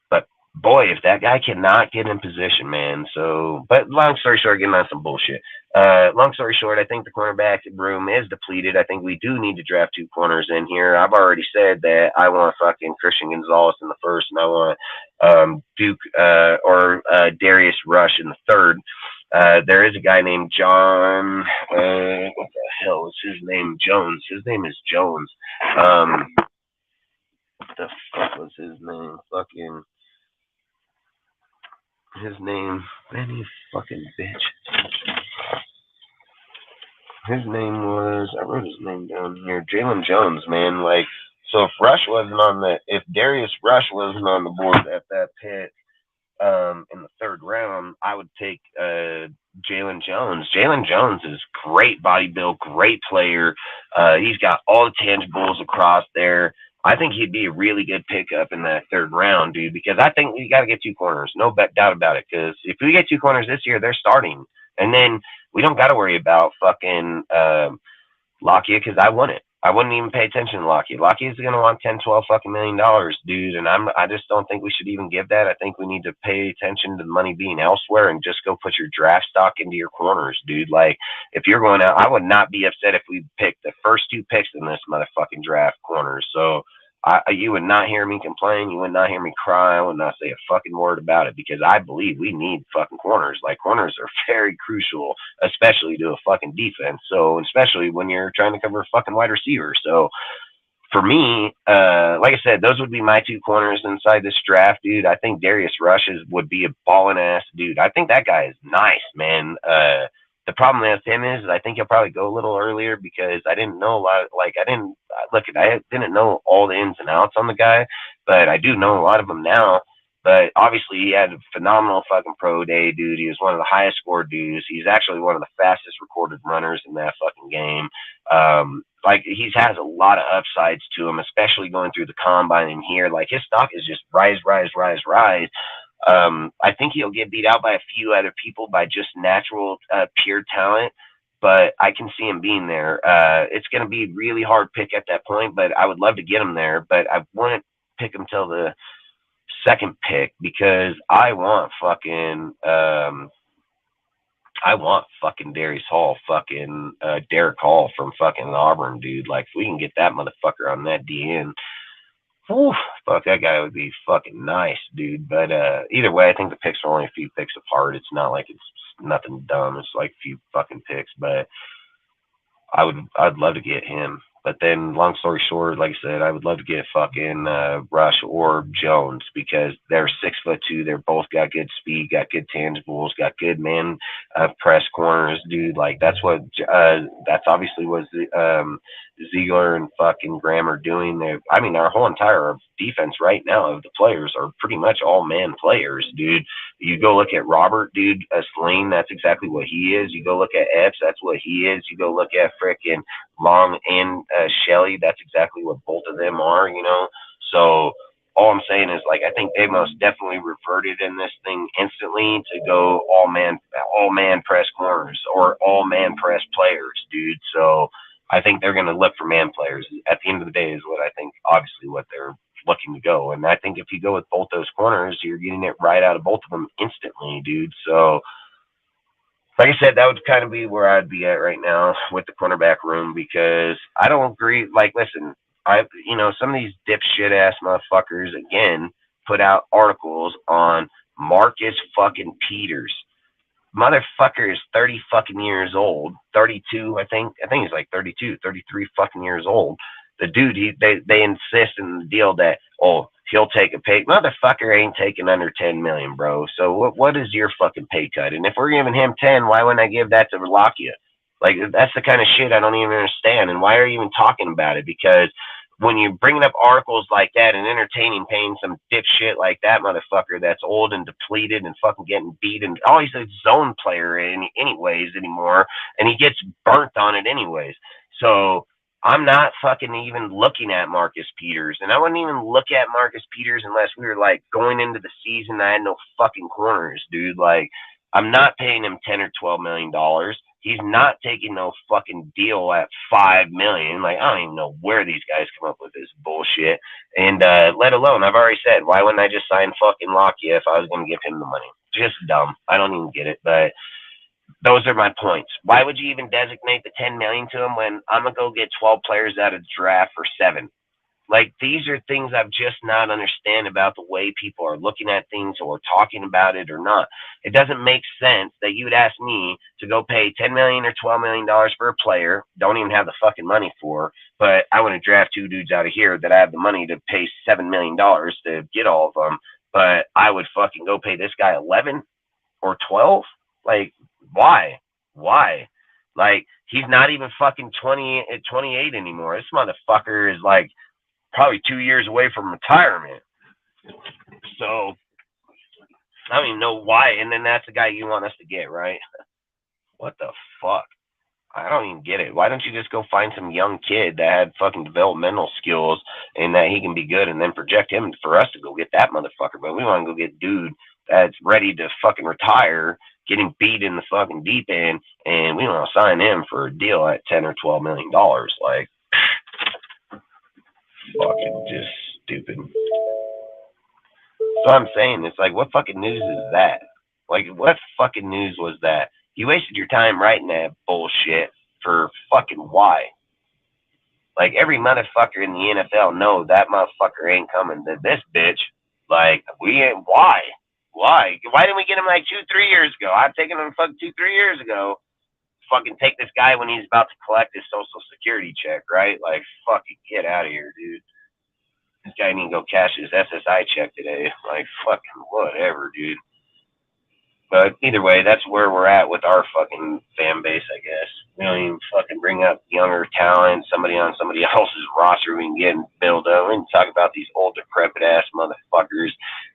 but boy, if that guy cannot get in position, man. So, but long story short, getting on some bullshit. Long story short, I think the cornerback room is depleted. I think we do need to draft 2 corners in here. I've already said that I want fucking Christian Gonzalez in the first, and I want Duke or Darius Rush in the third. There is a guy named John. What the hell is his name? Jones. His name is Jones. What the fuck was his name? Fucking. His name. Man, you fucking bitch. His name was. I wrote his name down here. Jalen Jones, man. Like, so if Darius Rush wasn't on the board at that pick, in the third round, I would take Jalen Jones. Jalen Jones is great body build, great player. He's got all the tangibles across there. I think he'd be a really good pickup in that third round, dude, because I think we got to get 2 corners. No doubt about it, because if we get 2 corners this year, they're starting. And then we don't got to worry about fucking Lockett, because I won it. I wouldn't even pay attention to Lockett. Lockett is going to want $10-12 fucking million, dude. And I just don't think we should even give that. I think we need to pay attention to the money being elsewhere and just go put your draft stock into your corners, dude. Like, if you're going out, I would not be upset if we picked the first 2 picks in this motherfucking draft corners. So you would not hear me complain. You would not hear me cry. I would not say a fucking word about it, because I believe we need fucking corners. Like, corners are very crucial, especially to a fucking defense. So, especially when you're trying to cover a fucking wide receiver. So, for me, like I said, those would be my 2 corners inside this draft, dude. I think Darius Rush would be a ballin' ass dude. I think that guy is nice, man. The problem with him is I think he'll probably go a little earlier, because I didn't know a lot. Like, I didn't know all the ins and outs on the guy, but I do know a lot of them now. But obviously, he had a phenomenal fucking pro day, dude. He was one of the highest scored dudes. He's actually one of the fastest recorded runners in that fucking game. Like, he has a lot of upsides to him, especially going through the combine and here. Like, his stock is just rise. I think he'll get beat out by a few other people by just natural pure talent, but I can see him being there. It's going to be really hard pick at that point, but I would love to get him there. But I wouldn't pick him till the second pick, because I want fucking Darius Hall, fucking Derek Hall from fucking Auburn, dude. Like, if we can get that motherfucker on that DN, whew, fuck, that guy would be fucking nice, dude. But either way, I think the picks are only a few picks apart. It's not like it's nothing dumb. It's like a few fucking picks. But I'd love to get him. But then, long story short, like I said, I would love to get fucking Rush or Jones because they're 6'2". They're both got good speed, got good tangibles, got good man press corners, dude. Like that's that's obviously what Ziegler and fucking Graham are doing. I mean, our whole entire defense right now of the players are pretty much all man players, dude. You go look at Robert, dude, Slane, that's exactly what he is. You go look at Epps, that's what he is. You go look at frickin' Long and Shelley, that's exactly what both of them are, you know. So all I'm saying is, like, I think they most definitely reverted in this thing instantly to go all man press corners or all man press players, dude. So I think they're going to look for man players at the end of the day is what I think, obviously, what they're looking to go. And I think if you go with both those corners, you're getting it right out of both of them instantly, dude. So like I said, that would kind of be where I'd be at right now with the cornerback room because I don't agree. Like, listen, some of these dipshit ass motherfuckers again put out articles on Marcus fucking Peters. Motherfucker is 30 fucking years old, 32, I think he's like 32, 33 fucking years old. The dude, they insist in the deal that, he'll take a pay. Motherfucker ain't taking under 10 million, bro. So what is your fucking pay cut? And if we're giving him 10, why wouldn't I give that to Lakia? Like, that's the kind of shit I don't even understand. And why are you even talking about it? Because when you're bringing up articles like that and entertaining paying some dipshit like that motherfucker that's old and depleted and fucking getting beat and he's a zone player anyways anymore, and he gets burnt on it anyways. So I'm not fucking even looking at Marcus Peters, and I wouldn't even look at Marcus Peters unless we were like going into the season. I had no fucking corners, dude. Like, I'm not paying him $10 or $12 million. He's not taking no fucking deal at $5 million. Like, I don't even know where these guys come up with this bullshit. And let alone, I've already said, why wouldn't I just sign fucking Lakia if I was going to give him the money? Just dumb. I don't even get it, but those are my points. Why would you even designate the 10 million to him when I'm gonna go get 12 players out of the draft for 7? Like, these are things I've just not understand about the way people are looking at things or talking about it or not. It doesn't make sense that you would ask me to go pay $10 million or $12 million for a player, don't even have the fucking money for, but I want to draft 2 dudes out of here that I have the money to pay $7 million to get all of them, but I would fucking go pay this guy 11 or 12? Like, why? Like, he's not even fucking 28 anymore. This motherfucker is like probably 2 years away from retirement. So I don't even know why. And then that's the guy you want us to get, right? What the fuck? I don't even get it. Why don't you just go find some young kid that had fucking developmental skills and that he can be good and then project him for us to go get that motherfucker? But we want to go get dude that's ready to fucking retire, getting beat in the fucking deep end, and we don't sign him for a deal at $10 or $12 million. Like, fucking just stupid. So I'm saying, it's like, what fucking news is that? Like, what fucking news was that? You wasted your time writing that bullshit for fucking why? Like, every motherfucker in the NFL know that motherfucker ain't coming to this bitch. Like, we ain't. Why? Why didn't we get him like 2-3 years ago? I've taken him fucking 2-3 years ago. Fucking take this guy when he's about to collect his social security check, right? Like, fucking get out of here, dude. This guy didn't go cash his SSI check today. Like, fucking whatever, dude. But either way, that's where we're at with our fucking fan base, I guess. We don't even fucking bring up younger talent, somebody on somebody else's roster we can get and build up. We can talk about these old decrepit ass motherfuckers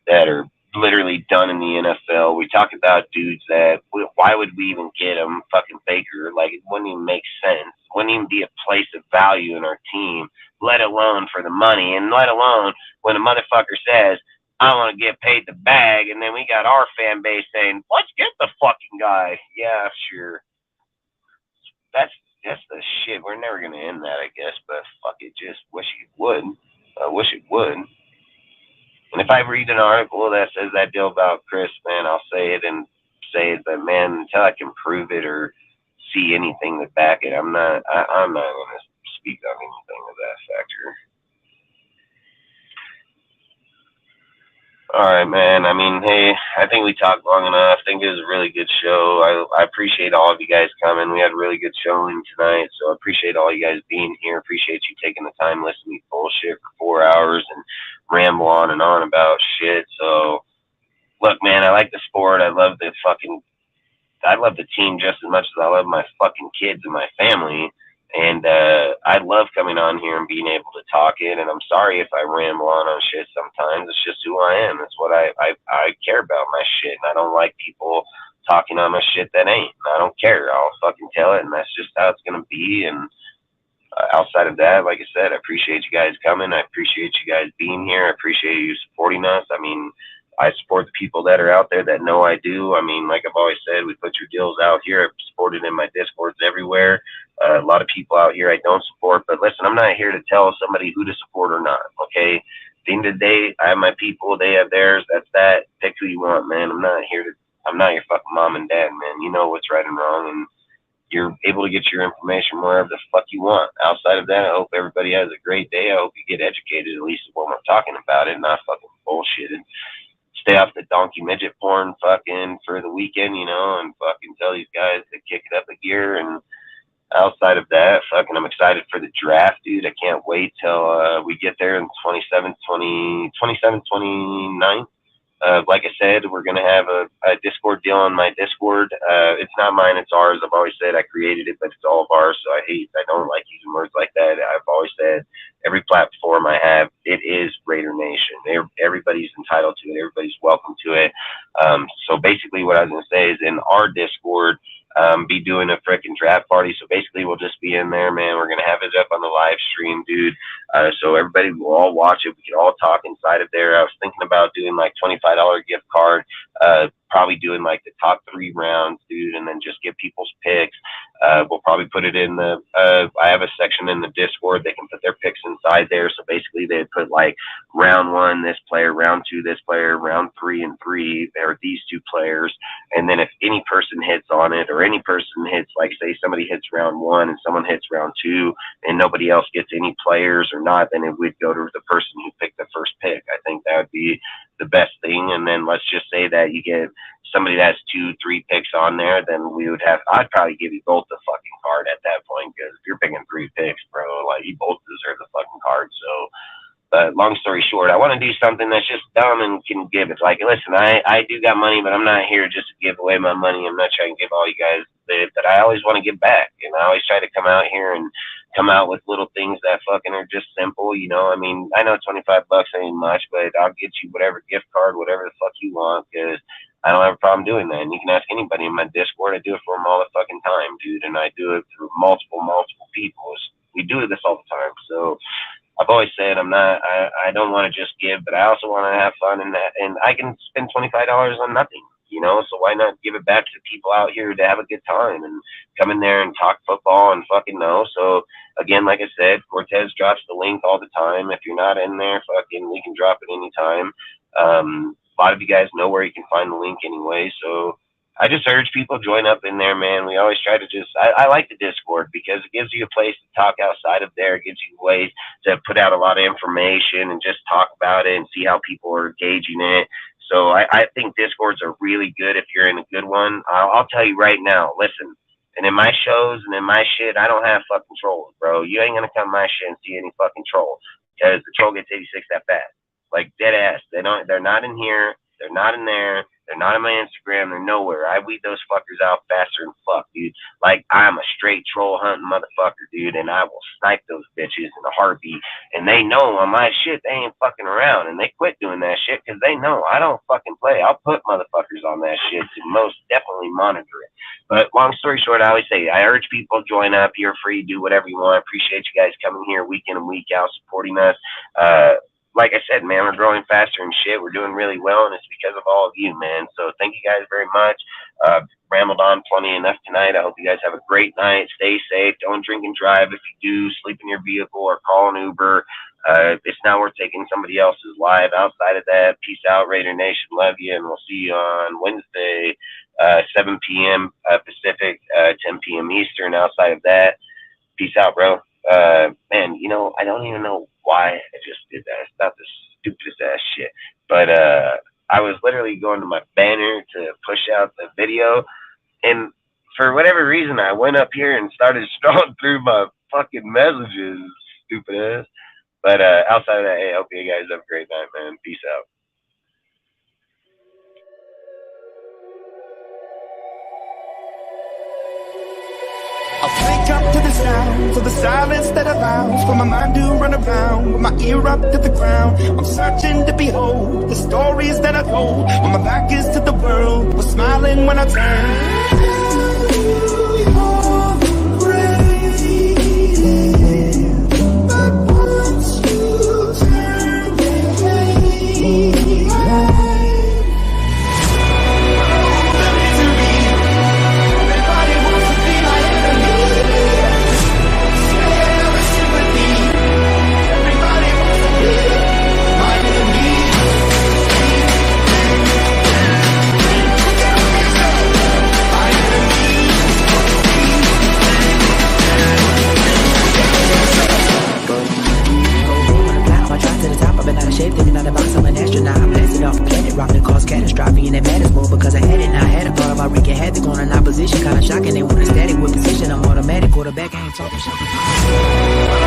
that are literally done in the NFL. We talk about dudes that, why would we even get them? Fucking Baker. Like, it wouldn't even make sense. It wouldn't even be a place of value in our team, let alone for the money, and let alone when a motherfucker says, I want to get paid the bag, and then we got our fan base saying, let's get the fucking guy. Yeah, sure. That's the shit. We're never going to end that, I guess, but fuck it. Just wish it would. I wish it would. And if I read an article that says that deal about Chris, man, I'll say it, but man, until I can prove it or see anything to back it, I'm not going to speak on anything of that factor. All right, man. I mean, hey, I think we talked long enough. I think it was a really good show. I appreciate all of you guys coming. We had a really good showing tonight, so I appreciate all you guys being here. Appreciate you taking the time listening to me bullshit for 4 hours and ramble on and on about shit. So, look, man, I like the sport. I love the team just as much as I love my fucking kids and my family. And I love coming on here and being able to talk it. And I'm sorry if I ramble on shit sometimes. It's just who I am. It's what I care about my shit. And I don't like people talking on my shit that ain't. I don't care. I'll fucking tell it. And that's just how it's going to be. And outside of that, like I said, I appreciate you guys coming. I appreciate you guys being here. I appreciate you supporting us. I mean, I support the people that are out there that know I do. I mean, like I've always said, we put your deals out here. I've supported in my Discords everywhere. A lot of people out here I don't support. But listen, I'm not here to tell somebody who to support or not, okay? At the end of the day, I have my people. They have theirs. That's that. Pick who you want, man. I'm not your fucking mom and dad, man. You know what's right and wrong. And you're able to get your information wherever the fuck you want. Outside of that, I hope everybody has a great day. I hope you get educated, at least when we're talking about it, not fucking bullshitted. Stay off the donkey midget porn fucking for the weekend, you know, and fucking tell these guys to kick it up a gear. And outside of that, fucking I'm excited for the draft, dude. I can't wait till we get there in 27, 29. Like I said, we're going to have a Discord deal on my Discord. It's not mine, it's ours. I've always said I created it, but it's all of ours. So I don't like using words like that. I've always said every platform I have, it is Raider Nation. Everybody's entitled to it. Everybody's welcome to it. So basically what I was going to say is in our Discord, be doing a freaking draft party. So basically we'll just be in there, man. We're going to have it up on the live stream, dude. So everybody will all watch it. We can all talk inside of there. I was thinking about doing like $25 gift card, probably doing like the top 3 rounds, dude, and then just get people's picks. We'll probably put it in the, I have a section in the Discord. They can put their picks inside there. So basically they put like round 1, this player, round 2, this player, round 3 and 3, or these 2 players. And then if any person hits on it, or any person hits, like say somebody hits round 1 and someone hits round 2 and nobody else gets any players or not, then it would go to the person who picked the first pick. I think that would be the best thing. And then let's just say that you get somebody that has 2-3 picks on there, then I'd probably give you both the fucking card at that point, because if you're picking 3 picks, bro, like you both deserve the fucking card. So, but long story short, I want to do something that's just dumb and can give it. Like, listen, I do got money, but I'm not here just to give away my money. I'm not trying to give all you guys it, but I always want to give back. And I always try to come out here and come out with little things that fucking are just simple, you know. I mean, I know $25 ain't much, but I'll get you whatever gift card, whatever the fuck you want, because I don't have a problem doing that. And you can ask anybody in my Discord. I do it for them all the fucking time, dude. And I do it through multiple people. We do this all the time. So I've always said I don't want to just give, but I also want to have fun, and I can spend $25 on nothing, you know. So why not give it back to people out here to have a good time and come in there and talk football and fucking know. So again, like I said, Cortez drops the link all the time. If you're not in there, fucking we can drop it anytime. A lot of you guys know where you can find the link anyway. So I just urge people join up in there, man. We always try to I like the Discord because it gives you a place to talk outside of there. It gives you ways to put out a lot of information and just talk about it and see how people are engaging it. So I think Discords are really good if you're in a good one. I'll tell you right now, listen, and in my shows and in my shit, I don't have fucking trolls, bro. You ain't going to come my shit and see any fucking troll, because the troll gets 86 that fast. Like dead ass. They're not in here. They're not in there. They're not on my Instagram. They're nowhere. I weed those fuckers out faster than fuck, dude. Like, I'm a straight troll hunting motherfucker, dude, and I will snipe those bitches in a heartbeat. And they know on my shit they ain't fucking around, and they quit doing that shit because they know I don't fucking play. I'll put motherfuckers on that shit to most definitely monitor it. But long story short, I always say, I urge people to join up. You're free. Do whatever you want. I appreciate you guys coming here week in and week out supporting us. Like I said, man, we're growing faster and shit. We're doing really well, and it's because of all of you, man. So thank you guys very much. Rambled on plenty enough tonight. I hope you guys have a great night. Stay safe. Don't drink and drive. If you do, sleep in your vehicle or call an Uber. It's not worth taking somebody else's life. Outside of that, peace out, Raider Nation. Love you, and we'll see you on Wednesday, 7 p.m. Pacific, 10 p.m. Eastern. Outside of that, peace out, bro. Man, you know, I don't even know why I just did that. It's not the stupidest ass shit. But I was literally going to my banner to push out the video, and for whatever reason, I went up here and started scrolling through my fucking messages, stupid ass. But outside of that, hey, I hope you guys have a great night, man. Peace out. I wake up to the sounds of the silence that allows for my mind to run around with my ear up to the ground. I'm searching to behold the stories that I told when my back is to the world. Was smiling when I turned. Thinking out the box, I'm an astronaut. I'm blasted off a planet, rock that caused catastrophe. And it matters more because I had it. Now I had a thought about wreaking havoc on an opposition. Kinda shocking, they want a static with position. I'm automatic, quarterback, I ain't talking shit.